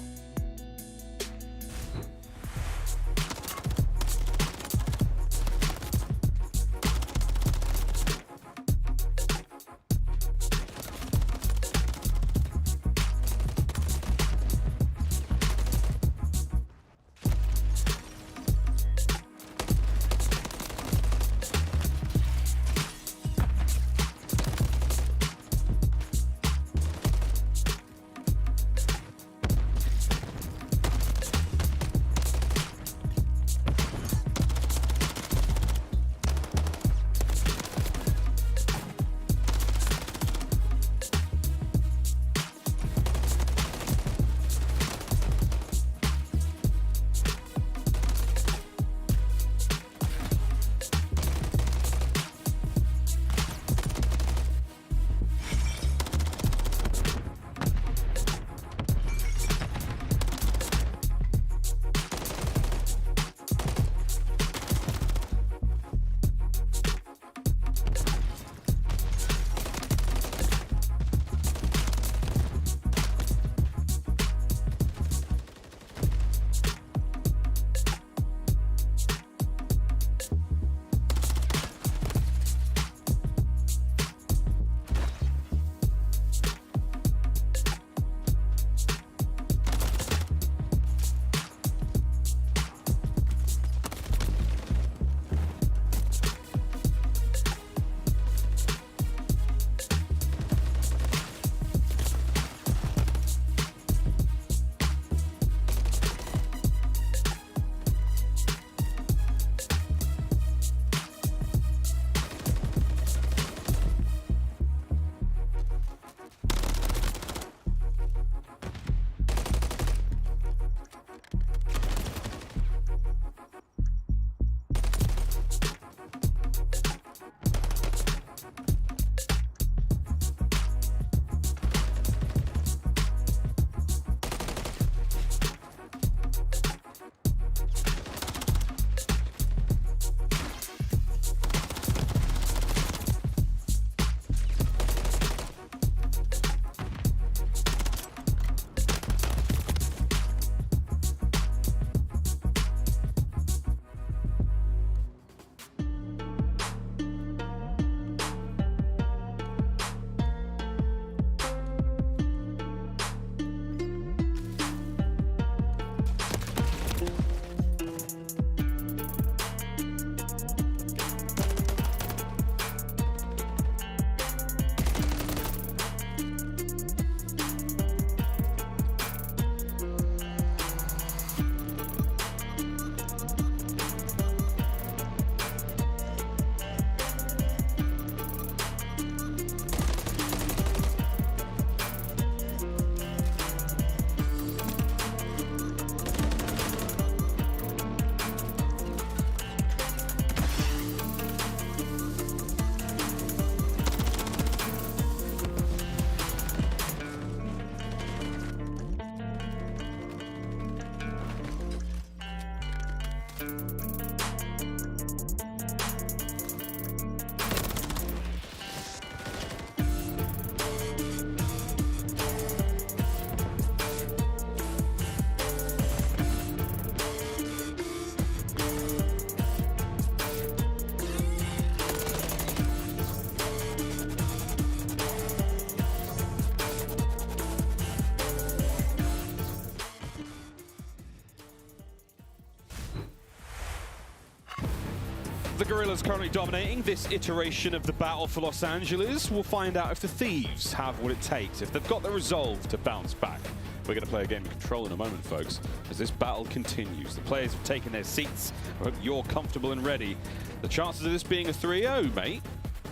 The Guerrillas currently dominating this iteration of the battle for Los Angeles. We'll find out if the Thieves have what it takes, if they've got the resolve to bounce back. We're going to play a game of Control in a moment, folks, as this battle continues. The players have taken their seats. I hope you're comfortable and ready. The chances of this being a 3-0, mate,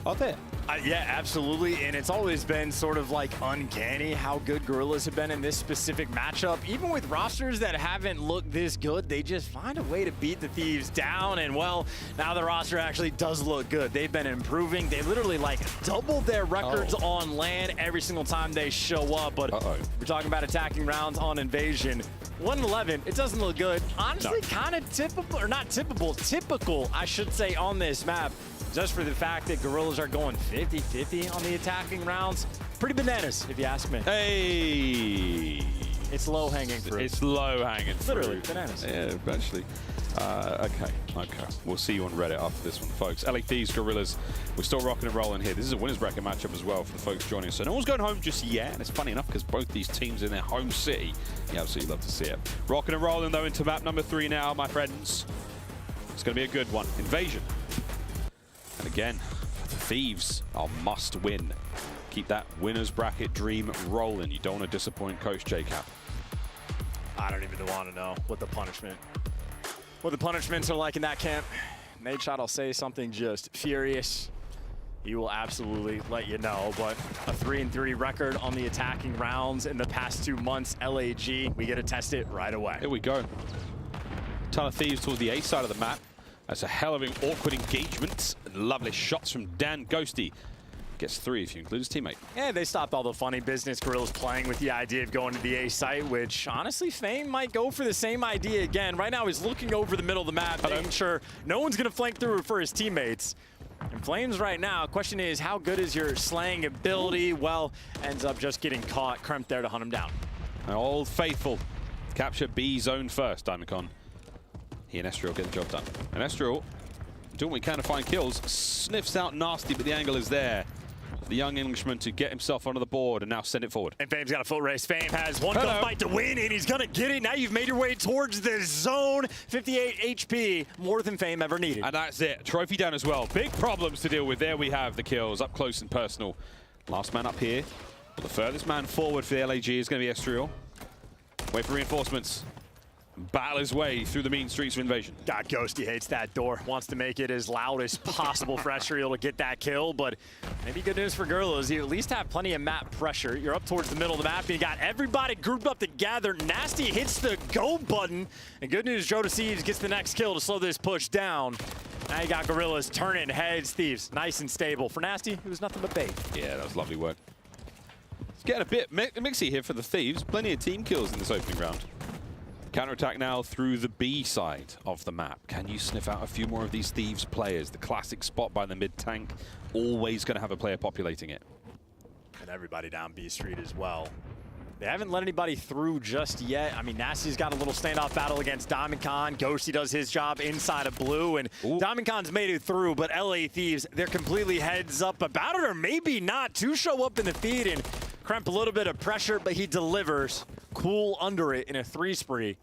are there. Yeah, absolutely, and it's always been sort of like uncanny how good Guerrillas have been in this specific matchup. Even with rosters that haven't looked this good, they just find a way to beat the Thieves down, and well, now the roster actually does look good. They've been improving. They literally like doubled their records on land every single time they show up, but we're talking about attacking rounds on Invasion. 111, it doesn't look good. Honestly, kind of typical, or not typical, typical, I should say, on this map. Just for the fact that Guerrillas are going 50-50 on the attacking rounds. Pretty bananas, if you ask me. Hey! It's low-hanging fruit. It's low-hanging fruit. Literally, bananas. Yeah, actually. Okay. We'll see you on Reddit after this one, folks. LA Thieves, Guerrillas, we're still rocking and rolling here. This is a winner's bracket matchup as well for the folks joining us. So no one's going home just yet, and it's funny enough because both these teams in their home city. You absolutely love to see it. Rocking and rolling, though, into map number 3 now, my friends. It's going to be a good one. Invasion. And again, the Thieves are must win. Keep that winner's bracket dream rolling. You don't want to disappoint Coach J-Cap. I don't even want to know what the punishments are like in that camp. Nadeshot, I'll say something just furious. He will absolutely let you know, but a 3-3 record on the attacking rounds in the past 2 months, LAG, we get to test it right away. Here we go. Ton of Thieves toward the A side of the map. That's a hell of an awkward engagement. Lovely shots from Dan Ghosty. Gets 3 if you include his teammate. Yeah, they stopped all the funny business. Guerrillas playing with the idea of going to the A site, which honestly, Fame might go for the same idea again. Right now, he's looking over the middle of the map, making sure no one's going to flank through for his teammates. And Flames right now, question is, how good is your slaying ability? Well, ends up just getting caught. Kremp there to hunt him down. Old Faithful. Capture B zone first, Diamondcon. He and Estriel get the job done. And Estriel, doing what we can to find kills, sniffs out Nasty, but the angle is there. The young Englishman to get himself onto the board and now send it forward. And Fame's got a foot race. Fame has one gunfight to win, and he's going to get it. Now you've made your way towards the zone. 58 HP, more than Fame ever needed. And that's it. Trophy down as well. Big problems to deal with. There we have the kills, up close and personal. Last man up here. Well, the furthest man forward for the LAG is going to be Estriel. Wait for reinforcements. Battle his way through the mean streets of Invasion. God, Ghosty hates that door. Wants to make it as loud as possible for Estriel to get that kill, but maybe good news for Guerrillas. You at least have plenty of map pressure. You're up towards the middle of the map, and you got everybody grouped up together. Nasty hits the go button, and good news, Joe Thieves gets the next kill to slow this push down. Now you got Guerrillas turning heads. Thieves, nice and stable. For Nasty, it was nothing but bait. Yeah, that was lovely work. It's getting a bit mixy here for the Thieves. Plenty of team kills in this opening round. Counterattack now through the B side of the map. Can you sniff out a few more of these Thieves players? The classic spot by the mid-tank, always going to have a player populating it. And everybody down B Street as well. They haven't let anybody through just yet. I mean, Nasty's got a little standoff battle against Diamondcon. Ghosty does his job inside of blue, and Diamondcon's made it through, but LA Thieves, they're completely heads up about it, or maybe not. 2 show up in the feed, and Kremp a little bit of pressure, but he delivers. Cool under it in a 3 spree.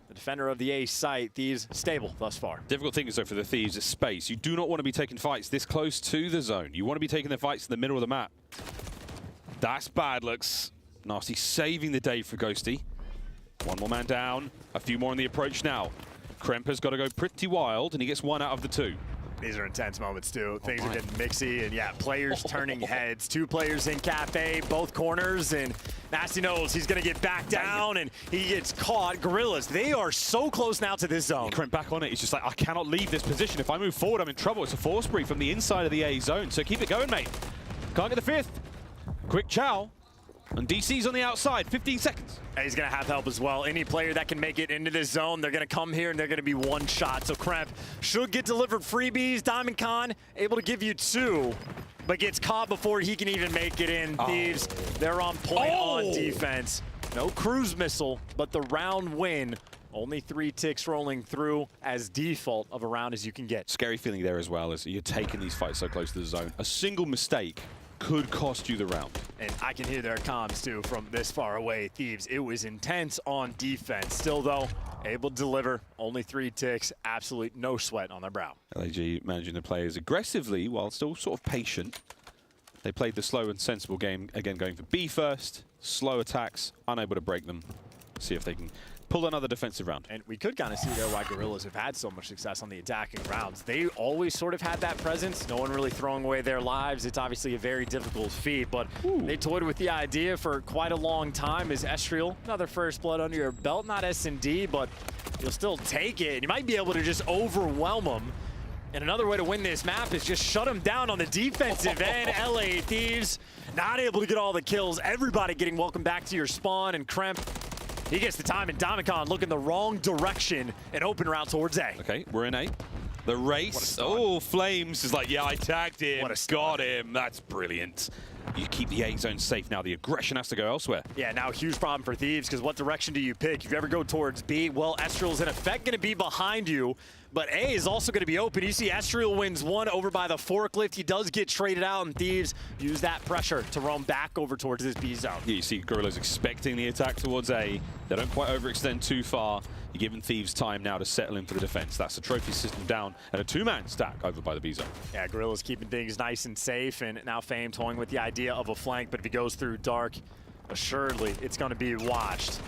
The defender of the A site, Thieves stable thus far. Difficult thing is, though, for the Thieves is space. You do not want to be taking fights this close to the zone. You want to be taking the fights in the middle of the map. That's bad looks. Nasty saving the day for Ghosty. One more man down. A few more in the approach now. Kremp has got to go pretty wild, and he gets 1 out of the 2. These are intense moments, too. Things are getting mixy, and yeah, players turning heads. 2 players in Cafe, both corners, and Nasty knows he's going to get back down, and he gets caught. Guerrillas, they are so close now to this zone. Kremp back on it. He's just like, I cannot leave this position. If I move forward, I'm in trouble. It's a 4 spree from the inside of the A zone, so keep it going, mate. Can't get the 5th. Quick chow. And DC's on the outside, 15 seconds. And he's going to have help as well. Any player that can make it into this zone, they're going to come here and they're going to be one shot. So Kremp should get delivered freebies. Diamond Khan able to give you 2, but gets caught before he can even make it in. Thieves, they're on point on defense. No cruise missile, but the round win. Only 3 ticks rolling through as default of a round as you can get. Scary feeling there as well as you're taking these fights so close to the zone. A single mistake could cost you the round. And I can hear their comms too from this far away. Thieves, it was intense on defense. Still though, able to deliver. Only 3 ticks, absolutely no sweat on their brow. LAG managing the players aggressively while still sort of patient. They played the slow and sensible game, again going for B first, slow attacks, unable to break them. See if they can pull another defensive round. And we could kind of see there why Guerrillas have had so much success on the attacking rounds. They always sort of had that presence. No one really throwing away their lives. It's obviously a very difficult feat, but they toyed with the idea for quite a long time. Is Estriel, another first blood under your belt, not S&D, but you'll still take it. And you might be able to just overwhelm them. And another way to win this map is just shut them down on the defensive end. LA Thieves not able to get all the kills. Everybody getting welcome back to your spawn, and Kremp, he gets the time, and Domicon looking the wrong direction and open route towards A. Okay, we're in A. The race. Oh, Flames is like, yeah, I tagged him. Got him. That's brilliant. You keep the A zone safe now. The aggression has to go elsewhere. Yeah, now a huge problem for Thieves, because what direction do you pick? If you ever go towards B, well, Estriel's in effect going to be behind you, but A is also going to be open. You see Estriel wins 1 over by the forklift. He does get traded out, and Thieves use that pressure to roam back over towards this B zone. Yeah, you see Guerrillas expecting the attack towards A. They don't quite overextend too far. You're giving Thieves time now to settle in for the defense. That's the trophy system down and a 2-man stack over by the B zone. Yeah, Guerrillas keeping things nice and safe, and now Fame toying with the idea of a flank, but if he goes through dark, assuredly it's going to be watched.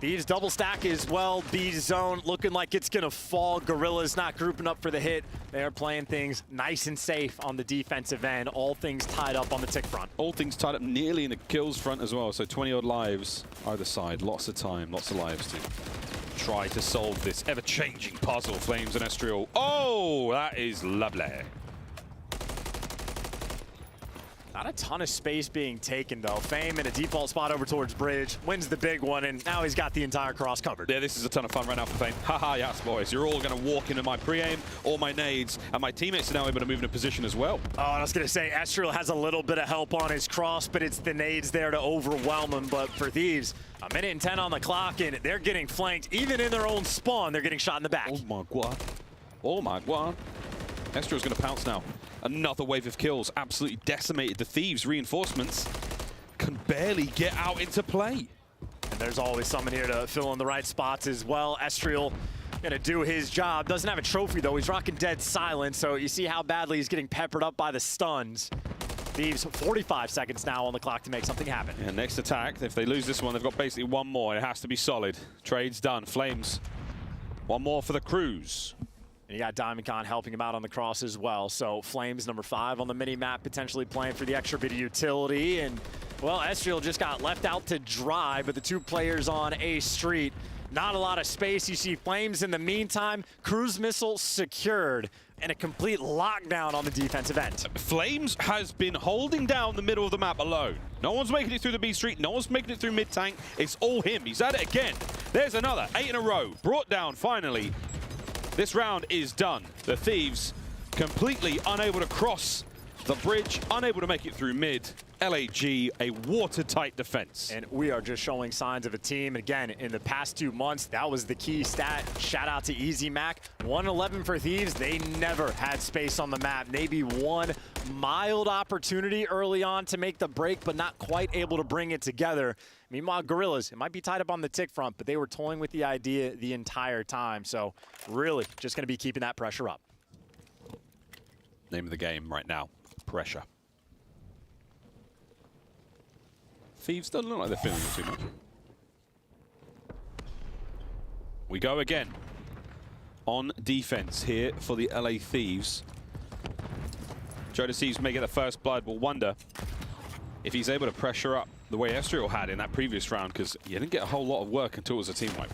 Thieves double stack as well. B zone looking like it's going to fall. Guerrillas not grouping up for the hit. They are playing things nice and safe on the defensive end. All things tied up on the tick front. All things tied up nearly in the kills front as well. So 20-odd lives either side. Lots of time, lots of lives to try to solve this ever-changing puzzle. Flames and Estriel. Oh, that is lovely. Not a ton of space being taken, though. Fame in a default spot over towards Bridge. Wins the big one, and now he's got the entire cross covered. Yeah, this is a ton of fun right now for Fame. Haha, yes, boys. You're all going to walk into my pre-aim or my nades, and my teammates are now able to move in a position as well. Oh, and I was going to say, Estriel has a little bit of help on his cross, but it's the nades there to overwhelm him. But for Thieves, 1:10 on the clock, and they're getting flanked. Even in their own spawn, they're getting shot in the back. Oh, my God. Oh, my God. Estriel's going to pounce now. Another wave of kills absolutely decimated the Thieves. Reinforcements can barely get out into play. And there's always someone here to fill in the right spots as well. Estriel gonna do his job. Doesn't have a trophy though. He's rocking dead silence. So you see how badly he's getting peppered up by the stuns. Thieves 45 seconds now on the clock to make something happen. And next attack, if they lose this one, they've got basically one more. It has to be solid. Trade's done. Flames, one more for the Cruise. And you got Diamond Khan helping him out on the cross as well. So Flames number 5 on the mini-map, potentially playing for the extra bit of utility. And, well, Estriel just got left out to dry, but the 2 players on A Street, not a lot of space. You see Flames in the meantime, cruise missile secured, and a complete lockdown on the defensive end. Flames has been holding down the middle of the map alone. No one's making it through the B Street. No one's making it through mid-tank. It's all him. He's at it again. There's another 8 in a row. Brought down finally. This round is done. The Thieves completely unable to cross the bridge, unable to make it through mid. LAG, a watertight defense. And we are just showing signs of a team. Again, in the past 2 months, that was the key stat. Shout out to Easy Mac. 111 for Thieves. They never had space on the map. Maybe one mild opportunity early on to make the break, but not quite able to bring it together. Meanwhile, Guerrillas, it might be tied up on the tick front, but they were toying with the idea the entire time. So really just going to be keeping that pressure up. Name of the game right now, pressure. Thieves doesn't look like they're feeling it too much. We go again on defense here for the LA Thieves. Jonas Thieves may get the first blood. We'll wonder if he's able to pressure up the way Estriel had in that previous round, because you didn't get a whole lot of work until it was a team wipe.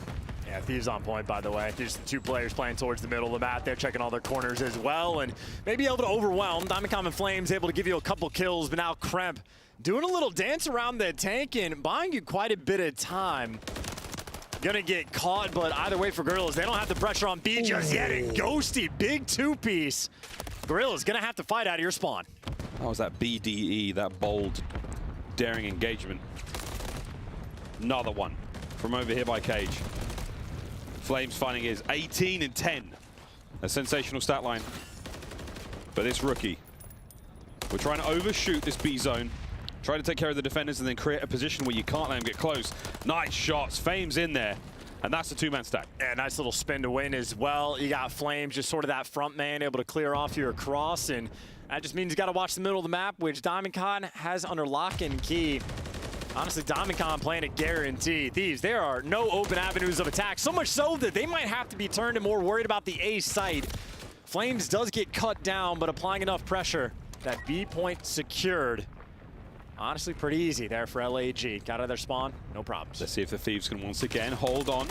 Yeah, Thieves on point, by the way. There's 2 players playing towards the middle of the map. They're checking all their corners as well, and maybe able to overwhelm. Diamond and Flames able to give you a couple kills, but now Kremp doing a little dance around the tank and buying you quite a bit of time. Gonna get caught, but either way for Guerrillas, they don't have the pressure on B just yet. And Ghosty, big 2-piece. Guerrillas gonna have to fight out of your spawn. That was that BDE, that bold, daring engagement. Another one from over here by Cage. Flames finding his 18 and 10. A sensational stat line. But this rookie, we're trying to overshoot this B zone, try to take care of the defenders and then create a position where you can't let them get close. Nice shots, Fame's in there. And that's a 2-man stack. Yeah, nice little spin to win as well. You got Flames, just sort of that front man, able to clear off your cross, and that just means you got to watch the middle of the map, which DiamondCon has under lock and key. Honestly, DiamondCon playing a guarantee. Thieves, there are no open avenues of attack, so much so that they might have to be turned and more worried about the A site. Flames does get cut down, but applying enough pressure, that B point secured. Honestly, pretty easy there for LAG. Got out of their spawn, no problems. Let's see if the Thieves can once again hold on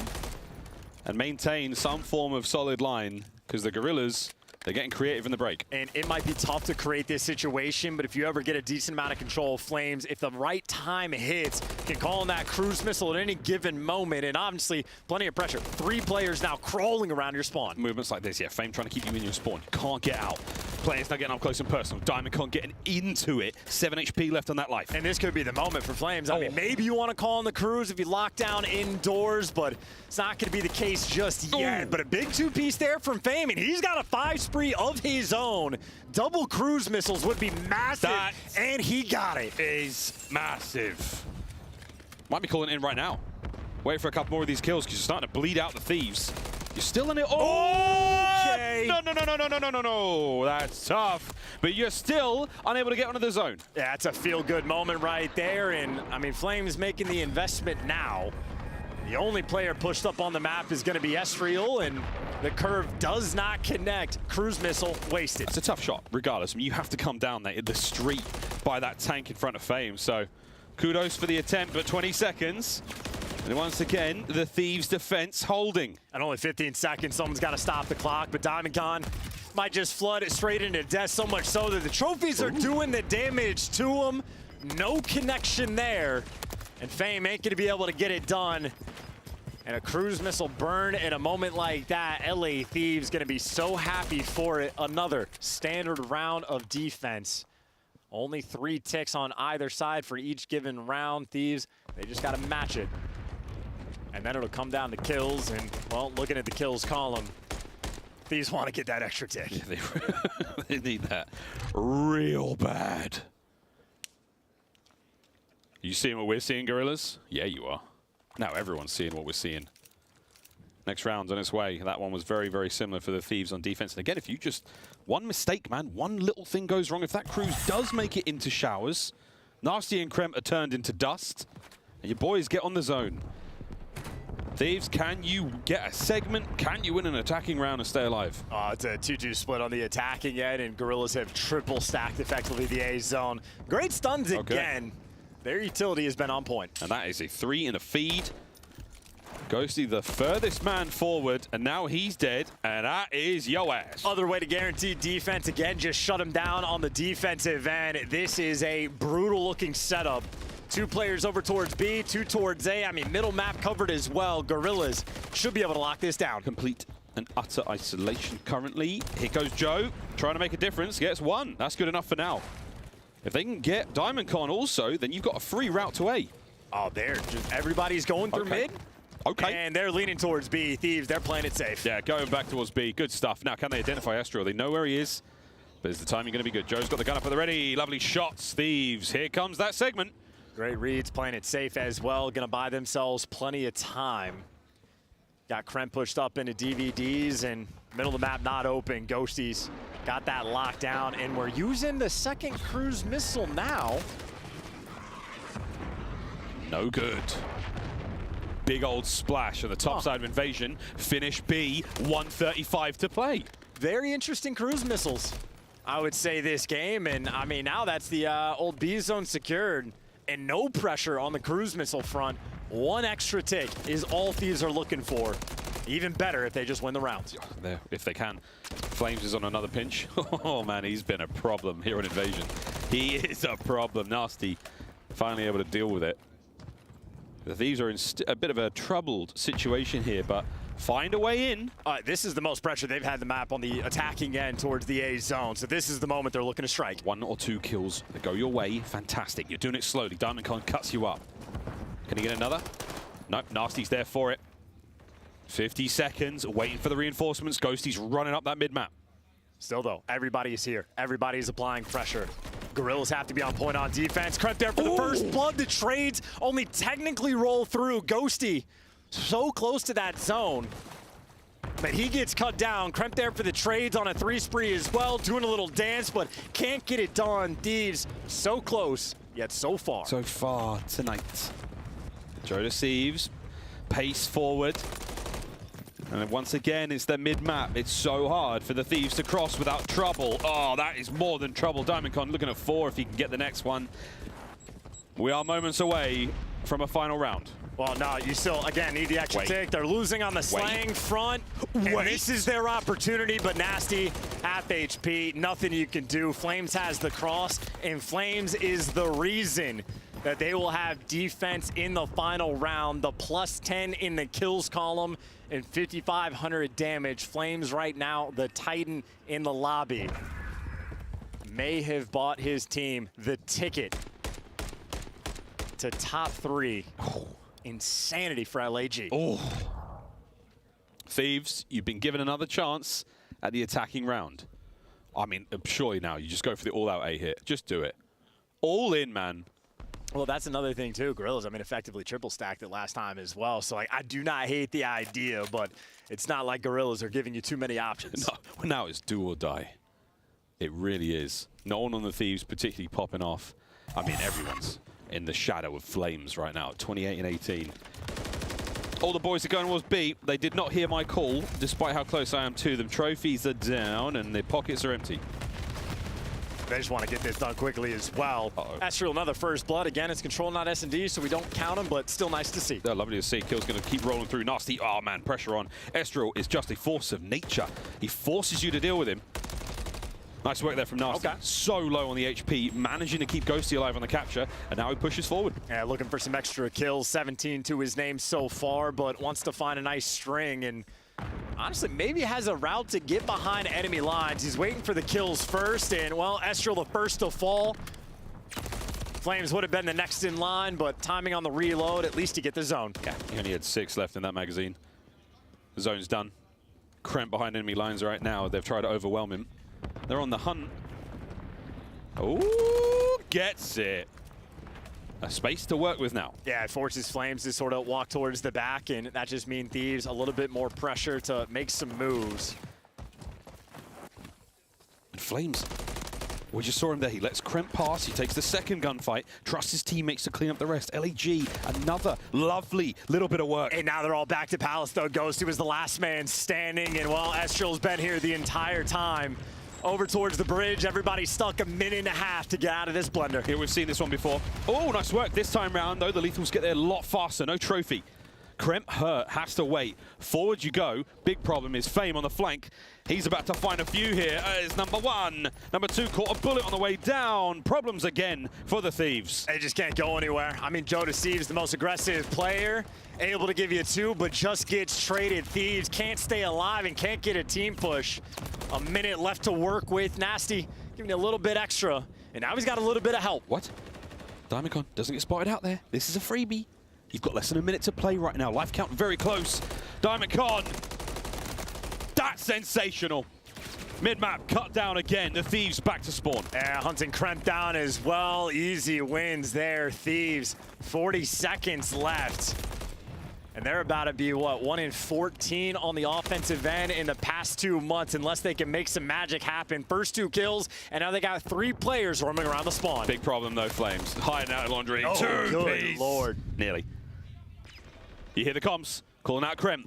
and maintain some form of solid line, because the Guerrillas, they're getting creative in the break. And it might be tough to create this situation, but if you ever get a decent amount of control of Flames, if the right time hits, you can call in that cruise missile at any given moment, and obviously plenty of pressure. 3 players now crawling around your spawn. Movements like this, yeah, Fame trying to keep you in your spawn. You can't get out. Players not getting up close and personal. DiamondCon getting into it. 7 HP left on that life. And this could be the moment for Flames. I mean, maybe you want to call in the cruise if you lock down indoors, but it's not going to be the case just yet. But a big 2-piece there from Fame, and he's got a 5 spree of his own. Double cruise missiles would be massive, and he got it. Is massive. Might be calling it in right now. Wait for a couple more of these kills, because you're starting to bleed out the Thieves. You're still in it. Okay. No. That's tough. But you're still unable to get onto the zone. Yeah, it's a feel-good moment right there. And, I mean, Flames making the investment now. The only player pushed up on the map is going to be Estriel, and the curve does not connect. Cruise missile wasted. It's a tough shot, regardless. I mean, you have to come down there in the street by that tank in front of Fame. So kudos for the attempt, but 20 seconds. And once again, the Thieves' defense holding. And only 15 seconds, someone's got to stop the clock, but DiamondCon might just flood it straight into death, so much so that the trophies are doing the damage to them. No connection there. And Fame ain't going to be able to get it done. And a cruise missile burn in a moment like that, LA Thieves going to be so happy for it. Another standard round of defense. Only 3 ticks on either side for each given round. Thieves, they just got to match it. And then it'll come down to kills, and, well, looking at the kills column, Thieves want to get that extra tick. Yeah, they need that real bad. You seeing what we're seeing, Guerrillas? Yeah, you are. Now everyone's seeing what we're seeing. Next round's on its way. That one was very, very similar for the Thieves on defense. And again, if you just, one mistake, man, one little thing goes wrong. If that cruise does make it into showers, Nasty and Kremp are turned into dust, and your boys get on the zone. Thieves, can you get a segment? Can you win an attacking round and stay alive? It's a 2-2 split on the attacking end, and Guerrillas have triple stacked effectively the A zone. Great stuns again. Their utility has been on point. And that is a 3 and a feed. Ghosty, the furthest man forward, and now he's dead, and that is yo ass. Other way to guarantee defense, again, just shut him down on the defensive end. This is a brutal-looking setup. 2 players over towards B, 2 towards A. I mean, middle map covered as well. Guerrillas should be able to lock this down. Complete and utter isolation currently. Here goes Joe, trying to make a difference. Gets 1. That's good enough for now. If they can get DiamondCon also, then you've got a free route to A. Oh, everybody's going through mid. Okay. And they're leaning towards B. Thieves, they're playing it safe. Yeah, going back towards B. Good stuff. Now, can they identify Estriel? They know where he is. But is the timing going to be good? Joe's got the gun up at the ready. Lovely shots. Thieves, here comes that segment. Great reads, playing it safe as well. Going to buy themselves plenty of time. Got Kremp pushed up into DVDs, and middle of the map not open. Ghosties got that locked down, and we're using the second cruise missile now. No good. Big old splash on the top side of Invasion. Finish B, 135 to play. Very interesting cruise missiles, I would say, this game. And, I mean, now that's the old B zone secured. And no pressure on the cruise missile front One extra tick is all Thieves are looking for. Even better if they just win the round. There, if they can. Flames is on another pinch. Oh man, he's been a problem here on Invasion. He is a problem. Nasty finally able to deal with it. The Thieves are in a bit of a troubled situation here, but find a way in. This is the most pressure they've had the map on the attacking end towards the A zone. So this is the moment they're looking to strike. 1 or 2 kills that go your way. Fantastic. You're doing it slowly. Diamondcon cuts you up. Can he get another? Nope. Nasty's there for it. 50 seconds, waiting for the reinforcements. Ghosty's running up that mid-map. Still though, everybody is here. Everybody is applying pressure. Guerrillas have to be on point on defense. Kremp there for the first blood. The trades only technically roll through. Ghosty so close to that zone, but he gets cut down. Kremp there for the trades on a 3 spree as well, doing a little dance, but can't get it done. Thieves so close, yet so far. So far tonight. Joe deceives, pace forward. And then once again, it's the mid-map. It's so hard for the Thieves to cross without trouble. Oh, that is more than trouble. Diamondcon looking at 4 if he can get the next one. We are moments away from a final round. Well, no, you still, again, need the extra tick. They're losing on the slang front. And this is their opportunity, but Nasty, half HP, nothing you can do. Flames has the cross, and Flames is the reason that they will have defense in the final round. The +10 in the kills column and 5,500 damage. Flames right now, the Titan in the lobby, may have bought his team the ticket to top 3. Oh, insanity for LAG. Oh. Thieves, you've been given another chance at the attacking round. I mean, surely now you just go for the all-out A hit. Just do it. All in, man. Well, that's another thing too. Guerrillas, I mean, effectively triple stacked it last time as well. So like, I do not hate the idea, but it's not like Guerrillas are giving you too many options. No, now it's do or die. It really is. No one on the Thieves particularly popping off. I mean, everyone's in the shadow of Flames right now, 28 and 18. All the boys are going towards B. They did not hear my call, despite how close I am to them. Trophies are down and their pockets are empty. They just want to get this done quickly as well. Astral, another first blood. Again, it's control, not S&D, so we don't count them, but still nice to see. They're lovely to see. Kill's going to keep rolling through. Nasty. Oh, man, pressure on. Estral is just a force of nature. He forces you to deal with him. Nice work there from Nasty. Okay. So low on the HP, managing to keep Ghosty alive on the capture, and now he pushes forward. Yeah, looking for some extra kills. 17 to his name so far, but wants to find a nice string, and honestly, maybe has a route to get behind enemy lines. He's waiting for the kills first, and, well, Estral the first to fall. Flames would have been the next in line, but timing on the reload, at least to get the zone. Yeah, he only had 6 left in that magazine. The zone's done. Kremp behind enemy lines right now. They've tried to overwhelm him. They're on the hunt. Oh, gets it. A space to work with now. Yeah, it forces Flames to sort of walk towards the back, and that just means Thieves a little bit more pressure to make some moves. And Flames, we just saw him there. He lets Kremp pass. He takes the second gunfight, trusts his teammates to clean up the rest. LAG, another lovely little bit of work. And now they're all back to Palace, though. Ghosty was the last man standing, and, well, Estral's been here the entire time. Over towards the bridge, everybody stuck 1.5 minutes to get out of this blender. Yeah, we've seen this one before. Oh, nice work this time round, though. The lethals get there a lot faster. No trophy. Kremp hurt, has to wait. Forward you go. Big problem is Fame on the flank. He's about to find a few here. It's number 1. Number 2 caught a bullet on the way down. Problems again for the Thieves. They just can't go anywhere. I mean, Joe Deceives, the most aggressive player, able to give you 2, but just gets traded. Thieves can't stay alive and can't get a team push. 1 minute left to work with. Nasty giving you a little bit extra, and now he's got a little bit of help. What? Diamondcon doesn't get spotted out there. This is a freebie. You've got less than 1 minute to play right now. Life count very close. Diamondcon. That's sensational. Mid-map cut down again. The Thieves back to spawn. Yeah, hunting Kremp down as well. Easy wins there, Thieves. 40 seconds left. And they're about to be, what, 1 in 14 on the offensive end in the past 2 months, unless they can make some magic happen. First 2 kills, and now they got 3 players roaming around the spawn. Big problem, though, Flames. Hiding out laundry. Oh, 2 good piece. Lord. Nearly. You hear the comms calling out Kremp.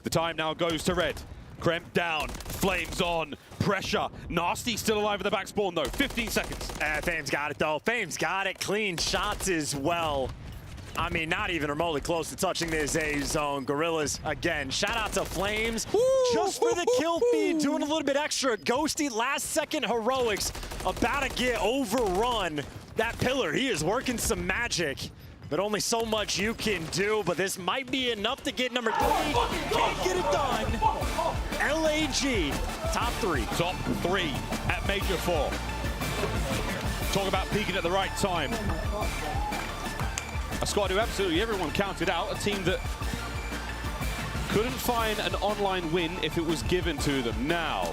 The time now goes to red. Kremp down. Flames on. Pressure. Nasty still alive in the back spawn, though. 15 seconds. Fame's got it, though. Fame's got it. Clean shots as well. I mean, not even remotely close to touching this A zone. Guerrillas, again, shout out to Flames. Just for the kill feed, doing a little bit extra. Ghosty, last second heroics, about to get overrun. That pillar, he is working some magic, but only so much you can do. But this might be enough to get number 3. Can't get it done. LAG, top 3. Top 3 at Major 4. Talk about peaking at the right time. A squad who absolutely everyone counted out. A team that couldn't find an online win if it was given to them. Now,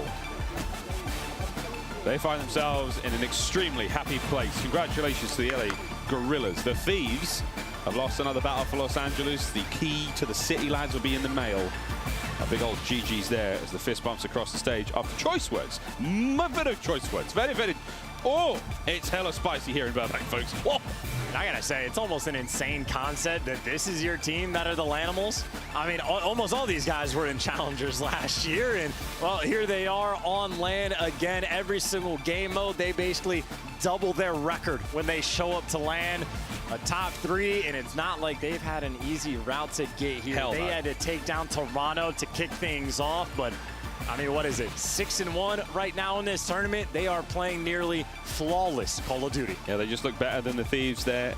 they find themselves in an extremely happy place. Congratulations to the LA Guerrillas. The Thieves have lost another battle for Los Angeles. The key to the city, lads, will be in the mail. A big old GG's there as the fist bumps across the stage after choice words. A bit of choice words. Very, very... Oh, it's hella spicy here in Burbank, folks. Whoa. I gotta say, it's almost an insane concept that this is your team that are the Lanimals. I mean, almost all these guys were in Challengers last year, and, well, here they are on LAN again. Every single game mode, they basically double their record when they show up to LAN. A top 3, and it's not like they've had an easy route to get here. They had to take down Toronto to kick things off, but I mean, what is it? 6-1 right now in this tournament. They are playing nearly flawless Call of Duty. Yeah, they just look better than the Thieves there.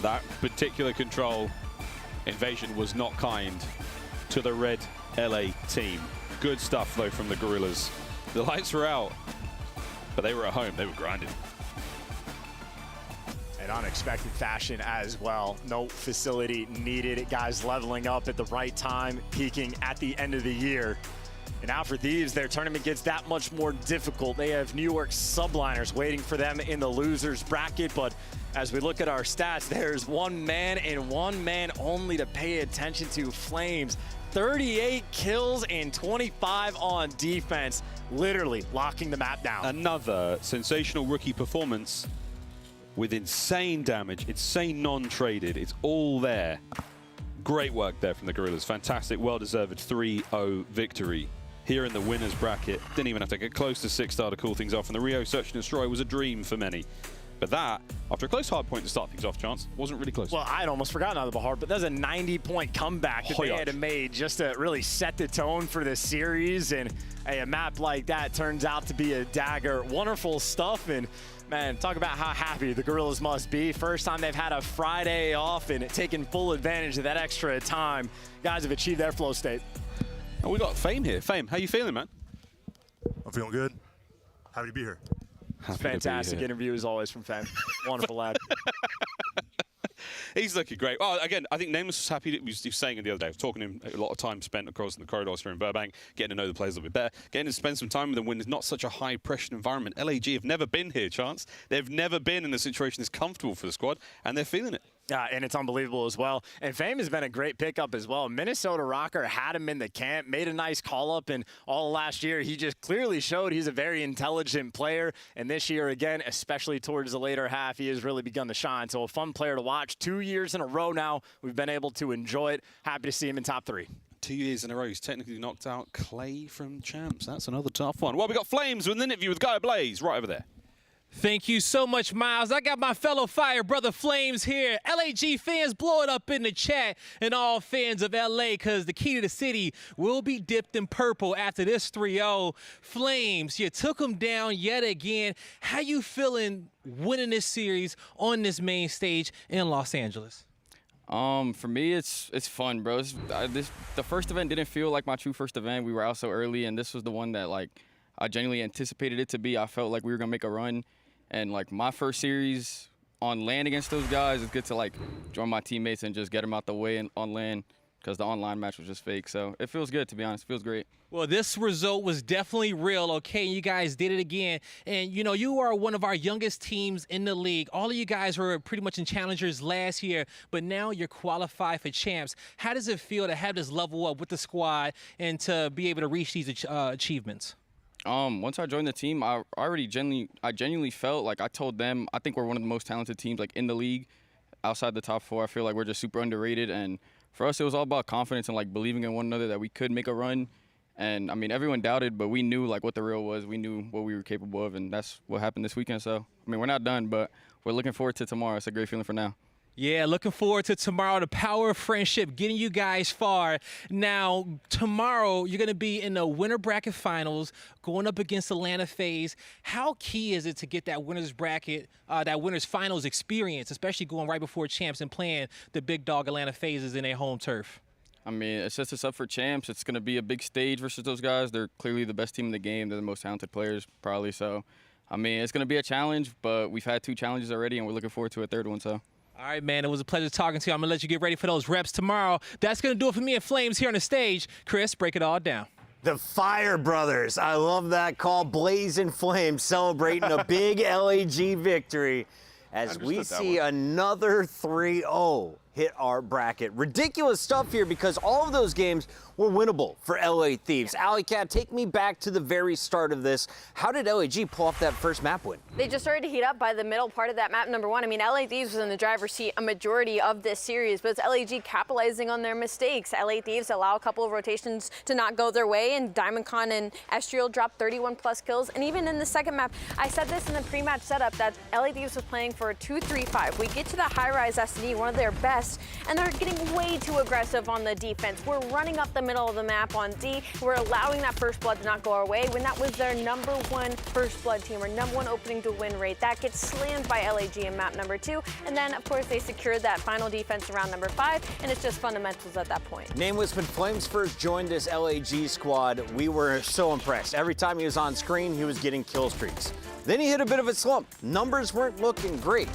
That particular control invasion was not kind to the red LA team. Good stuff, though, from the Guerrillas. The lights were out, but they were at home. They were grinding. In unexpected fashion as well. No facility needed. Guys leveling up at the right time, peaking at the end of the year. And now for Thieves, their tournament gets that much more difficult. They have New York subliners waiting for them in the losers bracket, but as we look at our stats, there's one man and one man only to pay attention to. Flames, 38 kills and 25 on defense, literally locking the map down. Another sensational rookie performance with insane damage, insane non-traded. It's all there. Great work there from the Guerrillas. Fantastic, well-deserved 3-0 victory here in the winners bracket. Didn't even have to get close to 6-star to cool things off, and the Rio Search and Destroy was a dream for many. But that, after a close hard point to start things off, Chance, wasn't really close. Well, I'd almost forgotten about the hard, but that's a 90-point comeback that they had made just to really set the tone for this series. And hey, a map like that turns out to be a dagger. Wonderful stuff. And man, talk about how happy the Guerrillas must be. First time they've had a Friday off and taken full advantage of that extra time. Guys have achieved their flow state. And we got Fame here. Fame, how you feeling, man? I'm feeling good. Happy to be here. Fantastic interview as always from Fame. Wonderful lad. He's looking great. Well, again, I think Nameless was happy. He was saying it the other day. I was talking to him, a lot of time spent across in the corridors here in Burbank, getting to know the players a little bit better, getting to spend some time with them when it's not such a high-pressure environment. LAG have never been here, Chance. They've never been in a situation that's comfortable for the squad, and they're feeling it. Yeah, and it's unbelievable as well. And Fame has been a great pickup as well. Minnesota Rocker had him in the camp, made a nice call-up, and all last year he just clearly showed he's a very intelligent player. And this year, again, especially towards the later half, he has really begun to shine. So a fun player to watch. 2 years in a row now, we've been able to enjoy it. Happy to see him in top 3. 2 years in a row, he's technically knocked out Clay from Champs. That's another tough one. Well, we got Flames with an interview with Guy Blaze right over there. Thank you so much, Miles. I got my fellow fire brother Flames here. LAG fans, blow it up in the chat, and all fans of LA, because the key to the city will be dipped in purple after this 3-0. Flames, you took them down yet again. How you feeling winning this series on this main stage in Los Angeles? For me, it's fun, bro. The first event didn't feel like my true first event. We were out so early, and this was the one that, like, I genuinely anticipated it to be. I felt like we were going to make a run. And, like, my first series on LAN against those guys, it's good to, like, join my teammates and just get them out the way on LAN because the online match was just fake. So it feels good, to be honest. It feels great. Well, this result was definitely real, okay? You guys did it again. And, you know, you are one of our youngest teams in the league. All of you guys were pretty much in Challengers last year, but now you're qualified for Champs. How does it feel to have this level up with the squad and to be able to reach these achievements? Once I joined the team, I genuinely felt like I told them I think we're one of the most talented teams like in the league. Outside the top 4, I feel like we're just super underrated. And for us, it was all about confidence and like believing in one another that we could make a run. And I mean, everyone doubted, but we knew like what the real was. We knew what we were capable of, and that's what happened this weekend. So I mean, we're not done, but we're looking forward to tomorrow. It's a great feeling for now. Yeah, looking forward to tomorrow. The power of friendship getting you guys far. Now, tomorrow, you're going to be in the winner bracket finals going up against Atlanta FaZe. How key is it to get that winner's bracket, that winner's finals experience, especially going right before champs and playing the big dog Atlanta FaZe in their home turf? I mean, it sets us up for champs. It's going to be a big stage versus those guys. They're clearly the best team in the game. They're the most talented players, probably. So, I mean, it's going to be a challenge, but we've had 2 challenges already, and we're looking forward to a 3rd one. So. All right, man, it was a pleasure talking to you. I'm going to let you get ready for those reps tomorrow. That's going to do it for me and Flames here on the stage. Chris, break it all down. The Fire Brothers. I love that call. Blazing Flames celebrating a big LAG victory as we see another 3-0 hit our bracket. Ridiculous stuff here because all of those games were winnable for LA Thieves. Alley Cat, take me back to the very start of this. How did LAG pull off that first map win? They just started to heat up by the middle part of that map, number 1. I mean, LA Thieves was in the driver's seat a majority of this series, but it's LAG capitalizing on their mistakes. LA Thieves allow a couple of rotations to not go their way, and DiamondCon and Estriel dropped 31+ kills. And even in the second map, I said this in the pre-match setup that LA Thieves was playing for a 2-3-5. We get to the high-rise SD, one of their best, and they're getting way too aggressive on the defense. We're running up the middle of the map on D. We're allowing that first blood to not go our way when that was their number 1 first blood team, or number 1 opening to win rate. That gets slammed by LAG in map number 2. And then, of course, they secured that final defense around number 5, and it's just fundamentals at that point. Nameless, when Flames first joined this LAG squad, we were so impressed. Every time he was on screen, he was getting kill streaks. Then he hit a bit of a slump. Numbers weren't looking great.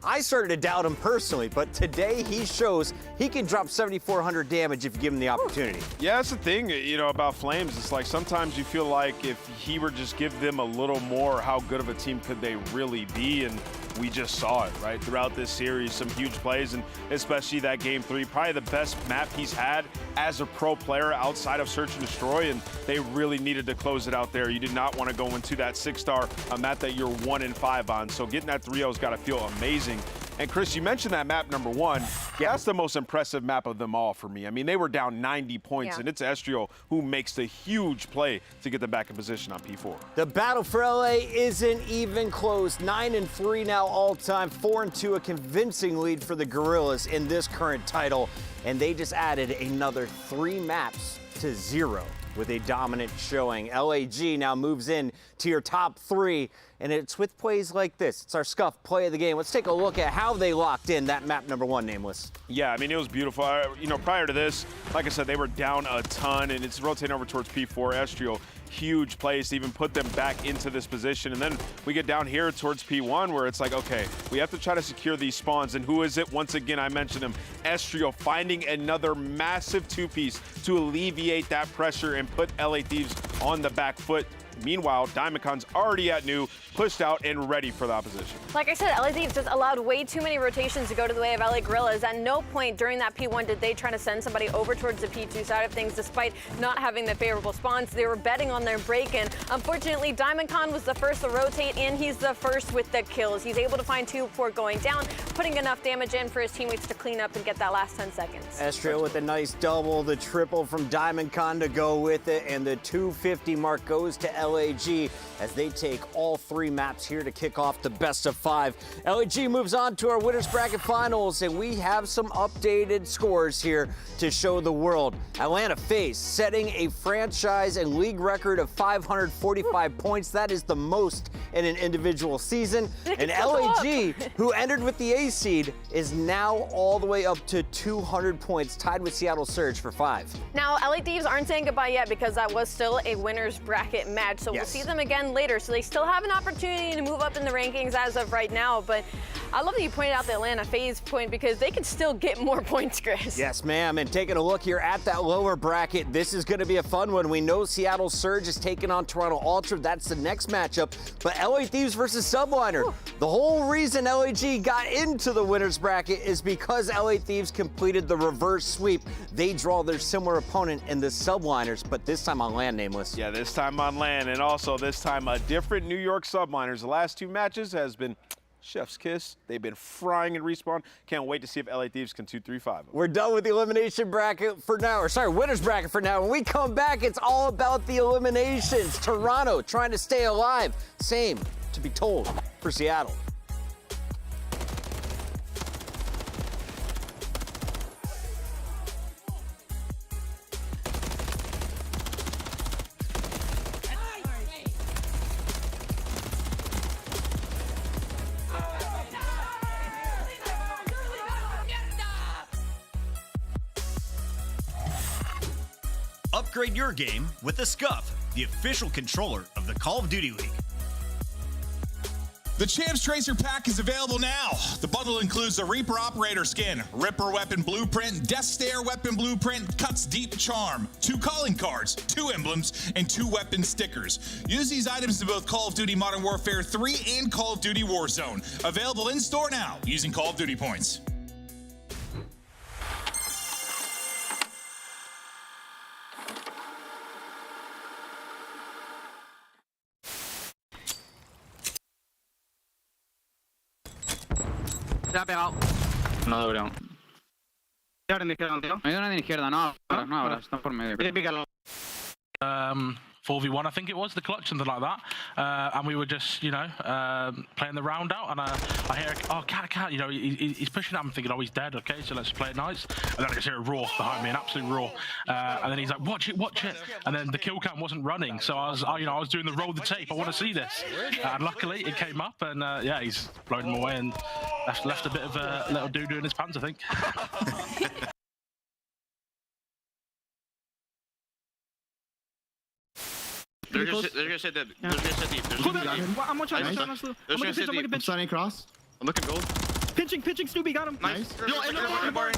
I started to doubt him personally, but today he shows he can drop 7,400 damage if you give him the opportunity. Yeah, that's the thing, you know, about Flames. It's like sometimes you feel like if he were just give them a little more, how good of a team could they really be? And we just saw it, right? Throughout this series, some huge plays, and especially that Game 3, probably the best map he's had as a pro player outside of Search and Destroy, and they really needed to close it out there. You did not want to go into that 6-star, a map that you're 1-5 on, so getting that 3-0's got to feel amazing. And Chris, you mentioned that map number 1. Yeah, that's the most impressive map of them all for me. I mean, they were down 90 points, and it's Estriel who makes the huge play to get them back in position on P4. The battle for LA isn't even close. 9-3 now all-time, 4-2, a convincing lead for the Guerrillas in this current title. And they just added another 3 maps to 0 with a dominant showing. LAG now moves in to your top 3, and it's with plays like this. It's our Scuff play of the game. Let's take a look at how they locked in that map number 1, Nameless. Yeah, I mean, it was beautiful. You know, prior to this, like I said, they were down a ton, and it's rotating over towards P4. Estriel, huge plays to even put them back into this position. And then we get down here towards P1 where it's like, okay, we have to try to secure these spawns. And who is it? Once again, I mentioned him, Estriel, finding another massive 2-piece to alleviate that pressure and put LA Thieves on the back foot. Meanwhile, DiamondCon's already at new, pushed out and ready for the opposition. Like I said, LA Thieves just allowed way too many rotations to go to the way of LA Guerrillas. At no point during that P1 did they try to send somebody over towards the P2 side of things, despite not having the favorable spawns. They were betting on their break-in. Unfortunately, DiamondCon was the first to rotate, and he's the first with the kills. He's able to find 2 before going down, putting enough damage in for his teammates to clean up and get that last 10 seconds. Estriel with a nice double, the triple from DiamondCon to go with it, and the 250 mark goes to LAG as they take all 3 maps here to kick off the best of 5. LAG moves on to our winners bracket finals, and we have some updated scores here to show the world. Atlanta FaZe setting a franchise and league record of 545 points. That is the most in an individual season. And LAG, who entered with the A seed, is now all the way up to 200 points, tied with Seattle Surge for 5. Now, LA Thieves aren't saying goodbye yet because that was still a winners bracket match, so we'll see them again later. So they still have an opportunity to move up in the rankings as of right now, but I love that you pointed out the Atlanta FaZe point because they could still get more points, Chris. Yes, ma'am, and taking a look here at that lower bracket, this is going to be a fun one. We know Seattle Surge is taking on Toronto Ultra. That's the next matchup, but LA Thieves versus Subliner. The whole reason LAG got into the winners bracket is because LA Thieves completed the reverse sweep. They draw their similar opponent in the Subliners, but this time on land, Nameless. Yeah, this time on land, and also this time a different New York Subliners. The last 2 matches has been chef's kiss. They've been frying in Respawn. Can't wait to see if LA Thieves can 2-3-5. We're done with the elimination bracket for now, or sorry, winners bracket for now. When we come back, it's all about the eliminations. Toronto trying to stay alive. Same, to be told, for Seattle. Upgrade your game with the Scuff, the official controller of the Call of Duty League. The Champs Tracer Pack is available now. The bundle includes the Reaper Operator skin, Ripper Weapon Blueprint, Death Stare Weapon Blueprint, Cuts Deep Charm, 2 calling cards, 2 emblems, and 2 weapon stickers. Use these items in both Call of Duty Modern Warfare 3 and Call of Duty Warzone. Available in store now using Call of Duty points. Se ha pegado. No deberían. Y ahora en izquierda, tío. Me dio una de izquierda, no ahora, están por medio. Pícalo. 4v1, I think it was, the clutch, something like that. And we were just, you know, playing the round out, and I hear, oh, cat, you know, he's pushing up. I'm thinking, oh, he's dead, okay, so let's play it nice. And then I just hear a roar behind me, an absolute roar. And then he's like, watch it. And then the kill cam wasn't running, so I was doing the roll the tape. I want to see this. And luckily, it came up, and yeah, he's blown him away and left a bit of a little doo-doo in his pants, I think. They're gonna sit deep. They're gonna sit deep. I'm on trying. I'm looking Sunny cross. I'm looking gold. Pinching, Snoopy, got him. Nice. Yo, in the water.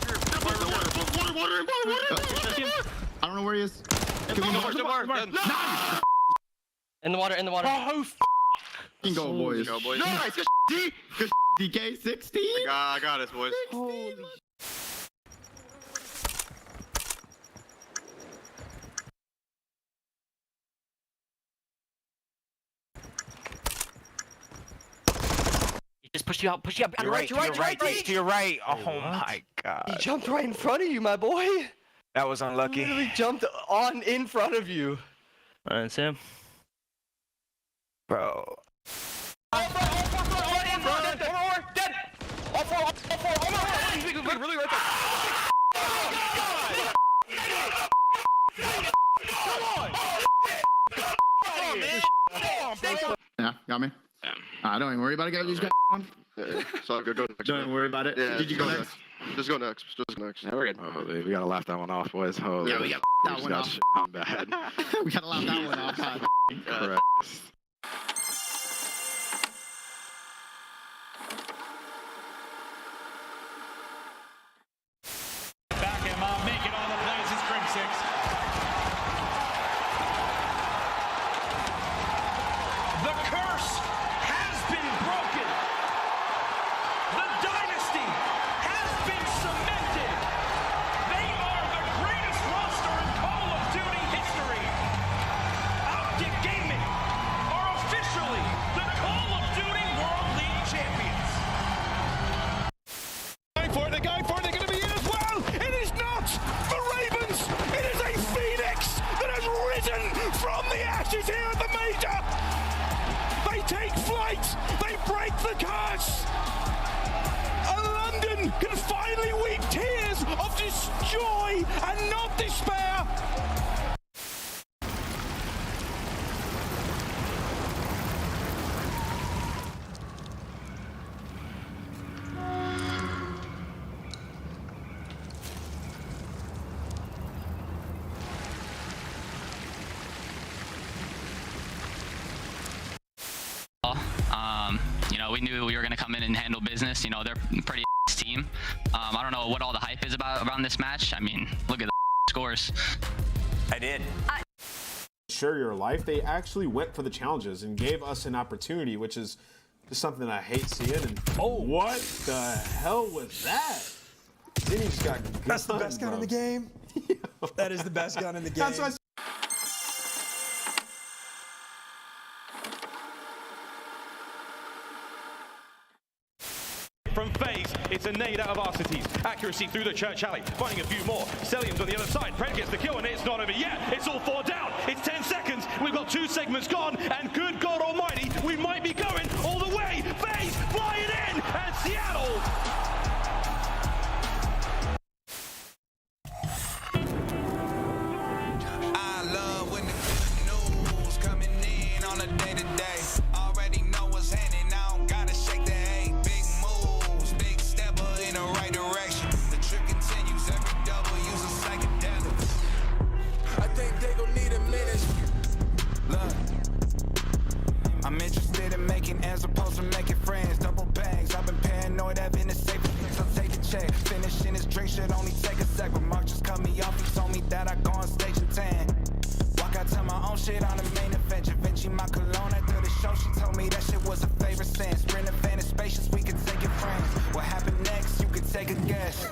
I don't know where he is. In the water. Oh, f***ing go, boys. Go, boys. Nice. Good DK 16. I got us, boys. Holy. Just push you out. To your right. Oh my god. He jumped right in front of you, my boy. That was unlucky. He literally jumped in front of you. That's him. Bro. Dead. All four. He's really right there. Yeah, got me. Don't even worry about it, guys. You just got one. So go next. Don't worry about it. Yeah, Did you go next? Just go next. Yeah, we're good. Oh, we gotta laugh that one off, boys. Oh, yeah, we got that one off. Bad. We gotta laugh that one off. God. Correct. Back him, make it on the plays. It's Crim 6. The curse has been broken. The dynasty has been cemented. They are the greatest roster in Call of Duty history. Optic Gaming are officially the Call of Duty World League champions. They're going for it, they're going to be in as well. It is not the Ravens. It is a Phoenix that has risen from the ashes here at the Major. They take flight. They break the curse. And London can finally weep tears of joy and not despair. You know, we knew we were going to come in and handle business. You know, they're a pretty team. I don't know what all the hype is around this match. I mean, look at the scores. I did. Share your life. They actually went for the challenges and gave us an opportunity, which is just something I hate seeing. And what the hell was that? Then he just got That's the best gun in the game. That is the best gun in the game. That's what From FaZe, it's a nade out of Arcites. Accuracy through the church alley, finding a few more. Celium's on the other side. Pred gets the kill, and it's not over yet. It's all 4 down. It's 10 seconds. We've got 2 segments gone, and good God Almighty, we might be going all the way. FaZe flying in, and Seattle. I love when the good news coming in on a day-to-day. Already know what's happening. I don't gotta shake the hay. Big moves, big stepper in the right direction. The trick continues. Every double use a psychedelic. I think as opposed to making friends. Double bangs, I've been paranoid, having a safe so take the check. Finishing this drink should only take a sec, but Mark just cut me off. He told me that I go on stage and tan. Walk out to my own shit on the main event. Givenchy, my cologne after the show. She told me that shit was a favorite sense. Sprint advantage spacious, we can take it friends. What happened next? You could take a guess.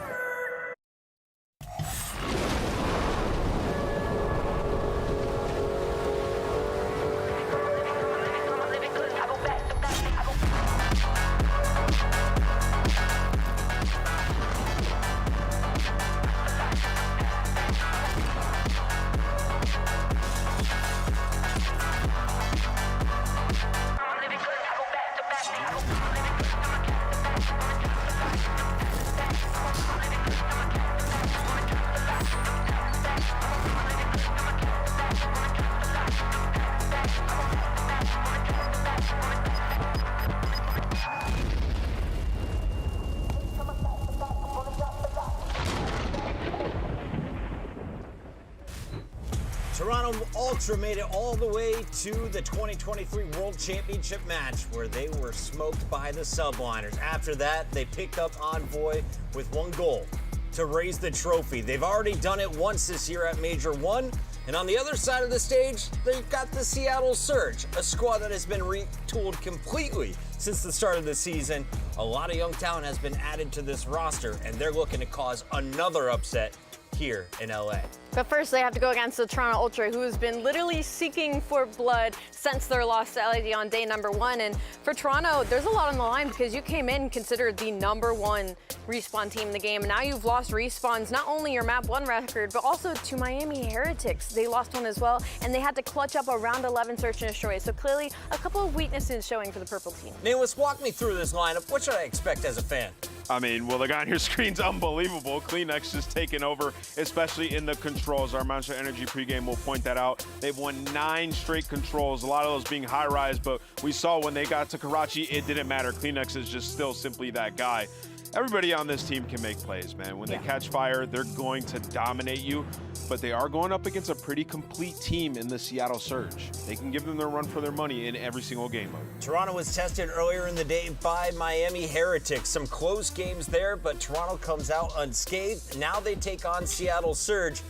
Toronto Ultra made it all the way to the 2023 World Championship match where they were smoked by the Subliners. After that, they picked up Envoy with one goal, to raise the trophy. They've already done it once this year at Major 1, and on the other side of the stage, they've got the Seattle Surge, a squad that has been retooled completely since the start of the season. A lot of young talent has been added to this roster, and they're looking to cause another upset here in LA. But first, they have to go against the Toronto Ultra, who has been literally seeking for blood since their loss to LAD on day number 1. And for Toronto, there's a lot on the line because you came in considered the #1 respawn team in the game. And now you've lost respawns, not only your map 1 record, but also to Miami Heretics. They lost one as well, and they had to clutch up a round 11 search and destroy. So clearly, a couple of weaknesses showing for the purple team. Nameless, walk me through this lineup. What should I expect as a fan? I mean, well, the guy on your screen's unbelievable. CleanX just taking over, especially in the controls. Our Monster Energy pregame will point that out. They've won 9 straight controls, a lot of those being high-rise, but we saw when they got to Karachi, it didn't matter. CleanX is just still simply that guy. Everybody on this team can make plays, man. When they catch fire, they're going to dominate you, but they are going up against a pretty complete team in the Seattle Surge. They can give them their run for their money in every single game mode. Toronto was tested earlier in the day by Miami Heretics. Some close games there, but Toronto comes out unscathed. Now they take on Seattle Surge,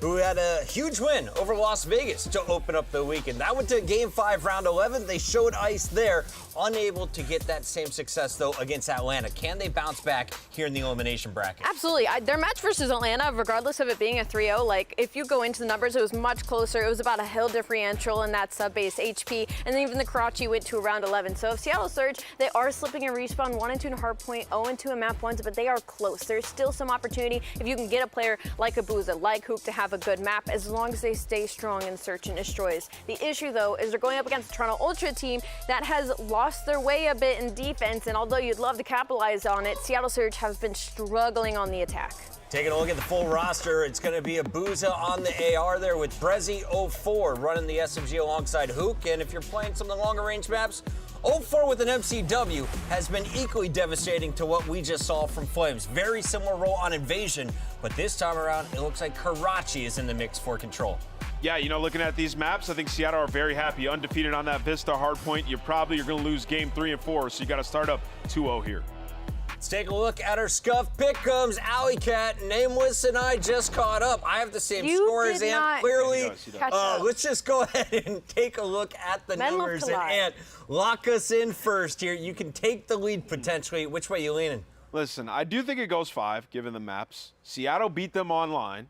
who had a huge win over Las Vegas to open up the weekend. That went to Game 5, Round 11. They showed ice there, unable to get that same success, though, against Atlanta. Can they bounce back here in the elimination bracket? Absolutely. Their match versus Atlanta, regardless of it being a 3-0, like, if you go into the numbers, it was much closer. It was about a hill differential in that sub-base HP, and then even the Karachi went to a Round 11. So if Seattle Surge, they are slipping in respawn 1-2 in Hardpoint, 0-2 in map 1s, but they are close. There's still some opportunity if you can get a player like Abuza, like Hoop, to have a good map, as long as they stay strong in search and destroys. The issue, though, is they're going up against a Toronto Ultra team that has lost their way a bit in defense, and although you'd love to capitalize on it, Seattle Surge has been struggling on the attack. Taking a look at the full roster, it's going to be Abuza on the AR there with Brezzy04 running the SMG alongside Hook, and if you're playing some of the longer range maps, 04 with an MCW has been equally devastating to what we just saw from Flames. Very similar role on Invasion, but this time around, it looks like Karachi is in the mix for Control. Yeah, you know, looking at these maps, I think Seattle are very happy. Undefeated on that Vista Hardpoint. You're going to lose game 3 and 4, so you got to start up 2-0 here. Let's take a look at our Scuff pick'ems. Alley Cat, Nameless, and I just caught up. I have the same score as Ant, clearly. Let's just go ahead and take a look at the numbers. And Ant, lock us in first here. You can take the lead potentially. Which way you leaning? Listen, I do think it goes 5, given the maps. Seattle beat them online.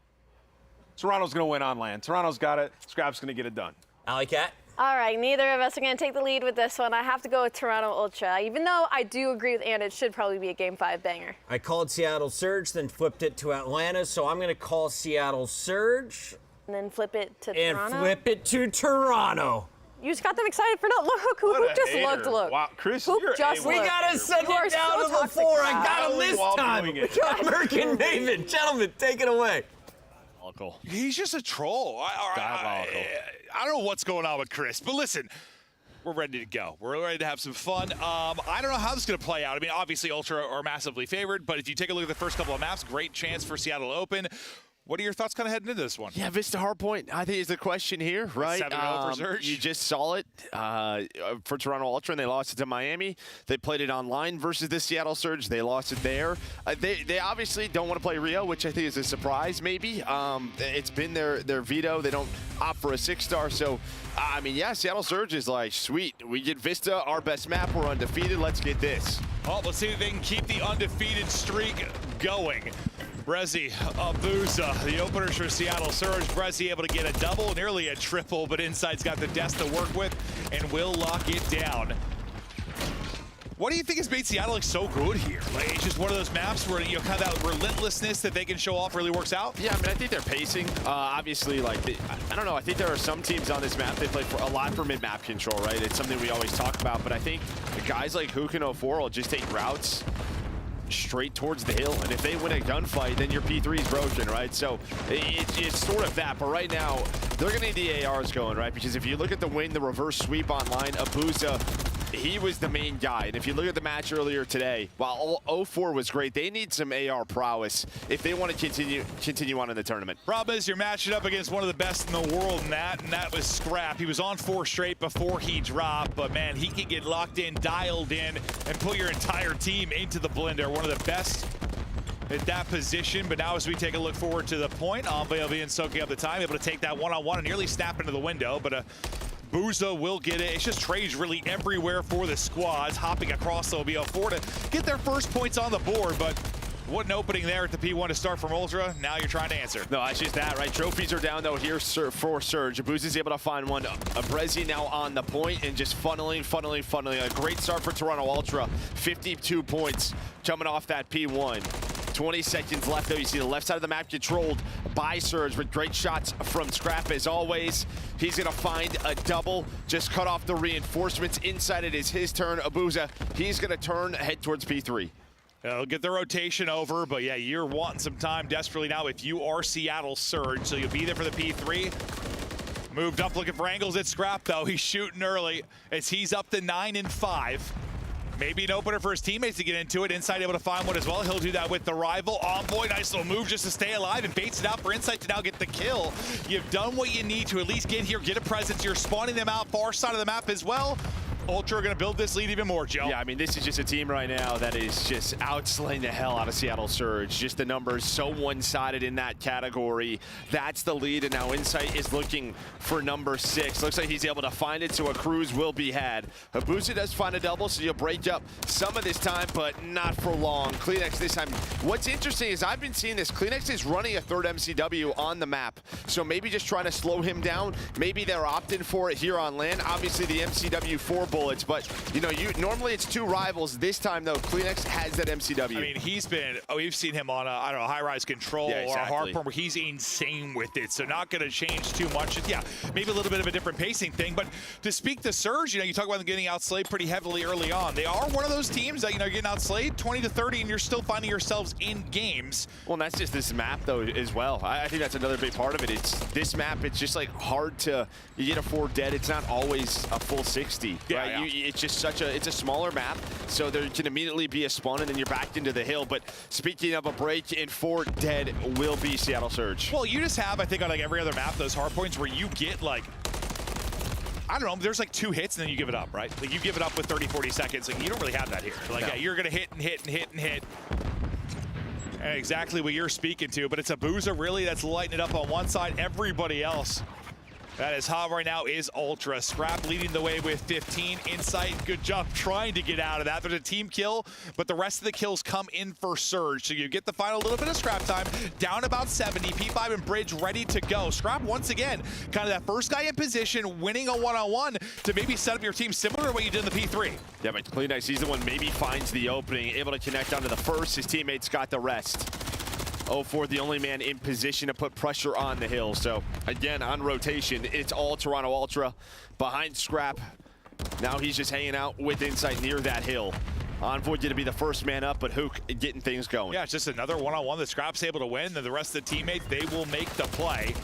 Toronto's going to win on land. Toronto's got it. Scrap's going to get it done. Alley Cat? All right, neither of us are going to take the lead with this one. I have to go with Toronto Ultra, even though I do agree with Anna, it should probably be a Game 5 banger. I called Seattle Surge, then flipped it to Atlanta, so I'm going to call Seattle Surge. And then flip it to And Toronto? flip it to Toronto. You just got them excited for no. Look, who just looked. Look. Wow, Chris, Hoop you're just We got to send it down to the floor. I got him this time. We got Merkin David. Gentlemen, take it away. He's just a troll. I don't know what's going on with Chris, but listen, we're ready to go. We're ready to have some fun. I don't know how this is going to play out. I mean, obviously, Ultra are massively favored, but if you take a look at the first couple of maps, great chance for Seattle to open. What are your thoughts kind of heading into this one? Yeah, Vista Hardpoint, I think is the question here, right? 7-0 for Surge. You just saw it for Toronto Ultra, and they lost it to Miami. They played it online versus the Seattle Surge. They lost it there. They obviously don't want to play Rio, which I think is a surprise, maybe. It's been their veto. They don't opt for a 6-star. So, I mean, yeah, Seattle Surge is like, sweet. We get Vista, our best map. We're undefeated. Let's get this. Well, let's see if they can keep the undefeated streak going. Brezzy, Abuza, the openers for Seattle Surge. Brezzy able to get a double, nearly a triple, but Inside's got the desk to work with and will lock it down. What do you think has made Seattle look so good here? Like, it's just one of those maps where, you know, kind of that relentlessness that they can show off really works out? Yeah, I mean, I think they're pacing. Obviously, like, I don't know. I think there are some teams on this map, they play for a lot for mid-map control, right? It's something we always talk about, but I think the guys like Hook and 04 will just take routes straight towards the hill, and if they win a gunfight, then your P3 is broken, right? So it's sort of that, but right now, they're gonna need the ARs going, right? Because if you look at the win, the reverse sweep online, Abuza, he was the main guy. And if you look at the match earlier today, while 04 was great, they need some AR prowess if they want to continue on in the tournament. Problem is, you're matching up against one of the best in the world in that, and that was Scrap. He was on 4 straight before he dropped, but man, he can get locked in, dialed in, and put your entire team into the blender. One of the best at that position. But now as we take a look forward to the point, Envoy being soaking up the time, able to take that one-on-one and nearly snap into the window, but Booza will get it. It's just trades really everywhere for the squads, hopping across the OBO4 to get their first points on the board, but what an opening there at the P1 to start from Ultra. Now you're trying to answer. No, it's just that, right? Trophies are down, though, here for Surge. Abuza's able to find one. Brezzy now on the point and just funneling. A great start for Toronto Ultra. 52 points coming off that P1. 20 seconds left, though. You see the left side of the map controlled by Surge with great shots from Scrap, as always. He's going to find a double, just cut off the reinforcements. Inside it is his turn. Abuza, he's going to turn, head towards P3. They'll get the rotation over, but yeah, you're wanting some time desperately now if you are Seattle Surge, so you'll be there for the P3. Moved up looking for angles at Scrap, though. He's shooting early as he's up to 9 and 5. Maybe an opener for his teammates to get into it. Inside able to find one as well. He'll do that with the rival. Envoy, nice little move just to stay alive and baits it out for Insight to now get the kill. You've done what you need to at least get here, get a presence. You're spawning them out far side of the map as well. Ultra are going to build this lead even more, Joe. Yeah, I mean, this is just a team right now that is just outslaying the hell out of Seattle Surge. Just the numbers so one-sided in that category. That's the lead, and now Insight is looking for number 6. Looks like he's able to find it, so a cruise will be had. Abuza does find a double, so you'll break up some of this time, but not for long. Kleenex this time. What's interesting is I've been seeing this. Kleenex is running a 3rd MCW on the map, so maybe just trying to slow him down. Maybe they're opting for it here on land. Obviously, the MCW 4 bullets, but you know, normally it's 2 rivals. This time though, Kleenex has that MCW. I mean, he's been, we've seen him on a, I don't know, high-rise control or a Hardpoint where he's insane with it, so not going to change too much. Yeah, maybe a little bit of a different pacing thing, but to speak to Surge, you know, you talk about them getting outslayed pretty heavily early on. They are one of those teams that, you know, you're getting outslayed 20 to 30 and you're still finding yourselves in games. Well, and that's just this map though as well. I think that's another big part of it. It's this map, it's just like hard to, you get a 4 dead, it's not always a full 60, right? Yeah. It's just it's a smaller map, so there can immediately be a spawn and then you're back into the hill. But speaking of a break, in 4 dead will be Seattle Surge. Well, you just have, I think, on like every other map, those hard points where you get like, I don't know, there's like 2 hits and then you give it up, right? Like you give it up with 30, 40 seconds. Like you don't really have that here. Like yeah, you're gonna hit and hit and hit and hit. And exactly what you're speaking to, but it's Abuza really that's lighting it up on one side. Everybody else that is hot right now is Ultra. Scrap leading the way with 15. Insight, good job trying to get out of that. There's a team kill, but the rest of the kills come in for Surge. So you get the final little bit of Scrap time, down about 70. P5 and Bridge ready to go. Scrap once again, kind of that first guy in position, winning a one-on-one to maybe set up your team similar to what you did in the P3. Yeah, but Kleenex, he's the one maybe finds the opening, able to connect onto the first. His teammates got the rest. 04, the only man in position to put pressure on the hill. So again, on rotation, it's all Toronto Ultra behind Scrap. Now he's just hanging out with Insight near that hill. Envoy going to be the first man up, but Hook getting things going. Yeah, it's just another one-on-one that Scrap's able to win, and the rest of the teammates, they will make the play.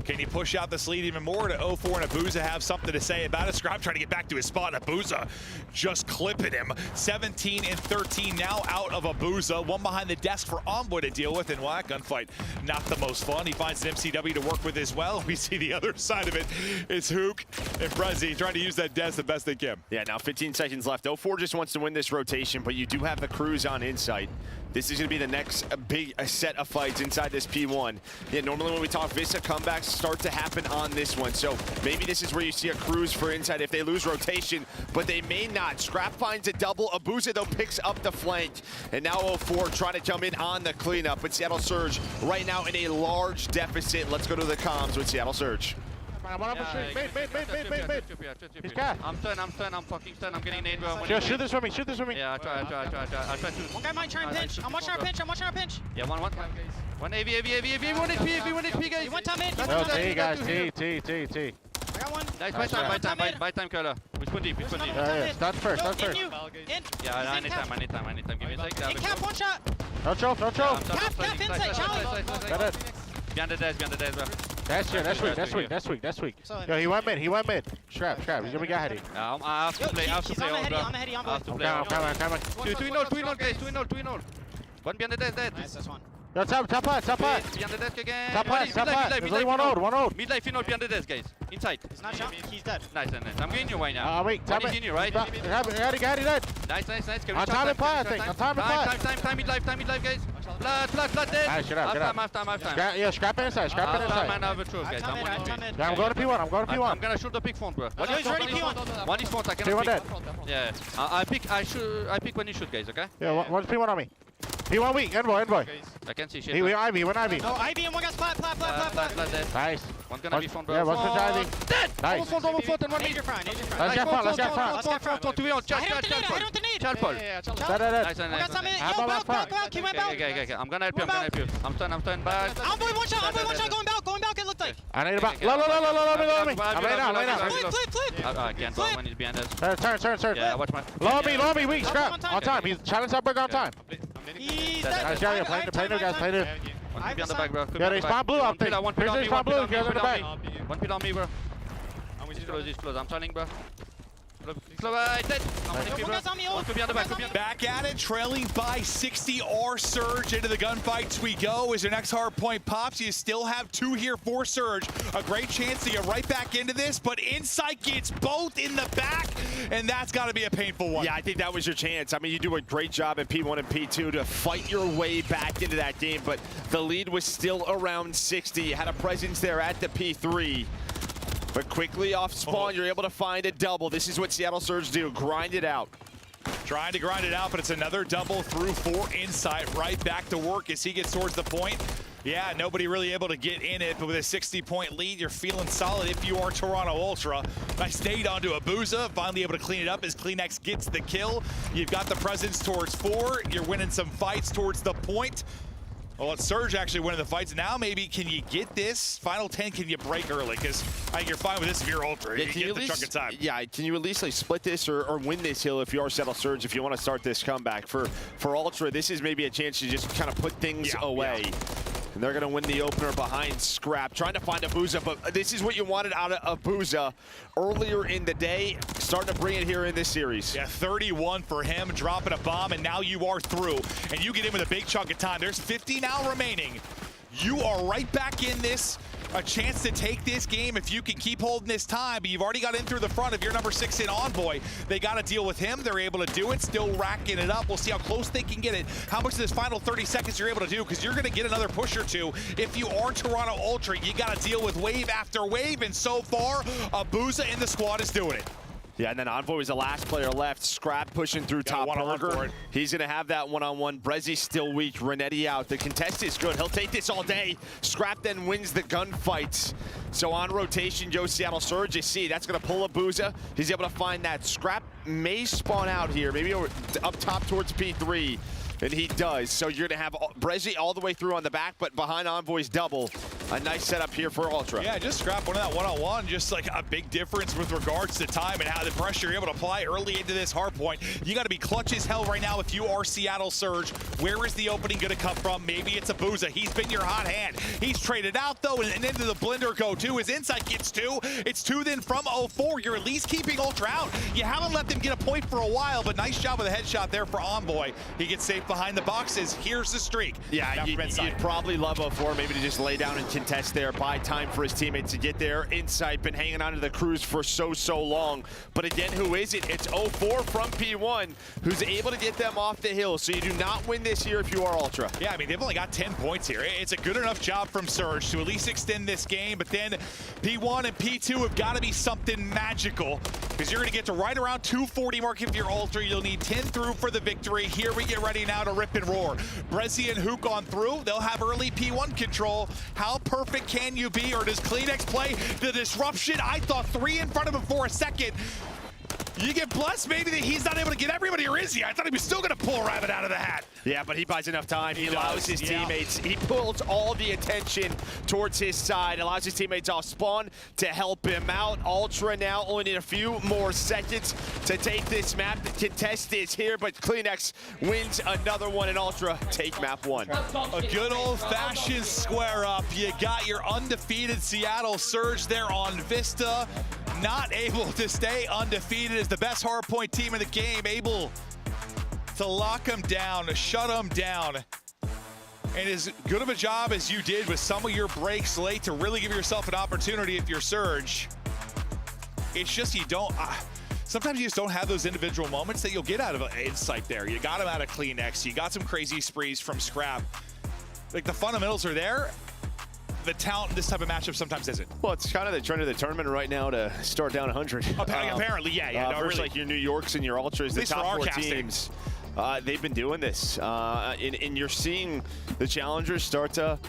Can he push out this lead even more to 0-4 and Abuza have something to say about it? Scrap trying to get back to his spot, and Abuza just clipping him. 17 and 13 now out of Abuza. One behind the desk for Envoy to deal with, and that gunfight, not the most fun. He finds an MCW to work with as well. We see the other side of it. It's Hook and Brezzy trying to use that desk the best they can. Yeah, now 15 seconds left. 0-4 just wants to win this rotation, but you do have the crews on Insight. This is going to be the next big set of fights inside this P1. Yeah, normally when we talk Vista, comebacks start to happen on this one. So maybe this is where you see a cruise for Insight if they lose rotation, but they may not. Scrap finds a double. Abuza, though, picks up the flank. And now 0-4 trying to jump in on the cleanup. But Seattle Surge right now in a large deficit. Let's go to the comms with Seattle Surge. I'm stunned, I'm fucking stunned, I'm getting nade, bro. Shoot this for me, shoot this for me. Yeah, I'll try to. One guy might try and pinch. I'm watching our pinch. Yeah, one AV, one HP, guys. You want time in? No, T, guys, T. I got one. Nice, buy time, curler. We spawn deep. Yeah, start first. Yeah, I need time. Give me a sec. In cap, one shot. No choke. Cap, inside, challenge. Got it. Behind the desk, bro. That's weak. Yo, he went mid. Scrap, he's gonna be guy heady. I have to play on, bro. I'm ahead. Come on. 2-0, guys, 2-0. One behind the desk, dead. Nice, that's one. Yo, top part. Behind the desk again. Top part. There's only one hold. Mid life, behind the desk, guys. Inside. He's not shot. He's dead. Nice. I'm getting you right now. Wait, one is in you, right? Got it, dead. Nice. Can we On time and pie, I think. On time and pie. Time mid life, guys. Blood, dead. Alright, shut up. Half time. Scrap inside. Man, I have a truth, guys. I'm Yeah, I'm going to P1. I'm gonna shoot the pick phone, bro. He's ready, P1. One is phone, I P1 dead. Yeah. I pick when you shoot, guys, okay? Yeah, one's P1 on me. P1 weak, envoy. I can't see shit. He went Ivy. No, Ivy and one guy's flat. Dead. Nice. One's gonna be phone, bro. Yeah, one's for Ivy. Dead! Nice. One front, and one mid. You're fine. Let's get front. To be on. I hit the nade. Chalpol. Dead. One guy's on me. I'm Yo, on my back. He went back. Okay. I'm gonna help you. I'm stunned back. Envoy one shot. Going back, it looked like. I need a back. Low me. I'm laying out. Flip. I can't tell when he's behind us. Turn. Yeah, watch my. Low me, weak, scrap. On time. He's challenge that bug on time. He's Nice, dead. play new guys. One behind the back, bro. Yeah, they spawn blue up there. One pillar on me, Spawn blue, guys in the back. One pillar on me, bro. He's close. I'm turning, bro. Dead. Back at it, trailing by 60. R Surge into the gunfights we go. As your next hard point pops, you still have 2 here for Surge. A great chance to get right back into this, but Insight gets both in the back, and that's got to be a painful one. Yeah, I think that was your chance. I mean, you do a great job at P1 and P2 to fight your way back into that game, but the lead was still around 60. You had a presence there at the P3. But quickly off spawn, you're able to find a double. This is what Seattle Surge do, grind it out. Trying to grind it out, but it's another double through for Insight. Right back to work as he gets towards the point. Yeah, nobody really able to get in it, but with a 60-point lead, you're feeling solid if you are Toronto Ultra. Nice nade onto Abuza, finally able to clean it up as Kleenex gets the kill. You've got the presence towards 4. You're winning some fights towards the point. Well, it's Surge actually winning the fights. Now maybe can you get this? Final 10, can you break early? Because I think you're fine with this if you're Ultra. Yeah, you get the chunk of time. Yeah, can you at least like split this or win this hill if you are Seattle Surge, if you want to start this comeback? For Ultra, this is maybe a chance to just kind of put things away. Yeah. And they're going to win the opener behind Scrap, trying to find Abuza, but this is what you wanted out of Abuza earlier in the day, starting to bring it here in this series. Yeah, 31 for him, dropping a bomb, and now you are through. And you get in with a big chunk of time. There's 50 now remaining. You are right back in this. A chance to take this game if you can keep holding this time, but you've already got in through the front of your number 6 in Envoy. They got to deal with him. They're able to do it, still racking it up. We'll see how close they can get it, how much of this final 30 seconds you're able to do, because you're going to get another push or two. If you are Toronto Ultra, you got to deal with wave after wave, and so far, Abuza in the squad is doing it. Yeah, and then Envoy was the last player left. Scrap pushing through top burger. He's going to have that one-on-one. Brezzy's still weak. Renetti out. The contest is good. He'll take this all day. Scrap then wins the gunfights. So on rotation, Joe Seattle Surge, you see, that's going to pull Abuza. He's able to find that. Scrap may spawn out here, maybe over, up top towards P3. And he does. So you're going to have Brezzy all the way through on the back, but behind Envoy's double. a nice setup here for Ultra. Yeah, just scrap one of that one-on-one. Just like a big difference with regards to time and how the pressure you're able to apply early into this hard point. You got to be clutch as hell right now if you are Seattle Surge. Where is the opening going to come from? Maybe it's a Booza. He's been your hot hand. He's traded out, though, and into the blender go, too. His insight gets 2. It's 2 then from 0-4. You're at least keeping Ultra out. You haven't let them get a point for a while, but nice job with a headshot there for Envoy. He gets safe behind the boxes. Here's the streak. Yeah, you'd probably love 0-4 maybe to just lay down and contest there, buy time for his teammates to get there. Insight been hanging on to the cruise for so long. But again, who is it? It's 0-4 from P1, who's able to get them off the hill. So you do not win this here if you are Ultra. Yeah, I mean, they've only got 10 points here. It's a good enough job from Surge to at least extend this game, but then P1 and P2 have got to be something magical, because you're going to get to right around 240 mark if you're Ultra. You'll need 10 through for the victory. Here we get ready now to rip and roar. Brezzy and Hook on through. They'll have early P1 control. How perfect can you be, or does Kleenex play the disruption? I thought 3 in front of him for a second. You get blessed maybe that he's not able to get everybody, or is he? I thought he was still going to pull a rabbit out of the hat. Yeah, but he buys enough time. He allows his teammates. He pulls all the attention towards his side, allows his teammates off spawn to help him out. Ultra now only need a few more seconds to take this map. The contest is here, but Kleenex wins another one, and Ultra take map 1. A good old-fashioned square up. You got your undefeated Seattle Surge there on Vista. Not able to stay undefeated as the best hardpoint team in the game, able to lock them down, to shut them down. And as good of a job as you did with some of your breaks late to really give yourself an opportunity if you're Surge, it's just you don't... sometimes you just don't have those individual moments that you'll get out of an Insight there. You got them out of Kleenex. You got some crazy sprees from Scrap. Like, the fundamentals are there. The talent in this type of matchup sometimes isn't. Well, it's kind of the trend of the tournament right now to start down 100. Apparently, yeah. Versus really. Like your New Yorks and your Ultras, the top 4 teams. They've been doing this. And you're seeing the challengers start to,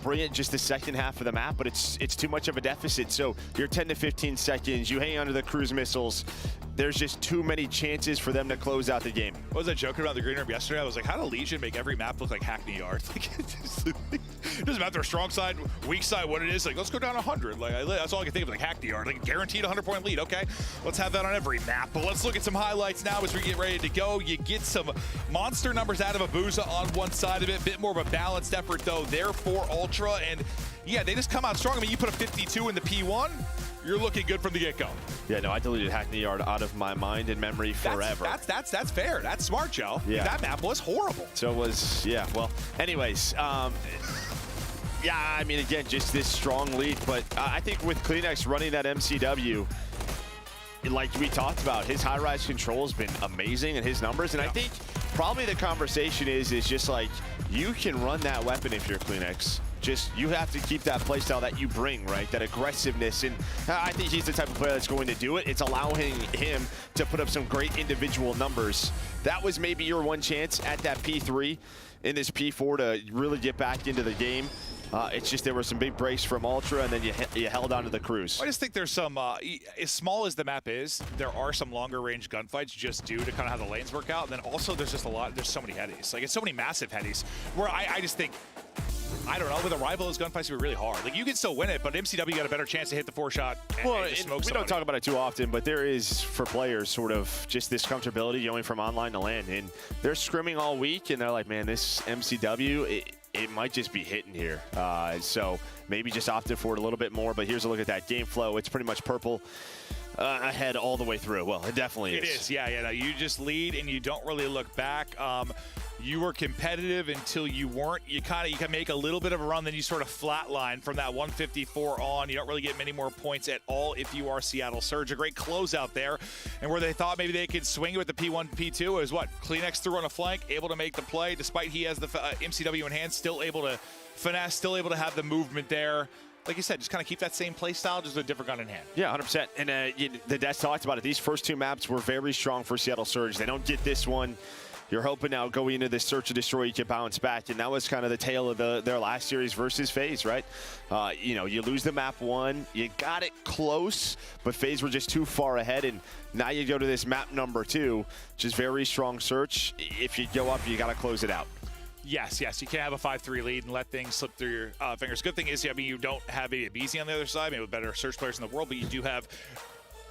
bring it just the second half of the map, but it's too much of a deficit. So you're 10 to 15 seconds, you hang onto the cruise missiles. There's just too many chances for them to close out the game. I was joking about the green room yesterday. I was like, how did Legion make every map look like Hackney Yard? Like, it doesn't matter strong side, weak side, what it is. Like, let's go down 100. Like, that's all I can think of, like Hackney Yard. Like, guaranteed 100-point lead. Okay, let's have that on every map. But let's look at some highlights now as we get ready to go. You get some monster numbers out of Abuza on one side of it. Bit more of a balanced effort, though, there for Ultra. And, yeah, they just come out strong. I mean, you put a 52 in the P1. You're looking good from the get-go. Yeah, no, I deleted Hackney Yard out of my mind and memory forever. That's fair. That's smart, Joe. Yeah. That map was horrible. So it was, well, anyways, I mean, again, just this strong lead. But I think with Kleenex running that MCW, like we talked about, his high-rise control has been amazing in his numbers. And I think probably the conversation is just like, you can run that weapon if you're Kleenex. Just, you have to keep that playstyle that you bring, right? That aggressiveness. And I think he's the type of player that's going to do it. It's allowing him to put up some great individual numbers. That was maybe your one chance at that P3 in this P4 to really get back into the game. It's just there were some big breaks from Ultra, and then you held on to the cruise. I just think there's some, as small as the map is, there are some longer range gunfights just due to kind of how the lanes work out. And then also there's just there's so many headies. Like, it's so many massive headies where I just think, I don't know, with a rival, those gunfights would be really hard. Like, you can still win it, but MCW got a better chance to hit the 4-shot and just smoke somebody. We don't talk about it too often, but there is, for players, sort of just this comfortability going from online to LAN. And they're scrimming all week, and they're like, man, this MCW, it might just be hitting here. So maybe just opted for it a little bit more, but here's a look at that game flow. It's pretty much purple ahead all the way through. Well, it definitely is. It is, yeah. No, you just lead, and you don't really look back. You were competitive until you weren't. You can make a little bit of a run, then you sort of flatline from that 154 on. You don't really get many more points at all if you are Seattle Surge. A great closeout there, and where they thought maybe they could swing it with the P1, P2 is what? Kleenex threw on a flank, able to make the play, despite he has the MCW in hand, still able to finesse, still able to have the movement there. Like you said, just kind of keep that same play style, just with a different gun in hand. Yeah, 100%. And the Des talked about it. These first 2 maps were very strong for Seattle Surge. They don't get this one. You're hoping now going into this search and destroy, you can bounce back. And that was kind of the tale of their last series versus FaZe, right? You lose the map 1. You got it close, but FaZe were just too far ahead. And now you go to this map number 2, which is very strong search. If you go up, you got to close it out. Yes, you can't have a 5-3 lead and let things slip through your fingers. Good thing is, I mean, you don't have a BZ on the other side, maybe with better search players in the world, but you do have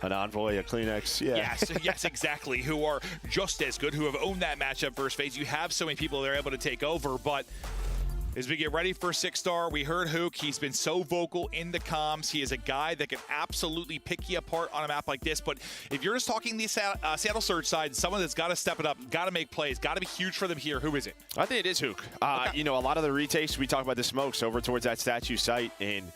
an Envoy, a Kleenex, yeah. Yes, exactly, who are just as good, who have owned that matchup versus FaZe. You have so many people that are able to take over, but as we get ready for 6-star, we heard Hook. He's been so vocal in the comms. He is a guy that can absolutely pick you apart on a map like this. But if you're just talking the Seattle Surge side, someone that's got to step it up, got to make plays, got to be huge for them here, who is it? I think it is Hook. Okay. You know, a lot of the retakes, we talk about the smokes over towards that statue site, and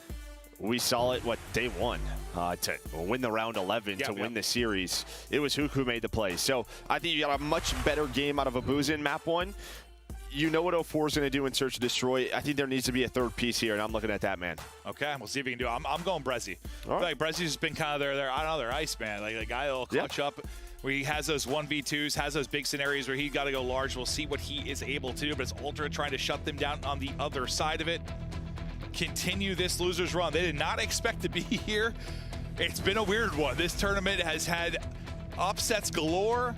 we saw it, day one, to win the round 11, to win the series. It was Hook who made the play. So I think you got a much better game out of Abuza in map 1. You know what 04 is going to do in Search and Destroy. I think there needs to be a third piece here, and I'm looking at that man. Okay, we'll see if we can do it. I'm going Brezzy. I feel like Brezzy's been kind of their I don't know, their ice man. Like the guy will clutch up where he has those 1v2s, has those big scenarios where he got to go large. We'll see what he is able to do, but it's Ultra trying to shut them down on the other side of it. Continue this loser's run. They did not expect to be here. It's been a weird one. This tournament has had upsets galore.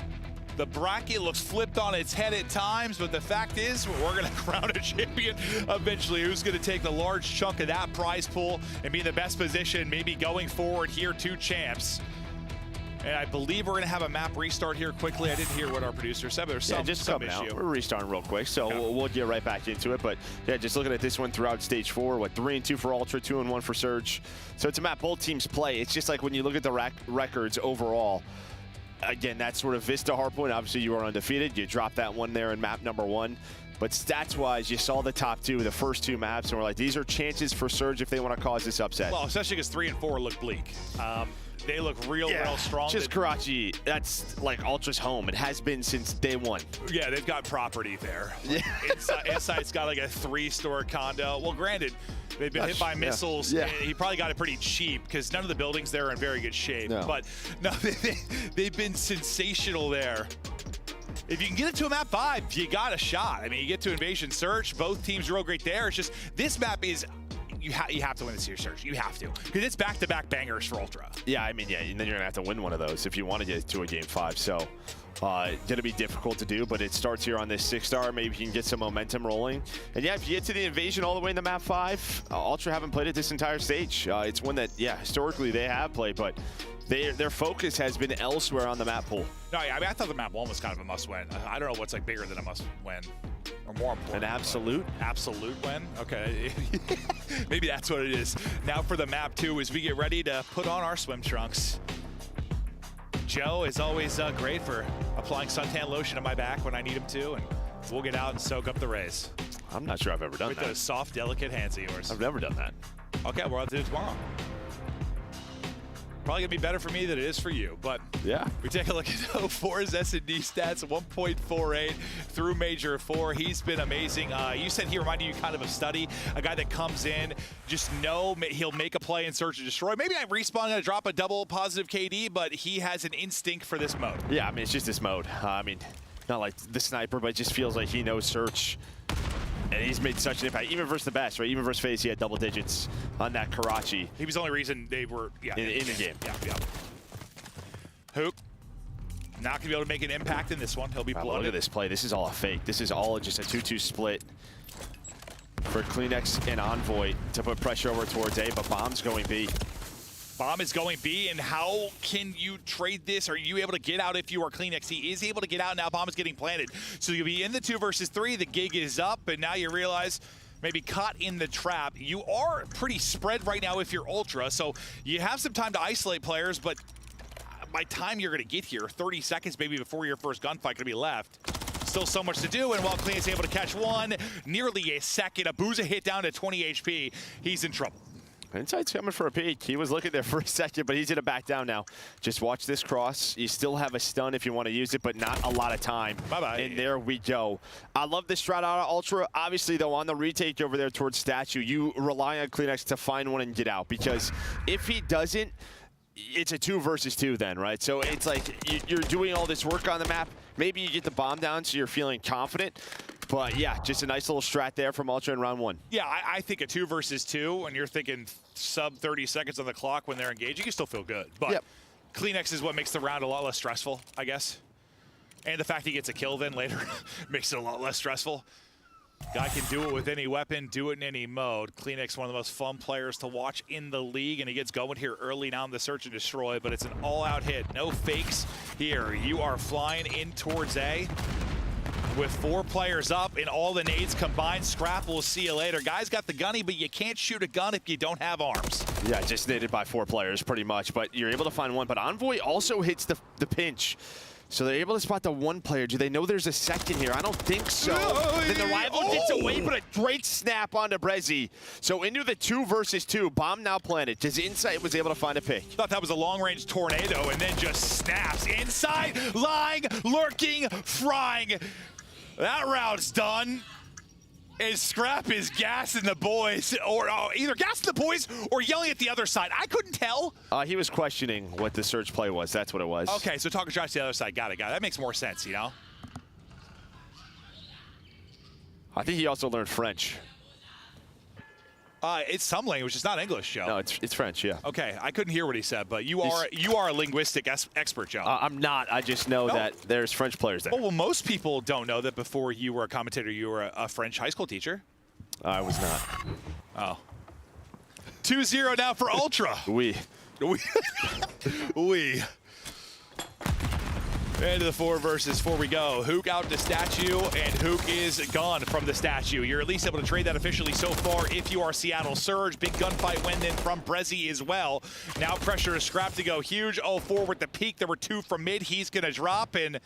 The bracket looks flipped on its head at times, but the fact is we're going to crown a champion eventually. Who's going to take the large chunk of that prize pool and be in the best position, maybe going forward here to champs. And I believe we're going to have a map restart here quickly. I didn't hear what our producer said, but there's some issue. Out. We're restarting real quick, so we'll get right back into it. But yeah, just looking at this one throughout stage 4, 3-2 for Ultra, 2-1 for Surge. So it's a map both teams play. It's just like when you look at the records overall, again, that's sort of Vista Hardpoint. Obviously, you are undefeated. You dropped that one there in map number 1. But stats-wise, you saw the top 2, the first 2 maps, and we're like, these are chances for Surge if they want to cause this upset. Well, especially because 3 and 4 look bleak. They look real strong. Just Karachi, that's like Ultra's home. It has been since day 1. Yeah, they've got property there. Inside's got like a 3-store condo. Well, granted, they've been hit by missiles. Yeah. He probably got it pretty cheap because none of the buildings there are in very good shape. No. But no, they've been sensational there. If you can get it to a map 5, you got a shot. I mean, you get to Invasion Search. Both teams are real great there. It's just this map is you have to win this year's Search. You have to, because it's back-to-back bangers for Ultra. Yeah, I mean, and then you're gonna have to win one of those if you want to get to a game 5. So gonna be difficult to do, but it starts here on this 6-star. Maybe you can get some momentum rolling. And yeah, if you get to the Invasion all the way in the map 5, Ultra haven't played it this entire stage. It's one that, historically they have played, but their focus has been elsewhere on the map pool. No, I mean, I thought the map 1 was kind of a must-win. I don't know what's like bigger than a must-win. Or more important. An absolute? Absolute win? Okay. Maybe that's what it is. Now for the map 2 as we get ready to put on our swim trunks. Joe is always great for applying suntan lotion on my back when I need him to, and we'll get out and soak up the rays. I'm not sure I've ever done that. With those soft, delicate hands of yours. I've never done that. Okay, we'll have to do it tomorrow. Probably gonna be better for me than it is for you, but yeah. We take a look at 04's S&D stats, 1.48 through Major 4. He's been amazing. You said he reminded you kind of Study, a guy that comes in, just know he'll make a play and Search and Destroy. Maybe I'm Respawn gonna drop a double positive KD, but he has an instinct for this mode. Yeah, I mean, it's just this mode. I mean, not like the sniper, but it just feels like he knows Search. And he's made such an impact, even versus the best, right? Even versus FaZe, he had double digits on that Karachi. He was the only reason they were in the game. Yeah. Hook, not going to be able to make an impact in this one. He'll be blown. Look at this play. This is all a fake. This is all just a 2-2 split for Kleenex and Envoy to put pressure over towards A, but Bomb's going B. Bomb is going B, and how can you trade this? Are you able to get out if you are Kleenex? He is able to get out now. Bomb is getting planted. So you'll be in the 2 versus 3. The gig is up, and now you realize maybe caught in the trap. You are pretty spread right now if you're Ultra, so you have some time to isolate players, but by the time you're going to get here, 30 seconds maybe before your first gunfight going to be left. Still so much to do, and while Kleenex is able to catch one, nearly a second, Abuza hit down to 20 HP. He's in trouble. Inside's coming for a peek. He was looking there for a second, but he's going to back down now. Just watch this cross. You still have a stun if you want to use it, but not a lot of time. Bye-bye. And there we go. I love this strat out of Ultra. Obviously, though, on the retake over there towards Statue, you rely on Kleenex to find one and get out, because if he doesn't, it's a 2 versus 2 then, right? So it's like you're doing all this work on the map. Maybe you get the bomb down so you're feeling confident. But yeah, just a nice little strat there from Ultra in round 1. Yeah, I think a 2 versus 2, when you're thinking sub 30 seconds on the clock when they're engaged, you can still feel good. But Kleenex is what makes the round a lot less stressful, I guess. And the fact he gets a kill then later makes it a lot less stressful. Guy can do it with any weapon, do it in any mode. Kleenex, one of the most fun players to watch in the league, and he gets going here early now in the search and destroy, but it's an all-out hit. No fakes here. You are flying in towards A with 4 players up and all the nades combined. Scrap, we'll see you later. Guys got the gunny, but you can't shoot a gun if you don't have arms. Yeah, just naded by 4 players pretty much, but you're able to find one. But Envoy also hits the pinch. So they're able to spot the 1 player. Do they know there's a second here? I don't think so. Then the rival gets away, but a great snap onto Brezzy. So into the 2 versus 2. Bomb now planted. Just Insight was able to find a pick. Thought that was a long-range tornado, and then just snaps. Inside, lying, lurking, frying. That round's done. And Scrap is gassing the boys, or either gassing the boys or yelling at the other side. I couldn't tell. He was questioning what the search play was. That's what it was. Okay, so talking trash to the other side. Got it. That makes more sense, you know? I think he also learned French. It's some language. It's not English, Joe. No, it's French, yeah. Okay, I couldn't hear what he said, but you are a linguistic expert, Joe. I'm not. I just know that there's French players there. Oh, well, most people don't know that before you were a commentator, you were a French high school teacher. I was not. Oh. 2-0 now for Ultra. We. Into the 4 versus 4 we go. Hook out the statue, and Hook is gone from the statue. You're at least able to trade that officially so far if you are Seattle Surge. Big gunfight win then from Brezzy as well. Now pressure is Scrap to go huge. 0-4 with the peak. There were 2 from mid. He's going to drop, and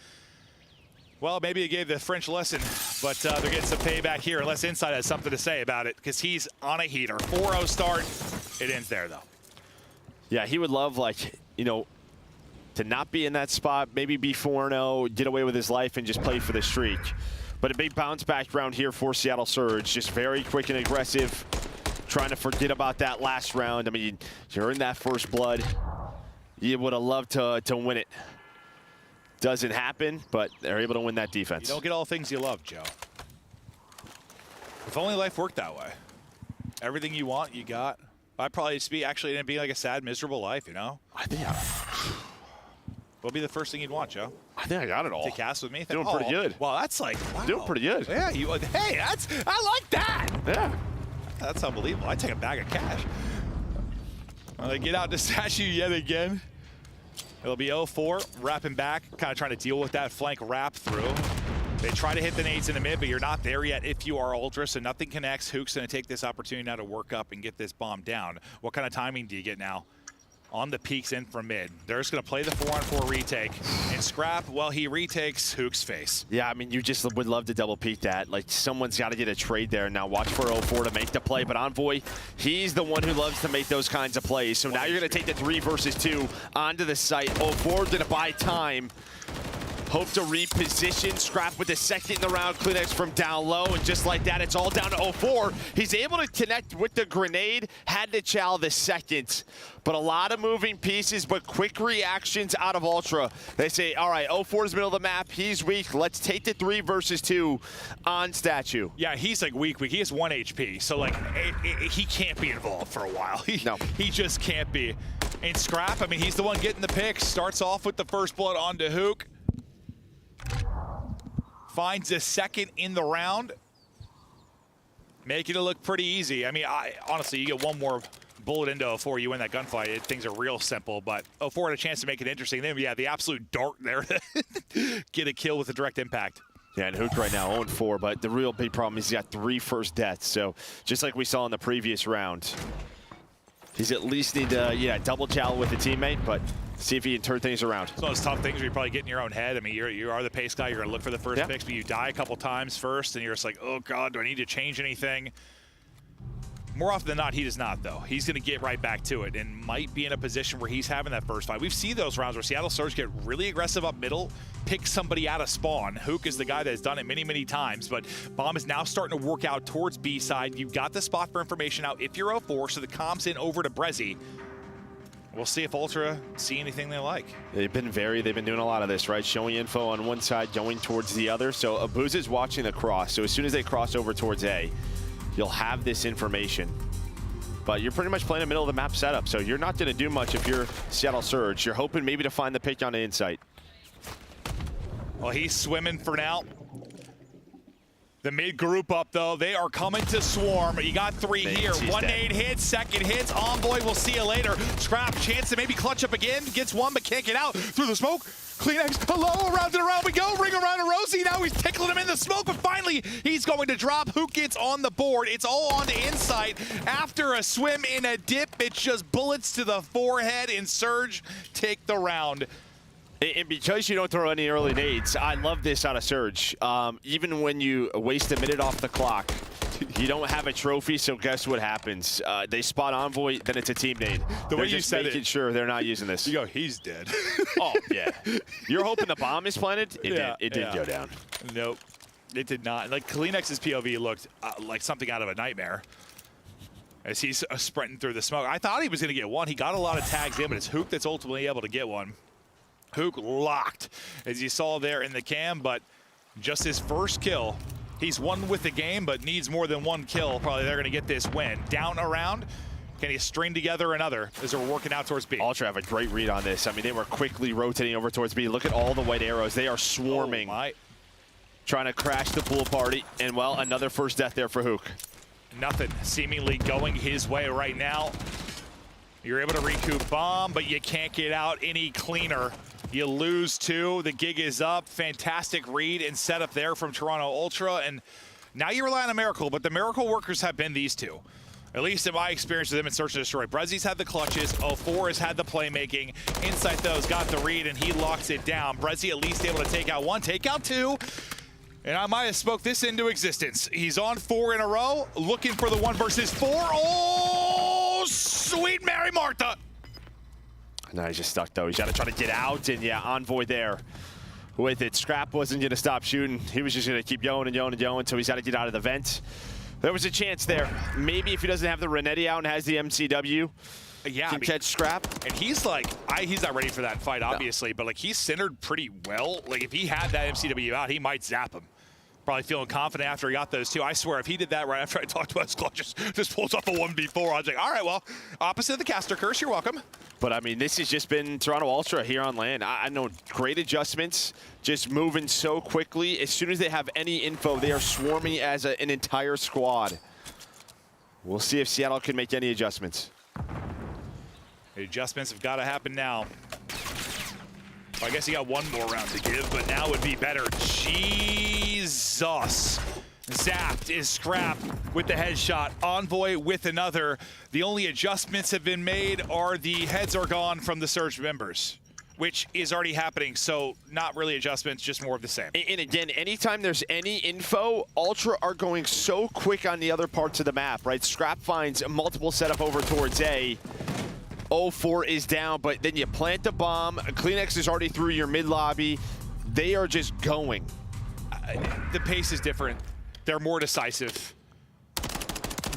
well, maybe he gave the French lesson, but they're getting some payback here, unless Inside has something to say about it, because he's on a heater. 4-0 start. It ends there, though. Yeah, he would love, like, you know, to not be in that spot, maybe be 4-0, get away with his life, and just play for the streak. But a big bounce back round here for Seattle Surge. Just very quick and aggressive, trying to forget about that last round. I mean, you're in that first blood. You would have loved to win it. Doesn't happen, but they're able to win that defense. You don't get all the things you love, Joe. If only life worked that way. Everything you want, you got. I'd probably just be actually gonna be like a sad, miserable life, you know? I think What'll be the first thing you'd want, Joe? I think I got it all. To cast with me? Doing pretty good. Well, that's like, wow. Doing pretty good. Yeah, hey, I like that. Yeah. That's unbelievable. I'd take a bag of cash. Well, they get out to statue yet again. It'll be 0-4, wrapping back, kind of trying to deal with that flank wrap through. They try to hit the nades in the mid, but you're not there yet if you are Ultra, so nothing connects. Hook's going to take this opportunity now to work up and get this bomb down. What kind of timing do you get now? On the peaks in from mid. They're just going to play the 4-on-4 retake. And Scrap, well, he retakes Hook's face. Yeah, I mean, you just would love to double peek that. Like, someone's got to get a trade there. Now watch for 0-4 to make the play. But Envoy, he's the one who loves to make those kinds of plays. So now you're going to take the 3 versus 2 onto the site. 0-4 going to buy time. Hope to reposition. Scrap with the second in the round. Kleenex from down low. And just like that, it's all down to 0-4. He's able to connect with the grenade. Had to chow the second. But a lot of moving pieces, but quick reactions out of Ultra. They say, all right, 0-4 is middle of the map. He's weak. Let's take the 3 versus 2 on statue. Yeah, he's like weak. He has 1 HP. So, like, he can't be involved for a while. He just can't be. And Scrap, I mean, he's the one getting the picks. Starts off with the first blood onto Hook. Finds a second in the round. Making it look pretty easy. I mean, honestly, you get one more bullet into 0-4, you win that gunfight. Things are real simple, but 0-4 had a chance to make it interesting. Then, yeah, the absolute dart there to get a kill with a direct impact. Yeah, and Hook right now 0-4, but the real big problem is he's got 3 first deaths. So just like we saw in the previous round, he's at least need to, double chow with a teammate, but see if he can turn things around. It's one of those tough things where you probably get in your own head. I mean, you are the pace guy. You're going to look for the first picks, but you die a couple times first, and you're just like, oh, God, do I need to change anything? More often than not, he does not, though. He's going to get right back to it and might be in a position where he's having that first fight. We've seen those rounds where Seattle Surge get really aggressive up middle, pick somebody out of spawn. Hook is the guy that has done it many, many times, but Bomb is now starting to work out towards B side. You've got the spot for information out if you're 0-4, so the comp's in over to Brezzy. We'll see if Ultra see anything they like. They've been doing a lot of this, right? Showing info on one side, going towards the other. So Abuza's watching the cross. So as soon as they cross over towards A, you'll have this information. But you're pretty much playing a middle of the map setup. So you're not going to do much if you're Seattle Surge. You're hoping maybe to find the pick on the Insight. Well, he's swimming for now. The mid group up, though. They are coming to swarm. You got 3 here. One nade hits, second hits. Envoy, we'll see you later. Scrap, chance to maybe clutch up again. Gets one, but can't get out. Through the smoke. Kleenex, hello, around and around we go. Ring around a Rosie. Now he's tickling him in the smoke, but finally he's going to drop. Who gets on the board? It's all on to Insight. After a swim in a dip, it's just bullets to the forehead, and Surge take the round. And because you don't throw any early nades, I love this out of Surge. Even when you waste a minute off the clock, you don't have a trophy, so guess what happens? They spot Envoy, then it's a team nade. The way they're you said making sure they're not using this. You go, he's dead. Oh, yeah. You're hoping the bomb is planted? It didn't go down. Nope, it did not. Like, Kleenex's POV looked like something out of a nightmare as he's sprinting through the smoke. I thought he was going to get one. He got a lot of tags in, but it's Hook that's ultimately able to get one. Hook locked, as you saw there in the cam, but just his first kill. He's won with the game, but needs more than one kill. Probably they're going to get this win. Down around. Can he string together another as they're working out towards B? Ultra have a great read on this. I mean, they were quickly rotating over towards B. Look at all the white arrows. They are swarming. Trying to crash the pool party. And, well, another first death there for Hook. Nothing seemingly going his way right now. You're able to recoup bomb, but you can't get out any cleaner. You lose 2. The gig is up. Fantastic read and setup there from Toronto Ultra. And now you rely on a miracle, but the miracle workers have been these two. At least in my experience with them in Search and Destroy. Brezzy's had the clutches. 04 has had the playmaking. Insight, though, has got the read, and he locks it down. Brezzy at least able to take out 1, take out 2. And I might have spoke this into existence. He's on 4 in a row, looking for the 1 versus 4. Oh, sweet Mary Martha. No, he's just stuck, though. He's got to try to get out, and yeah, Envoy there with it. Scrap wasn't going to stop shooting. He was just going to keep going and going and going, so he's got to get out of the vent. There was a chance there. Maybe if he doesn't have the Renetti out and has the MCW, can catch Scrap. And he's like, he's not ready for that fight, obviously, but like he's centered pretty well. Like if he had that MCW out, he might zap him. Probably feeling confident after he got those 2. I swear, if he did that right after I talked about his clutches, just pulls off a 1v4, I was like, all right, well, opposite of the caster curse, you're welcome. But, I mean, this has just been Toronto Ultra here on land. I know great adjustments, just moving so quickly. As soon as they have any info, they are swarming as an entire squad. We'll see if Seattle can make any adjustments. The adjustments have got to happen now. Well, I guess he got 1 more round to give, but now would be better. Jesus. Zapped is Scrap with the headshot. Envoy with another. The only adjustments have been made are the heads are gone from the Surge members, which is already happening. So not really adjustments, just more of the same. And again, anytime there's any info, Ultra are going so quick on the other parts of the map, right? Scrap finds multiple setup over towards A. 04 is down, but then you plant the bomb. Kleenex is already through your mid lobby. They are just going. The pace is different. They're more decisive,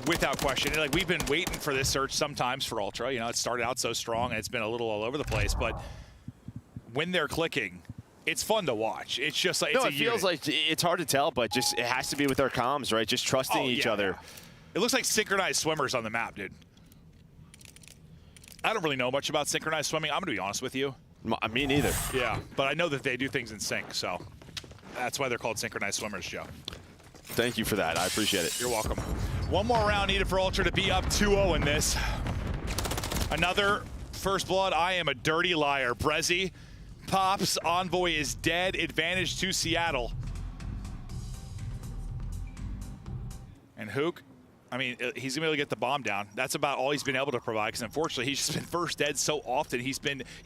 without question. And like we've been waiting for this search sometimes for Ultra. You know, it started out so strong and it's been a little all over the place. But when they're clicking, it's fun to watch. It's just like it feels like it's hard to tell, but just it has to be with their comms, right? Just trusting each other. It looks like synchronized swimmers on the map, dude. I don't really know much about synchronized swimming. I'm gonna be honest with you. Me neither. Yeah, but I know that they do things in sync, so that's why they're called synchronized swimmers, Joe. Thank you for that. I appreciate it. You're welcome. 1 more round needed for Ultra to be up 2-0 in this. Another first blood. I am a dirty liar. Brezzy pops. Envoy is dead. Advantage to Seattle. And Hook, I mean, he's gonna be able to get the bomb down. That's about all he's been able to provide, because unfortunately he's just been first dead so often. He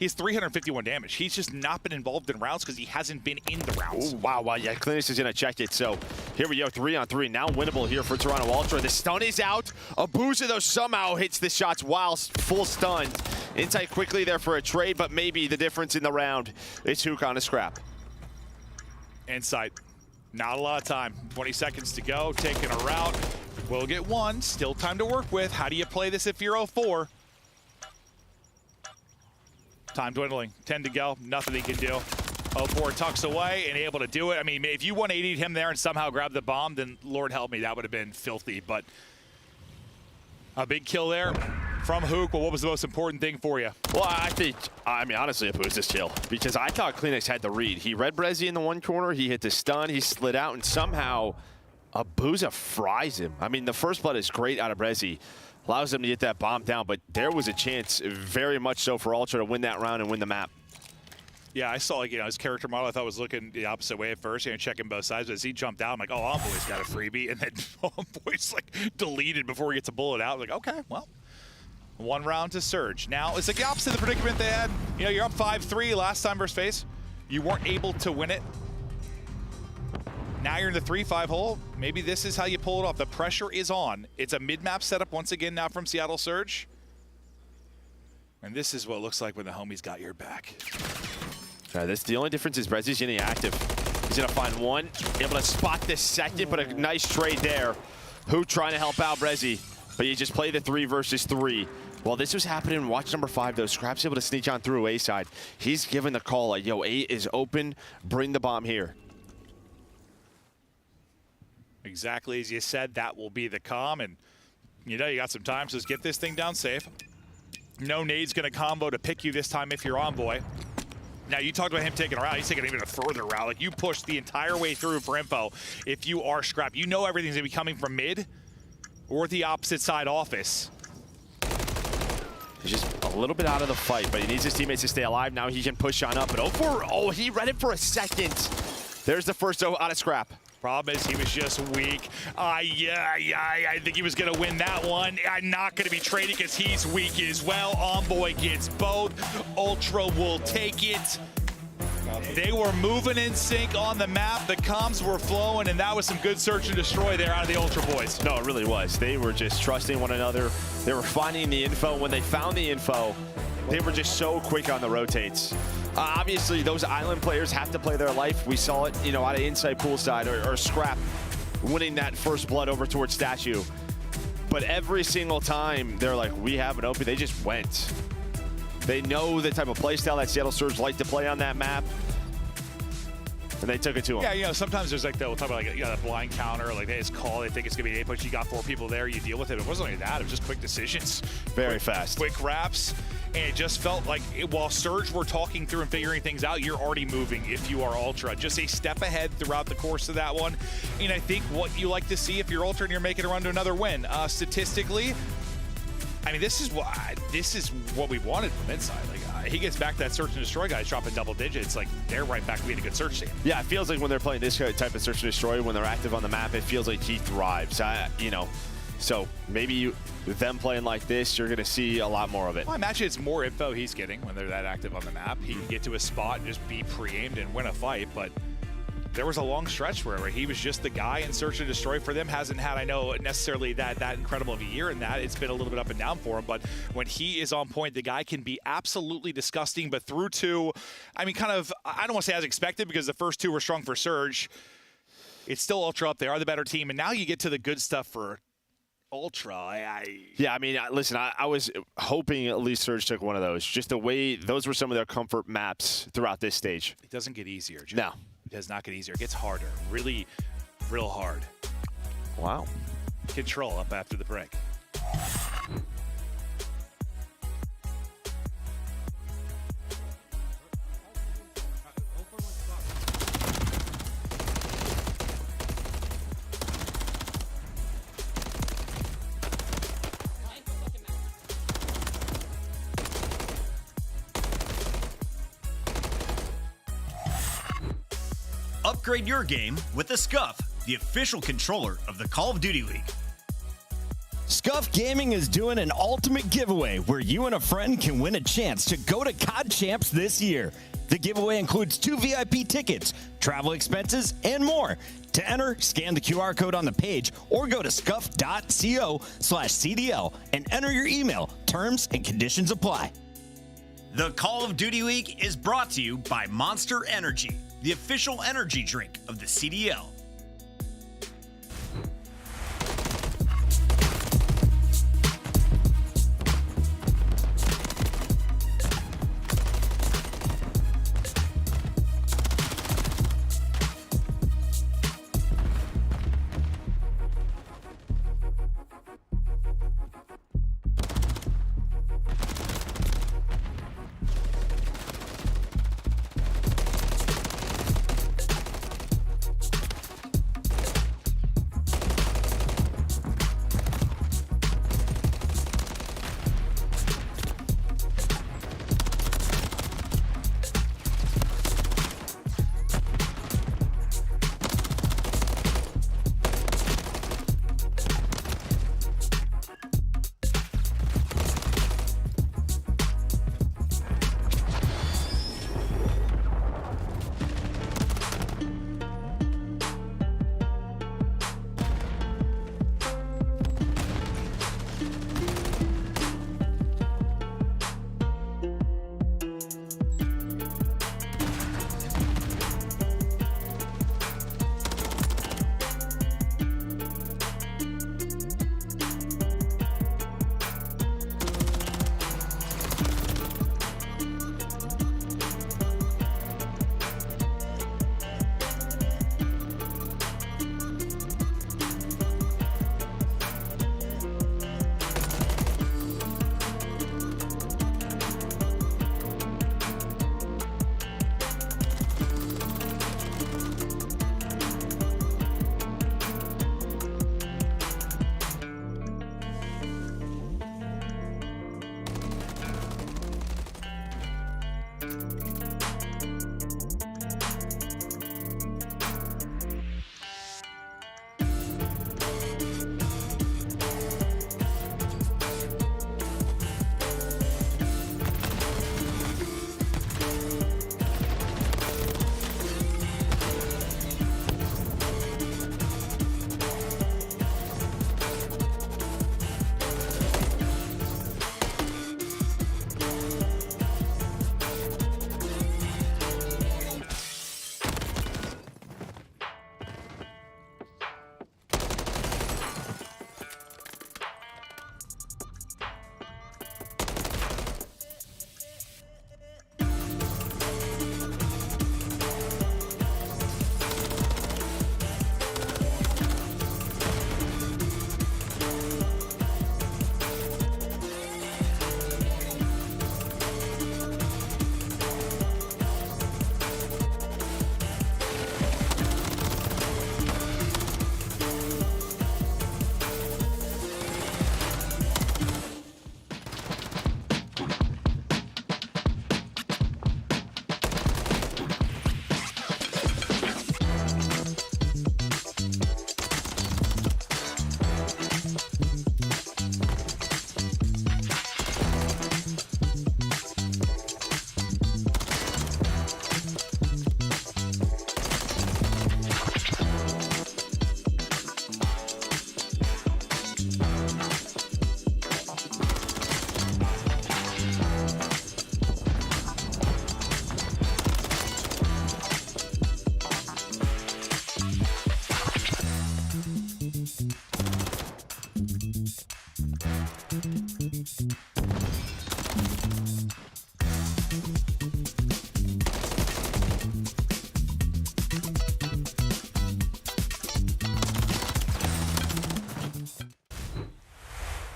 has 351 damage. He's just not been involved in rounds because he hasn't been in the rounds. Ooh, wow, yeah, Kleenex is gonna check it. So here we go, 3-on-3, now winnable here for Toronto Ultra. The stun is out. Abuza, though, somehow hits the shots while full stunned. Insight quickly there for a trade, but maybe the difference in the round is Hook on a Scrap. Insight, not a lot of time. 20 seconds to go, taking a route. We'll get 1, still time to work with. How do you play this if you're 04? Time dwindling, 10 to go, nothing he can do. 04 tucks away and able to do it. I mean, if you 180'd him there and somehow grabbed the bomb, then Lord help me, that would have been filthy. But a big kill there from Hook. Well, what was the most important thing for you? Well, I mean, honestly, it was this kill, because I thought Kleenex had the read. He read Brezzy in the one corner, he hit the stun, he slid out, and somehow Abuza fries him. I mean, the first blood is great out of Brezzy. Allows him to get that bomb down, but there was a chance, very much so, for Ultra to win that round and win the map. Yeah, I saw, like, you know, his character model, I thought was looking the opposite way at first, you know, checking both sides. But as he jumped out, I'm like, oh, Envoy's got a freebie. And then Envoy's, like, deleted before he gets a bullet out. I'm like, okay, well, 1 round to Surge. Now, it's like the opposite of the predicament they had. You know, you're up 5-3 last time versus FaZe. You weren't able to win it. Now you're in the 3-5 hole. Maybe this is how you pull it off. The pressure is on. It's a mid-map setup once again now from Seattle Surge. And this is what it looks like when the homies got your back. The only difference is Brezzy's getting active. He's going to find one, able to spot the second, but a nice trade there. Who trying to help out Brezzy, but you just play the 3 versus 3. While this was happening, watch number 5, though. Scrap's able to sneak on through A side. He's giving the call, like, yo, A is open, bring the bomb here. Exactly as you said, that will be the calm, and you know you got some time, so just get this thing down safe. No nade's going to combo to pick you this time if you're Envoy. Now, you talked about him taking a route. He's taking even a further route. Like, you pushed the entire way through for info. If you are Scrap, you know everything's going to be coming from mid or the opposite side office. He's just a little bit out of the fight, but he needs his teammates to stay alive. Now he can push on up. But oh, he read it for a second. There's the first out of Scrap. Problem is he was just weak. I think he was going to win that one. I'm not going to be traded because he's weak as well. Envoy gets both. Ultra will take it. They were moving in sync on the map. The comms were flowing, and that was some good search and destroy there out of the Ultra boys. No, it really was. They were just trusting one another. They were finding the info. When they found the info, they were just so quick on the rotates. Obviously, those island players have to play their life. We saw it, you know, out of inside poolside or Scrap winning that first blood over towards Statue. But every single time, they're like, we have an open. They just went. They know the type of play style that Seattle Surge like to play on that map. And they took it to them. Yeah, you know, sometimes there's like, we'll talk about like, you know, that blind counter, like they just call, they think it's gonna be an 8-push, you got 4 people there, you deal with it. It wasn't like that, it was just quick decisions. Very fast. Quick wraps, and it just felt like while Surge were talking through and figuring things out, you're already moving if you are Ultra. Just a step ahead throughout the course of that one. And I think what you like to see if you're Ultra and you're making a run to another win, statistically, I mean, this is what we wanted from inside. Like, he gets back to that search and destroy guys dropping double digits. Like, they're right back to being a good search team. Yeah, it feels like when they're playing this type of search and destroy, when they're active on the map, it feels like he thrives. You know, so maybe them playing like this, you're going to see a lot more of it. Well, I imagine it's more info he's getting when they're that active on the map. He can get to a spot and just be pre-aimed and win a fight, but there was a long stretch where he was just the guy in search and destroy for them. Hasn't had, I know, necessarily that incredible of a year in that. It's been a little bit up and down for him, but when he is on point, the guy can be absolutely disgusting. But through 2, I mean, kind of, I don't want to say as expected because the first 2 were strong for Surge. It's still Ultra up. They are the better team, and now you get to the good stuff for Ultra. Yeah, I mean, listen, I was hoping at least Surge took one of those. Just the way those were some of their comfort maps throughout this stage. It doesn't get easier, Joe. No. It does not get easier. It gets harder. Really, real hard. Wow. Control up after the break. Upgrade your game with the Scuff, the official controller of the Call of Duty League. Scuff Gaming is doing an ultimate giveaway where you and a friend can win a chance to go to COD Champs this year. The giveaway includes 2 VIP tickets, travel expenses, and more. To enter, scan the QR code on the page or go to scuff.co/CDL and enter your email. Terms and conditions apply. The Call of Duty League is brought to you by Monster Energy, the official energy drink of the CDL.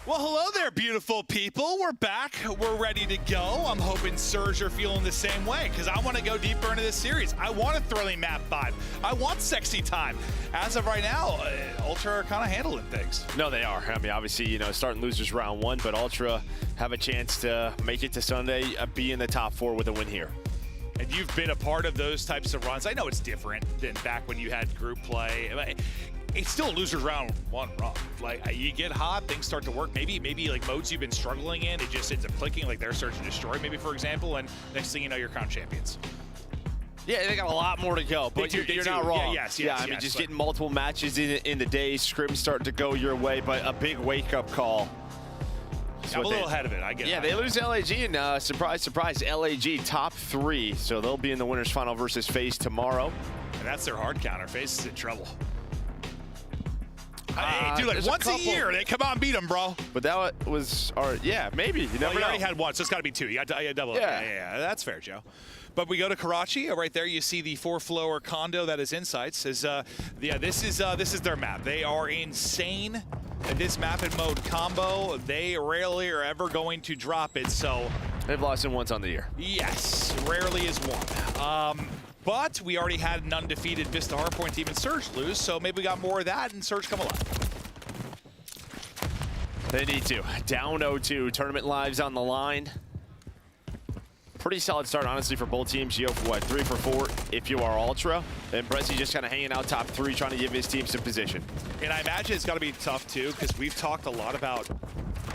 Well, hello there, beautiful people. We're back. We're ready to go. I'm hoping Surge are feeling the same way because I want to go deeper into this series. I want a thrilling map vibe. I want sexy time. As of right now, Ultra are kind of handling things. No, they are. I mean, obviously, you know, starting losers round one, but Ultra have a chance to make it to Sunday, be in the top 4 with a win here. And you've been a part of those types of runs. I know it's different than back when you had group play. It's still a loser's round one run. Like, you get hot, things start to work. Maybe like modes you've been struggling in, it just ends up clicking, like their Search and Destroy, maybe, for example, and next thing you know, you're crowned champions. Yeah, they got a lot more to go, but you're not wrong. Yeah, I mean, just getting multiple matches in the day, scrims starting to go your way, but a big wake-up call. I'm a little ahead of it, I get it. Yeah, they lose LAG, and surprise, surprise, LAG top 3, so they'll be in the winners final versus FaZe tomorrow. And that's their hard counter. FaZe is in trouble. Hey, dude, like once a year, they come out and beat them, bro. But that was, yeah, maybe. You never know. already had one, so it's got to be 2. You got double. Yeah, that's fair, Joe. But we go to Karachi. Right there, you see the 4-floor condo that is Insights. This is their map. They are insane at this map and mode combo. They rarely are ever going to drop it. So they've lost in once on the year. Yes, rarely is one. But we already had an undefeated Vista Hardpoint team and Surge lose, so maybe we got more of that and Surge come alive. They need to. Down 0-2. Tournament lives on the line. Pretty solid start, honestly, for both teams. Gio for what, 3 for 4 if you are Ultra. And Brezzy just kind of hanging out top 3, trying to give his team some position. And I imagine it's got to be tough, too, because we've talked a lot about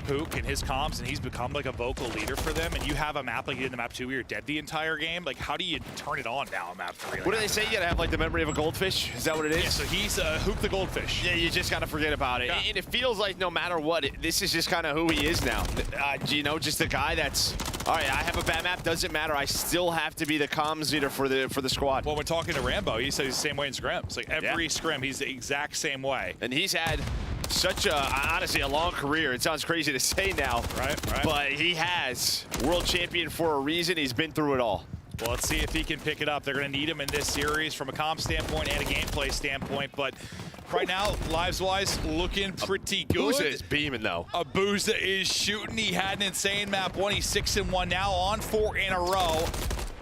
Hook and his comms, and he's become like a vocal leader for them. And you have a map like you did in the map 2 where you're dead the entire game. Like, how do you turn it on now in map 3? Like, what do they say? You gotta have like the memory of a goldfish? Is that what it is? Yeah, so he's Hook the goldfish. Yeah, you just gotta forget about it. Yeah. And it feels like no matter what, this is just kind of who he is now. You know, just a guy that's, all right, I have a bad map, doesn't matter. I still have to be the comms leader for the squad. Well, when talking to Rambo, he says he's the same way in scrims. Like every scrim, he's the exact same way. And he's had such honestly, a long career. It sounds crazy to say now, right? But he has. World champion for a reason. He's been through it all. Well, let's see if he can pick it up. They're going to need him in this series from a comp standpoint and a gameplay standpoint. But right now, lives-wise, looking pretty good. Abuza is beaming, though. Abuza is shooting. He had an insane map 1. He's 6-1 now, on 4 in a row.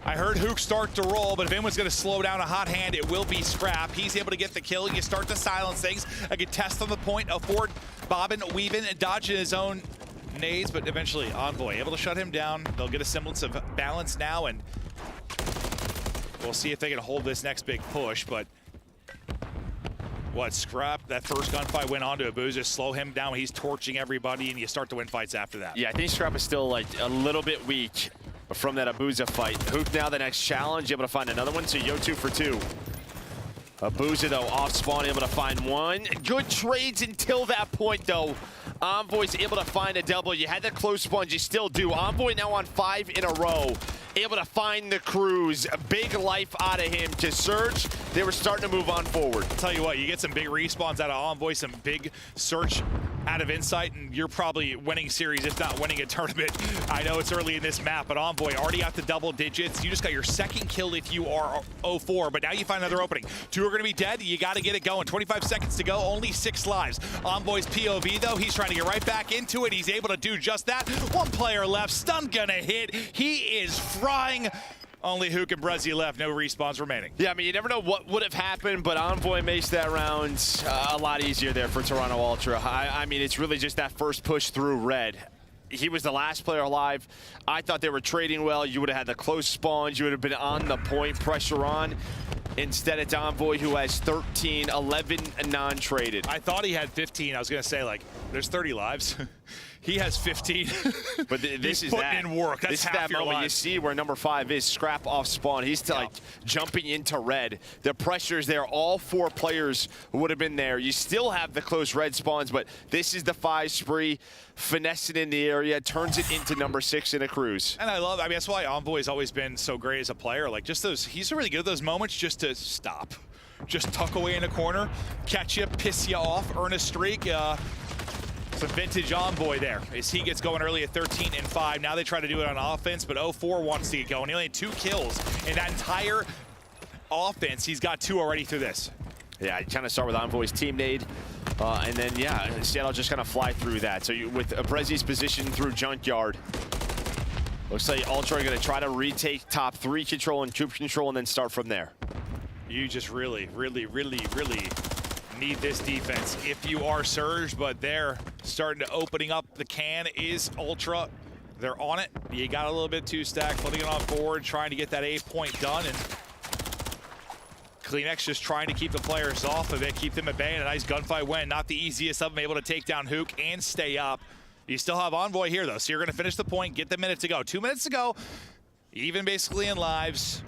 I heard Hook start to roll, but if anyone's going to slow down a hot hand, it will be Scrap. He's able to get the kill. You start to silence things. A good test on the point. Afford bobbing, weaving, dodging his own nades, but eventually Envoy able to shut him down. They'll get a semblance of balance now, and We'll see if they can hold this next big push, but what, Scrap, that first gunfight went on to Abuza, slow him down when he's torching everybody, and you start to win fights after that. Yeah, I think Scrap is still like a little bit weak from that Abuza fight. Hook now the next challenge, able to find another one, so Yo 2 for 2. Abuza, though, off spawn, able to find one. Good trades until that point, though. Envoy's able to find a double. You had the close spawns, you still do. Envoy now on 5 in a row. Able to find the cruise. A big life out of him to Surge. They were starting to move on forward. I'll tell you what, you get some big respawns out of Envoy, some big search out of Insight, and you're probably winning series, if not winning a tournament. I know it's early in this map, but Envoy already out to double digits. You just got your second kill if you are 0-4, but now you find another opening. 2 are going to be dead. You got to get it going. 25 seconds to go, only 6 lives. Envoy's POV, though, he's trying to get right back into it. He's able to do just that. 1 player left. Stun gonna hit. He is frying. Only Hook and Brezzy left, no respawns remaining. Yeah, I mean, you never know what would have happened, but Envoy makes that round a lot easier there for Toronto Ultra. I mean, it's really just that first push through red. He was the last player alive. I thought they were trading well. You would have had the close spawns. You would have been on the point, pressure on. Instead, it's Envoy who has 13, 11 non-traded. I thought he had 15. I was going to say, like, there's 30 lives. He has 15. But this is putting in work. That's this is half that your moment. life. You see where number 5 is, Scrap off spawn. He's like jumping into red. The pressure's there. All 4 players would have been there. You still have the close red spawns, but this is the 5 spree. Finessing in the area, turns it into number 6 in a cruise. And I mean, that's why Envoy has always been so great as a player. Like, just those, he's really good at those moments just to stop. Just tuck away in a corner, catch you, piss you off, earn a streak. Some vintage Envoy there as he gets going early at 13-5. Now they try to do it on offense, but 0-4 wants to get going. He only had 2 kills in that entire offense. He's got 2 already through this. Yeah, you kind of start with Envoy's team nade, and then, yeah, Seattle just kind of fly through that. So with Brezzy's position through Junkyard, looks like Ultra are going to try to retake top 3 control and troop control and then start from there. You just really need this defense if you are Surge, but they're starting to opening up the can is Ultra. They're on it. You got a little bit 2-stack, putting it on forward, trying to get that 8-point done, and CleanX just trying to keep the players off of it, keep them at bay, and a nice gunfight win. Not the easiest of them, able to take down Hook and stay up. You still have Envoy here, though, so you're going to finish the point, get the minute to go. 2 minutes to go, even basically in lives.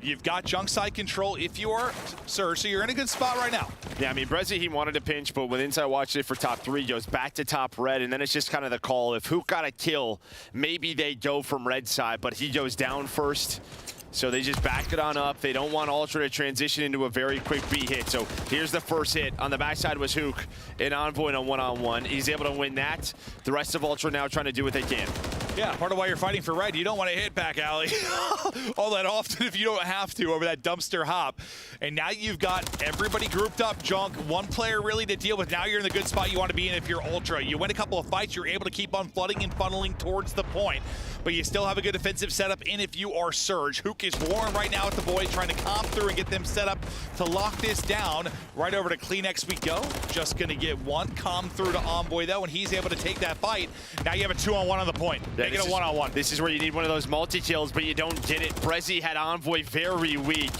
You've got junk side control if you are Surge, so you're in a good spot right now. Yeah, I mean, Brezzy, he wanted to pinch, but when Inside watched it for top 3, goes back to top red, and then it's just kind of the call. If Hook got a kill, maybe they go from red side, but he goes down first. So they just back it on up. They don't want Ultra to transition into a very quick B hit. So here's the first hit. On the backside was Hook, and Envoy in a one-on-one. He's able to win that. The rest of Ultra now trying to do what they can. Yeah, part of why you're fighting for red. You don't want to hit back alley all that often if you don't have to over that dumpster hop. And now you've got everybody grouped up, junk, 1 player really to deal with. Now you're in the good spot you want to be in if you're Ultra. You win a couple of fights, you're able to keep on flooding and funneling towards the point. But you still have a good defensive setup in if you are Surge. Hook is warm right now at the boys, trying to comp through and get them set up to lock this down. Right over to CleanX we go. Just going to get 1 calm through to Envoy, though, and he's able to take that fight. Now you have a 2-on-1 on the point. Yeah, Make it a 1-on-1. This is where you need one of those multi-kills, but you don't get it. Brezzy had Envoy very weak.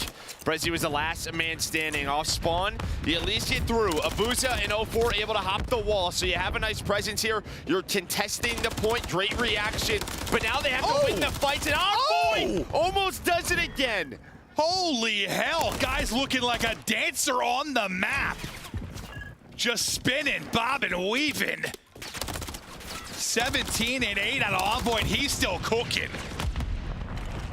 Brezzy was the last man standing off spawn. You at least get through. Abuza and 0-4 able to hop the wall, so you have a nice presence here. You're contesting the point. Great reaction, but now they have to win the fights, and Envoy almost does it again. Holy hell, guys looking like a dancer on the map. Just spinning, bobbing, weaving. 17-8 out of Envoy, and he's still cooking.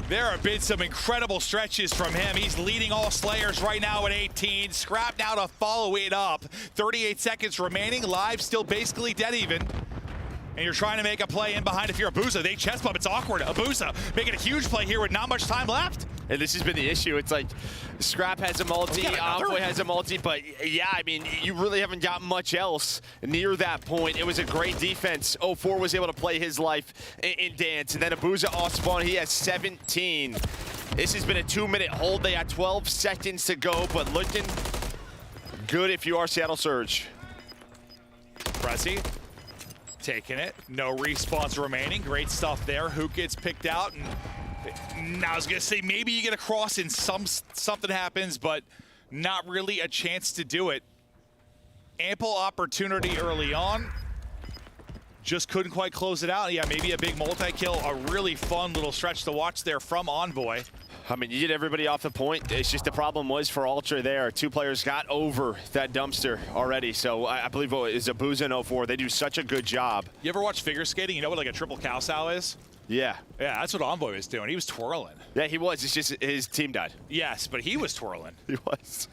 There have been some incredible stretches from him. He's leading all Slayers right now at 18. Scrap now to follow it up. 38 seconds remaining. Live still basically dead even. And you're trying to make a play in behind if you're Abuza. They chest bump. It's awkward. Abuza making a huge play here with not much time left. And this has been the issue. It's like Scrap has a multi, Envoy has a multi, but yeah, I mean, you really haven't got much else near that point. It was a great defense. 0-4 was able to play his life in dance. And then Abuza off spawn, he has 17. This has been a 2-minute hold. They got 12 seconds to go, but looking good if you are Seattle Surge. Brezzy taking it. No respawns remaining. Great stuff there. Hook gets picked out, and Now I was gonna say maybe you get a cross and something happens, but not really a chance to do it. Ample opportunity early on. Just couldn't quite close it out. Yeah, maybe a big multi-kill. A really fun little stretch to watch there from Envoy. I mean, you get everybody off the point. It's just the problem was for Ultra there. 2 players got over that dumpster already. So I believe it was Abuza and 04. They do such a good job. You ever watch figure skating? You know what like a triple cow sow is? Yeah. Yeah, that's what Envoy was doing. He was twirling. Yeah, he was. It's just his team died. Yes, but he was twirling. He was.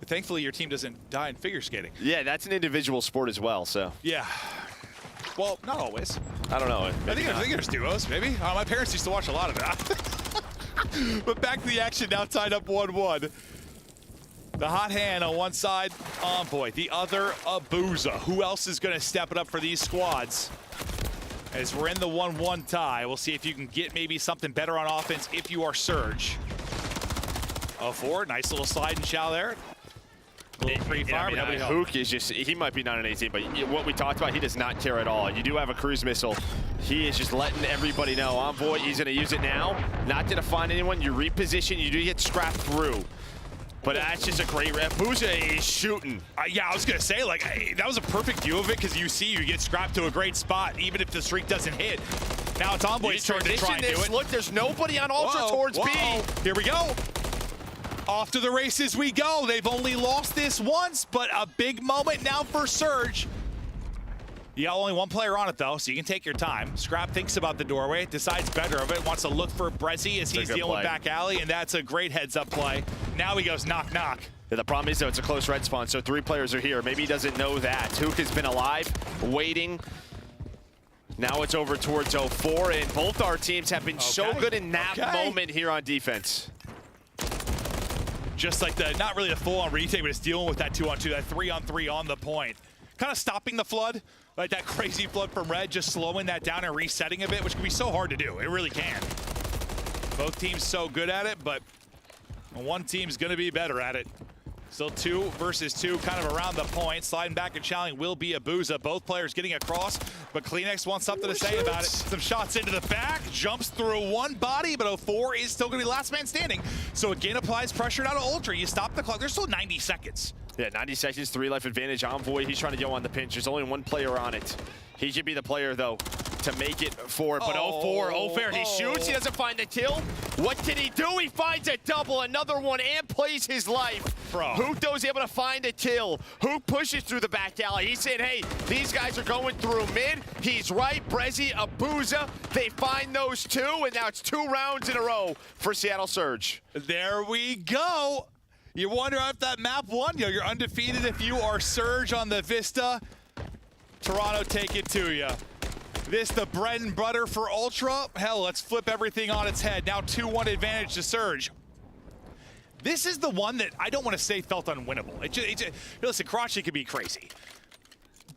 Thankfully, your team doesn't die in figure skating. Yeah, that's an individual sport as well, so. Yeah. Well, not always. I don't know. I think there's duos, maybe. My parents used to watch a lot of that. But back to the action now, tied up 1-1. The hot hand on one side, Envoy. The other, Abuza. Who else is going to step it up for these squads? As we're in the 1-1 tie, we'll see if you can get maybe something better on offense if you are Surge. 04, nice little slide and chow there. Little pre-fire, I mean, Hook is just, he might be not an 18, but what we talked about, he does not care at all. You do have a cruise missile. He is just letting everybody know. Envoy, he's going to use it now. Not going to find anyone. You reposition, you do get scrapped through. But that's just a great rep. Buza is shooting. Yeah, I was going to say, like, that was a perfect view of it because you see you get scrapped to a great spot, even if the streak doesn't hit. Now it's Envoy's turn to try and do it. Look, there's nobody on Ultra towards B. Here we go. Off to the races we go. They've only lost this once, but a big moment now for Surge. You got only 1 player on it, though, so you can take your time. Scrap thinks about the doorway, decides better of it, wants to look for Brezzy as he's dealing with back alley, and that's a great heads-up play. Now he goes knock, knock. Yeah, the problem is, though, it's a close red spawn, so 3 players are here. Maybe he doesn't know that. Took has been alive, waiting. Now it's over towards 04, and both our teams have been so good in that moment here on defense. Just like the, not really the full-on retake, but it's dealing with that 2-on-2, that 3-on-3 on the point. Kind of stopping the flood, like that crazy flood from Red, just slowing that down and resetting a bit, which can be so hard to do. It really can. Both teams so good at it, but one team's going to be better at it. Still 2 versus 2, kind of around the point. Sliding back and challenging will be Abuza. Both players getting across, but Kleenex wants something to say about it. Some shots into the back, jumps through one body, but 04 is still going to be last man standing. So again, applies pressure now to Ultra. You stop the clock. There's still 90 seconds. Yeah, 90 seconds, 3 life advantage. Envoy, he's trying to go on the pinch. There's only 1 player on it. He should be the player, though, to make it for it. But 04, fair. He shoots, he doesn't find the kill. What can he do? He finds a double, another one, and plays his life. Bro. Hook, though, is able to find a kill. Hook pushes through the back alley. He's saying, hey, these guys are going through mid. He's right. Brezzy, Abuza, they find those 2, and now it's 2 rounds in a row for Seattle Surge. There we go. You wonder if that map won. You're undefeated if you are Surge on the Vista. Toronto, take it to you. This the bread and butter for Ultra. Hell, let's flip everything on its head. Now 2-1 advantage to Surge. This is the one that I don't want to say felt unwinnable. Listen, Karachi could be crazy.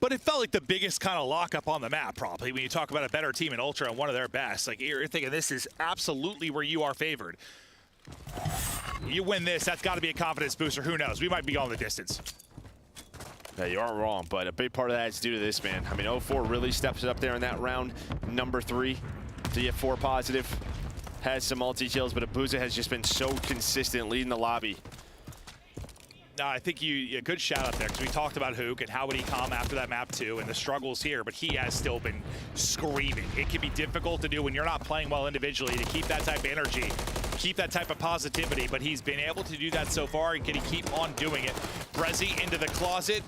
But it felt like the biggest kind of lockup on the map, probably, when you talk about a better team in Ultra and one of their best. Like, you're thinking this is absolutely where you are favored. You win this, that's got to be a confidence booster. Who knows? We might be going the distance. Yeah, you aren't wrong, but a big part of that is due to this, man. I mean, 04 really steps it up there in that round, number 3, to get 4 positive. Has some multi-kills, but Abuza has just been so consistent leading the lobby. No, I think a good shout out there, because we talked about Hook and how would he come after that map too, and the struggles here, but he has still been screaming. It can be difficult to do when you're not playing well individually to keep that type of energy, keep that type of positivity, but he's been able to do that so far, and can he keep on doing it? Brezzy into the closet.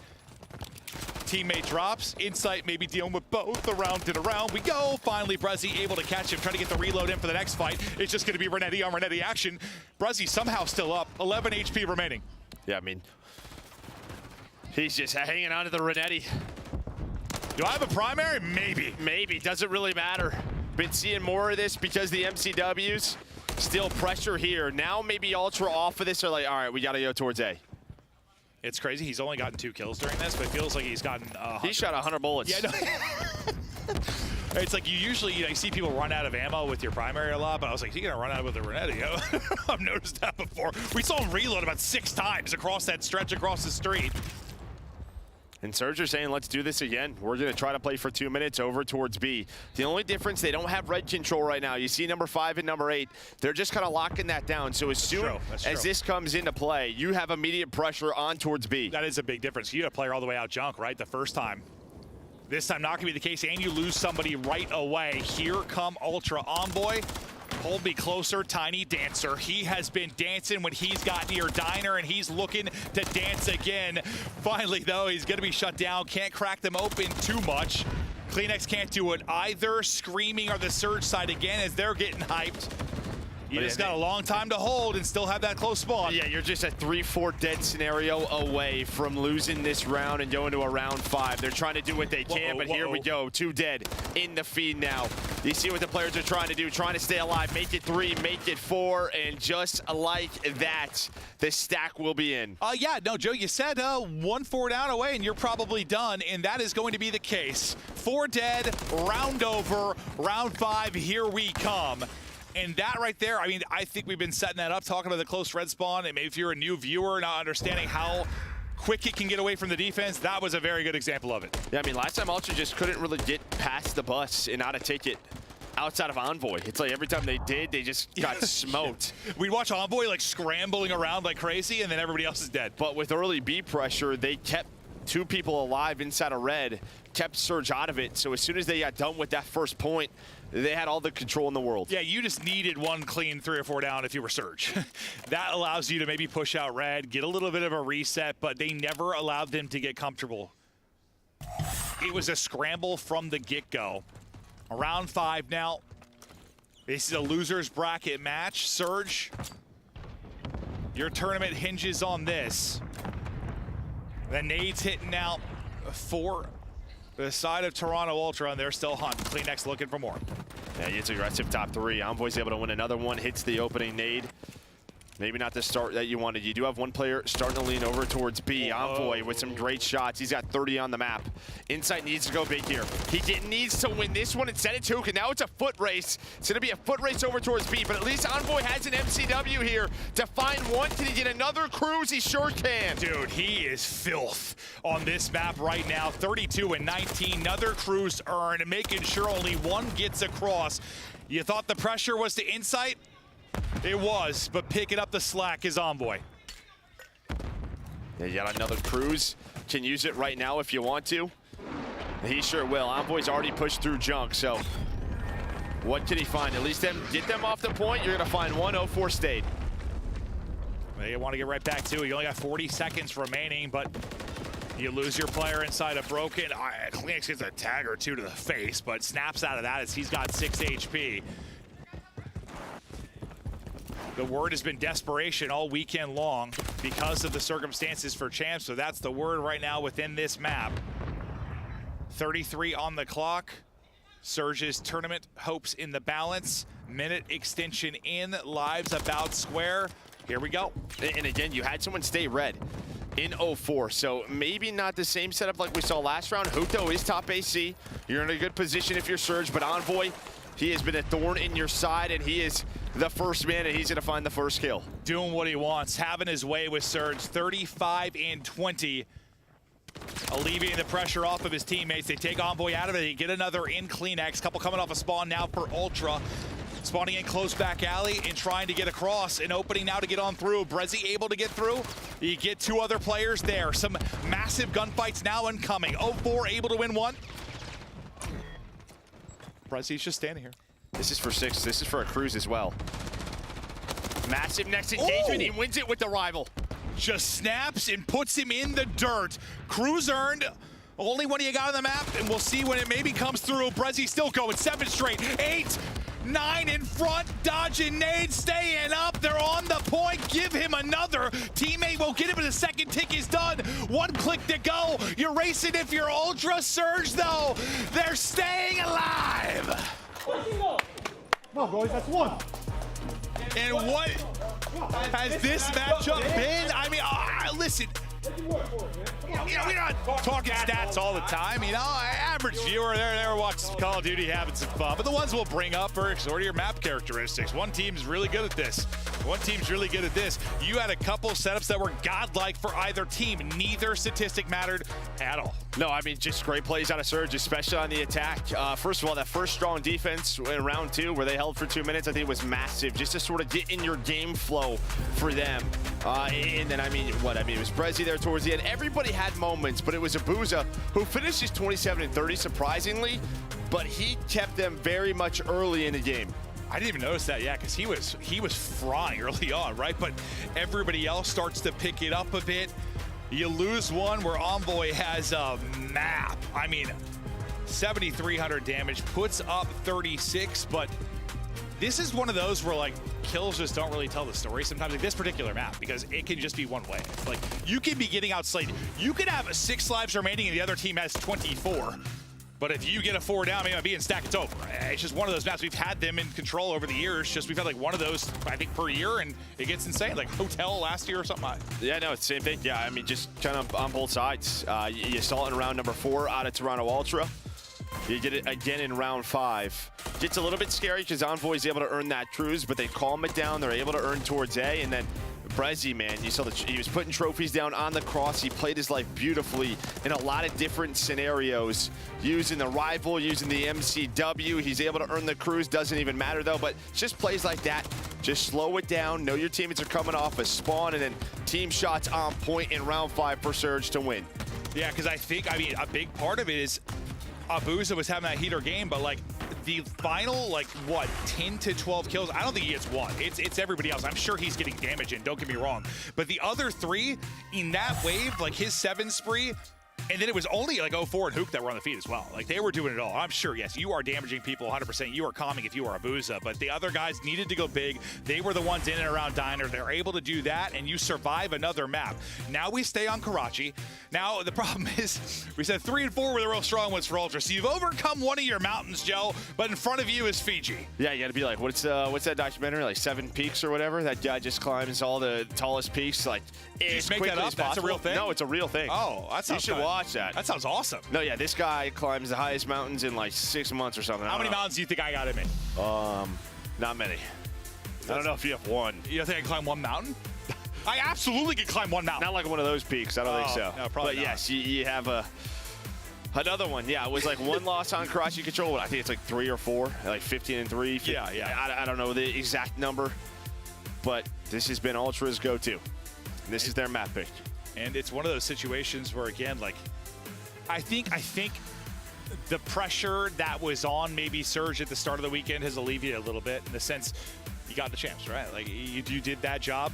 Teammate drops. Insight maybe dealing with both. Around and around we go. Finally, Brezzy able to catch him, trying to get the reload in for the next fight. It's just going to be Renetti on Renetti action. Brezzy somehow still up. 11 HP remaining. Yeah, I mean, he's just hanging on to the Renetti. Do I have a primary? Maybe. Maybe. Doesn't really matter. Been seeing more of this because the MCWs. Still pressure here. Now maybe Ultra off of this are like, all right, we got to go towards A. It's crazy. He's only gotten 2 kills during this, but it feels like he's gotten 100. He shot 100 bullets. Yeah, no. It's like you usually, you see people run out of ammo with your primary a lot, but I was like, he's going to run out with the Renetti. I've noticed that before. We saw him reload about 6 times across that stretch across the street. And Surge are saying, let's do this again. We're going to try to play for 2 minutes over towards B. The only difference, they don't have red control right now. You see number 5 and number 8. They're just kind of locking that down. So as soon as this comes into play, you have immediate pressure on towards B. That is a big difference. You had a player all the way out junk, right, the first time. This time not going to be the case, and you lose somebody right away. Here come Ultra Envoy. Hold me closer, Tiny Dancer. He has been dancing when he's got near Diner, and he's looking to dance again. Finally, though, he's going to be shut down. Can't crack them open too much. Kleenex can't do it either. Screaming are the Surge side again as they're getting hyped. You just got a long time to hold and still have that close spawn. Yeah, you're just a 3-4 dead scenario away from losing this round and going to a round 5. They're trying to do what they can, but here we go. 2 dead in the feed now. You see what the players are trying to do, trying to stay alive, make it 3, make it 4, and just like that, the stack will be in. Yeah, no, Joe, you said 1-4 down away, and you're probably done, and that is going to be the case. 4 dead, round over, round 5, here we come. And that right there, I mean, I think we've been setting that up, talking about the close red spawn, and maybe if you're a new viewer not understanding how quick it can get away from the defense, that was a very good example of it. Yeah, I mean, last time Ultra just couldn't really get past the bus and out of ticket outside of Envoy. It's like every time they did, they just got smoked. We'd watch Envoy like scrambling around like crazy, and then everybody else is dead. But with early B pressure, they kept 2 people alive inside of red, kept Surge out of it. So as soon as they got done with that first point, they had all the control in the world. Yeah, you just needed 1 clean 3 or 4 down if you were Surge. That allows you to maybe push out red, get a little bit of a reset, but they never allowed them to get comfortable. It was a scramble from the get-go. Round 5 now. This is a loser's bracket match. Surge, your tournament hinges on this. The nades hitting out for the side of Toronto Ultra, and they're still hunting. Kleenex looking for more. Yeah, it's aggressive top 3. Envoy's able to win another one, hits the opening nade. Maybe not the start that you wanted. You do have one player starting to lean over towards B. Envoy with some great shots. He's got 30 on the map. Insight needs to go big here. He needs to win this one and set it 2, and now it's a foot race. It's going to be a foot race over towards B, but at least Envoy has an MCW here to find one. Can he get another cruise? He sure can. Dude, he is filth on this map right now. 32 and 19, another cruise earned, making sure only 1 gets across. You thought the pressure was to Insight? It was, but picking up the slack is Envoy. Yeah, you got another cruise. Can use it right now if you want to. He sure will. Envoy's already pushed through junk, so what can he find? At least get them off the point. You're going to find 104 stayed. They want to get right back to it. You only got 40 seconds remaining, but you lose your player inside a broken. Kleenex gets a tag or 2 to the face, but snaps out of that as he's got 6 HP. The word has been desperation all weekend long because of the circumstances for champs, so that's the word right now within this map. 33 on the clock. Surge's tournament hopes in the balance. Minute extension in, lives about square. Here we go. And again, you had someone stay red in 04, so maybe not the same setup like we saw last round. Huto is top AC. You're in a good position if you're Surge, but Envoy, he has been a thorn in your side, and he is the first man, and he's going to find the first kill. Doing what he wants, having his way with Surge. 35 and 20. Alleviating the pressure off of his teammates. They take Envoy out of it. They get another in Kleenex. Couple coming off a spawn now for Ultra. Spawning in close back alley and trying to get across. An opening now to get on through. Brezzy able to get through. You get 2 other players there. Some massive gunfights now incoming. 04 able to win 1. Brezzy's just standing here. This is for 6. This is for a cruise as well. Massive next engagement. He wins it with the rival. Just snaps and puts him in the dirt. Cruise earned. Only one you got on the map, and we'll see when it maybe comes through. Brezzy still going. 7 straight. 8, 9 in front. Dodging nades, staying up. They're on the point. Give him another. Teammate will get him, but the second tick is done. 1 click to go. You're racing if you're Ultra. Surge, though. They're staying alive. No, boys, that's 1. And what has this matchup been? I mean, listen, you know, we're not talking stats all the time. You know, average viewer, they're watching some Call of Duty, having some fun. But the ones we'll bring up are sort of your map characteristics. One team's really good at this. One team's really good at this. You had a couple setups that were godlike for either team. Neither statistic mattered at all. No, I mean, just great plays out of Surge, especially on the attack. First of all, that first strong defense in round 2 where they held for 2 minutes, I think was massive, just to sort of get in your game flow for them. And then, it was Brezzy there towards the end. Everybody had moments, but it was Abuza who finished his 27 and 30, surprisingly, but he kept them very much early in the game. I didn't even notice that, yeah, because he was frying early on, right? But everybody else starts to pick it up a bit. You lose one where Envoy has a map. 7,300 damage, puts up 36, but this is one of those where, like, kills just don't really tell the story sometimes, like this particular map, because it can just be one way. Like, you can be getting outslated. You could have 6 lives remaining and the other team has 24. But if you get a 4 down, maybe being stacked, it's over. It's just one of those maps. We've had them in control over the years. Just we've had like one of those, I think, per year, and it gets insane. Like Hotel last year or something. Yeah, no, it's the same thing. Yeah, just kind of on both sides. You saw it in round number 4 out of Toronto Ultra. You get it again in round 5. Gets a little bit scary because Envoy's able to earn that cruise, but they calm it down. They're able to earn towards A, and then Brezzy, man, you saw he was putting trophies down on the cross. He played his life beautifully in a lot of different scenarios, using the rival, using the MCW. He's able to earn the cruise. Doesn't even matter, though, but just plays like that. Just slow it down. Know your teammates are coming off a spawn, and then team shots on point in round 5 for Surge to win. Yeah, because a big part of it is Abuza was having that heater game, but like the final, 10 to 12 kills, I don't think he gets one. It's everybody else. I'm sure he's getting damage in, don't get me wrong. But the other 3 in that wave, like his 7 spree, and then it was only like 04 and Hook that were on the feed as well. Like they were doing it all. I'm sure, yes, you are damaging people 100%. You are calming if you are Abuza, but the other guys needed to go big. They were the ones in and around Diner. They're able to do that, and you survive another map. Now we stay on Karachi. Now the problem is, we said 3 and 4 were the real strong ones for Ultra. So you've overcome one of your mountains, Joe, but in front of you is Fiji. Yeah, you got to be like, what's that documentary? Like 7 Peaks or whatever? That guy just climbs all the tallest peaks, like as quickly as possible. That's a real thing? No, it's a real thing. Oh, that sounds You should watch that. That sounds awesome. No, yeah, this guy climbs the highest mountains in like 6 months or something. How many mountains do you think I got in me? Not many. I don't know if you have one. You don't think I can climb one mountain? I absolutely can climb one mountain. Not like one of those peaks. I don't think so. No, probably but not. Yes, you have another one. Yeah, it was like 1 loss on Karachi Control. I think it's like 3 or 4, like 15 and 3. Yeah. I don't know the exact number, but this has been Ultra's go-to. This is their map pick. And it's one of those situations where, again, like, I think the pressure that was on maybe Surge at the start of the weekend has alleviated a little bit in the sense you got the champs, right? Like, you did that job.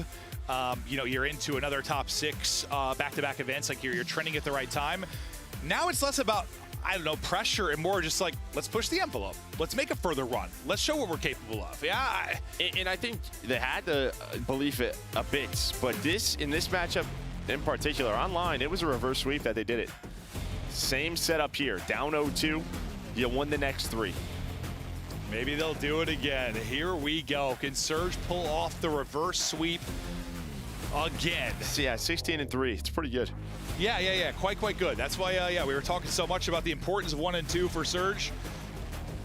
You're into another top 6 back-to-back events. Like, you're trending at the right time. Now it's less about, pressure and more just like, let's push the envelope. Let's make a further run. Let's show what we're capable of. Yeah. And I think they had to believe it a bit, but in this matchup in particular, online, it was a reverse sweep that they did it. Same setup here, down 0-2, you won the next 3. Maybe they'll do it again. Here we go. Can Surge pull off the reverse sweep again? Yeah, 16 and 3. It's pretty good. Yeah. Quite good. That's why, we were talking so much about the importance of 1 and 2 for Surge.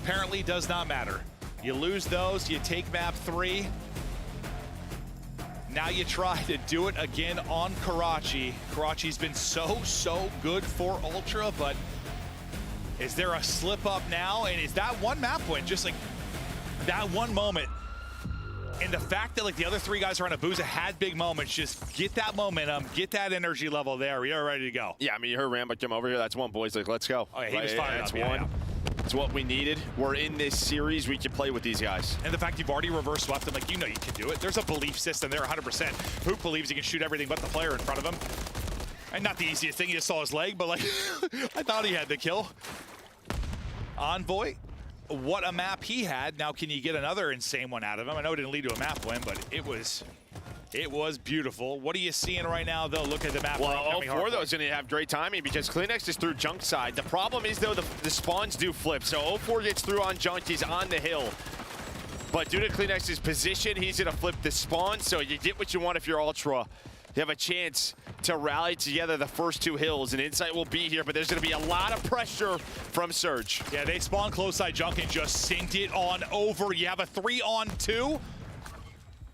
Apparently does not matter. You lose those, you take map 3. Now you try to do it again on Karachi. Karachi's been so good for Ultra, but is there a slip up now? And is that one map win, just like that one moment? And the fact that like the other 3 guys around Abuza had big moments, just get that momentum, get that energy level there. We are ready to go. Yeah, you heard Rambo come over here. That's one, boys. Like, let's go. Oh, yeah, he was fired up. That's one. It's what we needed. We're in this series. We can play with these guys. And the fact you've already reverse swept them, like, you can do it. There's a belief system there, 100%. Hoop believes he can shoot everything but the player in front of him. And not the easiest thing. He just saw his leg, but like, I thought he had the kill. Envoy, what a map he had. Now, can you get another insane one out of him? I know it didn't lead to a map win, but it was beautiful. What are you seeing right now, though? Look at the map. Well, 04, though, is going to have great timing because Kleenex is through junk side. The problem is, though, the spawns do flip. So 04 gets through on junk. He's on the hill. But due to Kleenex's position, he's going to flip the spawn. So you get what you want if you're Ultra. they have a chance to rally together the first two hills, and Insight will be here, but there's going to be a lot of pressure from Surge. Yeah, they spawned close side junk and just synced it on over. You have a 3-on-2.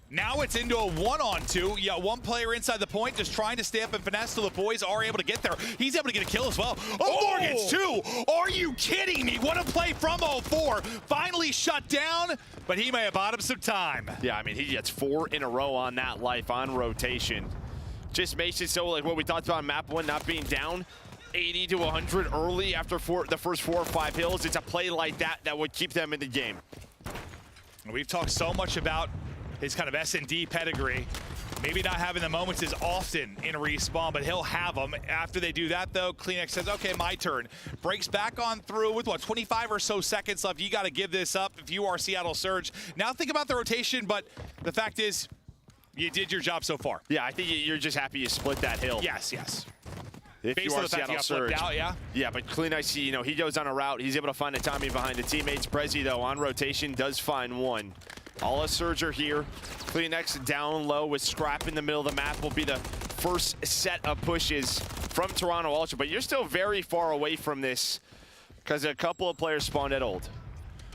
Now it's into a 1-on-2. You got one player inside the point just trying to stay up and finesse till the boys are able to get there. He's able to get a kill as well. Oh, gets 2. Are you kidding me? What a play from 04. Finally shut down, but he may have bought him some time. Yeah, I mean, he gets 4 in a row on that life on rotation. Just makes it so like what we talked about on map 1 not being down 80 to 100 early after the first 4 or 5 hills. It's a play like that that would keep them in the game. We've talked so much about his kind of S&D pedigree. Maybe not having the moments as often in respawn, but he'll have them. After they do that, though, CleanX says, okay, my turn. Breaks back on through with, what, 25 or so seconds left. You got to give this up if you are Seattle Surge. Now think about the rotation, but the fact is, you did your job so far. Yeah, I think you're just happy you split that hill. Yes, yes. If Based you on are the fact Seattle you got Surge. flipped out, yeah? Yeah, but CleanX, you know, he goes on a route. He's able to find a Tommy behind the teammates. Brezzy, though, on rotation, does find one. All a Surge are here. CleanX down low with Scrap in the middle of the map will be the first set of pushes from Toronto Ultra. But you're still very far away from this because a couple of players spawned at Old.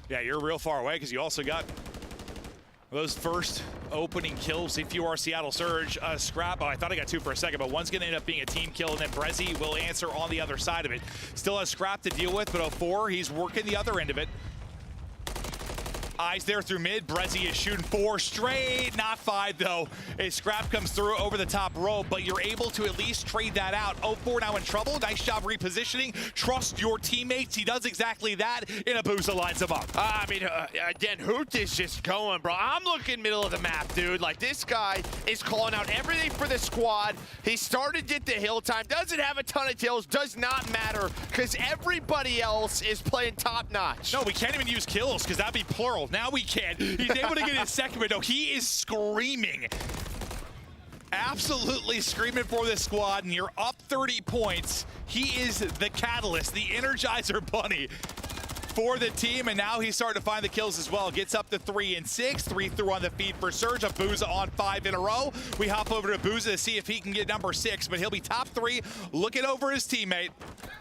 Yeah, you're real far away because you also got those first opening kills. If you are Seattle Surge, Scrap, oh, I thought I got 2 for a second, but one's going to end up being a team kill, and then Brezzy will answer on the other side of it. Still has Scrap to deal with, but 04, he's working the other end of it. Eyes there through mid. Brezzy is shooting 4 straight, not 5 though. A Scrap comes through over the top rope, but you're able to at least trade that out. 04 now in trouble. Nice job repositioning. Trust your teammates. He does exactly that. Inabusa lines him up. I mean, again, Hoot is just going, bro. I'm looking middle of the map, dude. Like, this guy is calling out everything for the squad. He started to get the hill time. Doesn't have a ton of kills. Does not matter because everybody else is playing top notch. No, we can't even use kills because that'd be plural. Now we can. He's able to get his second, but no, he is screaming. Absolutely screaming for this squad, and you're up 30 points. He is the catalyst, the Energizer Bunny for the team, and now he's starting to find the kills as well. Gets up to 3 and 6. 3 through on the feed for Surge. Abuza on 5 in a row. We hop over to Abuza to see if he can get number 6, but he'll be top 3, looking over his teammate.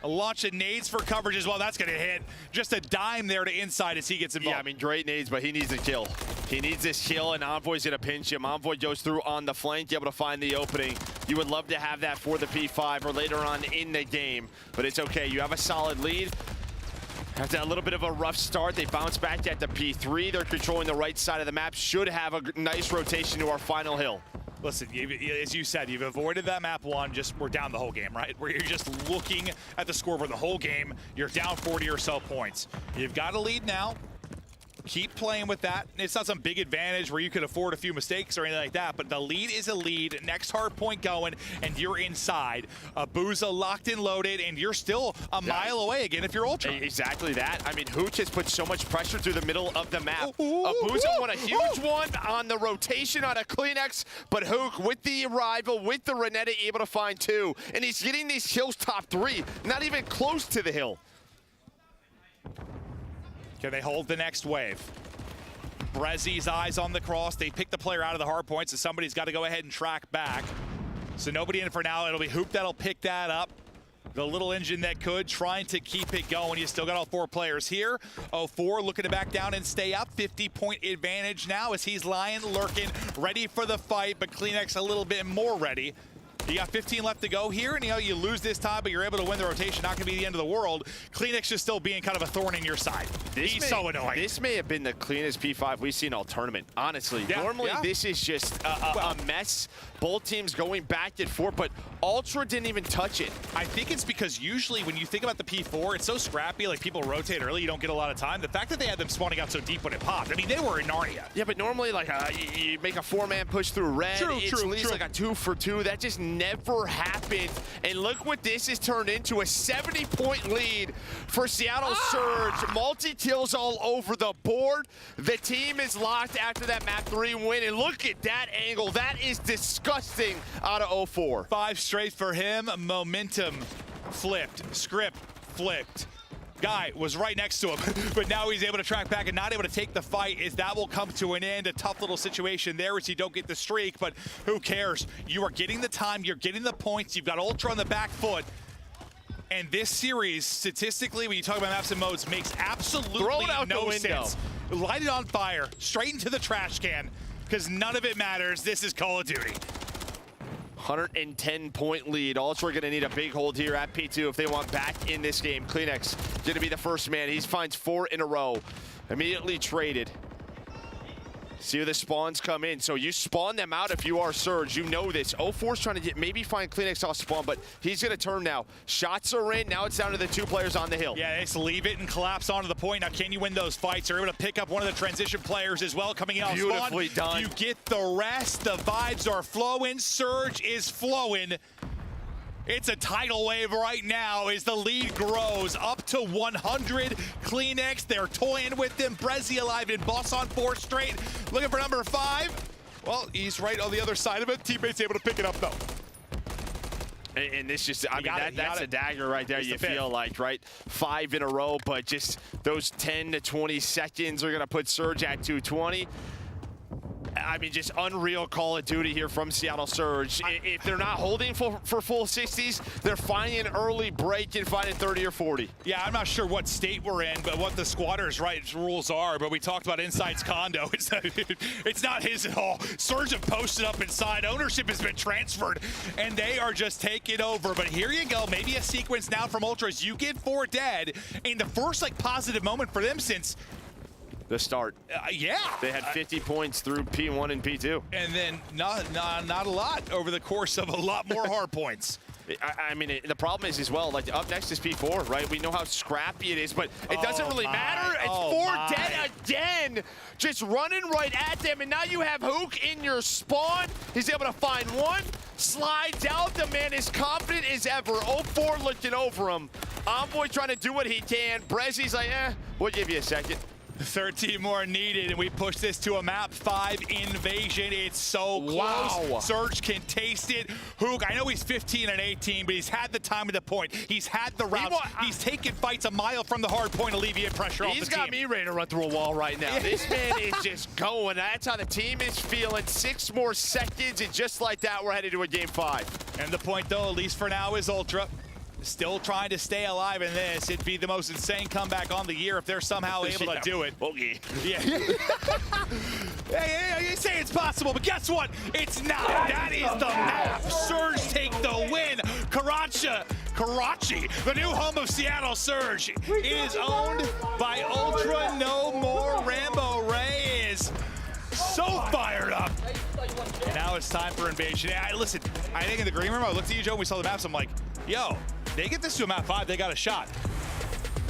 Launching nades for coverage as well. That's going to hit. Just a dime there to inside as he gets involved. Yeah, I mean, great nades, but he needs a kill. He needs this kill, and Envoy's going to pinch him. Envoy goes through on the flank, able to find the opening. You would love to have that for the P5 or later on in the game, but it's okay. You have a solid lead. After a little bit of a rough start, they bounce back at the P3. They're controlling the right side of the map. Should have a nice rotation to our final hill. Listen, as you said, you've avoided that map 1. Just we're down the whole game, right? Where you're just looking at the score for the whole game. You're down 40 or so points. You've got a lead now. Keep playing with that. It's not some big advantage where you could afford a few mistakes or anything like that, but the lead is a lead. Next hard point going, and you're inside. Abuza locked and loaded, and you're still a mile away again if you're Ultra. Exactly that. I mean, Hooch has put so much pressure through the middle of the map. Abuza won a huge one on the rotation on a CleanX, but Hook with the arrival, with the Renetta, able to find 2, and he's getting these kills top 3, not even close to the hill. Can they hold the next wave? Brezzy's eyes on the cross. They pick the player out of the hard point, so somebody's got to go ahead and track back. So nobody in for now. It'll be Hoop that'll pick that up. The little engine that could, trying to keep it going. You still got all 4 players here. 04 looking to back down and stay up. 50-point advantage now as he's lying, lurking, ready for the fight, but CleanX a little bit more ready. You got 15 left to go here, and you lose this time, but you're able to win the rotation. Not going to be the end of the world. CleanX just still being kind of a thorn in your side. He's so annoying. This may have been the cleanest P5 we've seen all tournament, honestly. Yeah, Normally, this is just a mess. Both teams going back and forth, but Ultra didn't even touch it. I think it's because usually when you think about the P4, it's so scrappy, like people rotate early, you don't get a lot of time. The fact that they had them spawning out so deep when it popped, I mean, they were in Narnia. Yeah, but normally, like, you make a 4-man push through red. True. Like a 2 for 2. That just never happened. And look what this has turned into, a 70-point lead for Seattle Surge. Multi-kills all over the board. The team is locked after that map 3 win, and look at that angle. That is disgusting out of 04. 5 straight for him. Momentum flipped. Script flipped. guy was right next to him, but now he's able to track back and not able to take the fight, as that will come to an end. A tough little situation there as you don't get the streak, but who cares? You are getting the time, you're getting the points, you've got Ultra on the back foot. And this series, statistically, when you talk about maps and modes, makes absolutely no sense. Light it on fire, straight into the trash can, because none of it matters. This is Call of Duty. 110-point lead. Ultra going to need a big hold here at P2 if they want back in this game. Kleenex going to be the first man. He finds 4 in a row. Immediately traded. See where the spawns come in. So you spawn them out if you are Surge. You know this. 04's trying to maybe find Kleenex off spawn, but he's going to turn now. Shots are in. Now it's down to the 2 players on the hill. Yeah, they just leave it and collapse onto the point. Now, can you win those fights? They're able to pick up one of the transition players as well coming out. Beautifully spawn. done. You get the rest. The vibes are flowing. Surge is flowing. It's a tidal wave right now as the lead grows up to 100. Kleenex, they're toying with them. Brezzy alive and Boss on 4 straight. Looking for number 5. Well, he's right on the other side of it. Teammates able to pick it up, though. And this just, I mean, that's a dagger right there, you feel like, right? 5 in a row, but just those 10 to 20 seconds are going to put Surge at 220. I mean, just unreal Call of Duty here from Seattle Surge. If they're not holding for full 60s, they're finding an early break and finding 30 or 40. Yeah, I'm not sure what state we're in, but what the squatters' rights rules are. But we talked about Inside's condo. It's not his at all. Surge have posted up inside. Ownership has been transferred, and they are just taking over. But here you go. Maybe a sequence now from Ultras. You get 4 dead in the first, like, positive moment for them since the start. Yeah. They had 50 points through P1 and P2. And then not a lot over the course of a lot more hard points. I mean, the problem is as well, like, up next is P4, right? We know how scrappy it is, but it doesn't really matter. It's 4 dead again, just running right at them. And now you have Hook in your spawn. He's able to find 1, slides out. The man is confident as ever. 04 looking over him. Envoy trying to do what he can. Brezzy's like, we'll give you a second. 13 more needed, and we push this to a map 5 invasion. It's so close. Wow. Surge can taste it. Hook, I know he's 15 and 18, but he's had the time at the point. He's had the routes. He's taken fights a mile from the hard point, alleviate pressure off the team. He's got me ready to run through a wall right now. This man is just going. That's how the team is feeling. 6 more seconds, and just like that, we're headed to a game 5. And the point, though, at least for now, is Ultra. Still trying to stay alive in this. It'd be the most insane comeback on the year if they're somehow able to do it. Okay. Yeah. Hey, you say it's possible, but guess what? It's not. That is the map. Surge take the win. Karachi, the new home of Seattle Surge, is owned by Ultra No More. Rambo Ray is so fired up. And now it's time for invasion. Listen, I think in the green room, I looked at you, Joe, and we saw the maps. I'm like, yo, they get this to a map 5, they got a shot.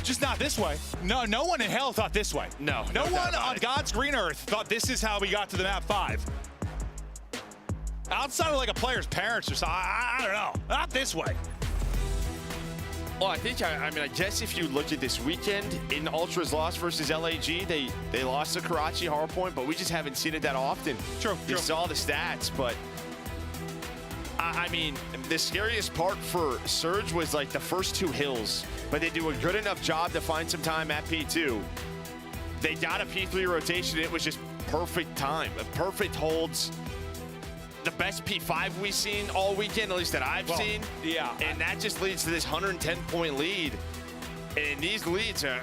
Just not this way. No one in hell thought this way. No one on God's green earth thought this is how we got to the map 5. Outside of like a player's parents or something, I don't know. Not this way. Well, I think, I guess if you look at this weekend in Ultra's loss versus LAG, they lost to Karachi Hardpoint, but we just haven't seen it that often. True. You saw the stats, but I mean, the scariest part for Surge was like the first 2 hills, but they do a good enough job to find some time at P2. They got a P3 rotation. It was just perfect time, perfect holds. The best P5 we've seen all weekend, at least that I've seen. Yeah. And that just leads to this 110-point lead. And these leads are,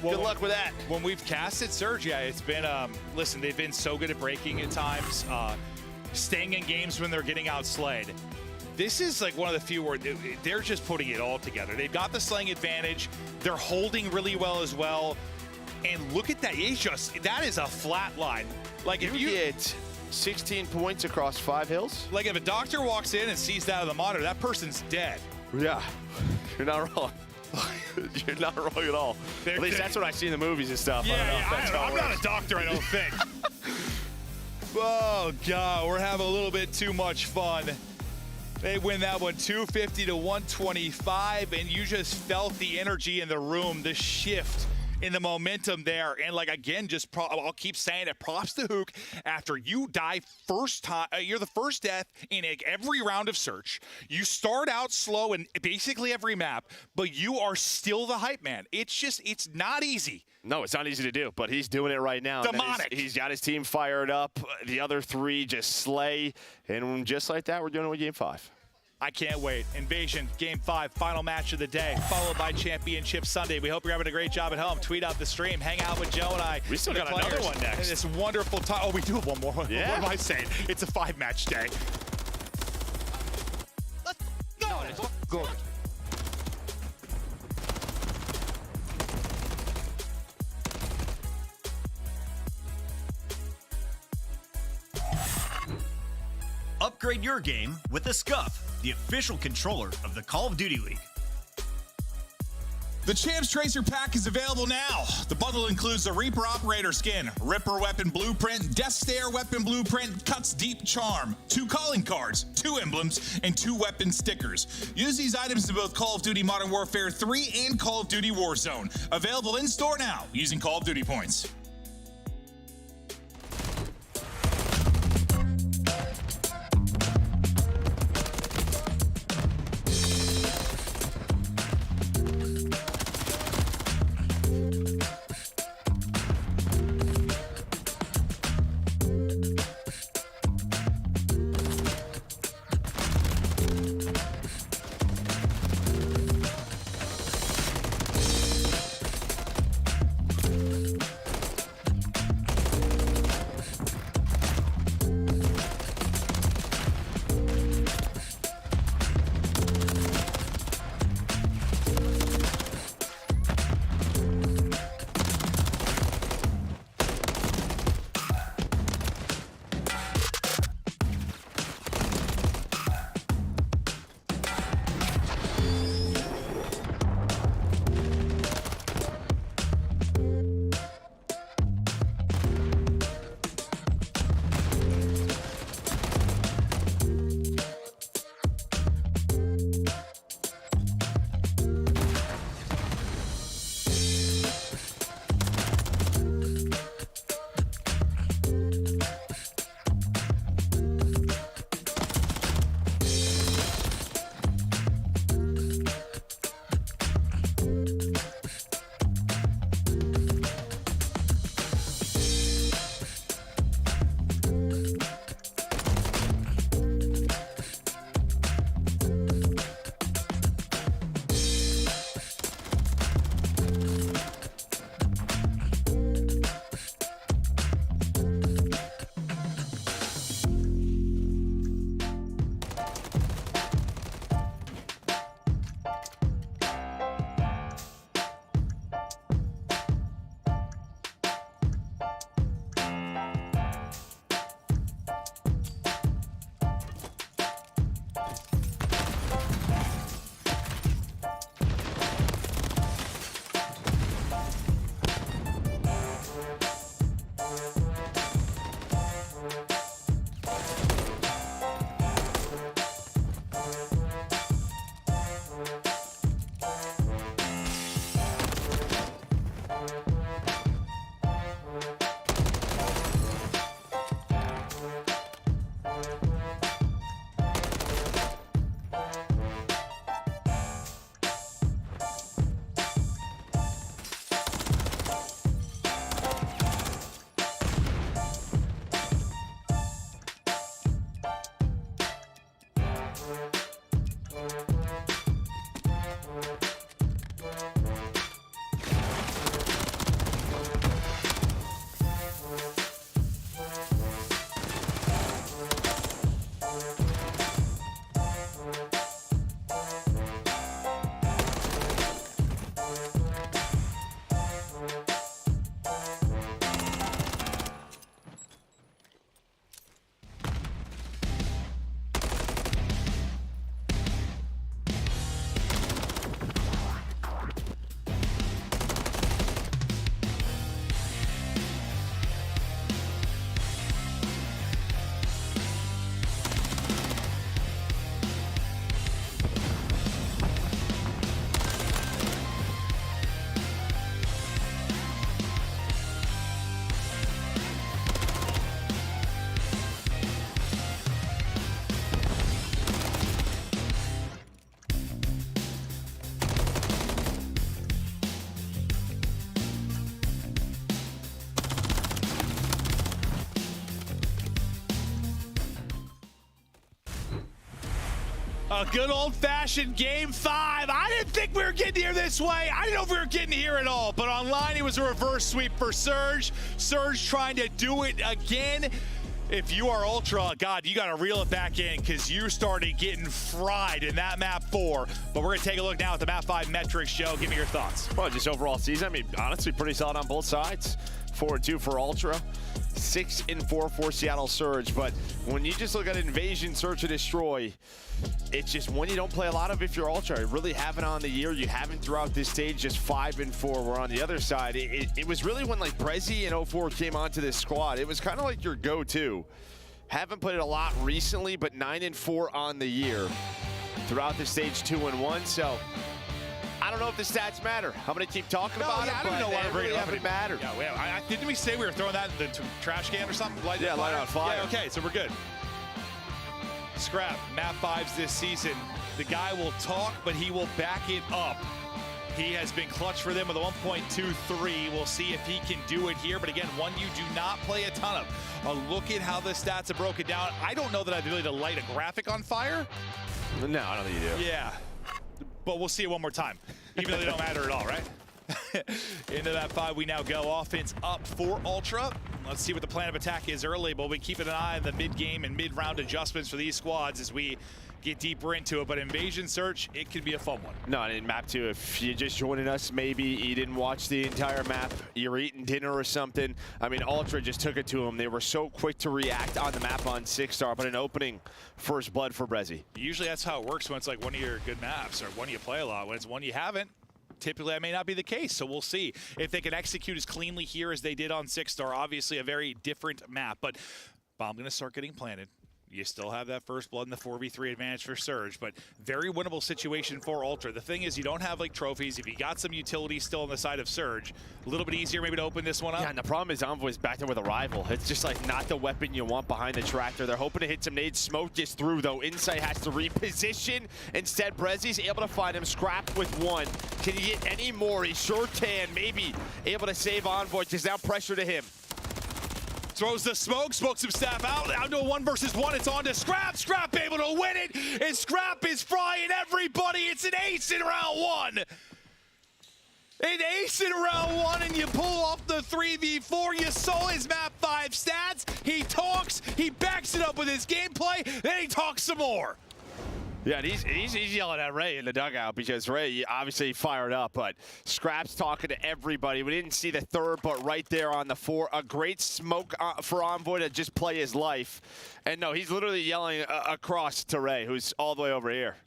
good luck with that. When we've casted Surge, it's been, listen, they've been so good at breaking at times, staying in games when they're getting outslayed. This is like one of the few where they're just putting it all together. They've got the slaying advantage. They're holding really well as well. And look at that. That is a flat line. Like if you get 16 points across 5 hills. Like if a doctor walks in and sees that on the monitor, that person's dead. Yeah, you're not wrong. You're not wrong at all. At least that's what I see in the movies and stuff. I'm not a doctor, I don't think. Oh, God, we're having a little bit too much fun. They win that one 250 to 125, and you just felt the energy in the room, the shift in the momentum there. And like, again, I'll keep saying it, props to Hook. After you die first time, you're the first death in every round of search. You start out slow in basically every map, but you are still the hype man. It's not easy. No, it's not easy to do, but he's doing it right now. Demonic. He's got his team fired up. The other three just slay. And just like that, we're doing it with Game 5. I can't wait. Invasion, Game 5, final match of the day, followed by Championship Sunday. We hope you're having a great job at home. Tweet out the stream. Hang out with Joe and I. We still got another one next. This wonderful time. Oh, we do have one more. Yeah. What am I saying? It's a 5-match day. Let's go. No, let's go. Upgrade your game with the Scuff, the official controller of the Call of Duty League. The Champs Tracer pack is available now. The bundle includes the Reaper Operator skin, Ripper Weapon Blueprint, Death Stare Weapon Blueprint, Cuts Deep Charm, 2 calling cards, 2 emblems, and 2 weapon stickers. Use these items in both Call of Duty Modern Warfare 3 and Call of Duty Warzone. Available in store now using Call of Duty points. A good old-fashioned Game 5. I didn't think we were getting here this way. I didn't know if we were getting here at all. But online, it was a reverse sweep for Surge. Surge trying to do it again. If you are Ultra, God, you got to reel it back in because you started getting fried in that map 4. But we're going to take a look now at the map 5 metrics. Joe, give me your thoughts. Well, just overall season, I mean, honestly, pretty solid on both sides. 4-2 for Ultra, 6-4 for Seattle Surge. But when you just look at Invasion, Search, and Destroy, it's just one you don't play a lot of if you're Ultra. You really haven't on the year. You haven't throughout this stage, just 5-4. Where on the other side, it was really when like Brezzy and 04 came onto this squad. It was kind of like your go-to. Haven't played it a lot recently, but 9-4 on the year. Throughout the stage, 2-1. So I don't know if the stats matter. I'm going to keep talking about it. I don't know why it really haven't mattered. Yeah, didn't we say we were throwing that in the trash can or something? Light it on fire. Yeah, okay, so we're good. Scrap, map 5s this season. The guy will talk, but he will back it up. He has been clutch for them with a 1.23. We'll see if he can do it here. But again, one you do not play a ton of. A look at how the stats are broken down. I don't know that I'd really to light a graphic on fire. No, I don't think you do. Yeah, but we'll see it one more time, even though they don't matter at all, right? Into that 5 we now go. Offense up for Ultra. Let's see what the plan of attack is early, but we'll be keeping an eye on the mid-game and mid-round adjustments for these squads as we get deeper into it. But Invasion Search, it could be a fun one. No, in map 2, if you're just joining us, maybe you didn't watch the entire map, you're eating dinner or something. I mean, Ultra just took it to them. They were so quick to react on the map on 6-star, but an opening first blood for Brezzy. Usually that's how it works when it's like one of your good maps or one you play a lot. When it's one you haven't, typically that may not be the case, so we'll see if they can execute as cleanly here as they did on 6-star. Obviously a very different map, but bomb going to start getting planted. You still have that first blood in the 4v3 advantage for Surge, but very winnable situation for Ultra. The thing is, you don't have like trophies. If you got some utility still on the side of Surge, a little bit easier maybe to open this one up. Yeah, and the problem is Envoy's back there with a rival. It's just like not the weapon you want behind the tractor. They're hoping to hit some nades. Smoke gets through though. Insight has to reposition. Instead, Brezzy's able to find him. Scrap with 1. Can he get any more? He sure can. Maybe able to save Envoy. Just now pressure to him. Throws the smoke, smokes some staff out. Down to a 1 versus 1. It's on to Scrap. Scrap able to win it. And Scrap is frying everybody. It's an ace in round 1. An ace in round 1, and you pull off the 3v4. You saw his map 5 stats. He talks. He backs it up with his gameplay. Then he talks some more. Yeah, and he's yelling at Ray in the dugout because Ray obviously fired up, but Scrap's talking to everybody. We didn't see the 3rd, but right there on the 4, a great smoke for Envoy to just play his life. And no, he's literally yelling across to Ray, who's all the way over here.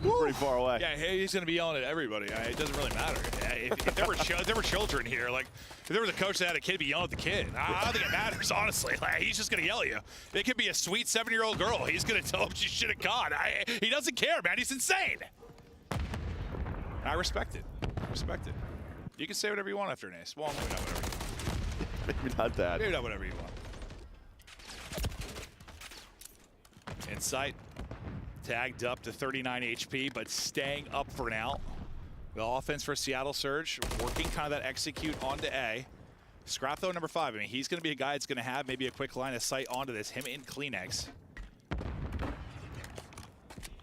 Pretty far away. Yeah, he's going to be yelling at everybody. It doesn't really matter. If there were children here, like if there was a coach that had a kid, be yelling at the kid. I don't think it matters, honestly. Like, he's just going to yell at you. It could be a sweet 7-year-old girl. He's going to tell him she should have gone. He doesn't care, man. He's insane. I respect it. I respect it. You can say whatever you want after an ace. Well, maybe not whatever you want. Maybe not that. Maybe not whatever you want. Insight. Tagged up to 39 HP, but staying up for now. The offense for Seattle Surge, working kind of that execute onto A. Scrap though, number 5. I mean, he's going to be a guy that's going to have maybe a quick line of sight onto this. Him in Kleenex.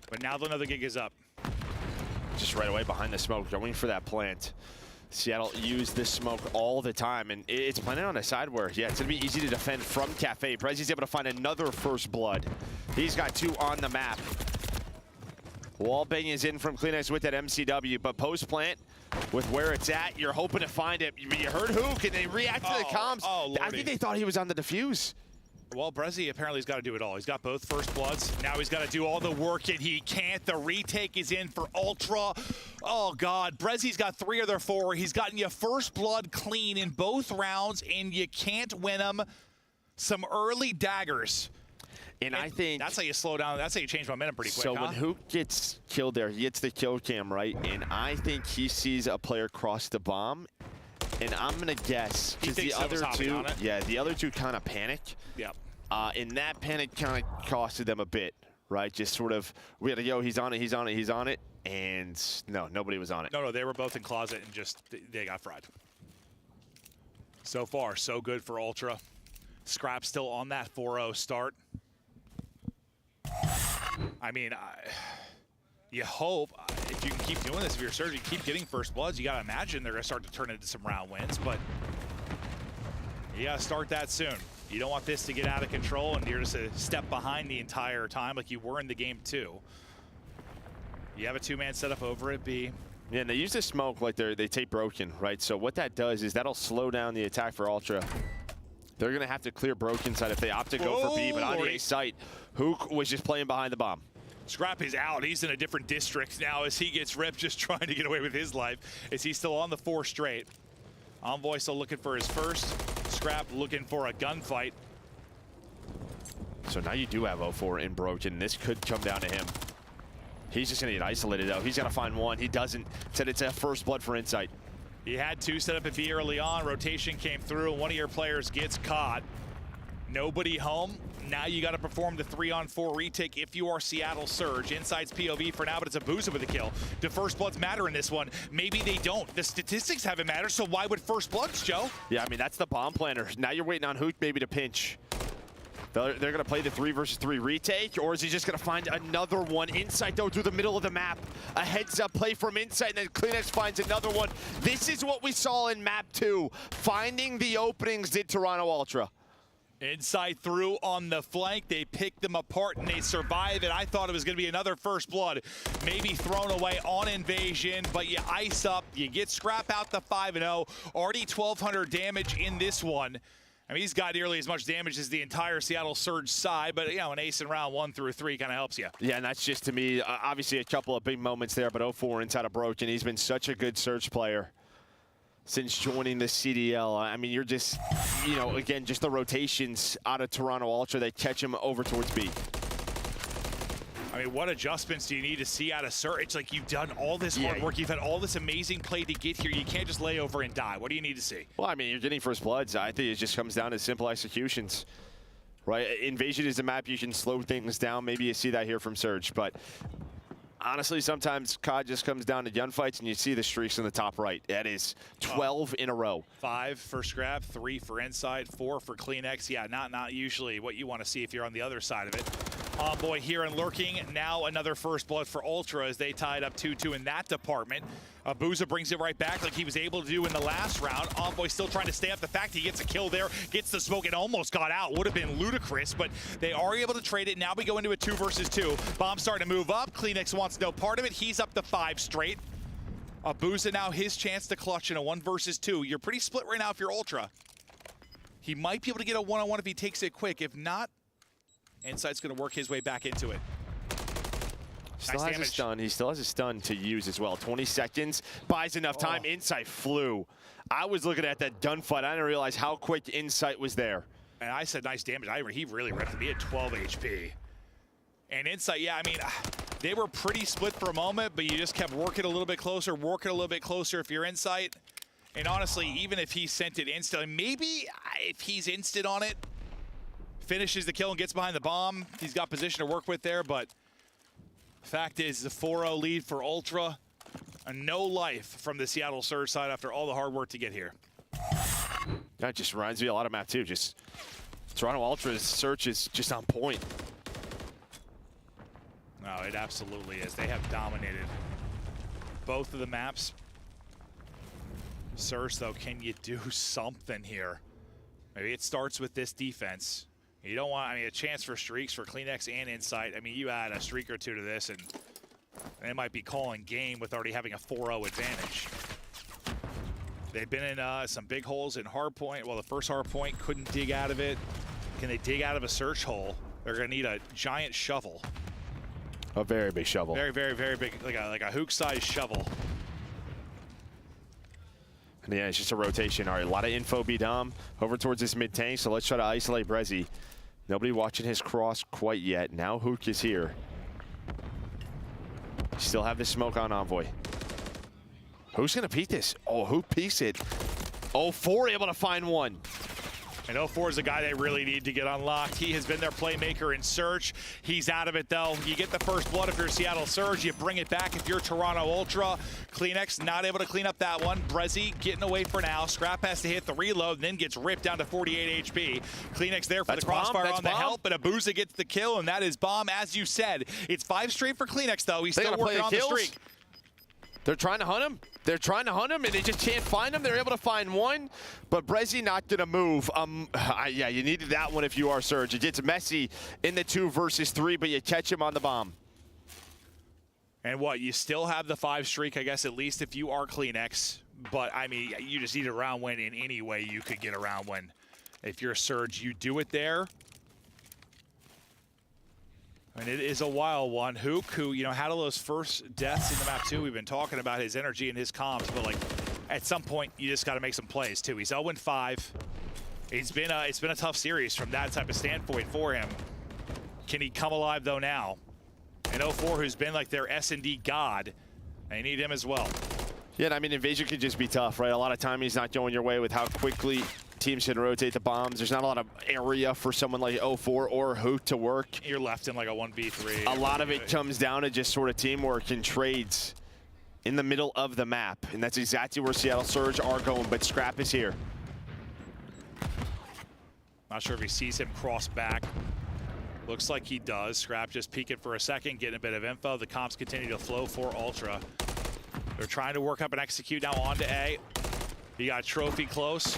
But now another gig is up. Just right away behind the smoke, going for that plant. Seattle used this smoke all the time, and it's planted on a side where, yeah, it's going to be easy to defend from Cafe. Brezzy's able to find another first blood. He's got 2 on the map. Wallbang is in from Kleenex with that MCW, but post-plant, with where it's at, you're hoping to find it. You heard Hook, and they react to the comms. I think they thought he was on the defuse. Well, Brezzy apparently has got to do it all. He's got both first bloods. Now he's got to do all the work, and he can't. The retake is in for Ultra. Oh, God. Brezzy's got 3 of their 4. He's gotten you first blood clean in both rounds, and you can't win them. Some early daggers. And I think that's how you slow down. That's how you change momentum pretty quick. So when Hook gets killed there, he gets the kill cam, right? And I think he sees a player cross the bomb. And I'm going to guess, because the other 2, the other 2 kind of panic. Yeah. And that panic kind of costed them a bit, right? Just sort of, we had to go, he's on it, he's on it, he's on it. And no, nobody was on it. No, they were both in closet and just, they got fried. So far, so good for Ultra. Scrap still on that 4-0 start. I mean, you hope if you can keep doing this, if you're Surge, you keep getting first bloods, you got to imagine they're going to start to turn into some round wins, but you got to start that soon. You don't want this to get out of control and you're just a step behind the entire time like you were in the game 2. You have a 2-man setup over at B. Yeah, and they use the smoke like they take Broken, right? So what that does is that'll slow down the attack for Ultra. They're going to have to clear Broken side if they opt to go for B, but on the A site, Hook was just playing behind the bomb. Scrap is out. He's in a different district now as he gets ripped, just trying to get away with his life. Is he still on the 4 straight? Envoy still looking for his first. Scrap looking for a gunfight. So now you do have 0-4 in Broken. This could come down to him. He's just going to get isolated, though. He's got to find one. He doesn't. Said it's a first blood for Insight. He had 2 set up at B early on. Rotation came through, and one of your players gets caught. Nobody home. Now you got to perform the 3-on-4 retake if you are Seattle Surge. Inside's POV for now, but it's a Booza with a kill. Do first bloods matter in this one? Maybe they don't. The statistics haven't mattered, so why would first bloods, Joe? Yeah, I mean, that's the bomb planner. Now you're waiting on Hook maybe to pinch. They're going to play the 3 versus 3 retake, or is he just going to find another one? Insight, though, through the middle of the map. A heads-up play from Insight, and then Kleenex finds another one. This is what we saw in map 2. Finding the openings did Toronto Ultra. Insight through on the flank. They picked them apart, and they survive it. I thought it was going to be another first blood, maybe thrown away on Invasion, but you ice up. You get Scrap out the 5-0. Already 1,200 damage in this one. I mean, he's got nearly as much damage as the entire Seattle Surge side, but, you know, an ace in round 1 through 3 kind of helps you. Yeah, and that's just, to me, obviously a couple of big moments there, but 0-4 inside of Broken. He's been such a good Surge player since joining the CDL. I mean, you're just, you know, again, just the rotations out of Toronto Ultra, they catch him over towards B. I mean, what adjustments do you need to see out of Surge? It's like you've done all this hard work. You've had all this amazing play to get here. You can't just lay over and die. What do you need to see? Well, I mean, you're getting first bloods. I think it just comes down to simple executions, right? Invasion is a map you can slow things down. Maybe you see that here from Surge, but honestly, sometimes COD just comes down to gunfights, and you see the streaks in the top right. That is 12 in a row. 5 for Scrap, 3 for Inside, 4 for Kleenex. Yeah, not usually what you want to see if you're on the other side of it. Envoy here and lurking. Now another first blood for Ultra as they tied up 2-2 in that department. Booza brings it right back like he was able to do in the last round. Envoy still trying to stay up. The fact he gets a kill there, gets the smoke, and almost got out. Would have been ludicrous, but they are able to trade it. Now we go into a 2 versus 2. Bomb starting to move up. Kleenex wants no part of it. He's up to 5 straight. Booza now his chance to clutch in a 1 versus 2. You're pretty split right now if you're Ultra. He might be able to get a 1-on-1 if he takes it quick. If not, Insight's going to work his way back into it. Still has a stun. He still has a stun to use as well. 20 seconds. Buys enough time. Insight flew. I was looking at that gunfight. I didn't realize how quick Insight was there. And I said nice damage. He really ripped me at 12 HP. And Insight, yeah, I mean, they were pretty split for a moment, but you just kept working a little bit closer if you're Insight. And honestly, even if he sent it instantly, maybe if he's instant on it, finishes the kill and gets behind the bomb, he's got position to work with there, but fact is, the 4-0 lead for Ultra. No life from the Seattle Surge side after all the hard work to get here. That just reminds me a lot of map 2. Just Toronto Ultra's search is just on point. No, it absolutely is. They have dominated both of the maps. Surge, though, can you do something here? Maybe it starts with this defense. You don't want, I mean, a chance for streaks for Kleenex and Insight. I mean, you add a streak or 2 to this, and they might be calling game with already having a 4-0 advantage. They've been in some big holes in Hardpoint. Well, the first Hardpoint couldn't dig out of it. Can they dig out of a search hole? They're going to need a giant shovel. A very big shovel. Very, very, very big, like a hook-sized shovel. And yeah, it's just a rotation. All right, a lot of info B-Dom over towards this mid-tank, so let's try to isolate Brezzy. Nobody watching his cross quite yet. Now Hook is here. Still have the smoke on Envoy. Who's going to peek this? Oh, Hook peeks it. Oh, 4 able to find one. And 04 is a guy they really need to get unlocked. He has been their playmaker in Surge. He's out of it, though. You get the first blood if you're Seattle Surge. You bring it back if you're Toronto Ultra. Kleenex not able to clean up that one. Brezzy getting away for now. Scrap has to hit the reload, and then gets ripped down to 48 HP. Kleenex there for the crossfire on the help, and Abuza gets the kill, and that is bomb, as you said. It's 5 straight for Kleenex, though. He's still working on the streak. They're trying to hunt him. They're trying to hunt him, and they just can't find him. They're able to find one, but Brezzy not going to move. Yeah, you needed that one if you are Surge. It gets messy in the 2 versus 3, but you catch him on the bomb. And what, you still have the 5 streak, I guess, at least if you are Kleenex. But, I mean, you just need a round win in any way you could get a round win. If you're Surge, you do it there. And it is a wild one. Hook, who, you know, had all those first deaths in the map, too. We've been talking about his energy and his comms, but, like, at some point, you just got to make some plays, too. He's 0-5. It's been a tough series from that type of standpoint for him. Can he come alive, though, now? And 04, who's been, like, their S&D god, they need him as well. Yeah, I mean, Invasion could just be tough, right? A lot of time he's not going your way with how quickly teams can rotate the bombs. There's not a lot of area for someone like 04 or Hook to work. You're left in like a 1v3. A lot of it comes down to just sort of teamwork and trades in the middle of the map. And that's exactly where Seattle Surge are going, but Scrap is here. Not sure if he sees him cross back. Looks like he does. Scrap just peeking for a second, getting a bit of info. The comps continue to flow for Ultra. They're trying to work up and execute now onto A. He got Trophy close.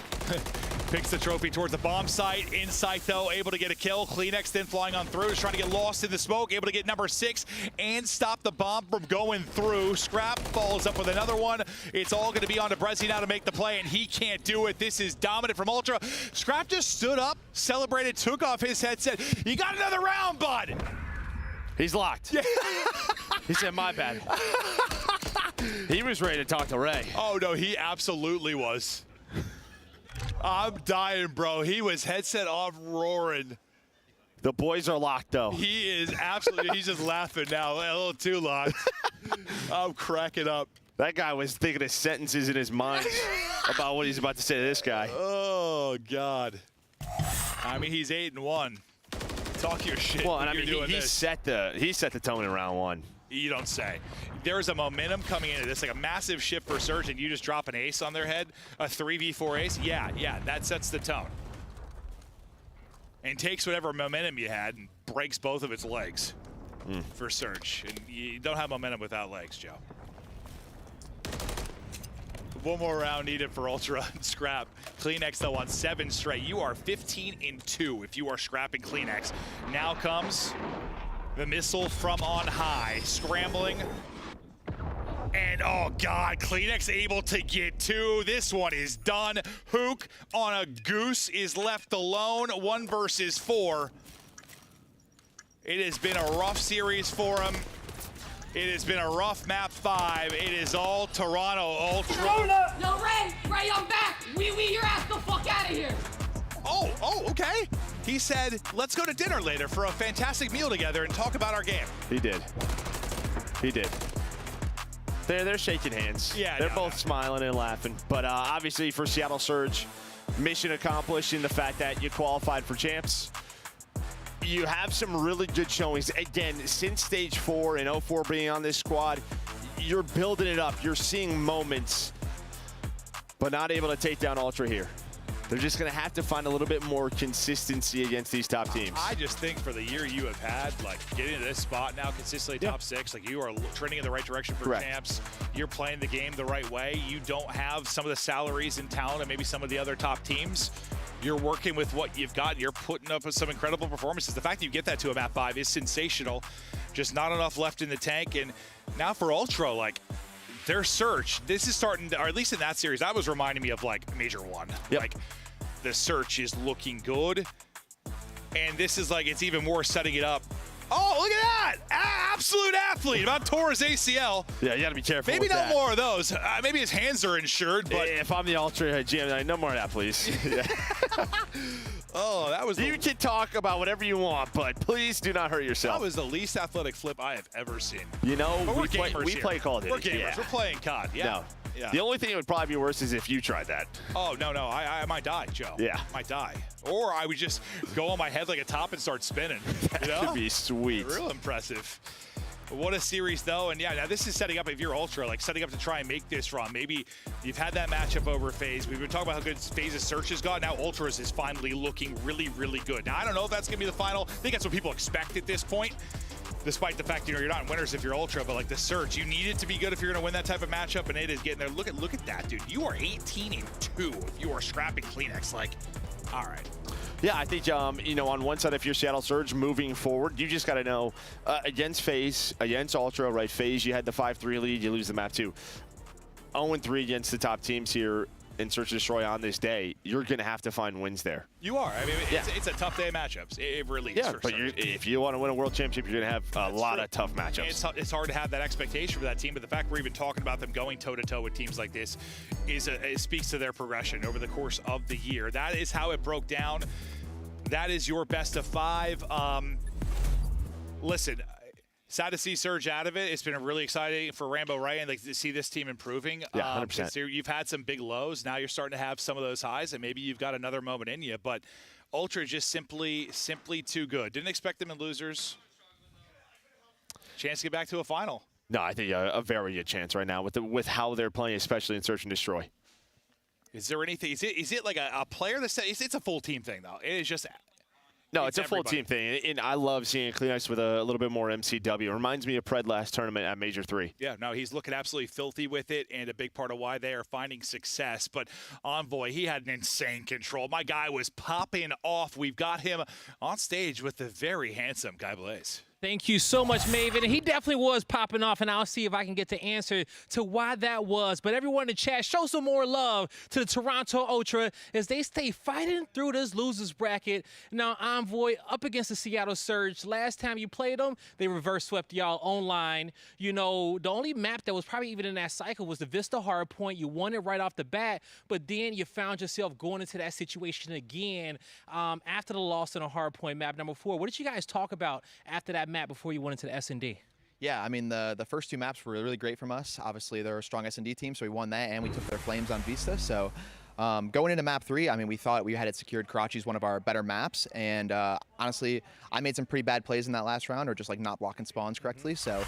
Picks the Trophy towards the bomb site. In sight, though, able to get a kill. Kleenex then flying on through. Is trying to get lost in the smoke. Able to get number 6 and stop the bomb from going through. Scrap follows up with another one. It's all going to be on to Brezzy now to make the play, and he can't do it. This is dominant from Ultra. Scrap just stood up, celebrated, took off his headset. You got another round, bud. He's locked. Yeah. He said, my bad. He was ready to talk to Ray. Oh, no, he absolutely was. I'm dying, bro. He was headset off, roaring. The boys are locked, though. He is absolutely, he's just laughing now. A little too locked. I'm cracking up. That guy was thinking of sentences in his mind about what he's about to say to this guy. Oh, God. I mean, he's 8-1. Talk your shit. Well, and I mean, he set the tone in round 1. You don't say. There's a momentum coming into this, like a massive shift for Surge, and you just drop an ace on their head, a 3v4 ace. Yeah, that sets the tone. And takes whatever momentum you had and breaks both of its legs for Surge. And you don't have momentum without legs, Joe. One more round needed for Ultra and Scrap. Kleenex, though, on 7 straight. You are 15-2 if you are scrapping Kleenex. Now comes the missile from on high. Scrambling. And, oh, God, Kleenex able to get 2. This one is done. Hook on a goose is left alone. 1 versus 4. It has been a rough series for him. It has been a rough map 5. It is all Toronto Ultra. Yo, Ray, I'm back. Wee your ass the fuck out of here. Oh, okay. He said, let's go to dinner later for a fantastic meal together and talk about our game. He did. They're shaking hands. Yeah, they're both smiling and laughing. But obviously for Seattle Surge, mission accomplished in the fact that you qualified for champs. You have some really good showings. Again, since stage 4 and 04 being on this squad, you're building it up. You're seeing moments, but not able to take down Ultra here. They're just going to have to find a little bit more consistency against these top teams. I just think for the year you have had, like getting to this spot now, consistently top 6, like you are trending in the right direction for champs. You're playing the game the right way. You don't have some of the salaries in town and maybe some of the other top teams. You're working with what you've got. You're putting up with some incredible performances. The fact that you get that to a map 5 is sensational. Just not enough left in the tank. And now for Ultra, like, their search, this is starting to, or at least in that series, that was reminding me of like Major 1. Like, the search is looking good. And this is like, it's even more setting it up. Oh, look at that! Absolute athlete, about tore his ACL. Yeah, you gotta be careful. Maybe with not that. more of those. Maybe his hands are insured, but if I'm the Ultra GM, no more of that, please. Oh, that was. You can talk about whatever you want, but please do not hurt yourself. That was the least athletic flip I have ever seen. You know, but we play Call of Duty. We're gamers. We're playing COD. Yeah. No. Yeah. The only thing that would probably be worse is if you tried that. Oh, no, I might die, Joe. Yeah. I might die. Or I would just go on my head like a top and start spinning. That could be sweet. Real impressive. What a series, though. And yeah, now this is setting up, if you're Ultra, like setting up to try and make this run. Maybe you've had that matchup over FaZe. We've been talking about how good FaZe's search has got. Now Ultra's is finally looking really, really good. Now, I don't know if that's going to be the final. I think that's what people expect at this point, despite the fact, you're not in winners if you're Ultra, but like the search, you need it to be good if you're going to win that type of matchup, and it is getting there. Look at that, dude. You are 18-2 if you are scrapping Kleenex. Like, all right. Yeah, I think, on one side, if you're Seattle Surge moving forward, you just got to know, against FaZe, against Ultra, right? FaZe, you had the 5-3 lead, you lose the map too. 0-3 against the top teams here in Search and Destroy on this day. You're going to have to find wins there. You are. I mean, it's a tough day of matchups. It really is. Yeah, but if you want to win a world championship, you're going to have a lot of tough matchups. It's hard to have that expectation for that team, but the fact we're even talking about them going toe-to-toe with teams like this it speaks to their progression over the course of the year. That is how it broke down. That is your best of 5. Listen, sad to see Surge out of it. It's been really exciting for Rambo Ray and to see this team improving. Yeah, 100%. You've had some big lows. Now you're starting to have some of those highs, and maybe you've got another moment in you. But Ultra just simply too good. Didn't expect them in losers. Chance to get back to a final. No, I think a very good chance right now with how they're playing, especially in Search and Destroy. Is there anything? Is it like a player that's? It's a full team thing though. It is just. No, it's a full team thing, and I love seeing Kleenex with a little bit more MCW. It reminds me of Pred last tournament at Major 3. Yeah, no, he's looking absolutely filthy with it, and a big part of why they are finding success. But Envoy, he had an insane control. My guy was popping off. We've got him on stage with the very handsome Guy Blaze. Thank you so much, Maven. And he definitely was popping off, and I'll see if I can get the answer to why that was. But everyone in the chat, show some more love to the Toronto Ultra as they stay fighting through this losers bracket. Now, Envoy up against the Seattle Surge. Last time you played them, they reverse swept y'all online. You know, the only map that was probably even in that cycle was the Vista Hardpoint. You won it right off the bat, but then you found yourself going into that situation again after the loss on a Hardpoint map number 4. What did you guys talk about after that map before you went into the S&D? Yeah, I mean, the first 2 maps were really great from us. Obviously, they're a strong S&D team, so we won that, and we took their flames on Vista. So going into map 3, I mean, we thought we had it secured. Karachi's one of our better maps, and honestly, I made some pretty bad plays in that last round, or just like not blocking spawns correctly, so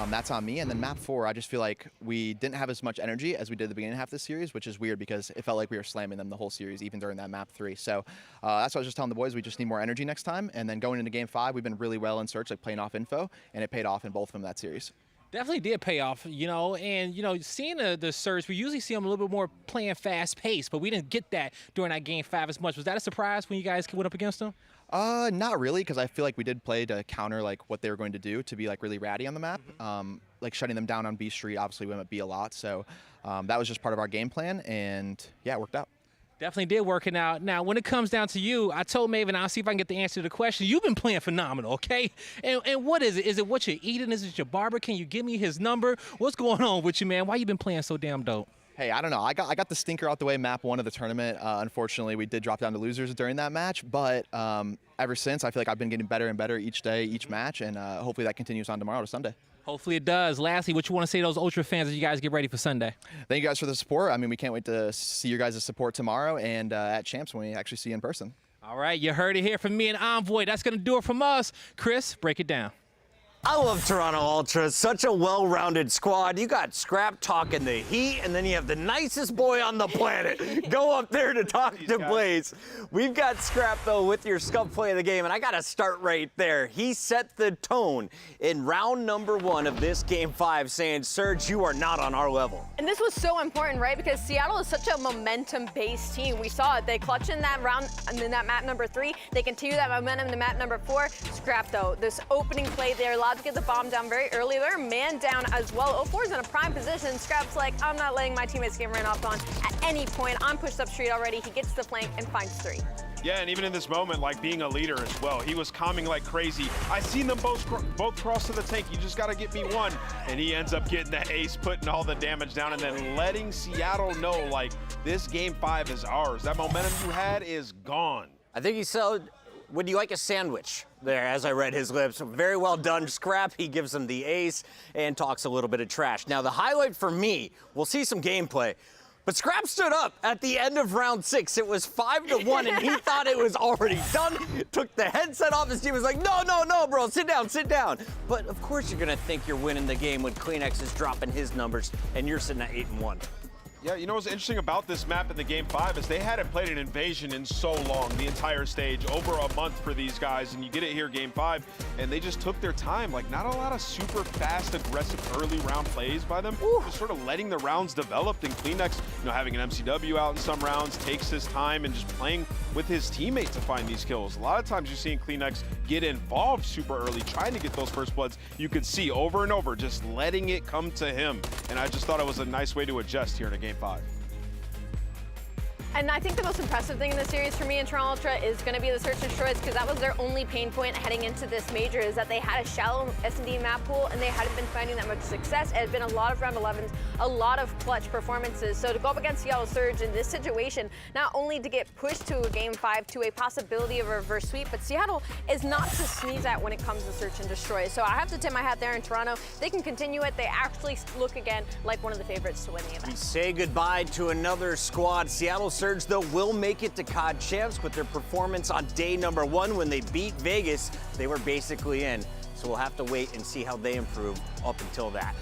that's on me. And then map 4, I just feel like we didn't have as much energy as we did at the beginning half of the series, which is weird because it felt like we were slamming them the whole series, even during that map 3. So that's what I was just telling the boys, we just need more energy next time. And then going into game 5, we've been really well in search, like playing off info, and it paid off in both of them that series. Definitely did pay off, you know, and, you know, seeing the Surge, we usually see them a little bit more playing fast pace, but we didn't get that during that game 5 as much. Was that a surprise when you guys went up against them? Not really, because I feel like we did play to counter like what they were going to do, to be like really ratty on the map, like shutting them down on B Street. Obviously, we went at B a lot, so that was just part of our game plan, and yeah, it worked out. Definitely did working out. Now, when it comes down to you, I told Maven I'll see if I can get the answer to the question. You've been playing phenomenal, okay? And what is it? Is it what you're eating? Is it your barber? Can you give me his number? What's going on with you, man? Why you been playing so damn dope? Hey, I don't know. I got the stinker out the way map 1 of the tournament. Unfortunately, we did drop down to losers during that match, but ever since, I feel like I've been getting better and better each day, each match, and hopefully that continues on tomorrow to Sunday. Hopefully it does. Lastly, what you want to say to those Ultra fans as you guys get ready for Sunday? Thank you guys for the support. I mean, we can't wait to see your guys' support tomorrow and at Champs when we actually see you in person. All right, you heard it here from me and Envoy. That's going to do it from us. Chris, break it down. I love Toronto Ultra. Such a well-rounded squad. You got Scrap talking the heat, and then you have the nicest boy on the planet go up there to talk to Blaze. We've got Scrap, though, with your scuff play of the game, and I got to start right there. He set the tone in round number 1 of this game 5, saying, Surge, you are not on our level. And this was so important, right? Because Seattle is such a momentum-based team. We saw it. They clutched in that round, and in that map number 3. They continue that momentum to map number 4. Scrap, though, this opening play there allowed to get the bomb down very early. They're man down as well. 04's in a prime position. Scrap's like, I'm not letting my teammates get ran off on at any point. I'm pushed up street already. He gets the flank and finds 3. Yeah, and even in this moment, like being a leader as well, he was calming like crazy. I seen them both cross to the tank. You just got to get me one. And he ends up getting the ace, putting all the damage down, and then letting Seattle know, like, this game 5 is ours. That momentum you had is gone. I think he said, would you like a sandwich? there as I read his lips. Very well done, Scrap. He gives him the ace and talks a little bit of trash. Now, the highlight for me, we'll see some gameplay, but Scrap stood up at the end of round 6. It was 5-1, and he thought it was already done. Took the headset off. His team was like, no, bro, sit down, sit down. But, of course, you're going to think you're winning the game when Kleenex is dropping his numbers, and you're sitting at 8-1. Yeah, you know what's interesting about this map in the Game 5 is they hadn't played an invasion in so long, the entire stage, over a month for these guys, and you get it here Game 5, and they just took their time. Like, not a lot of super fast, aggressive early round plays by them. Just sort of letting the rounds develop, and Kleenex, you know, having an MCW out in some rounds, takes his time and just playing with his teammate to find these kills. A lot of times you're seeing Kleenex get involved super early, trying to get those first bloods. You could see over and over, just letting it come to him, and I just thought it was a nice way to adjust here in a Game 5. And I think the most impressive thing in the series for me in Toronto Ultra is going to be the search and destroys, because that was their only pain point heading into this major, is that they had a shallow S&D map pool and they hadn't been finding that much success. It had been a lot of round 11s, a lot of clutch performances. So to go up against Seattle Surge in this situation, not only to get pushed to a Game 5 to a possibility of a reverse sweep, but Seattle is not to sneeze at when it comes to search and destroy. So I have to tip my hat there in Toronto. They can continue it. They actually look again like one of the favorites to win the event. We say goodbye to another squad. Seattle Surge, though, will make it to COD Champs with their performance on day number 1 when they beat Vegas. They were basically in, so we'll have to wait and see how they improve up until that.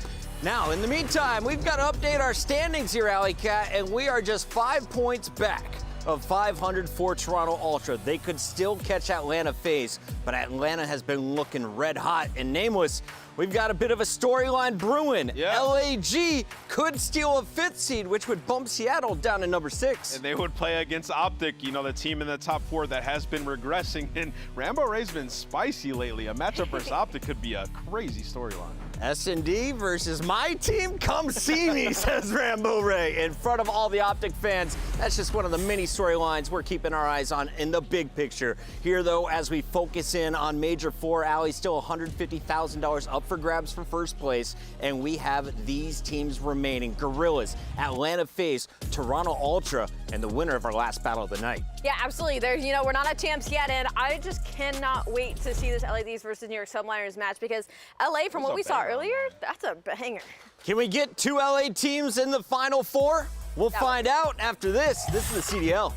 Now, in the meantime, we've got to update our standings here, Alley Cat, and we are just 5 points back of 500 for Toronto Ultra. They could still catch Atlanta FaZe, but Atlanta has been looking red hot. And Nameless, we've got a bit of a storyline brewing. Yeah. LAG could steal a 5th seed, which would bump Seattle down to number 6. And they would play against Optic, you know, the team in the top 4 that has been regressing. And Rambo Ray's been spicy lately. A matchup versus Optic could be a crazy storyline. S&D versus my team? Come see me, says Rambo Ray, in front of all the Optic fans. That's just one of the many storylines we're keeping our eyes on in the big picture. Here, though, as we focus in on Major 4, Alley, still $150,000 up for grabs for first place, and we have these teams remaining. Guerrillas, Atlanta FaZe, Toronto Ultra, and the winner of our last battle of the night. Yeah, absolutely. There's, you know, we're not at champs yet, and I just cannot wait to see this LA Thieves versus New York Subliners match, because LA, from what we saw earlier, that's a banger. Can we get 2 LA teams in the Final 4? We'll find out after this. This is the CDL.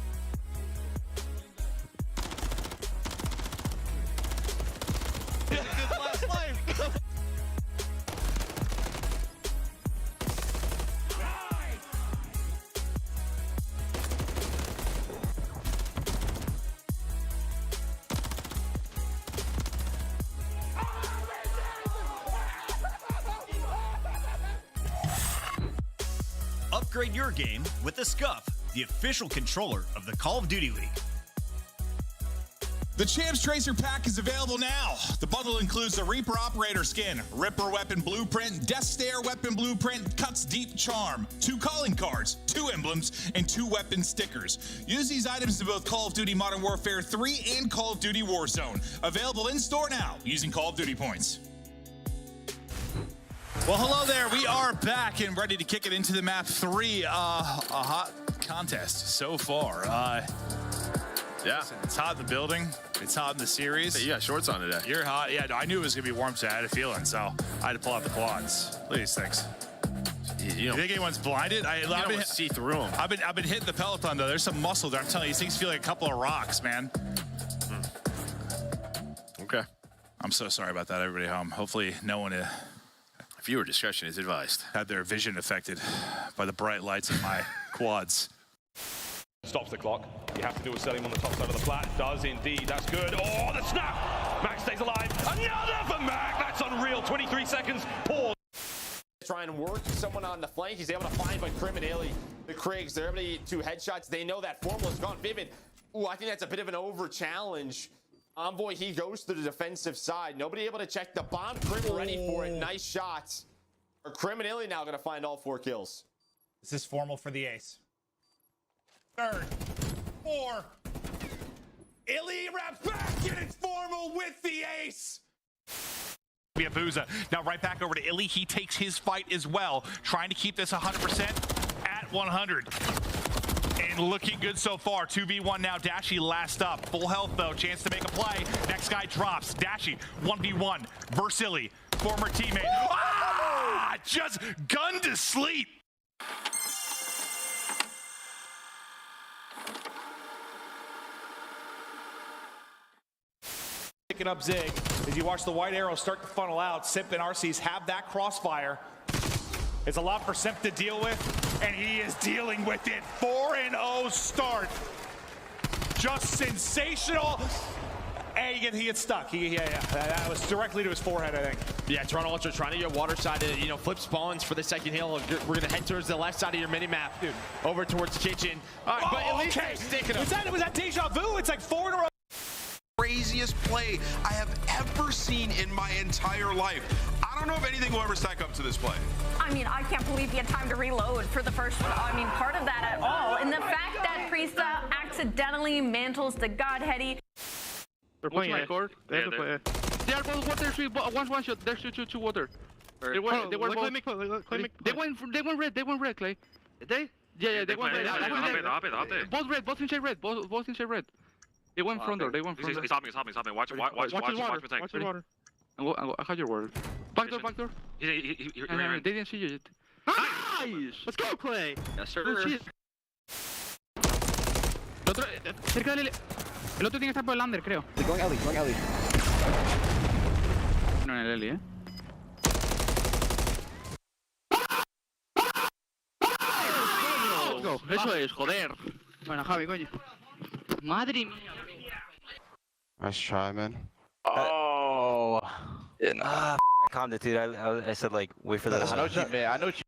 Upgrade your game with the Scuff, the official controller of the Call of Duty League. The Champs Tracer Pack is available now. The bundle includes the Reaper Operator Skin, Ripper Weapon Blueprint, Death Stare Weapon Blueprint, Cuts Deep Charm, 2 calling cards, 2 emblems, and 2 weapon stickers. Use these items in both Call of Duty Modern Warfare 3 and Call of Duty Warzone. Available in store now using Call of Duty points. Well, hello there. We are back and ready to kick it into the map 3. A hot contest so far. Yeah, it's hot in the building. It's hot in the series. Hey, you got shorts on today. You're hot. Yeah, no, I knew it was gonna be warm today. I had a feeling, so I had to pull out the quads. Look at these things. You think anyone's blinded? I've been see through them. I've been hitting the Peloton though. There's some muscle there. I'm telling you, these things feel like a couple of rocks, man. Okay. I'm so sorry about that, everybody home. Hopefully, no one. Viewer discretion is advised. Had their vision affected by the bright lights of my quads. Stops the clock. You have to do a selling on the top side of the flat. Does indeed. That's good. Oh, the snap! Max stays alive. Another for Mac. That's unreal. 23 seconds. Pause. Try and work someone on the flank. He's able to find by criminally the Craigs. They're able to get 2 headshots. They know that formula's gone. Vivid. Ooh, I think that's a bit of an over challenge. Envoy, he goes to the defensive side. Nobody able to check the bomb. Crim ready for it. Nice shots. Are Criminally now going to find all 4 kills? This is formal for the ace. 3rd. 4. Illy wraps back and it's formal with the ace. Booza. Now right back over to Illy. He takes his fight as well, trying to keep this 100% at 100. And looking good so far. 2v1 now. Dashy last up. Full health though. Chance to make a play. Next guy drops. Dashy 1v1. Versili, former teammate. Ah! Just gunned to sleep. Picking up Zig as you watch the white arrow start to funnel out. Simp and RCs have that crossfire. It's a lot for Simp to deal with, and he is dealing with it. 4-0 start. Just sensational. And he gets stuck. That was directly to his forehead, I think. Yeah, Toronto Ultra trying to get water side to, flip spawns for the second hill. We're going to head towards the left side of your mini-map. Dude. Over towards the kitchen. All right, but at least they're sticking them. Was that deja vu? It's like 4 in a row. Craziest play I have ever seen in my entire life. I don't know if anything will ever stack up to this play. I mean, I can't believe he had time to reload for the first one. I mean, part of that at all. And the fact that Priesta accidentally mantles the Godheady. They're playing my court. They have to play. They are both water, three, one shot. There's two water. They were both. They went red. They went red, Clay. They? Yeah, they went red. Both red. Both inside red. Both inside red. They went front door. They went front door. He's hopping. Watch his water. I have your word. Back door. They didn't see you yet. Nice! Let's go, Clay! Yes, sir. Cerca del... El otro tiene que estar por el under, creo. Going alley. No, en el Eli, Go. Eso es, joder. Bueno, Javi, coño. Madre mía. Nice try, man. Oh. I calmed it, dude. I said, like, wait for that. I know what you meant. I know what you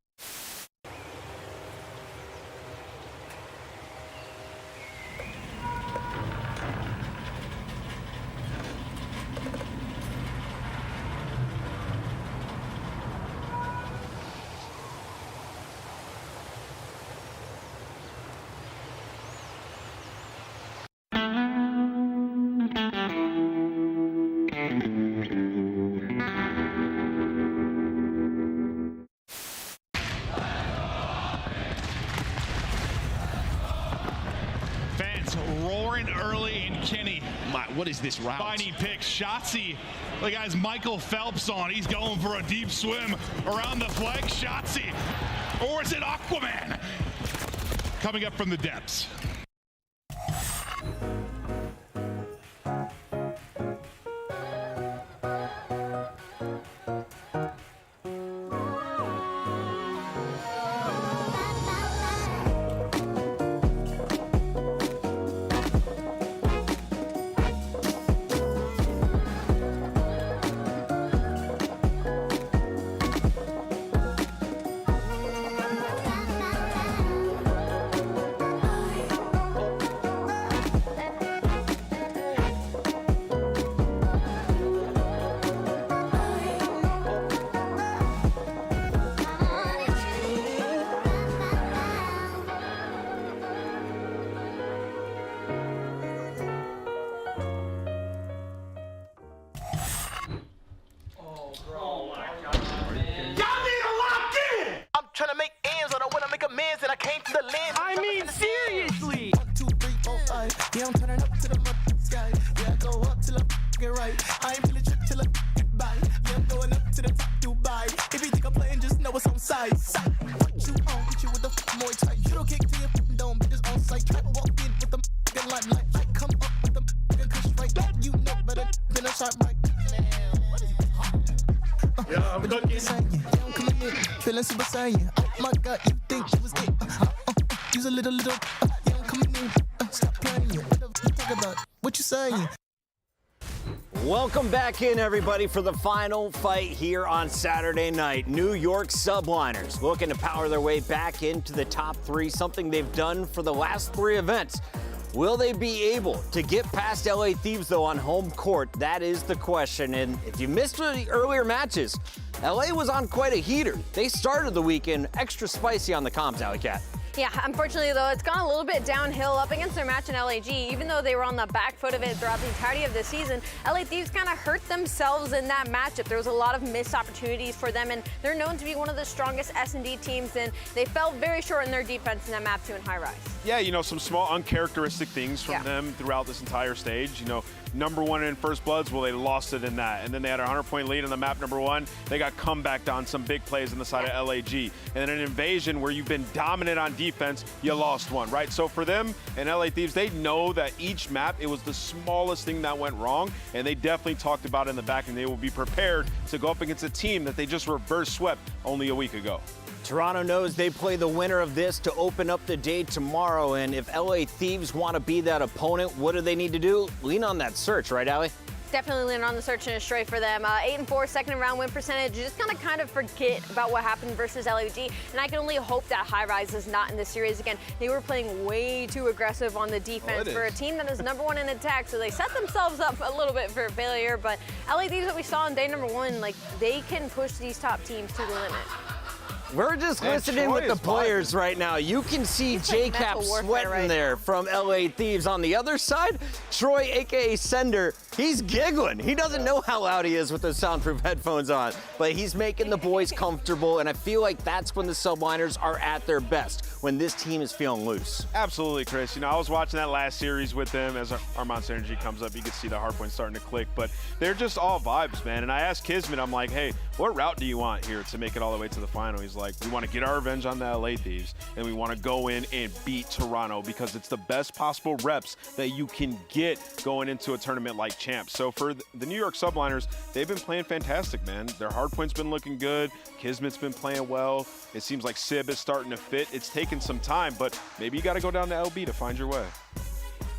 Roaring early in Kenny. What is this route? Spiny picks Shotzzy. The guy's Michael Phelps on. He's going for a deep swim around the flag. Shotzzy. Or is it Aquaman? Coming up from the depths. Trying to make ends, I don't want to make amends, and I came to the lens. I mean, seriously. 1, 2, 3, 4, 5. Yeah, I'm turning up to the sky. Yeah, I go up till I get right. I ain't really trip till I get by. Yeah, I'm going up to the top, Dubai. If you think I'm playing, just know it's on site. What you on? Hit you with the Muay Thai. You don't kick till you dome, bitches on site. Try to walk in with the limelight. I come up with the kush right. You know better than a sharp mic. What is it? Yeah, I'm cooking. Feeling super saiyan. Oh my god, you think you was it? Use a little. Yeah, I'm coming in. Stop playing. What the you talk about? What you saying? Welcome back in, everybody, for the final fight here on Saturday night. New York Subliners looking to power their way back into the top 3, something they've done for the last 3 events. Will they be able to get past LA Thieves, though, on home court? That is the question. And if you missed the earlier matches, LA was on quite a heater. They started the weekend extra spicy on the comms, Alley Cat. Yeah, unfortunately, though, it's gone a little bit downhill up against their match in LAG. Even though they were on the back foot of it throughout the entirety of the season, LA Thieves kind of hurt themselves in that matchup. There was a lot of missed opportunities for them, and they're known to be one of the strongest S&D teams, and they fell very short in their defense in that map 2 in high rise. Yeah, you know, some small uncharacteristic things from them throughout this entire stage. You know, #1 in First Bloods, well, they lost it in that. And then they had a 100-point lead on the map #1. They got comebacked on some big plays on the side of LAG. And then an Invasion where you've been dominant on defense, you lost one, right? So for them and LA Thieves, they know that each map, it was the smallest thing that went wrong. And they definitely talked about it in the back, and they will be prepared to go up against a team that they just reverse swept only a week ago. Toronto knows they play the winner of this to open up the day tomorrow, and if LA Thieves want to be that opponent, what do they need to do? Lean on that search, right, Allie? Definitely lean on the search and destroy for them. 8-4 second round win percentage. You just kind of forget about what happened versus LAG, and I can only hope that High Rise is not in this series again. They were playing way too aggressive on the defense for a team that is #1 in attack, so they set themselves up a little bit for failure. But LA Thieves, what we saw on day #1, like they can push these top teams to the limit. We're just listening with the players right now. You can see J-Cap sweating there from LA Thieves. On the other side, Troy, a.k.a. Sender, he's giggling. He doesn't know how loud he is with those soundproof headphones on, but he's making the boys comfortable, and I feel like that's when the subliners are at their best, when this team is feeling loose. Absolutely, Chris. You know, I was watching that last series with them. As our Monster Energy comes up, you can see the hardpoint starting to click, but they're just all vibes, man. And I asked Kismet, I'm like, hey, what route do you want here to make it all the way to the final? He's like, we want to get our revenge on the LA Thieves, and we want to go in and beat Toronto because it's the best possible reps that you can get going into a tournament like Champs. So for the New York subliners, they've been playing fantastic, man. Their hardpoint's been looking good. Kismet's been playing well. It seems like Sib is starting to fit. It's taken some time, but maybe you got to go down to LB to find your way.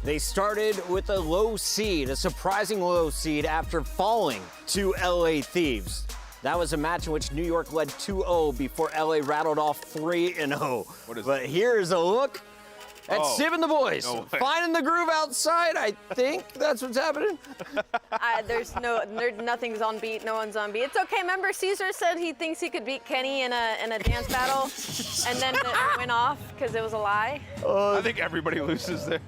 They started with a low seed, a surprising low seed after falling to LA Thieves. That was a match in which New York led 2-0 before LA rattled off 3-0. But here's a look at Sib and the boys. Finding the groove outside, I think that's what's happening. Nothing's on beat, no one's on beat. It's okay, remember Caesar said he thinks he could beat Kenny in a dance battle, and then it went off because it was a lie? I think everybody loses there.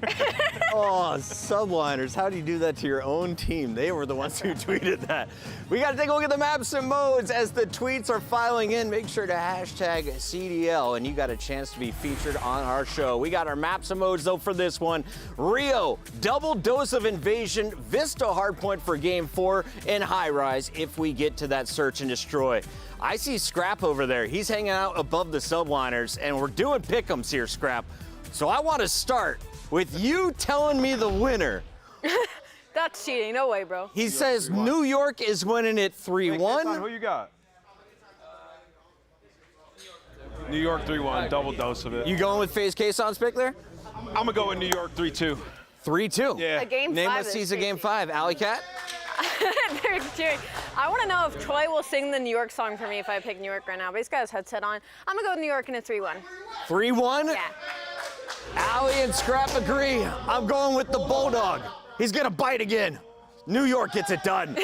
Oh, subliners, how do you do that to your own team? They were the ones who tweeted that. We got to take a look at the maps and modes as the tweets are filing in. Make sure to hashtag CDL, and you got a chance to be featured on our show. We got our maps and modes, though, for this one. Rio, double dose of Invasion, Vista hardpoint for Game 4, and High Rise if we get to that search and destroy. I see Scrap over there. He's hanging out above the subliners, and we're doing pick'ems here, Scrap. So I want to start with you telling me the winner. That's cheating. No way, bro. He says New York is winning it 3-1. Who you got? New York 3-1, double dose of it. You going with FaZe Case on Spick there? I'm going to go with New York 3-2. 3-2? Yeah. A game Nameless 5 sees a game 5. Alley Cat? They're cheering. I want to know if Troy will sing the New York song for me if I pick New York right now, but he's got his headset on. I'm going to go with New York in a 3-1. 3-1? Yeah. Allie and Scrap agree. I'm going with the Bulldog. He's going to bite again. New York gets it done.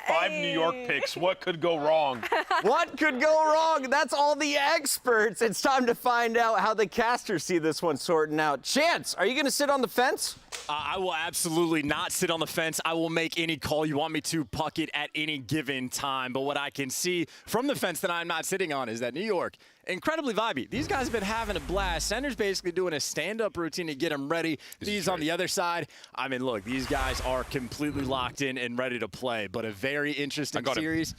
5 New York picks. What could go wrong? What could go wrong? That's all the experts. It's time to find out how the casters see this one sorting out. Chance, are you going to sit on the fence? I will absolutely not sit on the fence. I will make any call you want me to, puck it at any given time. But what I can see from the fence that I'm not sitting on is that New York, incredibly vibey. These guys have been having a blast. Sender's basically doing a stand-up routine to get them ready. These on the other side, I mean, look, these guys are completely locked in and ready to play. But a very interesting series.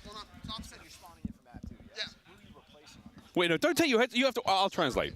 Wait, no, don't take your head. You have to. I'll translate.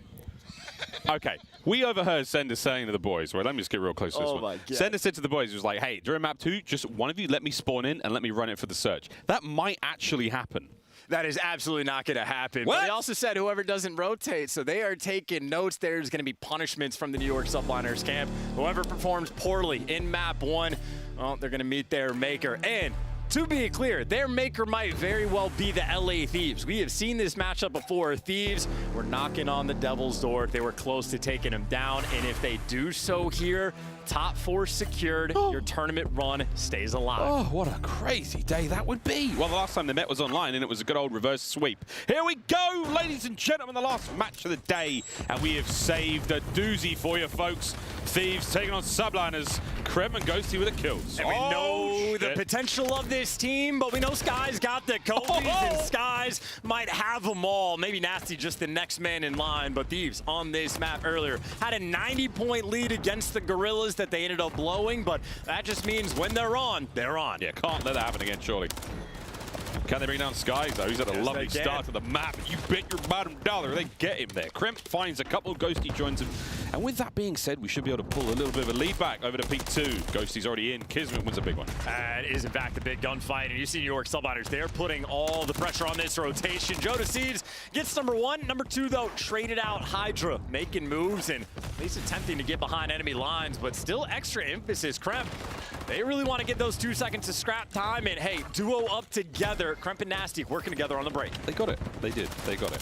Okay. We overheard Sender saying to the boys, well, let me just get real close to this one. My God. Sender said to the boys, he was like, hey, during map 2, just one of you let me spawn in and let me run it for the search. That might actually happen. That is absolutely not going to happen. What? But he also said whoever doesn't rotate, so they are taking notes. There's going to be punishments from the New York subliners camp. Whoever performs poorly in map 1, well, they're going to meet their maker. And to be clear, their maker might very well be the LA Thieves. We have seen this matchup before. Thieves were knocking on the Devil's door. They were close to taking them down. And if they do so here, top 4 secured, your tournament run stays alive. Oh, what a crazy day that would be. Well, the last time they met was online, and it was a good old reverse sweep. Here we go, ladies and gentlemen, the last match of the day. And we have saved a doozy for you, folks. Thieves taking on subliners. Krem and Ghosty with the kills. And we know know the potential of this team, but we know Sky's got the Kobe's, and Skies might have them all. Maybe Nasty just the next man in line, but Thieves on this map earlier had a 90-point lead against the Guerrillas that they ended up blowing, but that just means when they're on, they're on. Yeah, can't let that happen again, surely. Can they bring down Skies, though? He's had a lovely start to the map. You bet your bottom dollar they get him there. Kremp finds a couple. Ghosty joins him. And with that being said, we should be able to pull a little bit of a lead back over to P2. Ghosty's already in. Kismet wins a big one. It is, in fact, a big gunfight. And you see New York Subliners, they're putting all the pressure on this rotation. Jodecides gets number 1. Number 2, though, traded out Hydra, making moves and at least attempting to get behind enemy lines, but still extra emphasis. Kremp, they really want to get those 2 seconds of scrap time. And, hey, duo up together. Kremp and Nasty working together on the break. They got it. They did. They got it.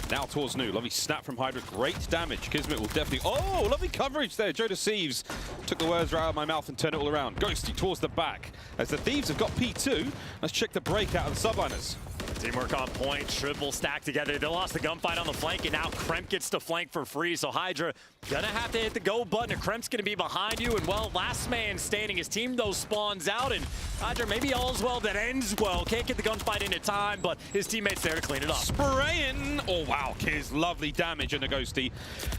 Now towards New. Lovely snap from Hydra. Great damage. Kismet will definitely... Oh, lovely coverage there. Jodecides took the words right out of my mouth and turned it all around. Ghosty towards the back. As the Thieves have got P2, let's check the break out of the Subliners. Teamwork on point, triple stack together. They lost the gunfight on the flank, and now Kremp gets to flank for free. So Hydra gonna have to hit the go button, and Kremp's gonna be behind you. And well, last man standing. His team though spawns out, and Hydra maybe all's well that ends well. Can't get the gunfight into time, but his teammates there to clean it up. Spraying. Oh wow, Kiz, lovely damage on the Ghosty.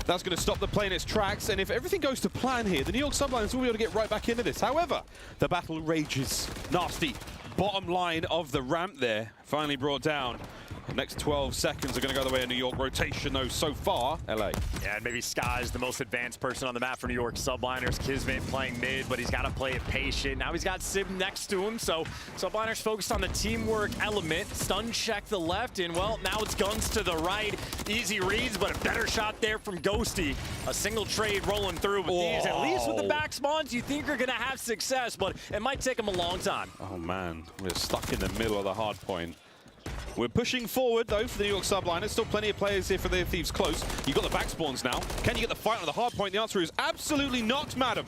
That's gonna stop the play in its tracks. And if everything goes to plan here, the New York Subliners will be able to get right back into this. However, the battle rages. Nasty. Bottom line of the ramp there, finally brought down. The next 12 seconds are going to go the way of New York. Rotation, though, so far, LA. Yeah, and maybe Sky's the most advanced person on the map for New York Subliners. Kismet playing mid, but he's got to play it patient. Now he's got Sib next to him, so Subliners focused on the teamwork element. Stun check the left, and well, now it's guns to the right. Easy reads, but a better shot there from Ghosty. A single trade rolling through with these. At least with the back spawns, you think you're going to have success, but it might take them a long time. Oh, man. We're stuck in the middle of the hard point. We're pushing forward, though, for the New York Subliners. Still plenty of players here for the Thieves close. You've got the back spawns now. Can you get the fight on the hard point? The answer is absolutely not, madam.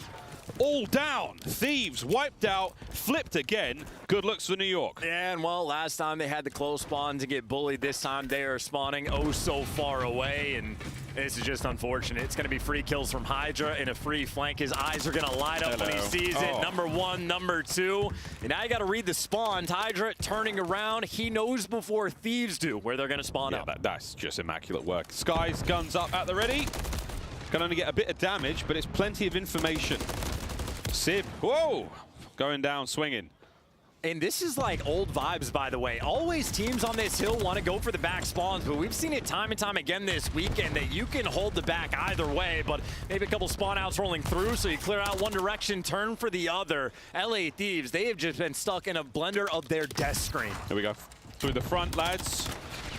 All down. Thieves wiped out, flipped again. Good looks for New York. Yeah, and well, last time they had the close spawn to get bullied. This time they are spawning oh so far away, and this is just unfortunate. It's going to be free kills from Hydra and a free flank. His eyes are going to light up when he sees it. Number 1, number 2. And now you got to read the spawns. Hydra turning around. He knows before Thieves do where they're going to spawn up. That's just immaculate work. Sky's guns up at the ready. Can only get a bit of damage, but it's plenty of information. Sib, whoa, going down, swinging. And this is like old vibes, by the way. Always teams on this hill want to go for the back spawns, but we've seen it time and time again this weekend that you can hold the back either way, but maybe a couple spawn outs rolling through, so you clear out one direction, turn for the other. LA Thieves, they have just been stuck in a blender of their death screen. Here we go. Through the front, lads.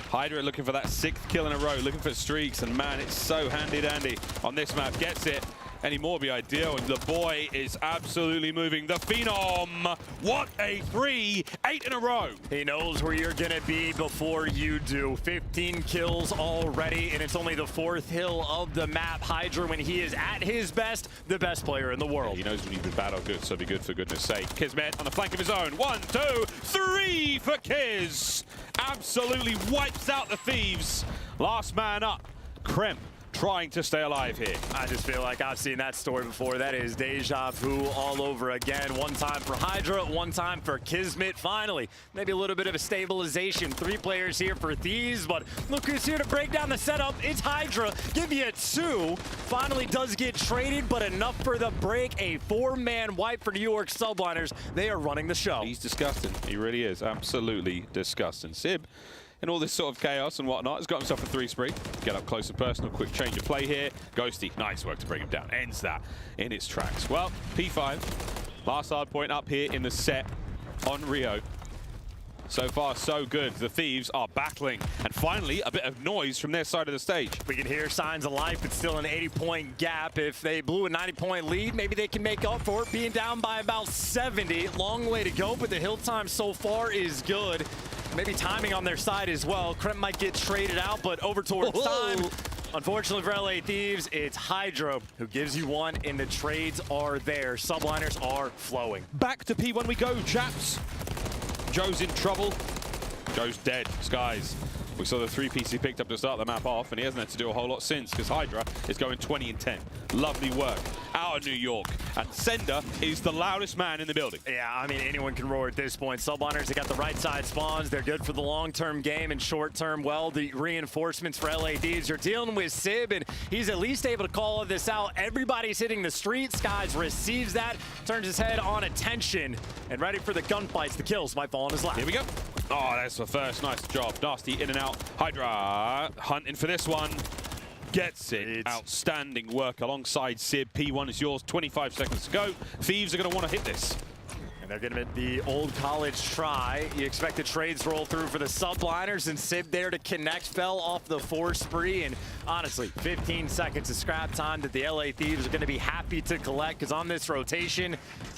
Hydra looking for that 6th kill in a row, looking for streaks, and man, it's so handy-dandy on this map. Gets it. Any more would be ideal, and the boy is absolutely moving. The Phenom, what a 3, 8 in a row. He knows where you're gonna be before you do. 15 kills already, and it's only the 4th hill of the map. Hydra, when he is at his best, the best player in the world. Yeah, he knows when he's been bad or good, so be good for goodness sake. Kismet on the flank of his own. 1, 2, 3 for Kiz. Absolutely wipes out the Thieves. Last man up, Kremp. Trying to stay alive here. I just feel like I've seen that story before. That is deja vu all over again. One time for Hydra, one time for Kismet. Finally, maybe a little bit of a stabilization. 3 players here for Thieves, but look who's here to break down the setup. It's Hydra. Give you a 2. Finally does get traded, but enough for the break. A 4-man wipe for New York Subliners. They are running the show. He's disgusting. He really is. Absolutely disgusting. Sib, in all this sort of chaos and whatnot, has got himself a 3 spree. Get up close and personal, quick change of play here. Ghosty, nice work to bring him down. Ends that in its tracks. Well, P5, last hard point up here in the set on Rio. So far, so good. The Thieves are battling. And finally, a bit of noise from their side of the stage. We can hear signs of life. It's still an 80-point gap. If they blew a 90-point lead, maybe they can make up for it, being down by about 70. Long way to go, but the hill time so far is good. Maybe timing on their side as well. Kremp might get traded out, but over towards time. Unfortunately for LA Thieves, it's Hydra who gives you one, and the trades are there. Subliners are flowing. Back to P1 we go, chaps. Joe's in trouble. Joe's dead. Skies. We saw the 3-piece he picked up to start the map off, and he hasn't had to do a whole lot since, because Hydra is going 20 and 10. Lovely work out of New York. And Sender is the loudest man in the building. Yeah, I mean, anyone can roar at this point. Subliners, they got the right side spawns. They're good for the long-term game and short-term. Well, the reinforcements for LA Thieves. You're dealing with Sib, and he's at least able to call this out. Everybody's hitting the street. Skies receives that, turns his head on attention, and ready for the gunfights. The kills might fall on his lap. Here we go. Oh, that's the first. Nice job. Nasty in and out. Hydra hunting for this one. Gets it. Outstanding work alongside Sib. P1 is yours. 25 seconds to go. Thieves are going to want to hit this. And they're going to hit the old college try. You expect the trades roll through for the subliners, and Sib there to connect. Fell off the 4 spree, and honestly, 15 seconds of scrap time that the LA Thieves are going to be happy to collect, because on this rotation,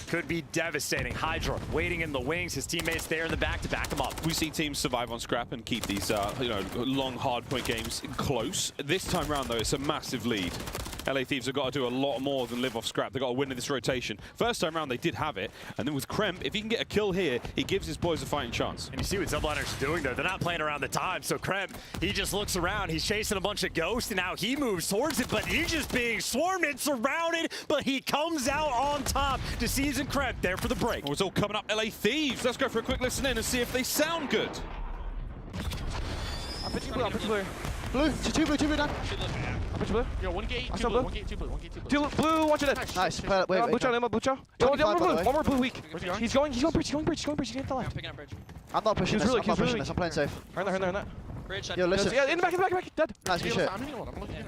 could be devastating. Hydra waiting in the wings. His teammates there in the back to back him up. We see teams survive on scrap and keep these long hardpoint games close. This time around, though, it's a massive lead. LA Thieves have got to do a lot more than live off scrap. They've got to win in this rotation. First time around, they did have it. And then with Kremp, if he can get a kill here, he gives his boys a fighting chance. And you see what subliners are doing, though. They're not playing around the time. So Kremp, he just looks around. He's chasing a bunch of ghosts, and now he moves towards it, but he's just being swarmed and surrounded, but he comes out on top to Season Kremp there for the break. Oh, it's all coming up. LA Thieves. Let's go for a quick listen in and see if they sound good. I'm pitching blue. I'm pitching blue. Blue. Two blue down. I'm pitching blue. Yo, 1 gate, 2 blue. 1 gate, 2 blue. 1 gate, 2 blue. Blue, watch it. Nice. Wait. Blue chow. One more blue weak. He's going bridge. He's going to the left. I'm picking up bridge. I'm not pushing this. I'm not pushing this. I'm playing safe. Right there. Bridge. Yo, listen. Yeah, in the back. Dead. Nice, good shit. Yeah,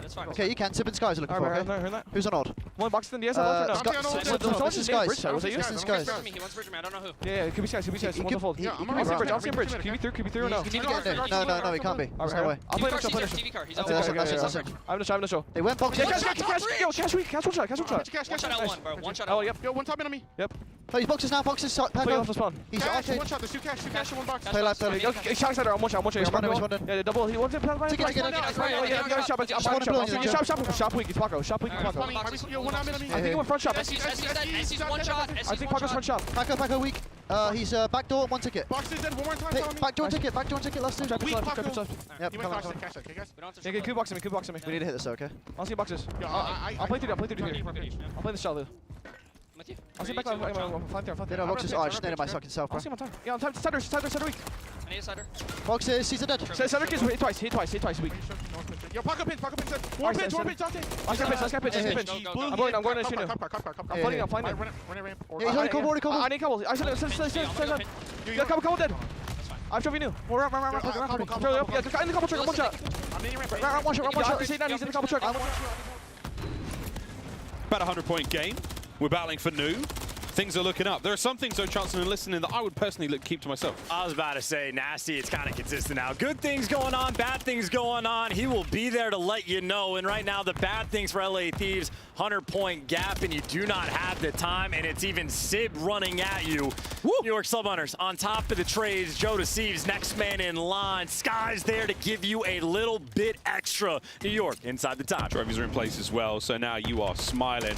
that's fine. Okay, you can. Sib and Skies are looking for, okay? Heard that. Who's on odd? One box in the SL. This is Skies. Was it you? This is Skies. He wants bridge, man. I don't know who. Yeah, it could be Skies. One to fold. I'll see bridge. Can you be through or no? You need to get in there. No, he can't be. There's no way. I'll play TV car. He's out. That's it. I'm gonna show. They went box. Cash one shot. One shot out one, bro. One shot out. Oh, yep. Yo, one top on me. Yep. Play boxes now. Boxes. Play off the spawn. He's cash, one shot. There's 2 cash in 1 box. Play left. Shot center. I'm one shot. Yeah, double. He wants it. Shop weak. He's Paco. Yo, one on me. I think he went front shop. SC's one shot. I think Paco's front shop. Paco weak. He's back door, 1 ticket. Box is dead. One more time. Hey, back door ticket, last two. Weak, Paco. Yep, You went cash, okay, guys? Yeah, coup boxing me. We need to hit this, okay? I'll see boxes. Yo, I'll play through here. I'll play the shell, dude. I'll see back on 5 there. They know boxes. Oh, I just needed my fucking self, bro. I'll see him on time. Yeah, on time. Center weak. I need a cider. Boxes, he's dead. Center kids hit twice weak. Yo, Paco pinch. One pinch. Let's get pinch. I'm going to shoot him. I'm finding him. Yeah, he's already covered. I need cobbles. I said, yeah, couple dead. I'm shoving you. Run. Yeah, in the couple truck, one shot. Run one shot. He's in the couple truck. About a 100-point game. We're battling for new. Things are looking up. There are some things, though, Chancellor, and listening that I would personally keep to myself. I was about to say, Nasty, it's kind of consistent now. Good things going on, bad things going on. He will be there to let you know. And right now, the bad things for LA Thieves, 100-point gap, and you do not have the time, and it's even Sib running at you. Woo! New York Subhunters on top of the trades. Joe deceives, next man in line. Sky's there to give you a little bit extra. New York inside the time. Trophies are in place as well, so now you are smiling.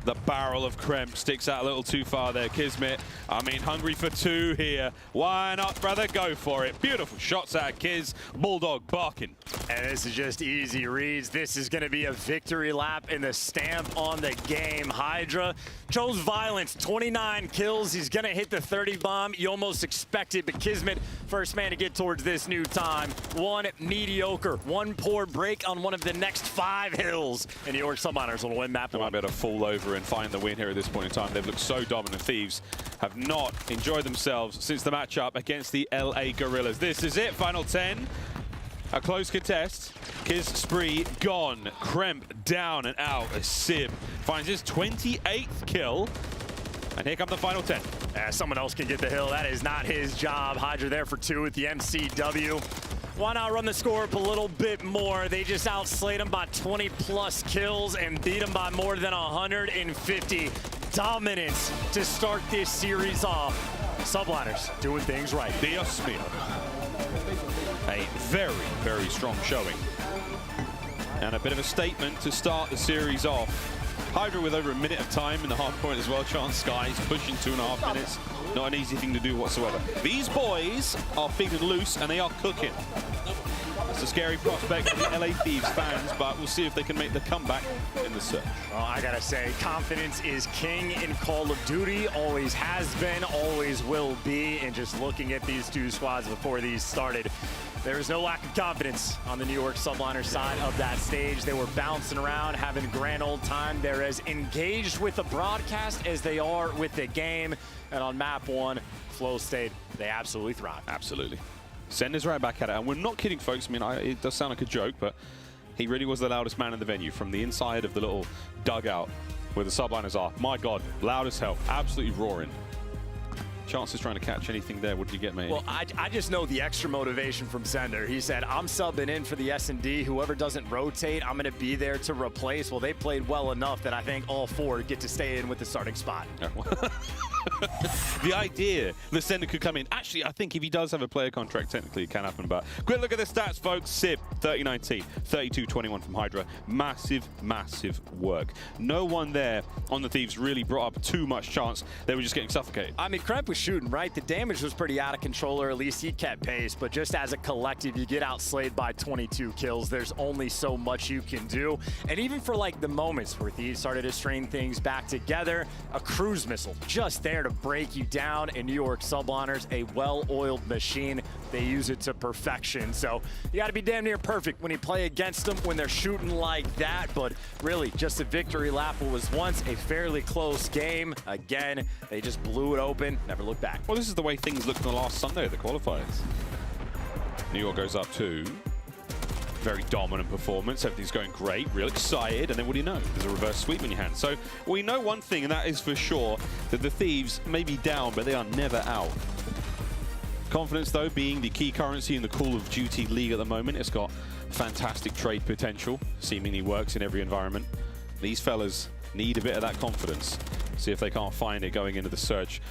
The barrel of Kremp sticks out a little too far there, Kismet. I mean, hungry for 2 here. Why not, brother? Go for it. Beautiful shots out of Kiz. Bulldog barking. And this is just easy reads. This is going to be a victory lap in the stamp on the game. Hydra chose violence, 29 kills. He's going to hit the 30 bomb. You almost expect it, but Kismet, first man to get towards this new time. 1 mediocre, 1 poor break on one of the next 5 hills. And New York Subhunters will win map 1. They might be able to fall over and find the win here at this point in time. They've looked so dominant. Thieves have not enjoyed themselves since the matchup against the LA Guerrillas. This is it, final 10. A close contest. Kiz spree gone. Kremp down and out as Sib finds his 28th kill. And here come the final 10. Someone else can get the hill. That is not his job. Hydra there for 2 with the MCW. Why not run the score up a little bit more? They just outslayed him by 20+ kills and beat him by more than 150. Dominance to start this series off. Subliners doing things right. Dios mío. A very, very strong showing. And a bit of a statement to start the series off. Hydra with over a minute of time in the hard point as well. Chance Skies pushing 2.5 minutes. Not an easy thing to do whatsoever. These boys are feeling loose and they are cooking. It's a scary prospect for the LA Thieves fans, but we'll see if they can make the comeback in the search. Well, I gotta say, confidence is king in Call of Duty. Always has been, always will be. And just looking at these two squads before these started, there was no lack of confidence on the New York Subliner side of that stage. They were bouncing around, having a grand old time. They're as engaged with the broadcast as they are with the game. And on map 1, Flow State, they absolutely thrive. Absolutely. Sender's right back at it. And we're not kidding, folks. I mean, it does sound like a joke, but he really was the loudest man in the venue from the inside of the little dugout where the Subliners are. My God, loud as hell. Absolutely roaring. Chances trying to catch anything there. What did you get, mate? Well, I just know the extra motivation from Sender. He said, I'm subbing in for the S&D. Whoever doesn't rotate, I'm going to be there to replace. Well, they played well enough that I think all 4 get to stay in with the starting spot. The idea the Sender could come in. Actually, I think if he does have a player contract, technically it can happen. But quick look at the stats, folks. Sib, 30-19, 32-21 from Hydra. Massive, massive work. No one there on the Thieves really brought up too much chance. They were just getting suffocated. I mean, Kremp was shooting, right? The damage was pretty out of control, or at least he kept pace. But just as a collective, you get outslayed by 22 kills. There's only so much you can do. And even for like the moments where Thieves started to string things back together, a cruise missile just there to break you down. And New York Subliners, a well-oiled machine. They use it to perfection. So you got to be damn near perfect when you play against them when they're shooting like that. But really, just a victory lap. What was once a fairly close game. Again, they just blew it open, never looked back. Well, this is the way things looked on the last Sunday at the qualifiers. New York goes up 2. Very dominant performance. Everything's going great. Real excited. And then what do you know? There's a reverse sweep in your hand. So we know one thing, and that is for sure, that the Thieves may be down, but they are never out. Confidence, though, being the key currency in the Call of Duty League at the moment. It's got fantastic trade potential. Seemingly works in every environment. These fellas need a bit of that confidence. See if they can't find it going into the search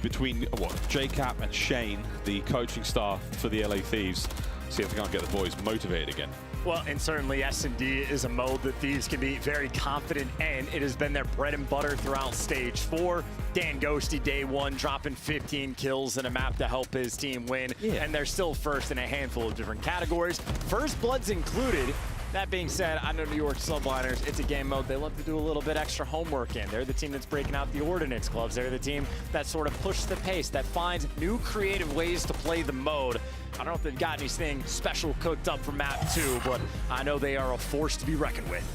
between JCap and Shane, the coaching staff for the LA Thieves. See if they can't get the boys motivated again. Well, and certainly S&D is a mode that Thieves can be very confident in. It has been their bread and butter throughout stage 4. Dan Ghosty, day 1, dropping 15 kills in a map to help his team win. Yeah. And they're still first in a handful of different categories. First Blood's included. That being said, I know New York Subliners, it's a game mode they love to do a little bit extra homework in. They're the team that's breaking out the Ordnance Clubs. They're the team that sort of pushes the pace, that finds new creative ways to play the mode. I don't know if they've got anything special cooked up for map 2, but I know they are a force to be reckoned with.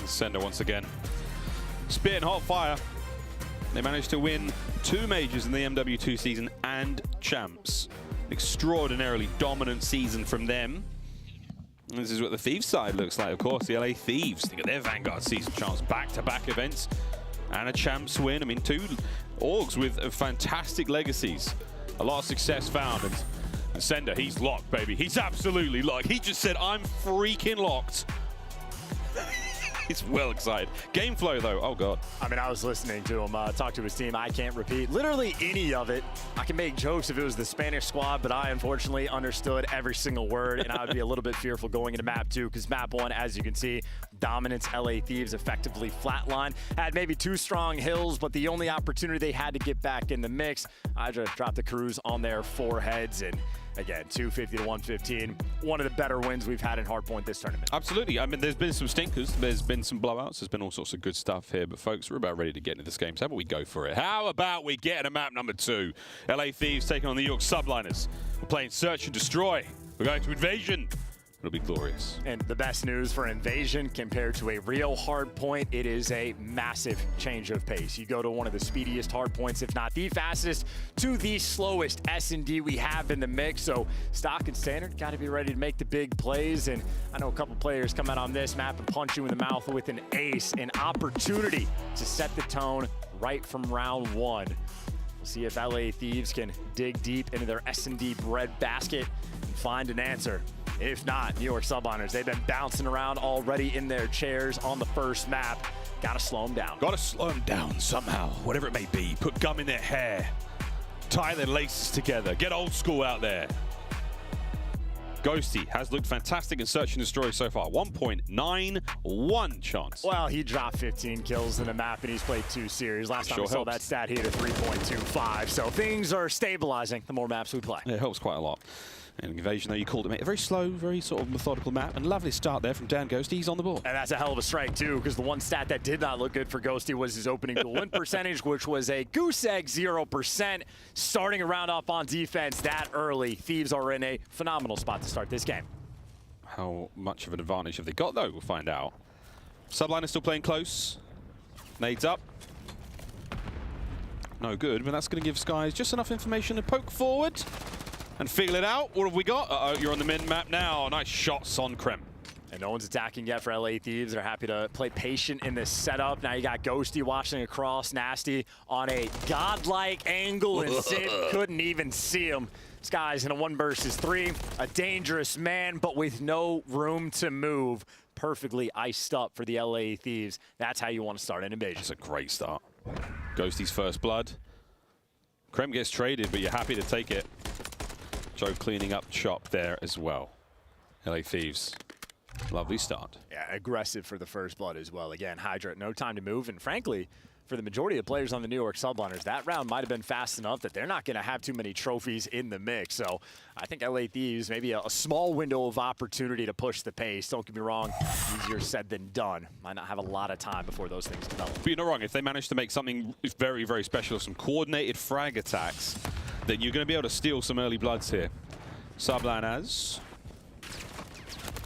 Sender once again. Spit and hot fire. They managed to win 2 majors in the MW2 season and champs. Extraordinarily dominant season from them. This is what the Thieves side looks like, of course. The LA Thieves, think of their Vanguard season chance, back-to-back events and a champs win. I mean, 2 orgs with fantastic legacies. A lot of success found. And Sender, he's locked, baby. He's absolutely locked. He just said, I'm freaking locked. He's well excited. Game flow, though. Oh, God. I mean, I was listening to him talk to his team. I can't repeat literally any of it. I can make jokes if it was the Spanish squad, but I unfortunately understood every single word, and I would be a little bit fearful going into map 2 because map 1, as you can see, dominance. LA Thieves effectively flatlined. Had maybe 2 strong hills, but the only opportunity they had to get back in the mix, Hydra dropped the cruise on their foreheads, and again, 250 to 115. One of the better wins we've had in Hardpoint this tournament. Absolutely. I mean, there's been some stinkers. There's been some blowouts. There's been all sorts of good stuff here. But, folks, we're about ready to get into this game. So how about we go for it? How about we get into map number 2? LA Thieves taking on the New York Subliners. We're playing Search and Destroy. We're going to Invasion. It'll be glorious. And the best news for Invasion compared to a real Hardpoint, it is a massive change of pace. You go to one of the speediest Hardpoints, if not the fastest, to the slowest S&D we have in the mix. So stock and standard, got to be ready to make the big plays. And I know a couple players come out on this map and punch you in the mouth with an ace, an opportunity to set the tone right from round 1. We'll see if LA Thieves can dig deep into their S&D bread basket and find an answer. If not, New York Subliners, they've been bouncing around already in their chairs on the first map. Gotta slow them down. Gotta slow them down somehow, whatever it may be. Put gum in their hair. Tie their laces together. Get old school out there. Ghosty has looked fantastic in Search and Destroy so far. 1.91 chance. Well, he dropped 15 kills in the map, and he's played 2 series. Last time we saw that stat, he had a 3.25. So things are stabilizing the more maps we play. It helps quite a lot. An invasion, though, you called it, a very slow, very sort of methodical map, and lovely start there from Dan Ghosty. He's on the board. And that's a hell of a strike, too, because the one stat that did not look good for Ghosty was his opening duel win percentage, which was a goose egg 0%. Starting a round off on defense that early, Thieves are in a phenomenal spot to start this game. How much of an advantage have they got, though? We'll find out. Subline is still playing close. Nades up. No good, but that's going to give Skies just enough information to poke forward and feel it out. What have we got? Uh-oh, you're on the min-map now. Nice shots on Krem. And no one's attacking yet for LA Thieves. They're happy to play patient in this setup. Now you got Ghosty watching across, Nasty on a godlike angle, and Sid couldn't even see him. This guy's in a 1 versus 3, a dangerous man, but with no room to move. Perfectly iced up for the LA Thieves. That's how you want to start an invasion. That's a great start. Ghosty's first blood. Krem gets traded, but you're happy to take it. Joe cleaning up shop there as well. LA Thieves. Lovely start. Yeah, aggressive for the first blood as well. Again, Hydra, no time to move. And frankly, for the majority of players on the New York Subliners, that round might have been fast enough that they're not going to have too many trophies in the mix. So I think LA Thieves, maybe a small window of opportunity to push the pace. Don't get me wrong, easier said than done. Might not have a lot of time before those things develop. But you're not wrong. If they manage to make something very, very special, some coordinated frag attacks, then you're going to be able to steal some early bloods here. Subliners.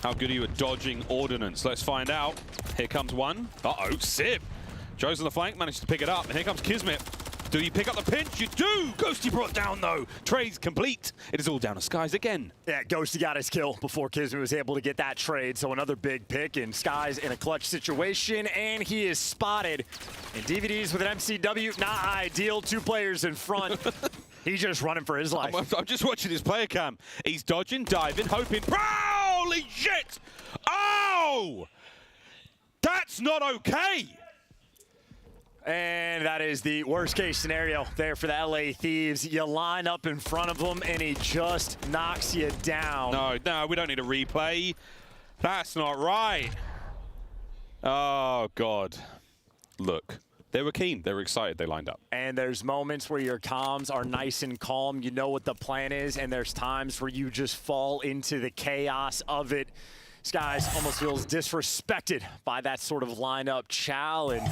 How good are you at dodging ordnance? Let's find out. Here comes one. Uh-oh, Sib. Joe's on the flank, managed to pick it up. And here comes Kismet. Do you pick up the pinch? You do! Ghosty brought down, though. Trade's complete. It is all down to Skies again. Yeah, Ghosty got his kill before Kismet was able to get that trade. So another big pick, and Skies in a clutch situation, and he is spotted. And DVDs with an MCW, not ideal. 2 players in front. He's just running for his life. I'm just watching his player cam. He's dodging, diving, hoping. Holy shit! Oh! That's not okay! And that is the worst case scenario there for the LA Thieves. You line up in front of him and he just knocks you down. No, we don't need a replay. That's not right. Oh, God. Look, they were keen. They were excited. They lined up. And there's moments where your comms are nice and calm. You know what the plan is. And there's times where you just fall into the chaos of it. Skies almost feels disrespected by that sort of lineup. Chow and,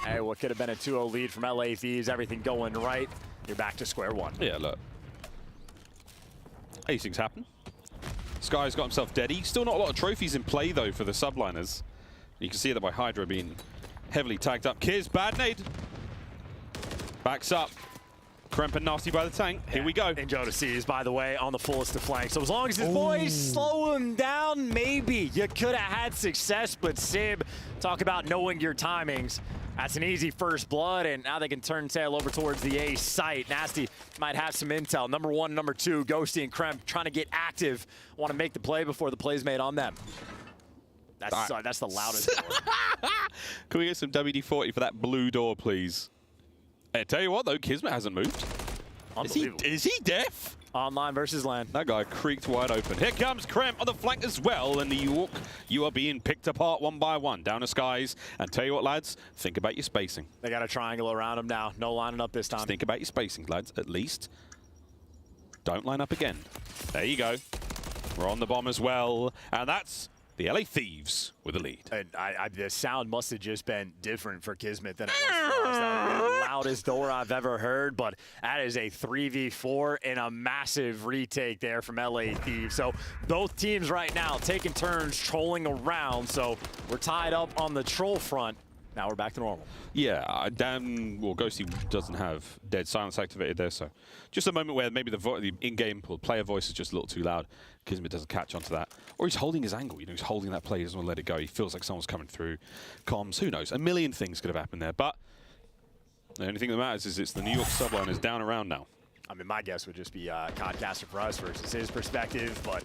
hey, what could have been a 2-0 lead from LA Thieves, everything going right. You're back to square one. Yeah, look. These things happen. Sky's got himself deady. Still not a lot of trophies in play, though, for the subliners. You can see that by Hydra being heavily tagged up. Kiz, bad nade. Backs up. Kremp and Nasty by the tank. Here we go. And Joe is, by the way, on the fullest of flanks. So as long as his boys slow him down, maybe you could have had success. But Sib, talk about knowing your timings. That's an easy first blood, and now they can turn tail over towards the A site. Nasty might have some intel. Number 1, number 2, Ghosty and Kremp trying to get active. Want to make the play before the play's made on them. That's the loudest door. Can we get some WD-40 for that blue door, please? I tell you what, though, Kismet hasn't moved. Is he deaf? Online versus LAN. That guy creaked wide open. Here comes Kremp on the flank as well. And New York, you are being picked apart one by one. Down to Skies. And tell you what, lads, think about your spacing. They got a triangle around him now. No lining up this time. Just think about your spacing, lads, at least. Don't line up again. There you go. We're on the bomb as well. And that's the LA Thieves with a lead. And the sound must have just been different for Kismet than it was for us. That was the loudest door I've ever heard, but that is a 3v4 and a massive retake there from LA Thieves. So both teams right now taking turns trolling around, so we're tied up on the troll front. Now we're back to normal. Yeah, Ghosty doesn't have dead silence activated there, so just a moment where maybe the in-game player voice is just a little too loud. Kismet doesn't catch onto that. Or he's holding his angle, he's holding that play, he doesn't want to let it go. He feels like someone's coming through comms. Who knows? A million things could have happened there, but the only thing that matters is it's the New York subliners down around now. I mean, my guess would just be Codcaster for us versus his perspective, but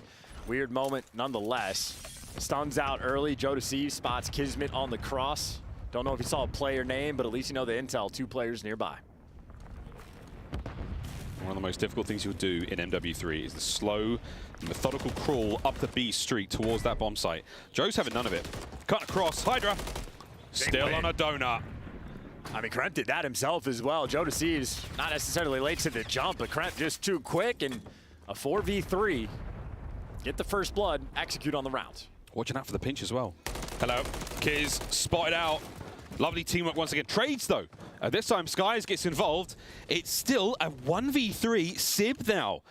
weird moment nonetheless. Stuns out early. Joe Deceive spots Kismet on the cross. Don't know if you saw a player name, but at least you know the intel. 2 players nearby. One of the most difficult things you'll do in MW3 is the slow, methodical crawl up the B street towards that bomb site. Joe's having none of it. Cut across, Hydra. Still on a donut. I mean, Kremp did that himself as well. Joe Deceives not necessarily late to the jump, but Kremp just too quick, and a 4v3. get the first blood, execute on the round. Watching out for the pinch as well. Hello, Kiz spotted out. Lovely teamwork once again. Trades though. This time Skies gets involved. It's still a 1v3. Sib now,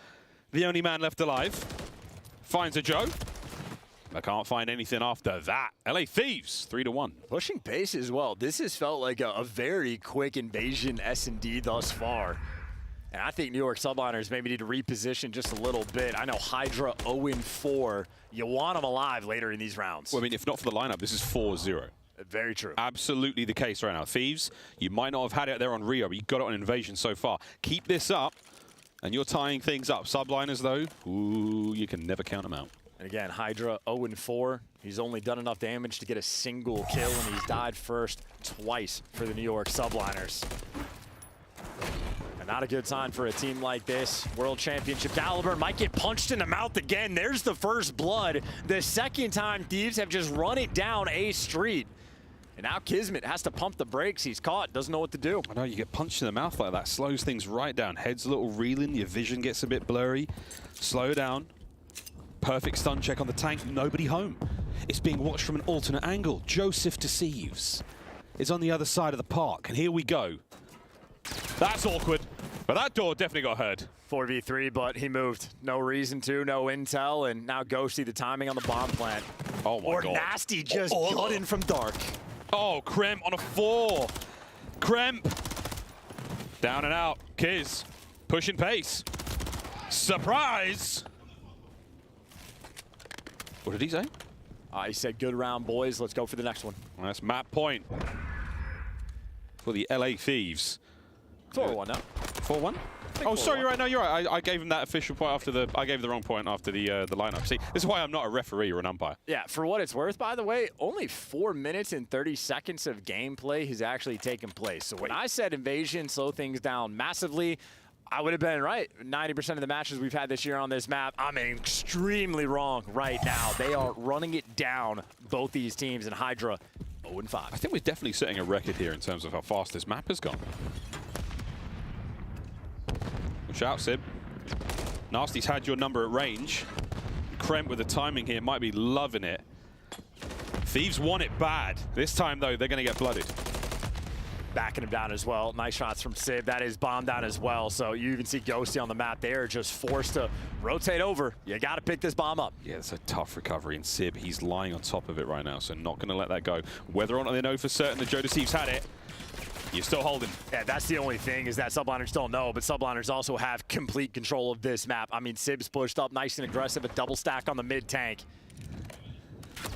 the only man left alive. Finds a Joe. I can't find anything after that. LA Thieves, 3-1. Pushing pace as well. This has felt like a very quick invasion S&D thus far. And I think New York Subliners maybe need to reposition just a little bit. I know Hydra 0-4. You want them alive later in these rounds. Well, I mean, if not for the lineup, this is 4-0. Very true. Absolutely the case right now. Thieves, you might not have had it there on Rio, but you got it on Invasion so far. Keep this up, and you're tying things up. Subliners, though, ooh, you can never count them out. And again, Hydra 0-4. He's only done enough damage to get a single kill, and he's died first twice for the New York Subliners. And not a good sign for a team like this. World Championship caliber might get punched in the mouth again. There's the first blood. The second time Thieves have just run it down A Street. And now Kismet has to pump the brakes. He's caught, doesn't know what to do. I know, you get punched in the mouth like that. Slows things right down. Head's a little reeling. Your vision gets a bit blurry. Slow down. Perfect stun check on the tank. Nobody home. It's being watched from an alternate angle. Joseph deceives. It's on the other side of the park. And here we go. That's awkward. But that door definitely got heard. 4v3, but he moved. No reason to, no intel, and now Ghosty, the timing on the bomb plant. Oh my God. Or Nasty just gutting from dark. Oh, Kremp on a 4. Kremp. Down and out. Kiz. Pushing pace. Surprise. What did he say? He said, good round, boys. Let's go for the next one. Well, that's map point for the LA Thieves. 4-1 now. 4-1? Oh, sorry, you're right. No, you're right. I gave him that official point after the. I gave the wrong point after the lineup. See, this is why I'm not a referee or an umpire. Yeah, for what it's worth, by the way, only 4 minutes and 30 seconds of gameplay has actually taken place. So when I said invasion, slow things down massively, I would have been right. 90% of the matches we've had this year on this map, I'm extremely wrong right now. They are running it down, both these teams, and Hydra 0-5. I think we're definitely setting a record here in terms of how fast this map has gone. Watch out, Sib. Nasty's had your number at range. Kremp with the timing here might be loving it. Thieves want it bad. This time, though, they're going to get blooded. Backing him down as well. Nice shots from Sib. That is bombed down as well. So you even see Ghosty on the map. They are just forced to rotate over. You got to pick this bomb up. Yeah, it's a tough recovery. And Sib, he's lying on top of it right now, so not going to let that go. Whether or not they know for certain that Joe Deceives had it, you're still holding. Yeah, that's the only thing is that Subliners don't know, but Subliners also have complete control of this map. I mean, Sib's pushed up nice and aggressive, a double stack on the mid tank.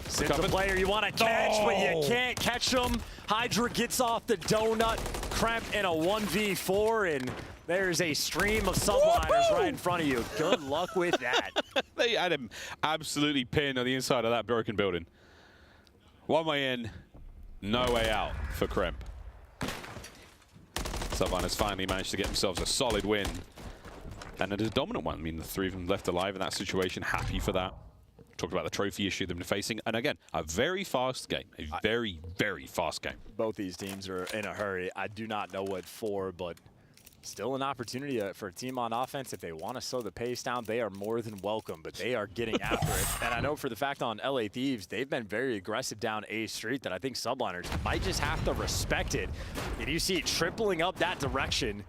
Sib's a player you want to catch, but you can't catch him. Hydra gets off the donut, Kremp in a 1v4, and there's a stream of Subliners right in front of you. Good luck with that. They had him absolutely pinned on the inside of that broken building. One way in, no way out for Kremp. Subliners finally managed to get themselves a solid win. And it is a dominant one. I mean, the 3 of them left alive in that situation. Happy for that. Talked about the trophy issue they've been facing. And again, a very fast game. A very, very fast game. Both these teams are in a hurry. I do not know what for, but still an opportunity for a team on offense. If they want to slow the pace down, they are more than welcome, but they are getting after it. And I know for the fact on LA Thieves, they've been very aggressive down A Street that I think Subliners might just have to respect it. And you see it tripling up that direction.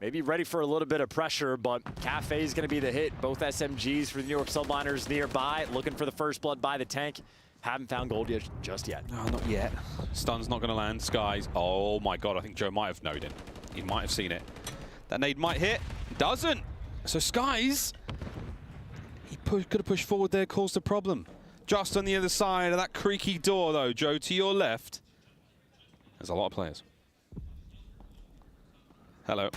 Maybe ready for a little bit of pressure, but Cafe is going to be the hit. Both SMGs for the New York Subliners nearby, looking for the first blood by the tank. Haven't found gold yet, just yet. No, not yet. Stun's not going to land. Skies. Oh my God, I think Joe might have known it. He might have seen it. That nade might hit. Doesn't. So Skies, he could have pushed forward there, caused a problem. Just on the other side of that creaky door, though, Joe, to your left. There's a lot of players. Hello.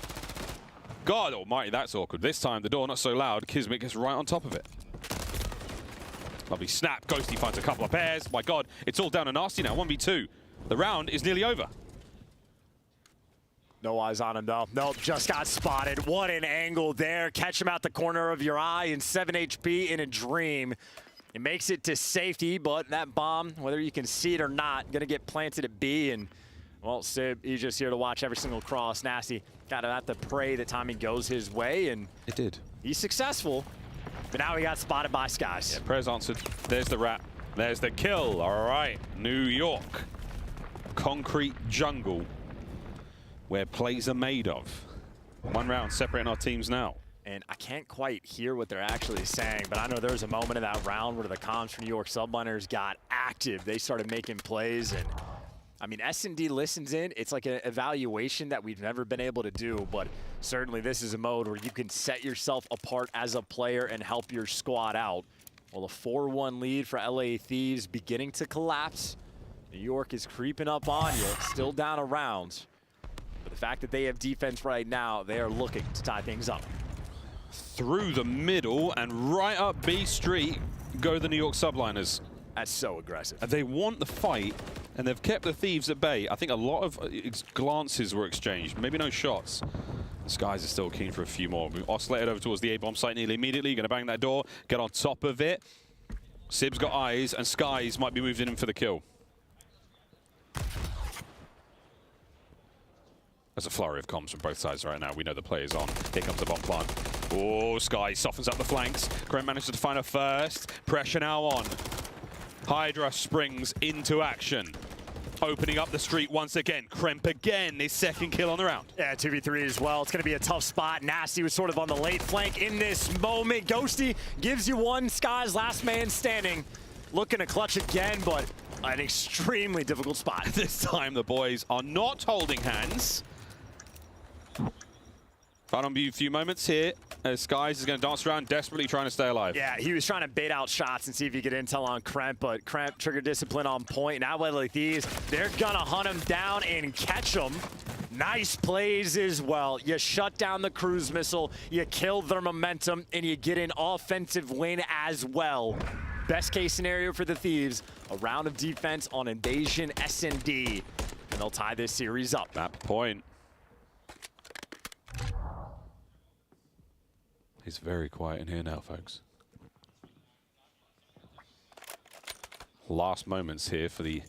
God almighty, that's awkward. This time, the door not so loud. Kismet gets right on top of it. Lovely snap. Ghosty finds a couple of pairs. My God, it's all down to Nasty now. 1v2. The round is nearly over. No eyes on him, though. Nope, just got spotted. What an angle there. Catch him out the corner of your eye in 7 HP in a dream. It makes it to safety, but that bomb, whether you can see it or not, going to get planted at B. And, well, Sib, he's just here to watch every single cross. Nasty got to have to pray that timing goes his way, and it did. He's successful. But now we got spotted by Skies. Yeah, prayers answered. There's the wrap. There's the kill. All right, New York. Concrete jungle where plays are made of. 1 round separating our teams now. And I can't quite hear what they're actually saying, but I know there was a moment in that round where the comms from New York subliners got active. They started making plays, and I mean, S&D listens in. It's like an evaluation that we've never been able to do, but certainly this is a mode where you can set yourself apart as a player and help your squad out. Well, a 4-1 lead for LA Thieves beginning to collapse. New York is creeping up on you, still down a round. But the fact that they have defense right now, they are looking to tie things up. Through the middle and right up B Street go the New York subliners. That's so aggressive. And they want the fight, and they've kept the Thieves at bay. I think a lot of glances were exchanged, maybe no shots. Skies is still keen for a few more. We oscillated over towards the A-bomb site nearly immediately. Going to bang that door, get on top of it. Sib's got eyes, and Skies might be moving in for the kill. There's a flurry of comms from both sides right now. We know the play is on. Here comes the bomb plant. Oh, Sky softens up the flanks. Kremp manages to find a first. Pressure now on. Hydra springs into action. Opening up the street once again. Kremp again, his second kill on the round. Yeah, 2v3 as well. It's going to be a tough spot. Nasty was sort of on the late flank in this moment. Ghosty gives you one. Sky's last man standing. Looking to clutch again, but an extremely difficult spot. This time the boys are not holding hands. Final few moments here as Skies is going to dance around, desperately trying to stay alive. Yeah, he was trying to bait out shots and see if he could intel on Kremp, but Kremp trigger discipline on point. Now like these, they're going to hunt him down and catch him. Nice plays as well. You shut down the cruise missile, you kill their momentum, and you get an offensive win as well. Best case scenario for the Thieves, a round of defense on Invasion S&D, and they'll tie this series up. That point. It's very quiet in here now, folks. Last moments here for the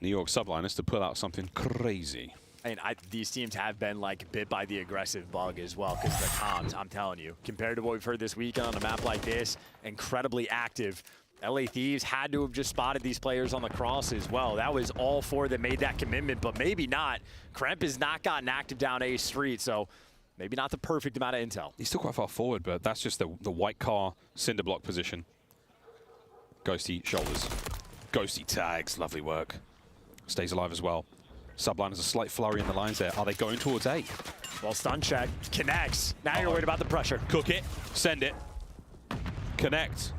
New York subliners to pull out something crazy. And these teams have been like bit by the aggressive bug as well because the comms, I'm telling you, compared to what we've heard this weekend on a map like this, incredibly active. LA Thieves had to have just spotted these players on the cross as well. That was all four that made that commitment, but maybe not. Kremp has not gotten active down A Street, so maybe not the perfect amount of intel. He's still quite far forward, but that's just the white car cinder block position. Ghosty shoulders. Ghosty tags, lovely work. Stays alive as well. Subliners a slight flurry in the lines there. Are they going towards A? Well, stun check, connects. Now you're worried about the pressure. Cook it, send it. Connect.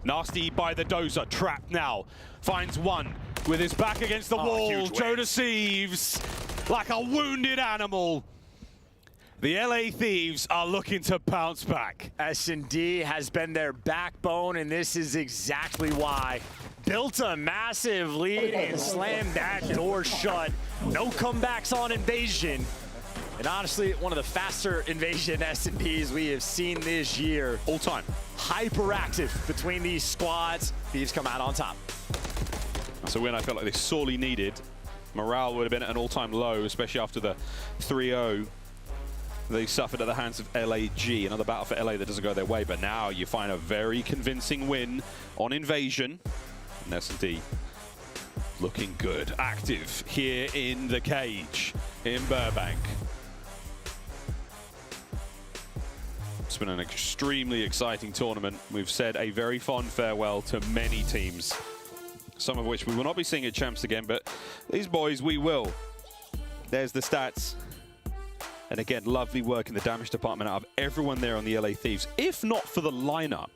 Nasty by the dozer, trapped now. Finds one with his back against the wall. Joe deceives like a wounded animal. The LA Thieves are looking to bounce back. S&D has been their backbone, and this is exactly why. Built a massive lead and slammed that door shut. No comebacks on Invasion. And honestly, one of the faster Invasion S&Ds we have seen this year. All time. Hyperactive between these squads. Thieves come out on top. That's a win I felt like they sorely needed. Morale would have been at an all-time low, especially after the 3-0 they suffered at the hands of LAG. Another battle for LA that doesn't go their way, but now you find a very convincing win on Invasion. And S&D looking good. Active here in the cage in Burbank. It's been an extremely exciting tournament. We've said a very fond farewell to many teams, some of which we will not be seeing at Champs again, but these boys we will. There's the stats. And again, lovely work in the damage department out of everyone there on the LA Thieves. If not for the lineup,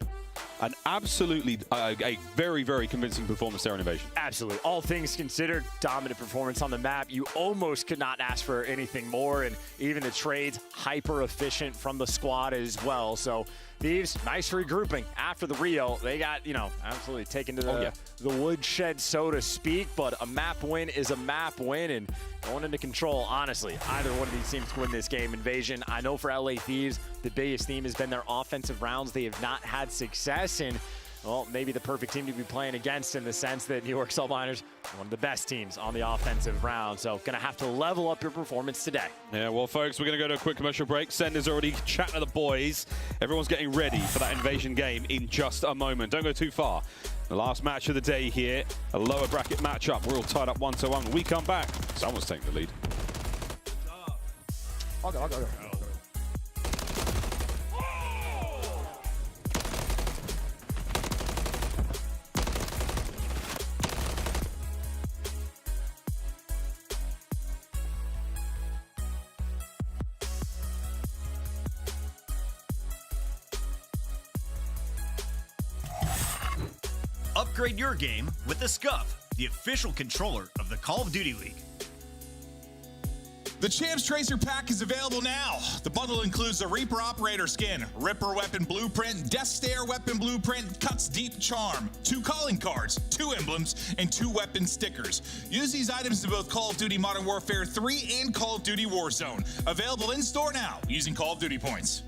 an absolutely, a very, very convincing performance there on Invasion. Absolutely. All things considered, dominant performance on the map. You almost could not ask for anything more. And even the trades, hyper efficient from the squad as well. So Thieves, nice regrouping after the Rio. They got, you know, absolutely taken to the woodshed, so to speak. But a map win is a map win. And going into control, honestly, either one of these teams can win this game. Invasion, I know for LA Thieves, the biggest theme has been their offensive rounds. They have not had success. And well, maybe the perfect team to be playing against in the sense that New York Subliners are one of the best teams on the offensive round. So going to have to level up your performance today. Yeah, well, folks, we're going to go to a quick commercial break. Sender's already chatting to the boys. Everyone's getting ready for that invasion game in just a moment. Don't go too far. The last match of the day here, a lower bracket matchup. We're all tied up 1-1. When we come back, someone's taking the lead. I'll go. Upgrade your game with the Scuff, the official controller of the Call of Duty League. The Champs Tracer Pack is available now. The bundle includes the Reaper Operator Skin, Ripper Weapon Blueprint, Death Stare Weapon Blueprint, Cuts Deep Charm, 2 calling cards, 2 emblems, and 2 weapon stickers. Use these items in both Call of Duty Modern Warfare 3 and Call of Duty Warzone. Available in store now using Call of Duty points.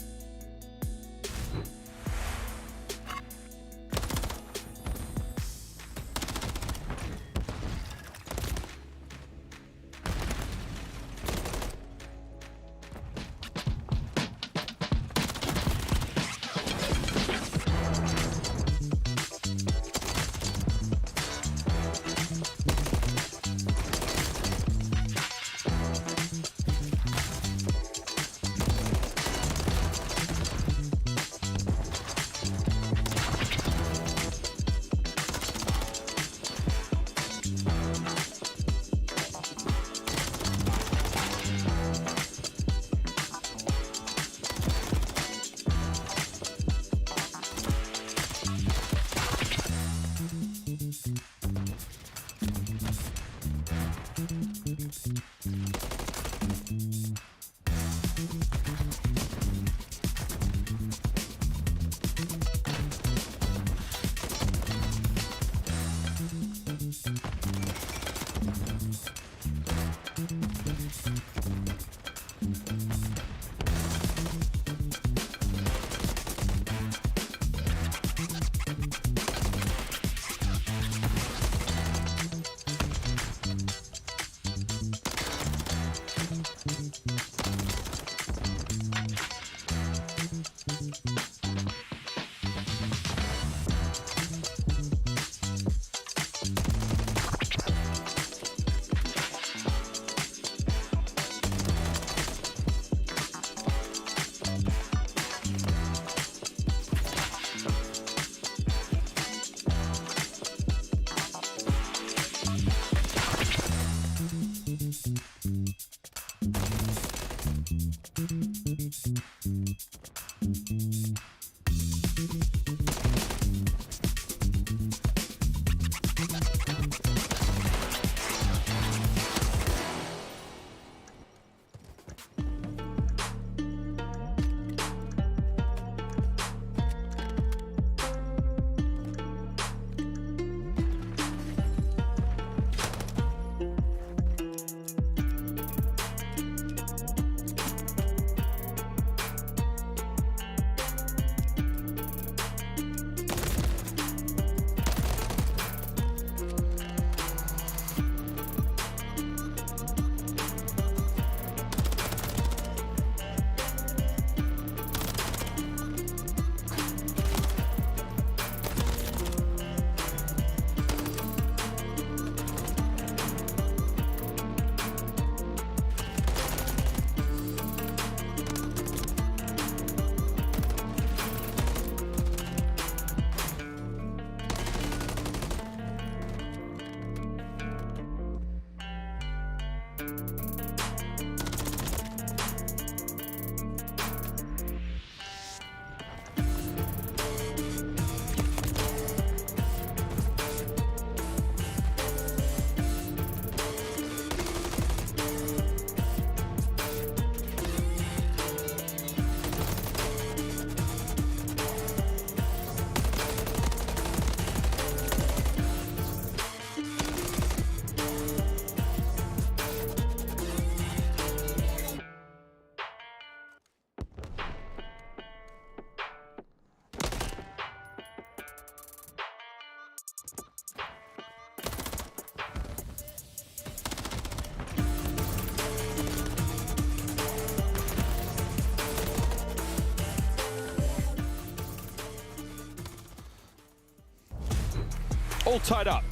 all tied up.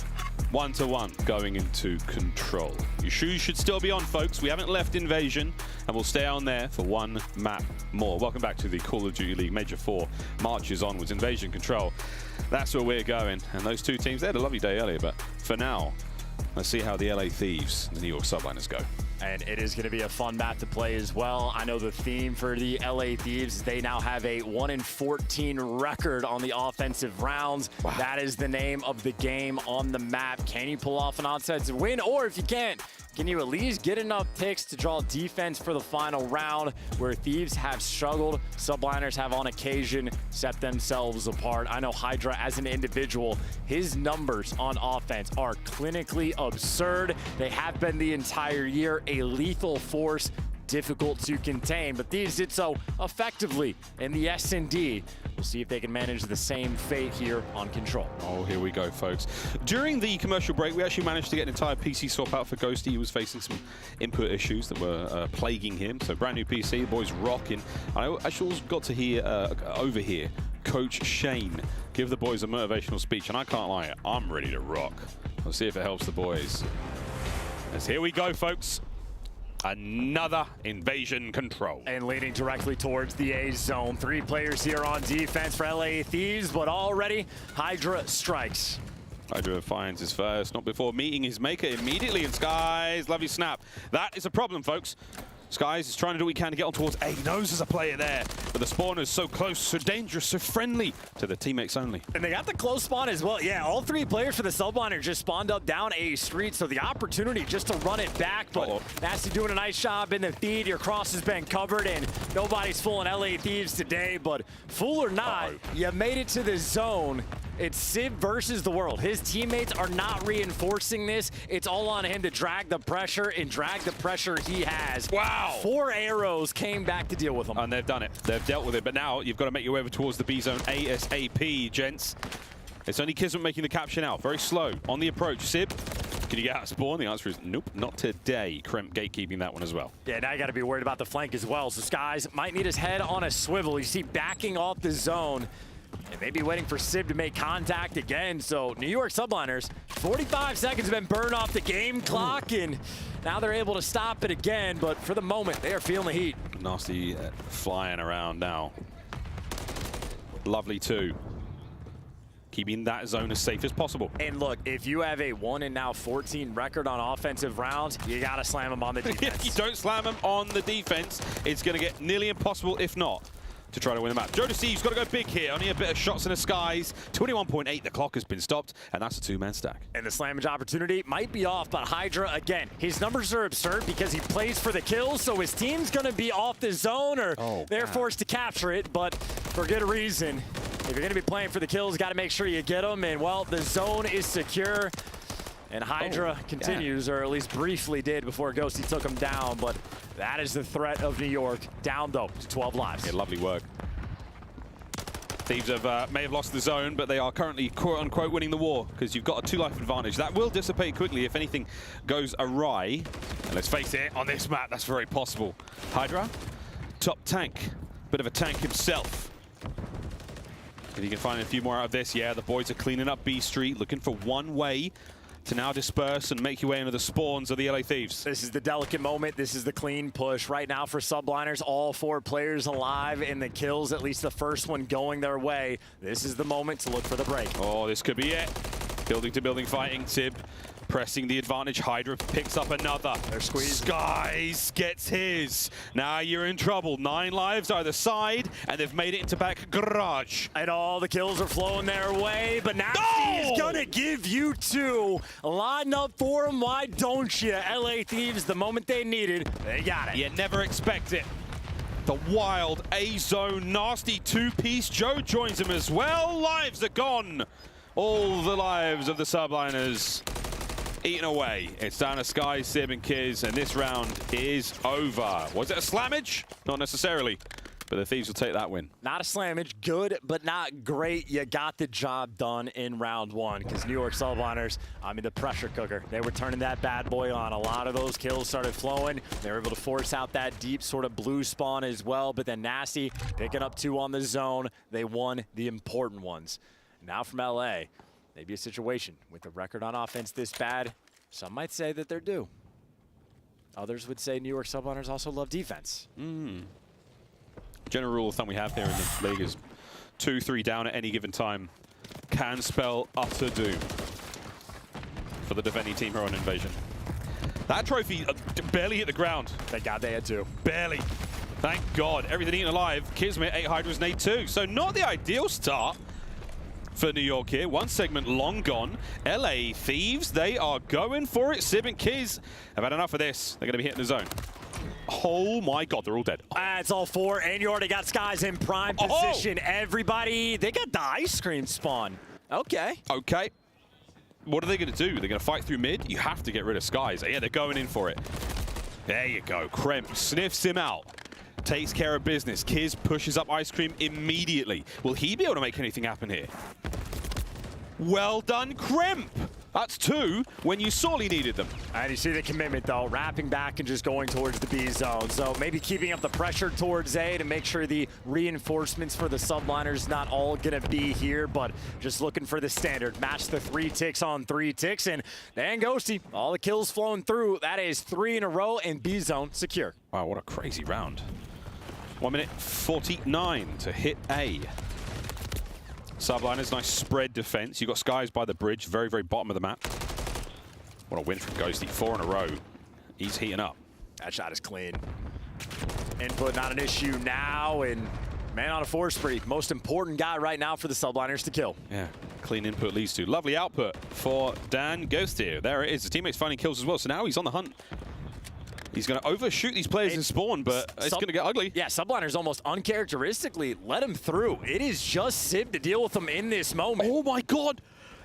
1-1 going into control. Your shoes should still be on, folks. We haven't left Invasion, and we'll stay on there for one map more. Welcome back to the Call of Duty League Major 4 marches onwards. Invasion control. That's where we're going. And those two teams, they had a lovely day earlier, but for now, let's see how the LA Thieves and the New York Subliners go. And it is going to be a fun map to play as well. I know the theme for the LA Thieves, they now have a 1-14 record on the offensive rounds. Wow. That is the name of the game on the map. Can you pull off an onside win? Or if you can't, can you at least get enough picks to draw defense for the final round, where Thieves have struggled, Subliners have on occasion set themselves apart. I know Hydra as an individual, his numbers on offense are clinically absurd. They have been the entire year, a lethal force, difficult to contain, but Thieves did so effectively in the S&D. We'll see if they can manage the same fate here on Control. Oh, here we go, folks. During the commercial break, we actually managed to get an entire PC swap out for Ghosty. He was facing some input issues that were plaguing him. So brand new PC, the boys rocking. I actually also got to hear, overhear Coach Shane give the boys a motivational speech, and I can't lie, I'm ready to rock. Let's see if it helps the boys. As here we go, folks. Another Invasion control. And leading directly towards the A zone. 3 players here on defense for LA Thieves, but already Hydra strikes. Hydra finds his first, not before meeting his maker immediately, and Skies, lovely snap. That is a problem, folks. Skies is trying to do what he can to get on towards A. He knows there's a player there, but the spawner's so close, so dangerous, so friendly to the teammates only. And they got the close spawn as well. Yeah, all 3 players for the Subliner just spawned up down A street, so the opportunity just to run it back, but Nasty doing a nice job in the feed. Your cross has been covered, and nobody's fooling LA Thieves today, but fool or not, you made it to the zone. It's Sib versus the world. His teammates are not reinforcing this. It's all on him to drag the pressure, and drag the pressure he has. Wow. 4 arrows came back to deal with them. And they've done it. They've dealt with it. But now you've got to make your way over towards the B zone ASAP, gents. It's only Kismet making the capture now. Very slow on the approach. Sib, can you get out of spawn? The answer is nope, not today. Kremp gatekeeping that one as well. Yeah, now you got to be worried about the flank as well. So Skies might need his head on a swivel. You see backing off the zone. And maybe waiting for Sib to make contact again. So New York Subliners, 45 seconds have been burned off the game clock, and now they're able to stop it again. But for the moment, they are feeling the heat. Nasty flying around now. Lovely too. Keeping that zone as safe as possible. And look, if you have a 1-14 record on offensive rounds, you got to slam them on the defense. If you don't slam them on the defense, it's going to get nearly impossible, if not, to try to win the match. Jodeci's got to go big here. Only a bit of shots in the skies. 21.8, the clock has been stopped, and that's a 2-man stack. And the slammage opportunity might be off, but Hydra, again, his numbers are absurd because he plays for the kills, so his team's going to be off the zone, or they're forced to capture it, but for good reason. If you're going to be playing for the kills, got to make sure you get them, and, well, the zone is secure. And Hydra continues, or at least briefly did before Ghosty took him down, but that is the threat of New York. Down, though, to 12 lives. Yeah, lovely work. Thieves may have lost the zone, but they are currently, quote-unquote, winning the war, because you've got a 2-life advantage. That will dissipate quickly if anything goes awry. And let's face it, on this map, that's very possible. Hydra, top tank, bit of a tank himself. If you can find a few more out of this, yeah, the boys are cleaning up B Street, looking for one way to now disperse and make your way into the spawns of the LA Thieves. This is the delicate moment. This is the clean push. Right now for Subliners, all 4 players alive in the kills, at least the first one going their way. This is the moment to look for the break. Oh, this could be it. Building to building fighting. Sib pressing the advantage. Hydra picks up another. They're squeezed. Skies gets his. Now you're in trouble. 9 lives either side, and they've made it into back garage. And all the kills are flowing their way, but Nasty is gonna give you 2. Line up for them, why don't you? LA Thieves, the moment they needed, they got it. You never expect it. The wild A-zone, Nasty 2-piece. Joe joins him as well. Lives are gone. All the lives of the Subliners eaten away. It's down to Sky, Sib, and Kiz, and this round is over. Was it a slammage? Not necessarily, but the Thieves will take that win. Not a slammage, good, but not great. You got the job done in round 1, because New York Subliners, I mean, the pressure cooker, they were turning that bad boy on. A lot of those kills started flowing. They were able to force out that deep sort of blue spawn as well, but then Nasty picking up 2 on the zone. They won the important ones. Now from LA, maybe a situation with the record on offense this bad. Some might say that they're due. Others would say New York Subliners also love defense. General rule of thumb we have here in the league is 2-3 down at any given time can spell utter doom for the defending team here on Invasion. That trophy barely hit the ground. Thank God they had to. Barely. Thank God. Everything eaten alive. Kismet, 8 Hydras, Nate 2. So not the ideal start for New York here. One segment long gone. LA Thieves, they are going for it. Sib and Kiz have had enough of this. They're going to be hitting the zone. Oh my God, they're all dead. It's all 4, and you already got Skies in prime position. Everybody, they got the ice cream spawn. Okay. Okay. What are they going to do? They're going to fight through mid? You have to get rid of Skies. Yeah, they're going in for it. There you go. Kremp sniffs him out. Takes care of business. Kiz pushes up ice cream immediately. Will he be able to make anything happen here? Well done, Kremp. That's 2 when you sorely needed them. And you see the commitment, though, wrapping back and just going towards the B zone. So maybe keeping up the pressure towards A to make sure the reinforcements for the Subliners not all going to be here, but just looking for the standard. Match the 3 ticks on 3 ticks. And Dan Ghosty, all the kills flowing through. That is 3 in a row, and B zone secure. Wow, what a crazy round. 1 minute 49 to hit A. Subliners, nice spread defense. You've got Skies by the bridge, very, very bottom of the map. What a win from Ghosty, 4 in a row. He's heating up. That shot is clean. Input not an issue now, and man on a 4 spree. Most important guy right now for the Subliners to kill. Yeah, clean input leads to lovely output for Dan Ghosty. There it is. The teammates finding kills as well, so now he's on the hunt. He's going to overshoot these players in spawn, but it's going to get ugly. Yeah, Subliners almost uncharacteristically let him through. It is just Sib to deal with him in this moment. Oh my God.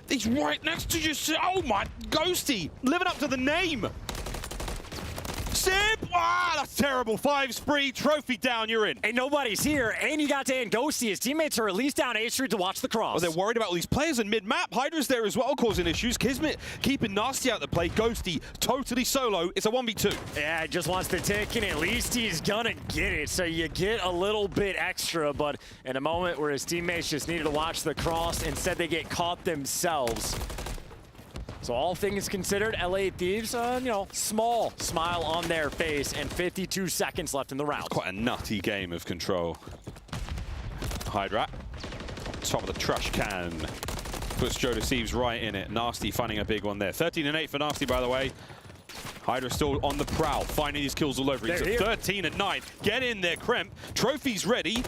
He's right next to you. Oh my, Ghosty, living up to the name. Sib! Ah, that's terrible. 5 spree, trophy down, you're in. And nobody's here, and you got Dan Ghosty. His teammates are at least down A Street to watch the cross. Well, they're worried about all these players in mid-map. Hydra's there as well, causing issues. Kismet keeping Nasty out the play. Ghosty totally solo. It's a 1v2. Yeah, just wants the tick, and at least he's gonna get it. So you get a little bit extra, but in a moment where his teammates just needed to watch the cross, instead they get caught themselves. So all things considered, LA Thieves, small smile on their face, and 52 seconds left in the round. Quite a nutty game of control. Hydra, top of the trash can. Puts Joe Deceives right in it. Nasty finding a big one there. 13 and 8 for Nasty, by the way. Hydra still on the prowl, finding these kills all over. He's at 13 and 9. Get in there, Kremp. Trophies ready.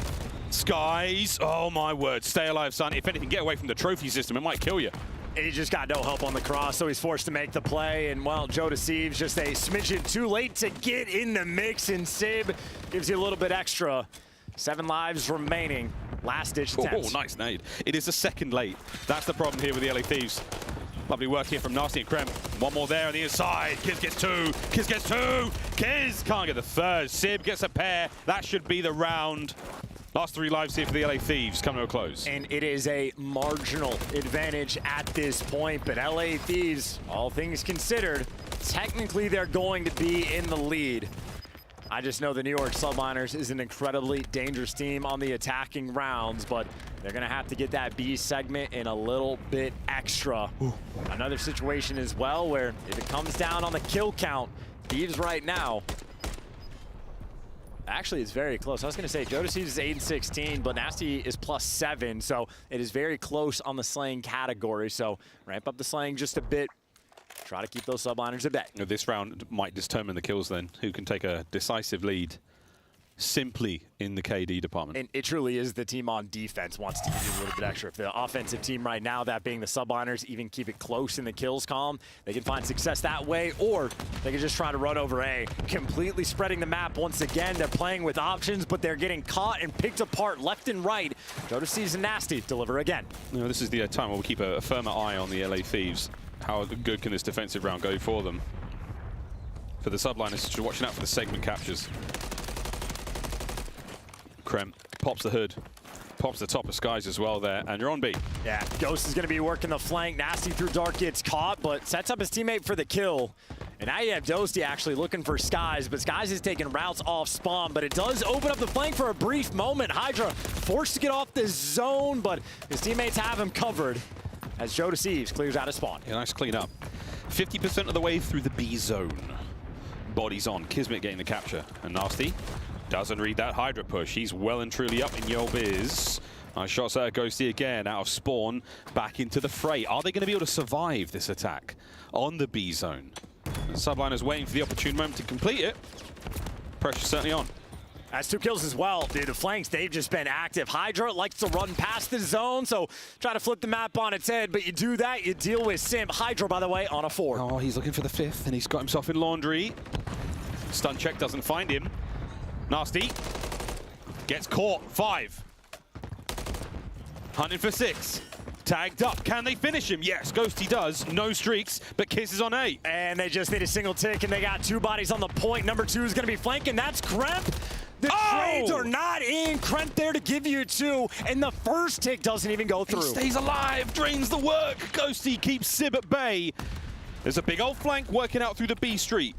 Skies, oh my word. Stay alive, son. If anything, get away from the trophy system. It might kill you. He just got no help on the cross, so he's forced to make the play. And, well, Joe Deceives just a smidgen too late to get in the mix, and Sib gives you a little bit extra. 7 lives remaining. Last-ditch attempt. Oh, nice nade. It is a second late. That's the problem here with the LA Thieves. Lovely work here from Nasty and Krem. One more there on the inside. Kiz gets 2. Kiz gets 2. Kiz can't get the third. Sib gets a pair. That should be the round. Last 3 lives here for the LA Thieves, come to a close. And it is a marginal advantage at this point, but LA Thieves, all things considered, technically they're going to be in the lead. I just know the New York Subliners is an incredibly dangerous team on the attacking rounds, but they're gonna have to get that B segment in a little bit extra. Ooh. Another situation as well where if it comes down on the kill count, Thieves right now, actually, it's very close. I was going to say, Joe Deceives is 8 and 16, but Nasty is +7, so it is very close on the slaying category. So ramp up the slaying just a bit. Try to keep those Subliners at bay. This round might determine the kills then. Who can take a decisive lead simply in the KD department. And it truly is the team on defense wants to give you a little bit extra. If the offensive team right now, that being the Subliners, even keep it close in the kills column, they can find success that way, or they can just try to run over A, completely spreading the map once again. They're playing with options, but they're getting caught and picked apart left and right. Joe Deceives and Nasty deliver again. You know, this is the time where we keep a firmer eye on the LA Thieves. How good can this defensive round go for them? For the Subliners, just watching out for the segment captures. Krem pops the hood, pops the top of Skies as well there, and you're on B. Yeah, Ghost is going to be working the flank. Nasty through Dark gets caught, but sets up his teammate for the kill. And now you have Dosty actually looking for Skies, but Skies is taking routes off spawn, but it does open up the flank for a brief moment. Hydra forced to get off the zone, but his teammates have him covered. as Joe Thieves clears out of spawn. Yeah, nice clean up. 50% of the way through the B zone. Bodies on. Kismet getting the capture. And Nasty doesn't read that Hydra push. He's well and truly up in Yo Biz. Nice shots there. Ghosty again out of spawn. Back into the fray. Are they going to be able to survive this attack on the B zone? The Subliner's waiting for the opportune moment to complete it. Pressure's certainly on. That's 2 kills as well. Dude, the flanks, they've just been active. Hydra likes to run past the zone, so try to flip the map on its head, but you do that, you deal with Simp. Hydra, by the way, on a 4. Oh, he's looking for the 5th, and he's got himself in laundry. Stun check doesn't find him. Nasty gets caught. 5. Hunting for 6. Tagged up. Can they finish him? Yes, Ghosty does. No streaks, but Kiss is on 8. And they just need a single tick, and they got 2 bodies on the point. Number 2 is going to be flanking. That's Kremp. The trades are not in. Kremp there to give you 2, and the first tick doesn't even go through. He stays alive, drains the work. Ghosty keeps Sib at bay. There's a big old flank working out through the B street.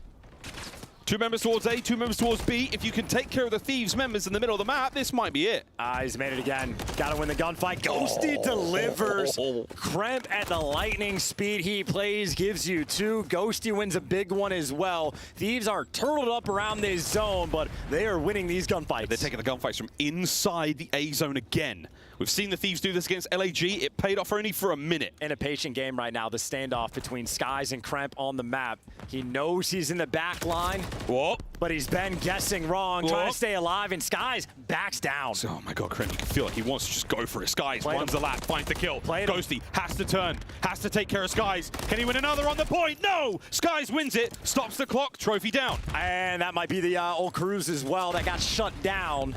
2 members towards A, 2 members towards B. If you can take care of the Thieves members in the middle of the map, this might be it. He's made it again. Got to win the gunfight. Ghosty delivers. Kremp at the lightning speed he plays gives you 2. Ghosty wins a big one as well. Thieves are turtled up around this zone, but they are winning these gunfights. They're taking the gunfights from inside the A zone again. We've seen the Thieves do this against LAG. It paid off only for a minute. In a patient game right now, the standoff between Skies and Kremp on the map. He knows he's in the back line. Whoa. But he's been guessing wrong, trying to stay alive, and Skies backs down. Oh my god, Kremp, you can feel it. He wants to just go for it. Skies runs the lap, finds the kill. Ghosty has to turn, has to take care of Skies. Can he win another on the point? No! Skies wins it, stops the clock, trophy down. And that might be the old Cruise as well that got shut down.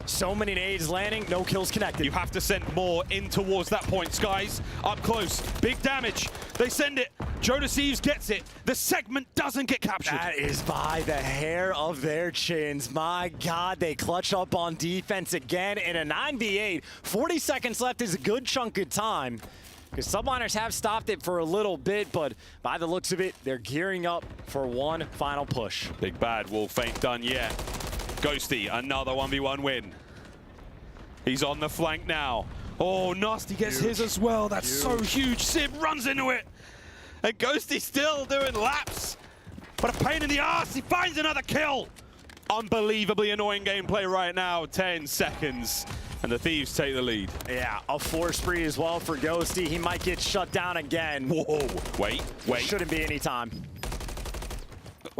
So many nades landing, no kills connected. You have to send more in towards that point. Skies up close, big damage. They send it. Joe Thieves gets it. The segment doesn't get captured. That is by the hair of their chins. My God, they clutch up on defense again in a 9v8. 40 seconds left is a good chunk of time, because Subliners have stopped it for a little bit, but by the looks of it, they're gearing up for one final push. Big bad wolf ain't done yet. Ghosty, another 1v1 win. He's on the flank now. Oh, Nasty gets his as well. That's so huge. Sib runs into it. And Ghosty still doing laps. But a pain in the ass. He finds another kill. Unbelievably annoying gameplay right now. 10 seconds. And the Thieves take the lead. Yeah, a 4 spree as well for Ghosty. He might get shut down again. Whoa. Wait. Shouldn't be any time.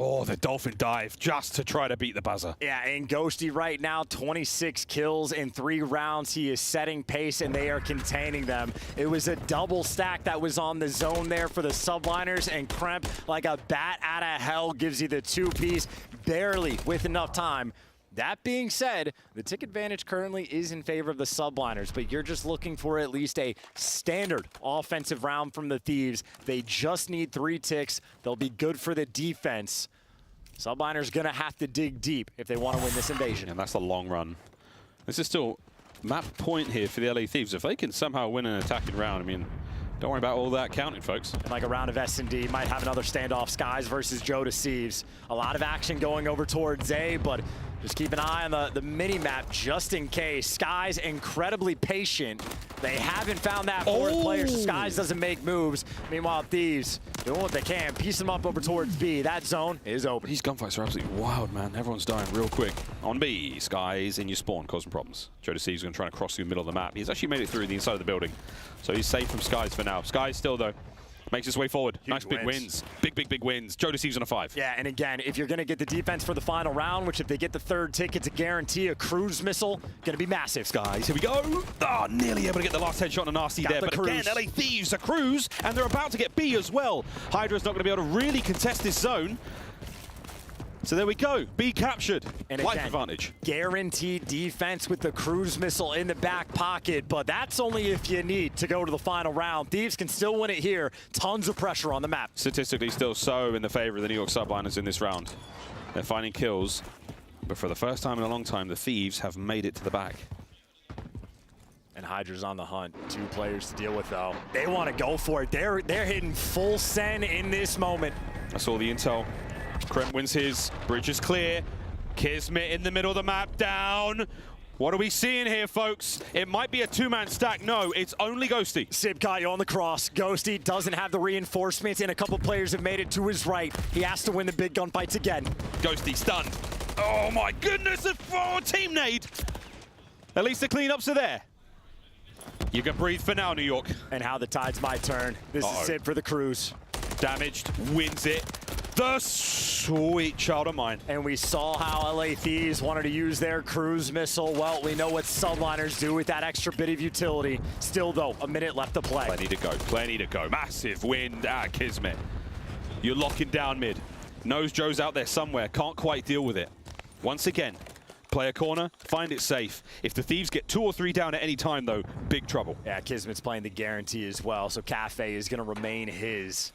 Oh, the Dolphin dive just to try to beat the buzzer. Yeah, and Ghosty right now, 26 kills in 3 rounds. He is setting pace, and they are containing them. It was a double stack that was on the zone there for the Subliners, and Kremp, like a bat out of hell, gives you the 2-piece, barely with enough time. That being said, the tick advantage currently is in favor of the Subliners, but you're just looking for at least a standard offensive round from the Thieves. They just need 3 ticks. They'll be good for the defense. Subliners gonna have to dig deep if they want to win this invasion. And that's a long run. This is still map point here for the LA Thieves. If they can somehow win an attacking round, I mean, don't worry about all that counting, folks. And like a round of S&D, might have another standoff. Skies versus Joe Thieves. A lot of action going over towards A, but just keep an eye on the mini-map just in case. Skies incredibly patient. They haven't found that 4th player, so Skies doesn't make moves. Meanwhile, Thieves doing what they can, piece them up over towards B. That zone is open. These gunfights are absolutely wild, man. Everyone's dying real quick. On B, Skies in your spawn, causing problems. Joe Thieves is going to try to cross through the middle of the map. He's actually made it through the inside of the building, so he's safe from Skies for now. Skies still, though, makes his way forward. Nice big wins. Big wins. Joe Thieves on a 5. Yeah, and again, if you're going to get the defense for the final round, which if they get the 3rd tick, it's a guarantee. A cruise missile, going to be massive. Skies, here we go. Oh, nearly able to get the last headshot on Nasty there. But again, LA Thieves, a cruise, and they're about to get B as well. Hydra's not going to be able to really contest this zone. So there we go, B captured, and life again, advantage. Guaranteed defense with the cruise missile in the back pocket, but that's only if you need to go to the final round. Thieves can still win it here. Tons of pressure on the map. Statistically still so in the favor of the New York Subliners in this round. They're finding kills, but for the first time in a long time, the Thieves have made it to the back. And Hydra's on the hunt. 2 players to deal with, though. They want to go for it. They're hitting full send in this moment. That's all the intel. Kremp wins his. Bridge is clear. Kismet in the middle of the map, down. What are we seeing here, folks? It might be a two-man stack. No, it's only Ghosty. Sib got you on the cross. Ghosty doesn't have the reinforcements, and a couple players have made it to his right. He has to win the big gunfights again. Ghosty stunned. Oh my goodness, a 4 team nade. At least the cleanups are there. You can breathe for now, New York. And how the tides might turn. This is Sib for the cruise. Damaged, wins it. The sweet child of mine. And we saw how LA Thieves wanted to use their cruise missile. Well, we know what subliners do with that extra bit of utility. Still, though, a minute left to play. Plenty to go, plenty to go. Massive win at Kismet. You're locking down mid. Knows Joe's out there somewhere, can't quite deal with it. Once again, play a corner, find it safe. If the Thieves get 2 or 3 down at any time, though, big trouble. Yeah, Kismet's playing the guarantee as well, so Cafe is going to remain his.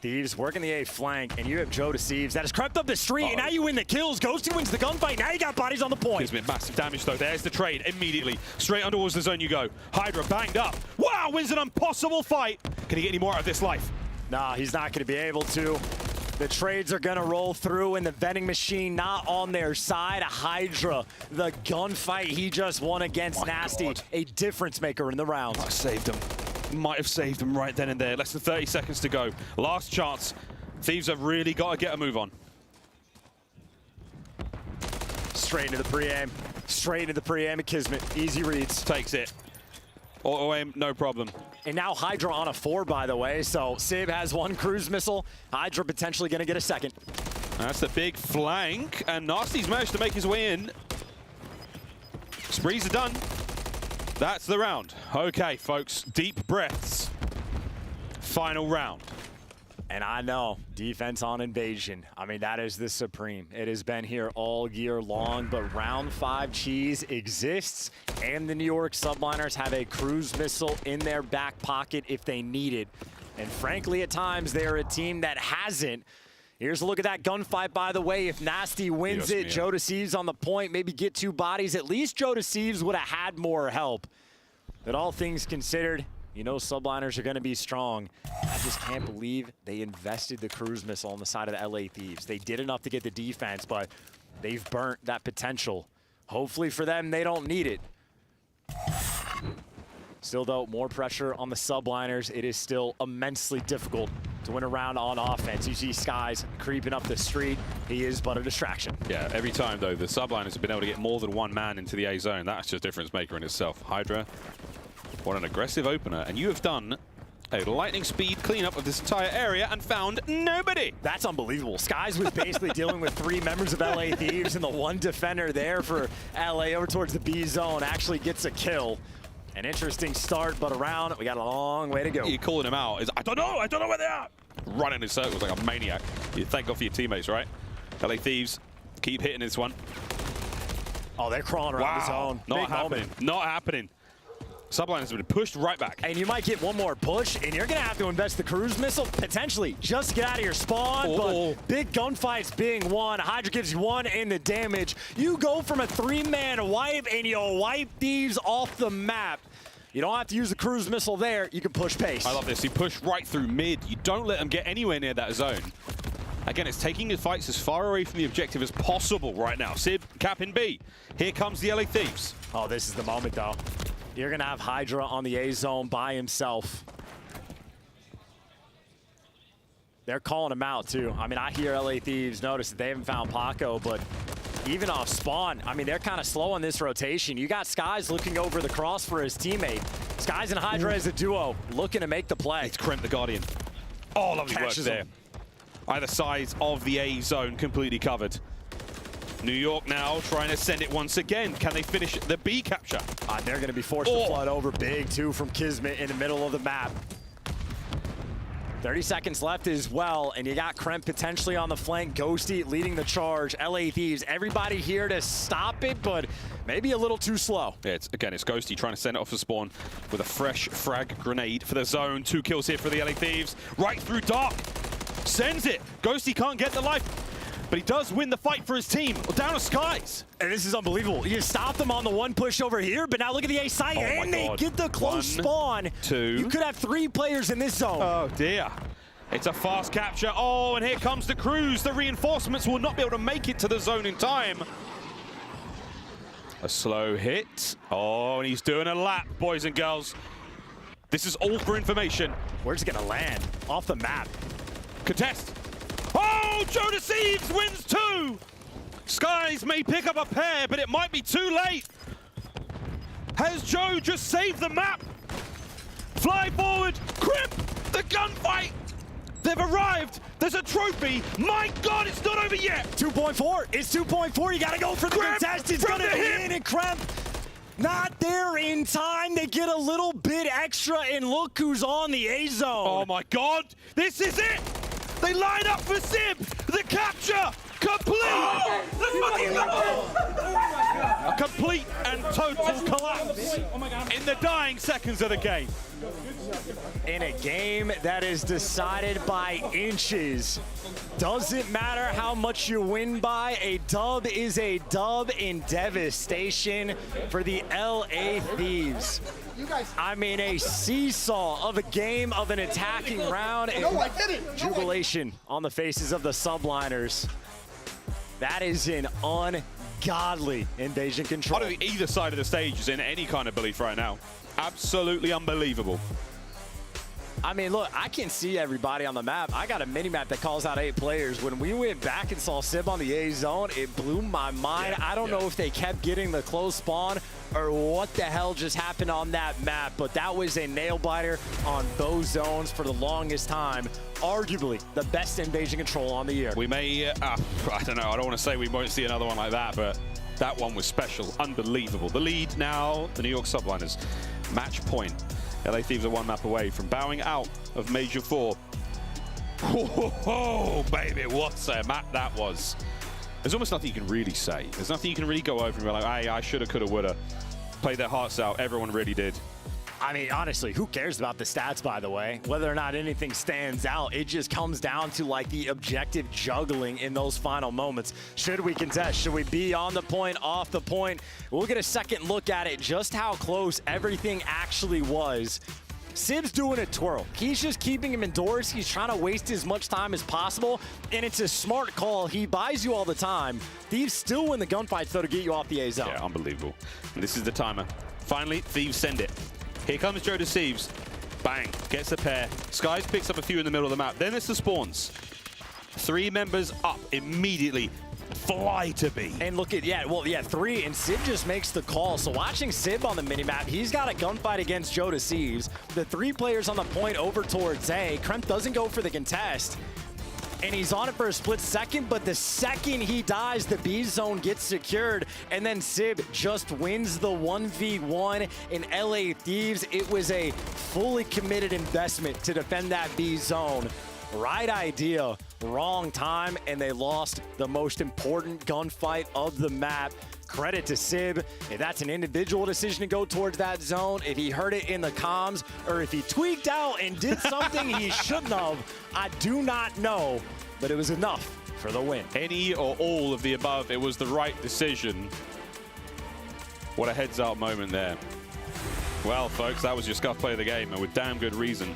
Thieves working the A flank, and you have Joe Deceives that has crept up the street, and now you win the kills. Ghosty wins the gunfight. Now you got bodies on the point. Kismet, massive damage, though. There's the trade immediately. Straight underwards the zone you go. Hydra banged up. Wow, wins an impossible fight. Can he get any more out of this life? Nah, he's not going to be able to. The trades are going to roll through, and the vending machine not on their side. Hydra, the gunfight he just won against Nasty, a difference maker in the round. I saved him. Might have saved him right then and there. Less than 30 seconds to go. Last chance. Thieves have really got to get a move on. Straight into the pre-aim. Straight into the pre-aim at Kismet. Easy reads. Takes it. Auto aim, no problem. And now Hydra on a 4, by the way. So Sib has 1 cruise missile. Hydra potentially going to get a second. That's the big flank. And Nasty's managed to make his way in. Sprees are done. That's the round. Okay, folks, deep breaths. Final round. And I know, defense on invasion. I mean, that is the supreme. It has been here all year long, but round 5 cheese exists, and the New York Subliners have a cruise missile in their back pocket if they need it. And frankly, at times, they're a team that hasn't. Here's a look at that gunfight, by the way. If Nasty wins it, Joe Deceives on the point, maybe get 2 bodies. At least Joe Deceives would have had more help. But all things considered, you know subliners are going to be strong. I just can't believe they invested the cruise missile on the side of the LA Thieves. They did enough to get the defense, but they've burnt that potential. Hopefully for them, they don't need it. Still, though, more pressure on the subliners. It is still immensely difficult to win a round on offense. You see Skies creeping up the street. He is but a distraction. Yeah, every time, though, the subliners have been able to get more than 1 man into the A zone. That's just a difference maker in itself. Hydra, what an aggressive opener. And you have done a lightning speed cleanup of this entire area and found nobody. That's unbelievable. Skies was basically dealing with 3 members of LA Thieves, and the 1 defender there for LA over towards the B zone actually gets a kill. An interesting start, but around, we got a long way to go. You're calling him out. I don't know where they are. Running in circles like a maniac. You thank God for your teammates, right? LA Thieves, keep hitting this one. Oh, they're crawling around the zone. Not happening. Not happening. Subliners have been pushed right back. And you might get 1 more push, and you're going to have to invest the cruise missile, potentially, just to get out of your spawn. But big gunfights being won. Hydra gives you 1 in the damage. You go from a 3-man wipe, and you wipe Thieves off the map. You don't have to use the cruise missile there. You can push pace. I love this. You push right through mid. You don't let them get anywhere near that zone. Again, it's taking the fights as far away from the objective as possible right now. Sib, cap in B. Here comes the LA Thieves. Oh, this is the moment, though. You're going to have Hydra on the A zone by himself. They're calling him out, too. I mean, I hear LA Thieves notice that they haven't found Paco, but even off spawn, I mean, they're kind of slow on this rotation. You got Skies looking over the cross for his teammate. Skies and Hydra as a duo looking to make the play. It's Crimp the Guardian. Oh, lovely work there. Either side of the A zone completely covered. New York now trying to send it once again. Can they finish the B capture? They're going to be forced to flood over big, too, from Kismet in the middle of the map. 30 seconds left as well, and you got Kremp potentially on the flank. Ghosty leading the charge. LA Thieves, everybody here to stop it, but maybe a little too slow. Yeah, it's Ghosty trying to send it off the spawn with a fresh frag grenade for the zone. 2 kills here for the LA Thieves. Right through Dark. Sends it. Ghosty can't get the life, but he does win the fight for his team. Down to Skies. And this is unbelievable. You stop them on the 1 push over here, but now look at the A side, and they get the close spawn. 2. You could have 3 players in this zone. Oh, dear. It's a fast capture. Oh, and here comes the cruise. The reinforcements will not be able to make it to the zone in time. A slow hit. Oh, and he's doing a lap, boys and girls. This is all for information. Where's it gonna land? Off the map. Contest. Oh, Joe Thieves wins 2. Skies may pick up a pair, but it might be too late. Has Joe just saved the map? Fly forward, Crimp, the gunfight. They've arrived. There's a trophy. My God, it's not over yet. 2.4. It's 2.4. You gotta go for the contest. It's gonna be in and Crimp. Not there in time. They get a little bit extra, and look who's on the A zone. Oh my God, this is it. They line up for Sib. The capture complete. A complete and total collapse in the dying seconds of the game. In a game that is decided by inches. Doesn't matter how much you win by, a dub is a dub in devastation for the LA Thieves. I mean, a seesaw of a game of an attacking round and jubilation on the faces of the subliners. That is an ungodly invasion control. I don't think either side of the stage is in any kind of belief right now. Absolutely unbelievable. I mean, look, I can see everybody on the map. I got a mini-map that calls out 8 players. When we went back and saw Sib on the A zone, it blew my mind. I don't know if they kept getting the close spawn or what the hell just happened on that map, but that was a nail-biter on those zones for the longest time. Arguably the best invasion control on the year. We may, I don't know, I don't want to say we won't see another one like that, but that one was special, unbelievable. The lead now, the New York Subliners. Match point. LA Thieves are 1 map away from bowing out of Major 4. Oh, baby, what a map that was. There's almost nothing you can really say. There's nothing you can really go over and be like, hey, I shoulda, coulda, woulda. Played their hearts out. Everyone really did. I mean, honestly, who cares about the stats, by the way? Whether or not anything stands out, it just comes down to like the objective juggling in those final moments. Should we contest? Should we be on the point, off the point? We'll get a second look at it, just how close everything actually was. Sib's doing a twirl. He's just keeping him indoors. He's trying to waste as much time as possible, and it's a smart call. He buys you all the time. Thieves still win the gunfights, though, to get you off the A zone. Yeah, unbelievable. And this is the timer. Finally, Thieves send it. Here comes Joe Thieves. Bang, gets a pair. Skies picks up a few in the middle of the map. Then it's the spawns. 3 members up immediately. Fly to B. And look at, 3, and Sib just makes the call. So watching Sib on the minimap, he's got a gunfight against Joe Thieves. The 3 players on the point over towards A. Kremp doesn't go for the contest. And he's on it for a split second, but the second he dies, the B zone gets secured, and then Sib just wins the 1v1 in LA Thieves. It was a fully committed investment to defend that B zone. Right idea, wrong time, and they lost the most important gunfight of the map. Credit to Sib. If that's an individual decision to go towards that zone, if he heard it in the comms, or if he tweaked out and did something he shouldn't have, I do not know, but it was enough for the win. Any or all of the above, it was the right decision. What a heads-up moment there. Well, folks, that was your Scuff play of the game, and with damn good reason.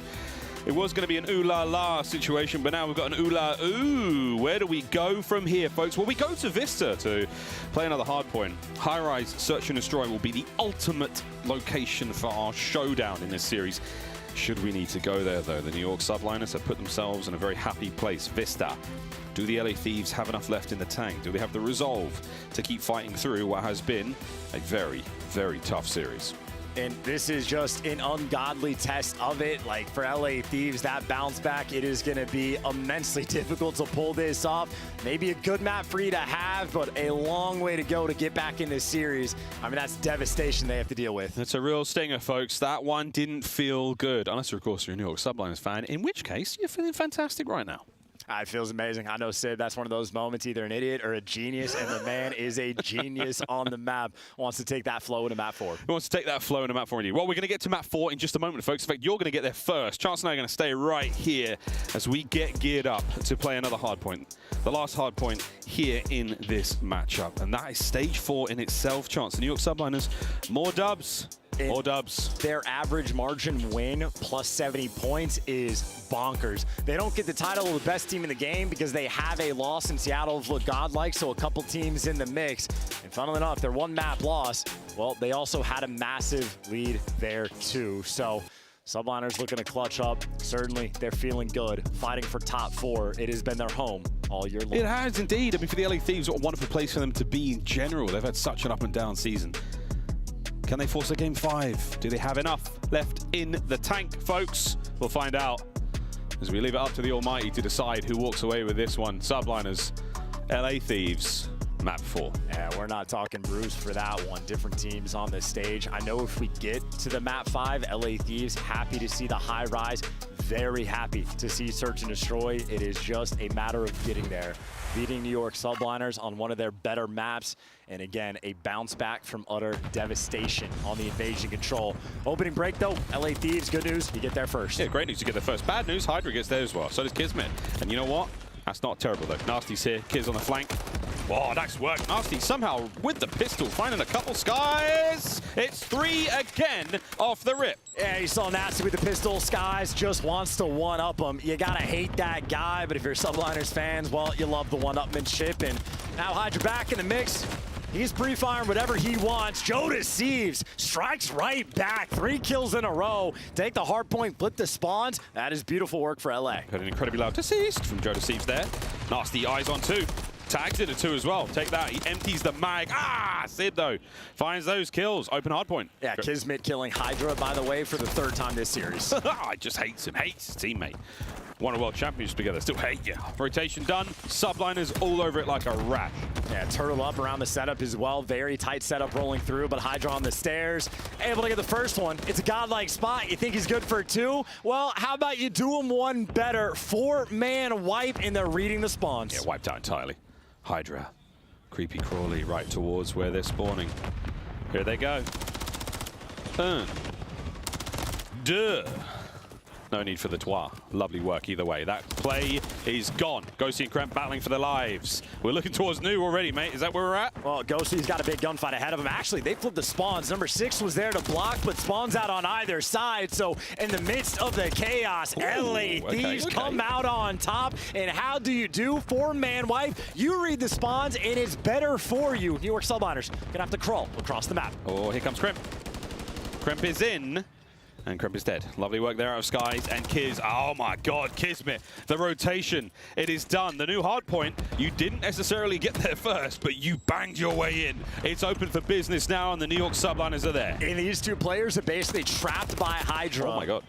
It was going to be an ooh-la-la situation, but now we've got an ooh-la-ooh. Where do we go from here, folks? Well, we go to Vista to play another hardpoint. High-rise Search and Destroy will be the ultimate location for our showdown in this series. Should we need to go there, though? The New York Subliners have put themselves in a very happy place. Vista. Do the LA Thieves have enough left in the tank? Do they have the resolve to keep fighting through what has been a very, very tough series? And this is just an ungodly test of it. Like, for LA Thieves, that bounce back, it is going to be immensely difficult to pull this off. Maybe a good map for you to have, but a long way to go to get back in this series. I mean, that's devastation they have to deal with. It's a real stinger, folks. That one didn't feel good. Unless, of course, you're a New York Subliners fan, in which case, you're feeling fantastic right now. It feels amazing. I know, Sid, that's one of those moments, either an idiot or a genius, and the man is a genius on the map. Wants to take that flow into map 4. He wants to take that flow into map 4 indeed. Well, we're going to get to map 4 in just a moment, folks. In fact, you're going to get there first. Chance and I are going to stay right here as we get geared up to play another hardpoint. The last hardpoint here in this matchup. And that is stage 4 in itself. Chance, the New York Subliners, more dubs. Or dubs. Their average margin win plus 70 points is bonkers. They don't get the title of the best team in the game because they have a loss in Seattle of look godlike, so a couple teams in the mix. And funnily enough, their one map loss, well, they also had a massive lead there too. So Subliners looking to clutch up. Certainly, they're feeling good, fighting for top 4. It has been their home all year long. It has indeed. I mean, for the LA Thieves, what a wonderful place for them to be in general. They've had such an up and down season. Can they force a game 5? Do they have enough left in the tank, folks? We'll find out as we leave it up to the Almighty to decide who walks away with this one. Subliners, LA Thieves, map 4. Yeah, we're not talking bruise for that one. Different teams on the stage. I know if we get to the map 5, LA Thieves, happy to see the high rise. Very happy to see Search and Destroy. It is just a matter of getting there. Beating New York Subliners on one of their better maps. And again, a bounce back from utter devastation on the invasion control. Opening break though, LA Thieves, good news, you get there first. Yeah, great news, you get there first. Bad news, Hydra gets there as well. So does Kismet. And you know what? That's not terrible though. Nasty's here, Kiz on the flank. Oh, nice work. Nasty somehow with the pistol, finding a couple skies. It's 3 again off the rip. Yeah, you saw Nasty with the pistol. Skies just wants to one-up him. You gotta hate that guy, but if you're Subliners fans, well, you love the one-upmanship. And now Hydra back in the mix. He's pre-firing whatever he wants. Joe Thieves strikes right back. 3 kills in a row. Take the hard point, flip the spawns. That is beautiful work for LA. Had an incredibly loud deceased from Joe Thieves there. Nasty eyes on 2. Tags it a 2 as well. Take that. He empties the mag. Ah, Sid though finds those kills. Open hard point. Yeah, Kismet killing Hydra, by the way, for the 3rd time this series. I just hates him. Hates his teammate. Won a world championship together. Still hate you. Rotation done. Subliners all over it like a rash. Yeah, turtle up around the setup as well. Very tight setup rolling through, but Hydra on the stairs. Able to get the first one. It's a godlike spot. You think he's good for 2? Well, how about you do him one better? 4-man wipe, and they're reading the spawns. Yeah, wiped out entirely. Hydra. Creepy crawly right towards where they're spawning. Here they go. Duh. No need for the toit. Lovely work either way. That play is gone. Ghosty and Kremp battling for their lives. We're looking towards new already, mate. Is that where we're at? Well, Ghosty's got a big gunfight ahead of him. Actually, they flipped the spawns. Number 6 was there to block, but spawns out on either side. So in the midst of the chaos, LA Thieves come out on top. And how do you do? 4-man wipe. You read the spawns, and it's better for you. New York Subliners gonna have to crawl across the map. Oh, here comes Kremp. Kremp is in. And Kremp is dead. Lovely work there out of Skies and Kiz. Oh my God, Kismet. The rotation, it is done. The new hard point, you didn't necessarily get there first, but you banged your way in. It's open for business now, and the New York Subliners are there. And these 2 players are basically trapped by Hydra. Oh my God.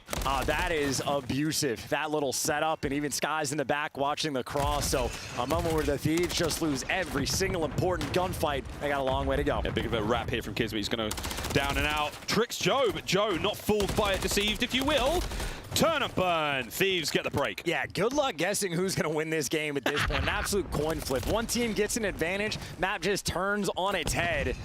That is abusive. That little setup, and even Skies in the back watching the cross. So a moment where the Thieves just lose every single important gunfight. They got a long way to go. A big of a wrap here from Kismet. He's going to down and out. Tricks Joe, but Joe not fooled by it, deceived, if you will. Turn and burn. Thieves get the break. Yeah, good luck guessing who's going to win this game at this point. An absolute coin flip. One team gets an advantage. Map just turns on its head.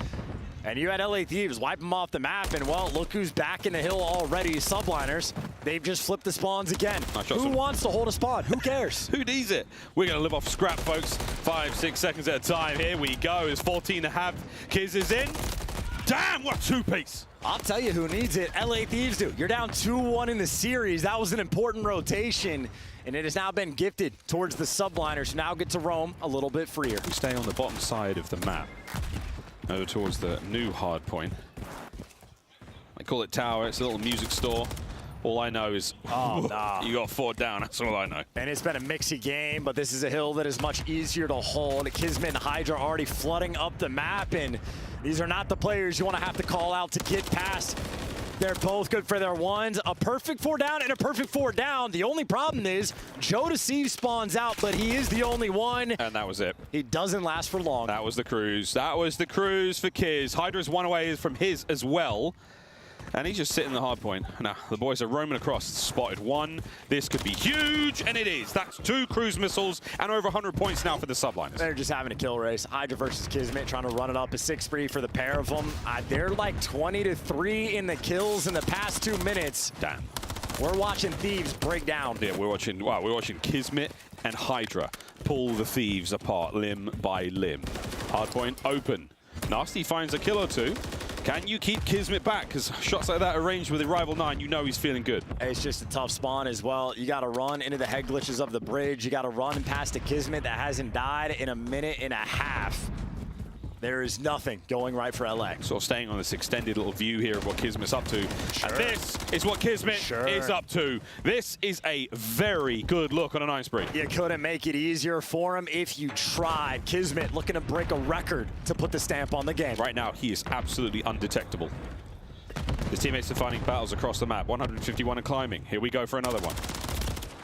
And you had LA Thieves wipe them off the map, and well, look who's back in the hill already. Subliners, they've just flipped the spawns again. Who wants to hold a spawn? Who cares? Who needs it? We're going to live off scrap, folks. 5-6 seconds at a time. Here we go. It's 14 to have. Kiz is in. Damn, what a 2-piece. I'll tell you who needs it. LA Thieves do. You're down 2-1 in the series. That was an important rotation, and it has now been gifted towards the Subliners, who now get to roam a little bit freer. We stay on the bottom side of the map, over towards the new hard point. I call it tower. It's a little music store. All I know is you got 4 down. That's all I know. And it's been a mixy game, but this is a hill that is much easier to hold. Kismet and Hydra already flooding up the map, and these are not the players you want to have to call out to get past. They're both good for their ones. A perfect 4 down and a perfect 4 down. The only problem is Joe Deceive spawns out, but he is the only one. And that was it. He doesn't last for long. That was the cruise. That was the cruise for Kiz. Hydra's 1 away from his as well. And he's just sitting in the hard point. Now, the boys are roaming across. Spotted 1. This could be huge, and it is. That's 2 cruise missiles and over 100 points now for the Subliners. They're just having a kill race. Hydra versus Kismet trying to run it up a 6-3 for the pair of them. They're like 20-3 in the kills in the past 2 minutes. Damn. We're watching Thieves break down. Yeah, we're watching Kismet and Hydra pull the Thieves apart limb by limb. Hardpoint open. Nasty finds a kill or 2. Can you keep Kismet back? Because shots like that arranged with a rival 9, you know he's feeling good. It's just a tough spawn as well. You got to run into the head glitches of the bridge. You got to run past a Kismet that hasn't died in a minute and a half. There is nothing going right for LA. Sort of staying on this extended little view here of what Kismet's up to. Sure. And this is what Kismet is up to. This is a very good look on a 9 spree. You couldn't make it easier for him if you tried. Kismet looking to break a record to put the stamp on the game. Right now, he is absolutely undetectable. His teammates are finding battles across the map. 151 and climbing. Here we go for another one.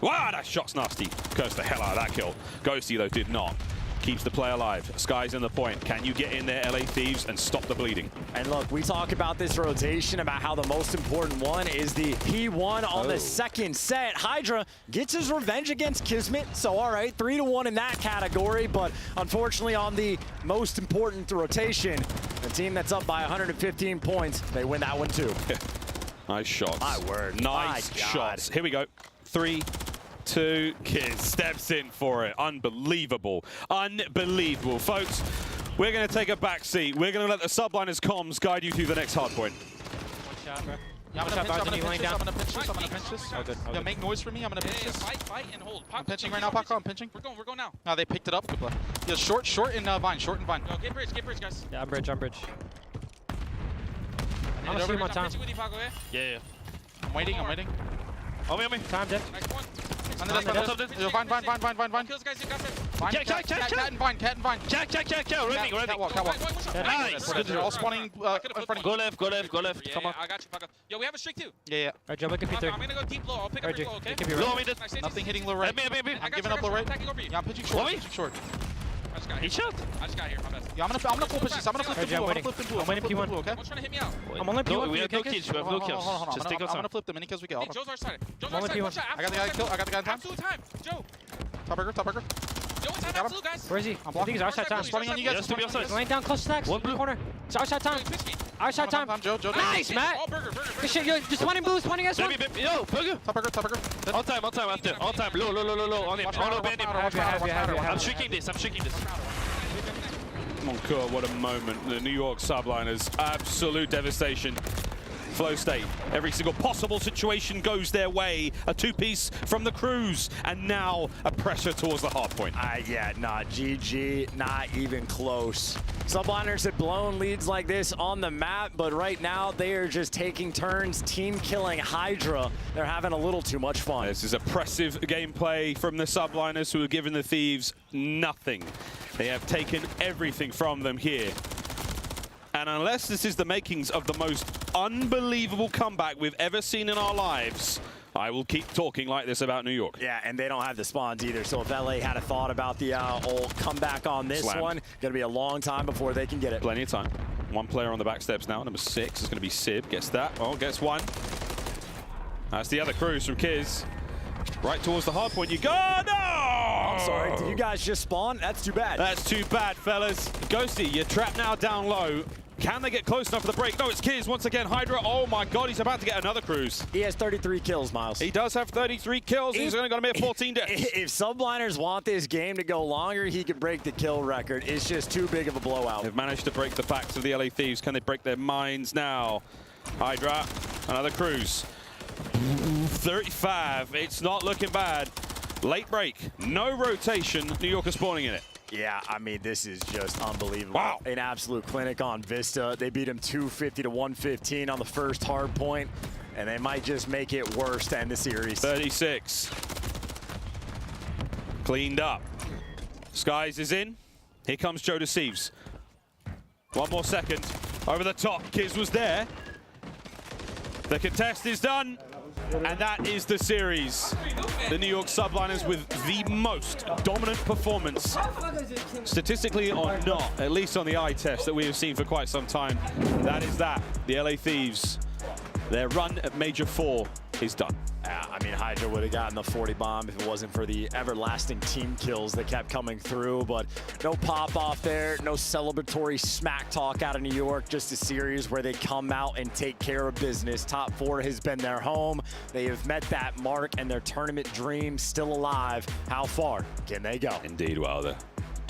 Wow, that shot's nasty. Cursed the hell out of that kill. Ghosty, though, did not. Keeps the play alive. Sky's in the point. Can you get in there, LA Thieves, and stop the bleeding? And look, we talk about this rotation, about how the most important one is the P1 on the second set. Hydra gets his revenge against Kismet, so all right, 3-1 in that category, but unfortunately on the most important rotation, the team that's up by 115 points, they win that one too. Nice shots. My word. Nice shots. Here we go. 3, 2, Kiz steps in for it. Unbelievable. Unbelievable. Folks, we're going to take a back seat. We're going to let the subliners comms guide you through the next hard point. One shot, bro. Yeah, I'm gonna pinch this. Oh, good. Yeah, make noise for me. I'm gonna pinch this. Fight and hold. I'm pinching right now, Paco. I'm pinching. We're going now. No, they picked it up. Good play. Yeah, short and vine. Short and vine. Go, get bridge, guys. Yeah, I'm bridge. I'm gonna see him on time. Yeah. I'm waiting. On me. Time, Dick. Nice one. Vine. Kills, guys. You got it. Cat and vine. Catwalk. Nice. They're all spawning in front of you. Go left. Come on. I got you, Paco. Yo, we have a streak too. Yeah. Alright, jump like a P3. I'm gonna go deep low. I'll pick up your low, okay? Low me. Nothing hitting low right. I'm giving up low right. Yeah, I'm pitching short. I just got here. My bad. Yeah, I'm gonna full pitch this. I'm gonna flip the blue. I'm winning P1. Okay. One's trying to hit me out. I'm only P1. We have no kills. Hold on. Just take our I'm time. gonna flip the mini kills we get. Hey, Joe's our side. One shot. I got the guy killed. I got the guy in time. Absolute time. Joe. Top burger. Joe, it's time. Absolute, guys. Where is he? I'm I think he's our side time. Spawning on you guys. Yes, to be outside. Laying down close stacks. One blue corner. It's our side time. Our side time. Joe. Nice, Matt. Good shit. You're just spawning blue, spawning S1. Yo, burger. Top burger. On time after. On time. Low. On him. I'm shrinking this. Come on, Kurt, what a moment. The New York subliners, absolute devastation. Flow state. Every single possible situation goes their way. A 2-piece from the Cruise, and now a pressure towards the hard point. Yeah, not GG, not even close. Subliners had blown leads like this on the map, but right now they are just taking turns team killing Hydra. They're having a little too much fun. This is oppressive gameplay from the subliners who have given the Thieves nothing. They have taken everything from them here. And unless this is the makings of the most unbelievable comeback we've ever seen in our lives, I will keep talking like this about New York. Yeah, and they don't have the spawns either. So if LA had a thought about the old comeback on this one, gonna be a long time before they can get it. Plenty of time. One player on the back steps now. Number 6 is gonna be Sib. Gets that. Oh, gets one. That's the other Cruise from Kiz. Right towards the hard point you go. No! I'm sorry, did you guys just spawn? That's too bad. That's too bad, fellas. Ghosty, you're trapped now down low. Can they get close enough for the break? No, it's Kiz once again. Hydra, oh my god, he's about to get another Cruise. He has 33 kills, Miles. He does have 33 kills. He's only going to be at 14 deaths. If subliners want this game to go longer, he could break the kill record. It's just too big of a blowout. They've managed to break the backs of the LA Thieves. Can they break their minds now? Hydra, another Cruise. 35, it's not looking bad. Late break, no rotation. New York is spawning in it. Yeah, I mean, this is just unbelievable. Wow. An absolute clinic on Vista. They beat him 250 to 115 on the first hard point, and they might just make it worse to end the series. 36. Cleaned up. Skies is in. Here comes Joe Deceives. One more second. Over the top. Kiz was there. The contest is done. And that is the series. The New York subliners with the most dominant performance, statistically or not, at least on the eye test that we have seen for quite some time. That is that. The LA Thieves, their run at Major 4 is done. I mean, Hydra would have gotten the 40 bomb if it wasn't for the everlasting team kills that kept coming through, but no pop off there, no celebratory smack talk out of New York, just a series where they come out and take care of business. Top 4 has been their home. They have met that mark and their tournament dream still alive. How far can they go? Indeed, well, the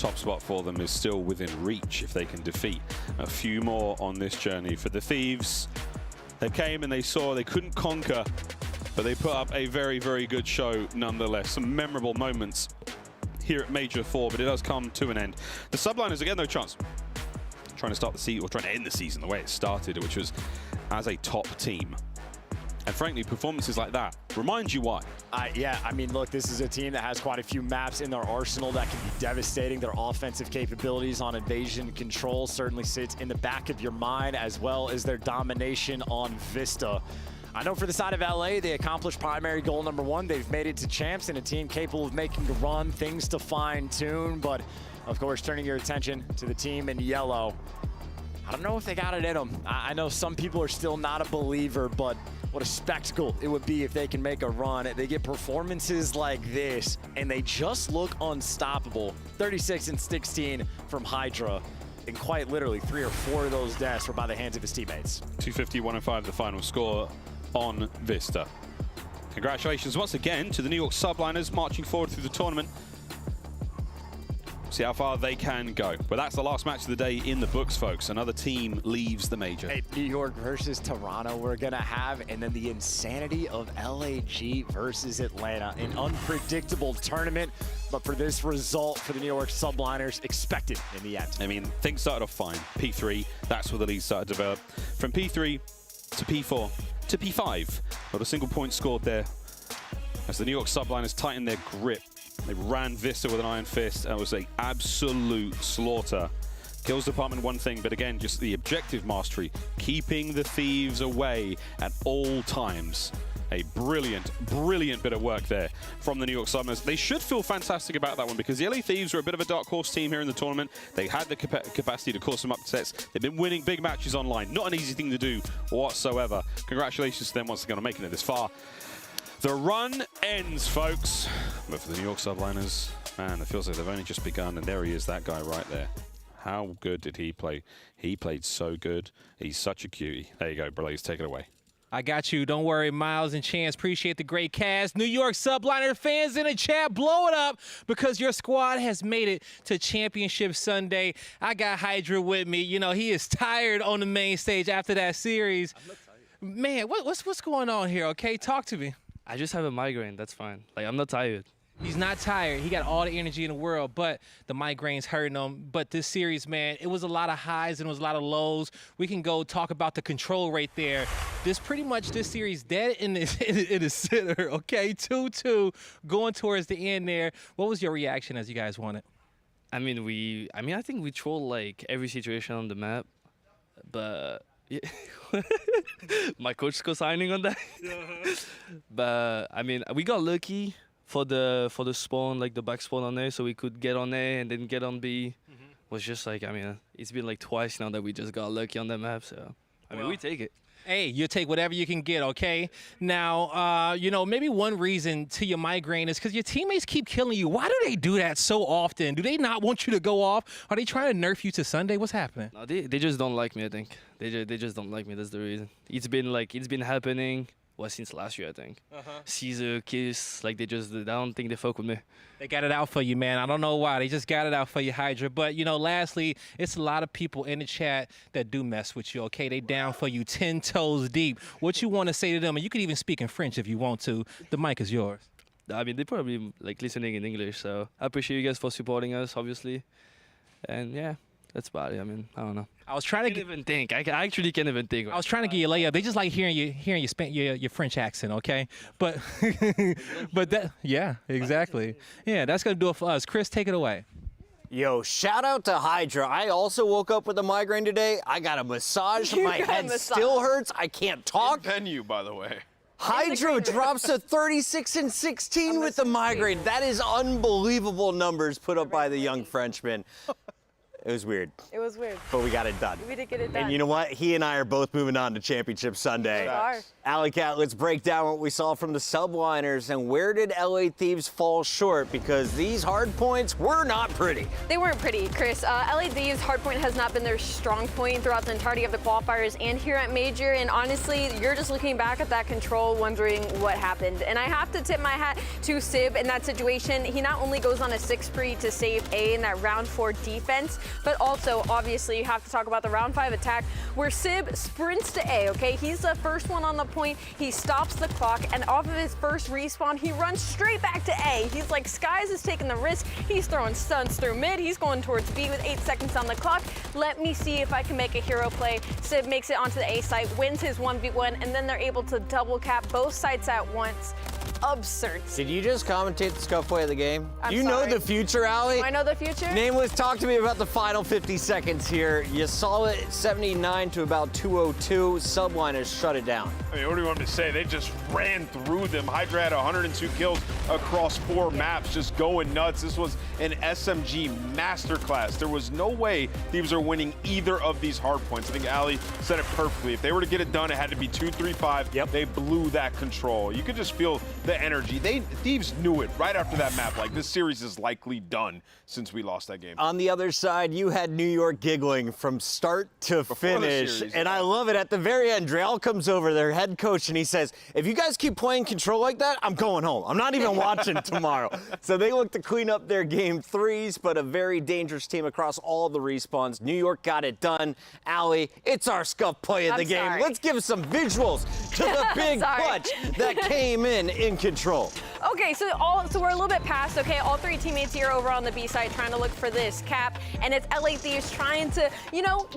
top spot for them is still within reach if they can defeat a few more on this journey. For the Thieves, they came and they saw they couldn't conquer, but they put up a very, very good show nonetheless. Some memorable moments here at Major 4, but it does come to an end. The Subliners, again, no chance. Trying to start the season, or trying to end the season the way it started, which was as a top team. And frankly, performances like that remind you why. Yeah, I mean, look, this is a team that has quite a few maps in their arsenal that can be devastating. Their offensive capabilities on invasion control certainly sits in the back of your mind, as well as their domination on Vista. I know for the side of LA, they accomplished primary goal number 1. They've made it to champs and a team capable of making a run, things to fine tune, but of course, turning your attention to the team in yellow. I don't know if they got it in them. I know some people are still not a believer, but what a spectacle it would be if they can make a run. They get performances like this, and they just look unstoppable. 36 and 16 from Hydra, and quite literally 3 or 4 of those deaths were by the hands of his teammates. 250-105 the final score on Vista. Congratulations once again to the New York Subliners marching forward through the tournament. See how far they can go. But that's the last match of the day in the books, folks. Another team leaves the major. Hey, New York versus Toronto we're going to have, and then the insanity of LAG versus Atlanta. An unpredictable tournament, but for this result for the New York Subliners, expected in the end. I mean, things started off fine. P3, that's where the lead started to develop. From P3 to P4 to P5, not a single point scored there as the New York Subliners tightened their grip. They ran Vista with an iron fist, and it was an absolute slaughter. Kills department one thing, but again, just the objective mastery, keeping the Thieves away at all times. A brilliant, brilliant bit of work there from the New York Subliners. They should feel fantastic about that one because the LA Thieves were a bit of a dark horse team here in the tournament. They had the capacity to cause some upsets. They've been winning big matches online. Not an easy thing to do whatsoever. Congratulations to them once again on making it this far. The run ends, folks. But for the New York Subliners, man, it feels like they've only just begun, and there he is, that guy right there. How good did he play? He played so good. He's such a cutie. There you go, Blaze, take it away. I got you. Don't worry, Miles and Chance. Appreciate the great cast. New York Subliner fans in the chat, blow it up because your squad has made it to Championship Sunday. I got Hydra with me. You know, he is tired on the main stage after that series. I'm not tired. Man, what's going on here, okay? Talk to me. I just have a migraine. That's fine. Like, I'm not tired. He's not tired. He got all the energy in the world, but the migraine's hurting him. But this series, man, it was a lot of highs and it was a lot of lows. We can go talk about the control right there. This series dead in the center, okay? 2-2 going towards the end there. What was your reaction as you guys won it? I think we trolled like every situation on the map, but yeah. My coach is co-signing on that. But I mean, we got lucky for the spawn, like the back spawn on there, so we could get on A and then get on B. Was just like, I mean, it's been like twice now that we just got lucky on that map. So I mean, we take it. Hey, you take whatever you can get, okay? Now, you know, maybe one reason to your migraine is because your teammates keep killing you. Why do they do that so often? Do they not want you to go off? Are they trying to nerf you to Sunday? What's happening? No, they just don't like me, I think. They just don't like me. That's the reason. It's been happening, well, since last year, I think. Caesar, Kiss, like I don't think they fuck with me. They got it out for you, man. I don't know why. They just got it out for you, Hydra. But, you know, lastly, it's a lot of people in the chat that do mess with you, okay? They down for you 10 toes deep. What you want to say to them? And you could even speak in French if you want to. The mic is yours. I mean, they're probably like listening in English, so I appreciate you guys for supporting us, obviously. And yeah, that's about it. I mean, I don't know. I was trying to can't even think. I actually can't even think. I was trying to get you a layup. They just like hearing your French accent, okay? But yeah, exactly. Yeah, that's gonna do it for us. Chris, take it away. Yo, shout out to Hydra. I also woke up with a migraine today. I got a massage. My head still hurts. I can't talk. Venue, by the way. Hydra drops to 36 and 16 with the migraine. That is unbelievable numbers put up by the young Frenchman. It was weird. It was weird. But we got it done. We did get it done. And you know what? He and I are both moving on to Championship Sunday. We are. Alley Cat, let's break down what we saw from the Subliners and where did LA Thieves fall short, because these hard points were not pretty. They weren't pretty, Chris. LA Thieves hardpoint has not been their strong point throughout the entirety of the qualifiers and here at Major, and honestly, you're just looking back at that control wondering what happened. And I have to tip my hat to Sib in that situation. He not only goes on a 6 spree to save A in that round 4 defense, but also, obviously, you have to talk about the round 5 attack where Sib sprints to A, okay? He's the first one on the point. He stops the clock, and off of his first respawn, he runs straight back to A. He's like, Skies is taking the risk. He's throwing stuns through mid. He's going towards B with 8 seconds on the clock. Let me see if I can make a hero play. Sib makes it onto the A site, wins his 1v1, and then they're able to double cap both sites at once. Absurd. Did you just commentate the scuff play of the game? I'm You sorry. know the future, Allie? Do I know the future? Nameless, talk to me about the final 50 seconds here. You saw it 79 to about 202. Subliners shut it down. I mean, what do you want me to say? They just ran through them. Hydra had 102 kills across 4 maps, just going nuts. This was an SMG masterclass. There was no way Thieves are winning either of these hard points. I think Allie said it perfectly. If they were to get it done, it had to be 2-3-5. Yep. They blew that control. You could just feel the energy. Thieves knew it right after that map. Like, this series is likely done since we lost that game. On the other side, you had New York giggling from start to finish. series, And I love it. At the very end, Drell comes over, their head coach, and he says, if you guys keep playing control like that, I'm going home. I'm not even watching tomorrow. So they look to clean up their game 3s, but a very dangerous team across all the respawns. New York got it done. Allie, it's our scuff play of the game. Sorry. Let's give some visuals to the big Sorry. clutch that came in control. Okay, so we're a little bit past, okay? All 3 teammates here over on the B side trying to look for this cap, and it's LA Thieves trying to, you know,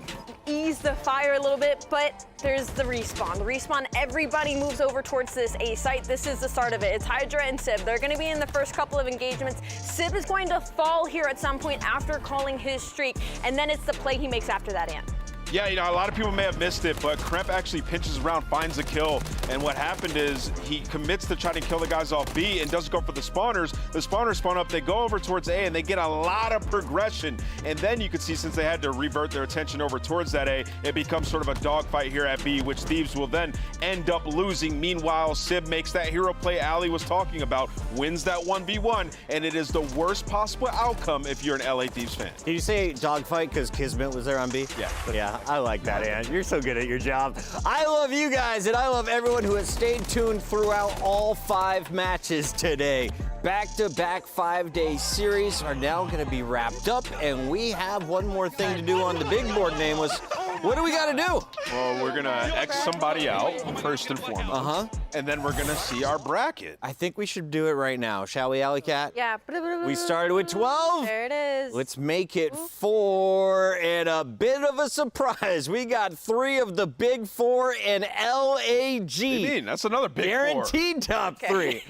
ease the fire a little bit, but there's the respawn. The respawn, everybody moves over towards this A site. This is the start of it. It's Hydra and Sib. They're gonna be in the first couple of engagements. Sib is going to fall here at some point after calling his streak, and then it's the play he makes after that, Ant. Yeah, you know, a lot of people may have missed it, but Kremp actually pinches around, finds a kill, and what happened is he commits to trying to kill the guys off B and doesn't go for the spawners. The spawners spawn up, they go over towards A, and they get a lot of progression, and then you can see, since they had to revert their attention over towards that A, it becomes sort of a dogfight here at B, which Thieves will then end up losing. Meanwhile, Sib makes that hero play Allie was talking about, wins that 1v1, and it is the worst possible outcome if you're an LA Thieves fan. Did you say dogfight because Kismet was there on B? Yeah. Yeah, I like that, Ant. You're so good at your job. I love you guys, and I love everyone who has stayed tuned throughout all 5 matches today. Back-to-back 5-day series are now going to be wrapped up, and we have one more thing to do on the big board, Nameless. What do we got to do? Well, we're going to X somebody out, first and foremost. Uh-huh. And then we're going to see our bracket. I think we should do it right now, shall we, Alley Cat? Yeah. We started with 12. There it is. Let's make it 4, and a bit of a surprise. We got 3 of the big 4 in LAG. What do you mean? That's another big 4. Guaranteed top 3.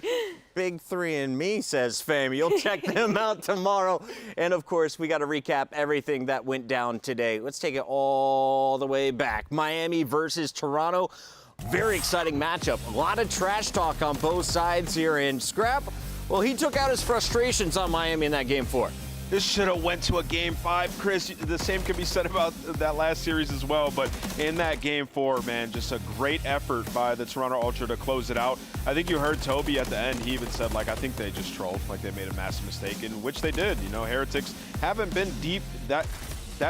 Big 3 and me, says Fame. You'll check them out tomorrow. And of course, we got to recap everything that went down today. Let's take it all the way back. Miami versus Toronto. Very exciting matchup. A lot of trash talk on both sides here. And Scrap, well, he took out his frustrations on Miami in that game 4. This should have went to a game 5, Chris. The same could be said about that last series as well, but in that game 4, man, just a great effort by the Toronto Ultra to close it out. I think you heard Toby at the end. He even said, like, I think they just trolled, like they made a massive mistake, in which they did. You know, Heretics haven't been deep that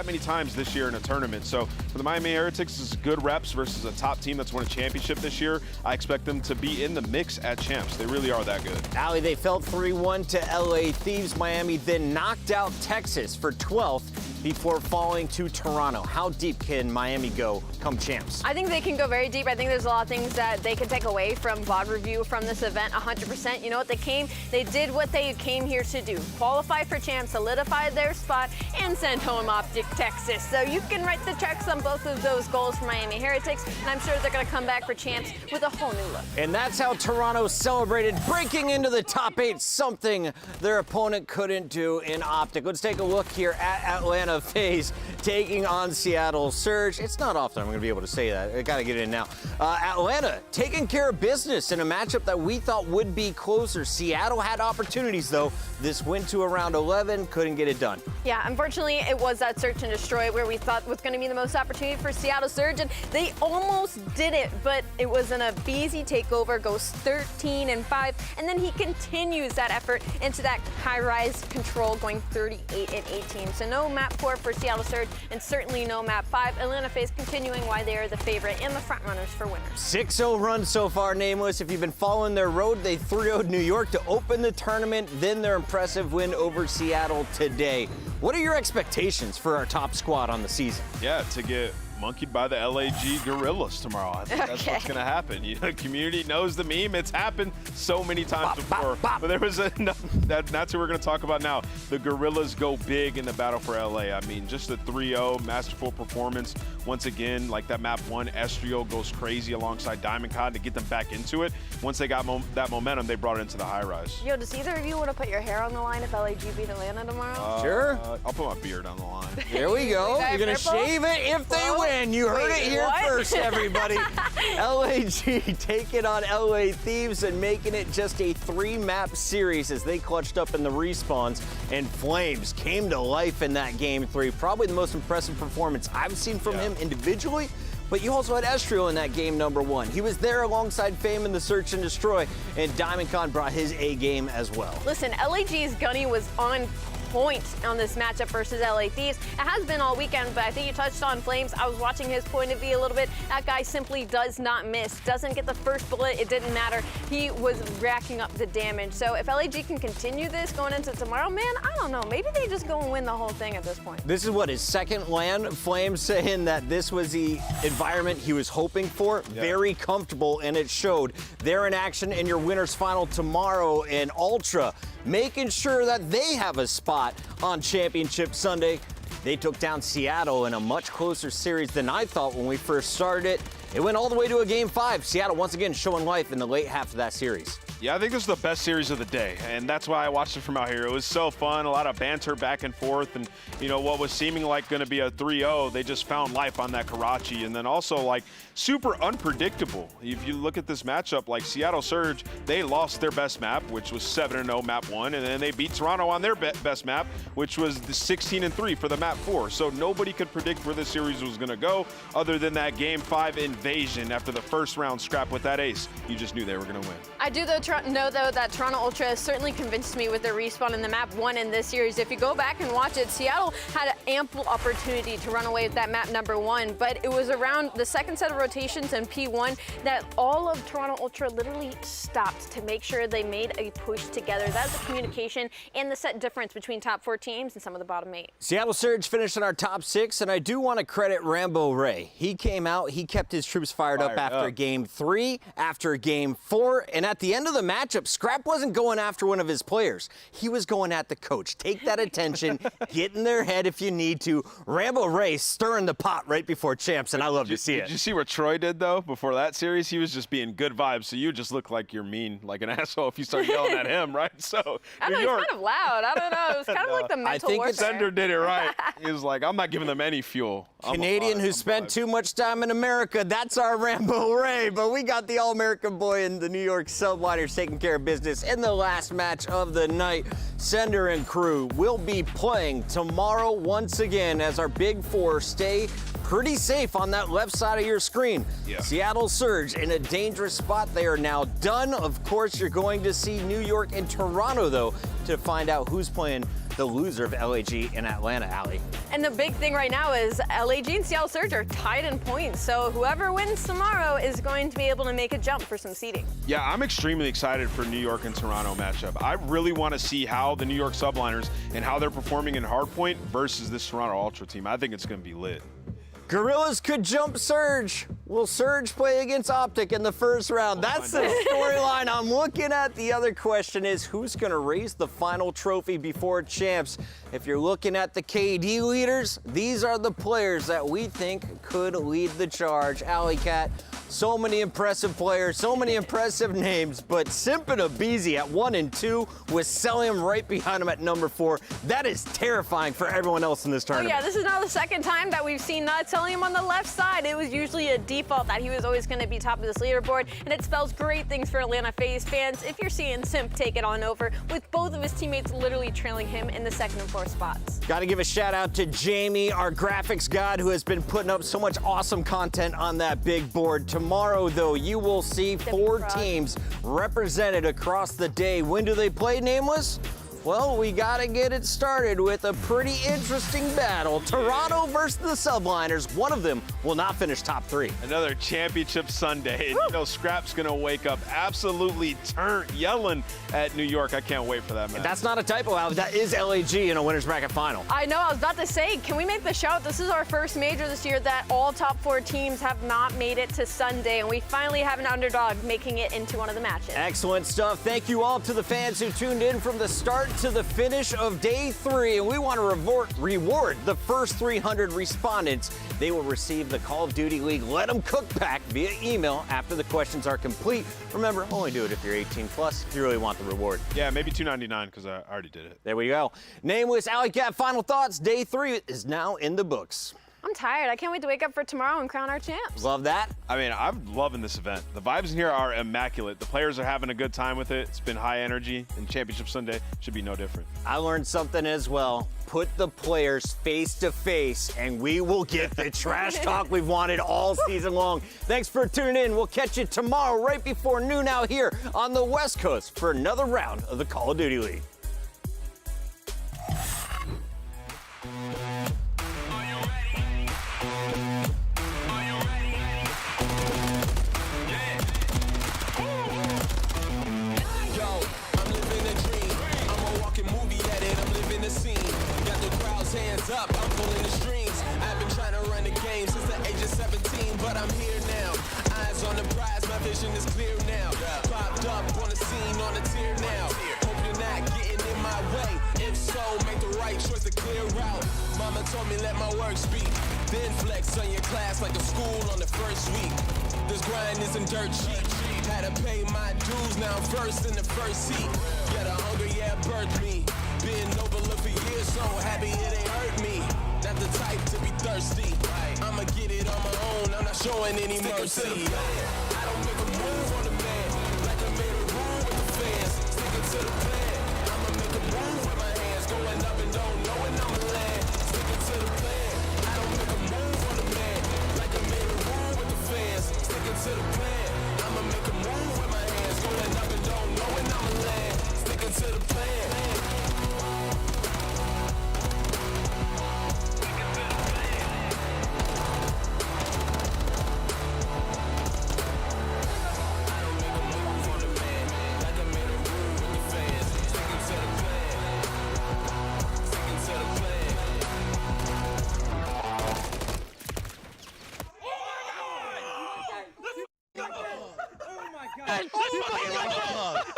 many times this year in a tournament. So for the Miami Heretics, this is good reps versus a top team that's won a championship this year. I expect them to be in the mix at champs. They really are that good. Allie, they fell 3-1 to LA Thieves. Miami then knocked out Texas for 12th before falling to Toronto. How deep can Miami go come champs? I think they can go very deep. I think there's a lot of things that they can take away from VOD review from this event, 100%. You know what? They did what they came here to do. Qualify for champs, solidify their spot, and send home Optic Texas. So you can write the checks on both of those goals for Miami Heretics, and I'm sure they're gonna come back for champs with a whole new look. And that's how Toronto celebrated breaking into the top 8, something their opponent couldn't do in Optic. Let's take a look here at Atlanta Atlanta FaZe taking on Seattle Surge. It's not often I'm going to be able to say that. I got to get it in now. Atlanta taking care of business in a matchup that we thought would be closer. Seattle had opportunities, though. This went to around 11, couldn't get it done. Yeah, unfortunately, it was that search and destroy where we thought was going to be the most opportunity for Seattle Surge, and they almost did it, but it was an Abizi takeover, goes 13-5, and then he continues that effort into that high-rise control, going 38-18. So no map 4 for Seattle Surge, and certainly no map 5. Atlanta FaZe continuing why they are the favorite and the frontrunners for winners. 6-0 run so far, Nameless. If you've been following their road, they 3-0'd New York to open the tournament, then their impressive win over Seattle today. What are your expectations for our top squad on the season? Yeah, to get monkeyed by the LAG Guerrillas tomorrow. I think that's what's going to happen. The community knows the meme. It's happened so many times before. But there was that's who we're going to talk about now. The Guerrillas go big in the battle for LA. I mean, just a 3-0 masterful performance. Once again, like that map 1, Estrio goes crazy alongside Diamond Con to get them back into it. Once they got that momentum, they brought it into the high rise. Yo, does either of you want to put your hair on the line if LAG beat Atlanta tomorrow? Sure. I'll put my beard on the line. There we go. You're going to shave it if they win. You heard it here first, everybody. LAG taking on LA Thieves and making it just a 3-map series as they clutched up in the respawns, and Flames came to life in that game 3. Probably the most impressive performance I've seen from him individually, but you also had Estrio in that game number 1. He was there alongside Fame in the search and destroy, and Diamond Con brought his A game as well. Listen, LAG's Gunny was on point on this matchup versus LA Thieves. It has been all weekend, but I think you touched on Flames. I was watching his point of view a little bit. That guy simply does not miss. Doesn't get the first bullet. It didn't matter. He was racking up the damage. So if LAG can continue this going into tomorrow, man, I don't know. Maybe they just go and win the whole thing at this point. This is what, his second LAN? Flames saying that this was the environment he was hoping for. Yeah. Very comfortable, and it showed. They're in action in your winners final tomorrow in Ultra, making sure that they have a spot on Championship Sunday. They took down Seattle in a much closer series than I thought when we first started it. It went all the way to a Game 5. Seattle once again showing life in the late half of that series. Yeah, I think this is the best series of the day, and that's why I watched it from out here. It was so fun, a lot of banter back and forth, and what was seeming like going to be a 3-0, they just found life on that Karachi, and then also like super unpredictable. If you look at this matchup, like Seattle Surge, they lost their best map, which was 7-0 map 1, and then they beat Toronto on their best map, which was the 16-3 for the map 4. So nobody could predict where this series was going to go other than that Game 5 invasion after the first round scrap with that ace. You just knew they were going to win. I do know though that Toronto Ultra has certainly convinced me with their respawn in the map 1 in this series. If you go back and watch it, Seattle had an ample opportunity to run away with that map number 1, but it was around the second set of rotations in P1 that all of Toronto Ultra literally stopped to make sure they made a push together. That's the communication and the set difference between top 4 teams and some of the bottom 8. Seattle Surge finished in our top 6, and I do want to credit Rambo Ray. He came out, he kept his troops fired up after Game 3, after Game 4, and at the end of the matchup, Scrap wasn't going after one of his players. He was going at the coach. Take that attention, get in their head if you need to. Rambo Ray stirring the pot right before champs, and I love to see it. Did you see what Troy did, though, before that series? He was just being good vibes, so you just look like you're mean, like an asshole if you start yelling at him, right? So I know, he's kind of loud. I don't know. It was kind of like the mental warfare. I think Sender did it right. He was like, I'm not giving them any fuel. Canadian who spent too much time in America, that's our Rambo Ray, but we got the All-American boy in the New York Subliners taking care of business in the last match of the night. Sender and crew will be playing tomorrow once again as our Big 4 stay pretty safe on that left side of your screen. Yeah. Seattle Surge in a dangerous spot. They are now done. Of course, you're going to see New York and Toronto, though, to find out who's playing the loser of LAG in Atlanta, Allie. And the big thing right now is LAG and Seattle Surge are tied in points, so whoever wins tomorrow is going to be able to make a jump for some seeding. Yeah, I'm extremely excited for New York and Toronto matchup. I really want to see how the New York Subliners and how they're performing in Hardpoint versus this Toronto Ultra team. I think it's going to be lit. Guerrillas could jump Surge. Will Surge play against Optic in the first round? That's the storyline I'm looking at. The other question is, who's going to raise the final trophy before champs? If you're looking at the KD leaders, these are the players that we think could lead the charge. Alley Cat, So many impressive players, so many impressive names, but Simp and Abizi at 1 and 2 with Celium right behind him at number 4. That is terrifying for everyone else in this tournament. Oh yeah, this is now the second time that we've seen Celium on the left side. It was usually a default that he was always going to be top of this leaderboard, and it spells great things for Atlanta FaZe fans if you're seeing Simp take it on over, with both of his teammates literally trailing him in the 2nd and 4th spots. Got to give a shout out to Jamie, our graphics god, who has been putting up so much awesome content on that big board. Tomorrow, though, you will see 4 teams represented across the day. When do they play, Nameless? Well, we got to get it started with a pretty interesting battle. Toronto versus the Subliners. One of them will not finish top 3. Another championship Sunday. You know, Scrap's going to wake up absolutely yelling at New York. I can't wait for that match. That's not a typo, Al. That is LAG in a winner's bracket final. I know, I was about to say, can we make the shout? This is our first major this year that all top 4 teams have not made it to Sunday, and we finally have an underdog making it into one of the matches. Excellent stuff. Thank you all to the fans who tuned in from the start to the finish of day 3, and we want to reward the first 300 respondents. They will receive the Call of Duty League Let 'em Cook pack via email after the questions are complete. Remember, only do it if you're 18 plus if you really want the reward. Yeah, maybe $2.99 because I already did it. There we go. Nameless, Alley Cat, final thoughts. Day 3 is now in the books. I'm tired. I can't wait to wake up for tomorrow and crown our champs. Love that. I mean, I'm loving this event. The vibes in here are immaculate. The players are having a good time with it. It's been high energy, and Championship Sunday should be no different. I learned something as well. Put the players face to face, and we will get the trash talk we've wanted all season long. Thanks for tuning in. We'll catch you tomorrow right before noon out here on the West Coast for another round of the Call of Duty League. Hands up, I'm pulling the strings. I've been trying to run the game since the age of 17, but I'm here now. Eyes on the prize, my vision is clear now. Popped up on the scene, on the tier now. Hope you're not getting in my way. If so, make the right choice to clear out. Mama told me let my work speak. Then flex on your class like a school on the first week. This grind isn't dirt cheap. Had to pay my dues, now I'm first in the first seat. Yeah, the hunger, yeah, birthed me. Been overlooked for years, so happy it ain't hurt me. Not the type to be thirsty. I'ma get it on my own, I'm not showing any mercy. I don't make a move on the man, like I made a rule with the fans. Sticking to the plan, I'ma make a move with my hands. Going up and don't know when I'ma land. Sticking to the plan, I don't make a move on the man, like I made a rule with the fans. Sticking to the plan, I'ma make a move with my hands. Going up and don't know when I'ma land. Sticking to the plan.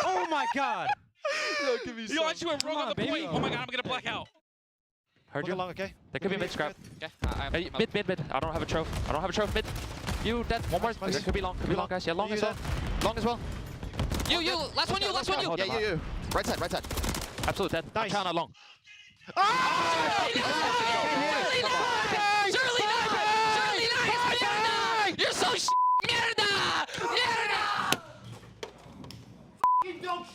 Oh my god! Yo, give me Yo, I just went wrong on the point. Oh my god, I'm gonna black out. Heard you. Along, okay? There could be mid scrap. Okay. Hey, mid. I don't have a trophy. Mid. You dead. One more. There could be long. Guys. Yeah, long as well. Long as well. You. Last one, you. Yeah, you. Right side. Absolute dead. Nice. I'm long. Shirley, mierda! You're so mierda! Mierda! Don't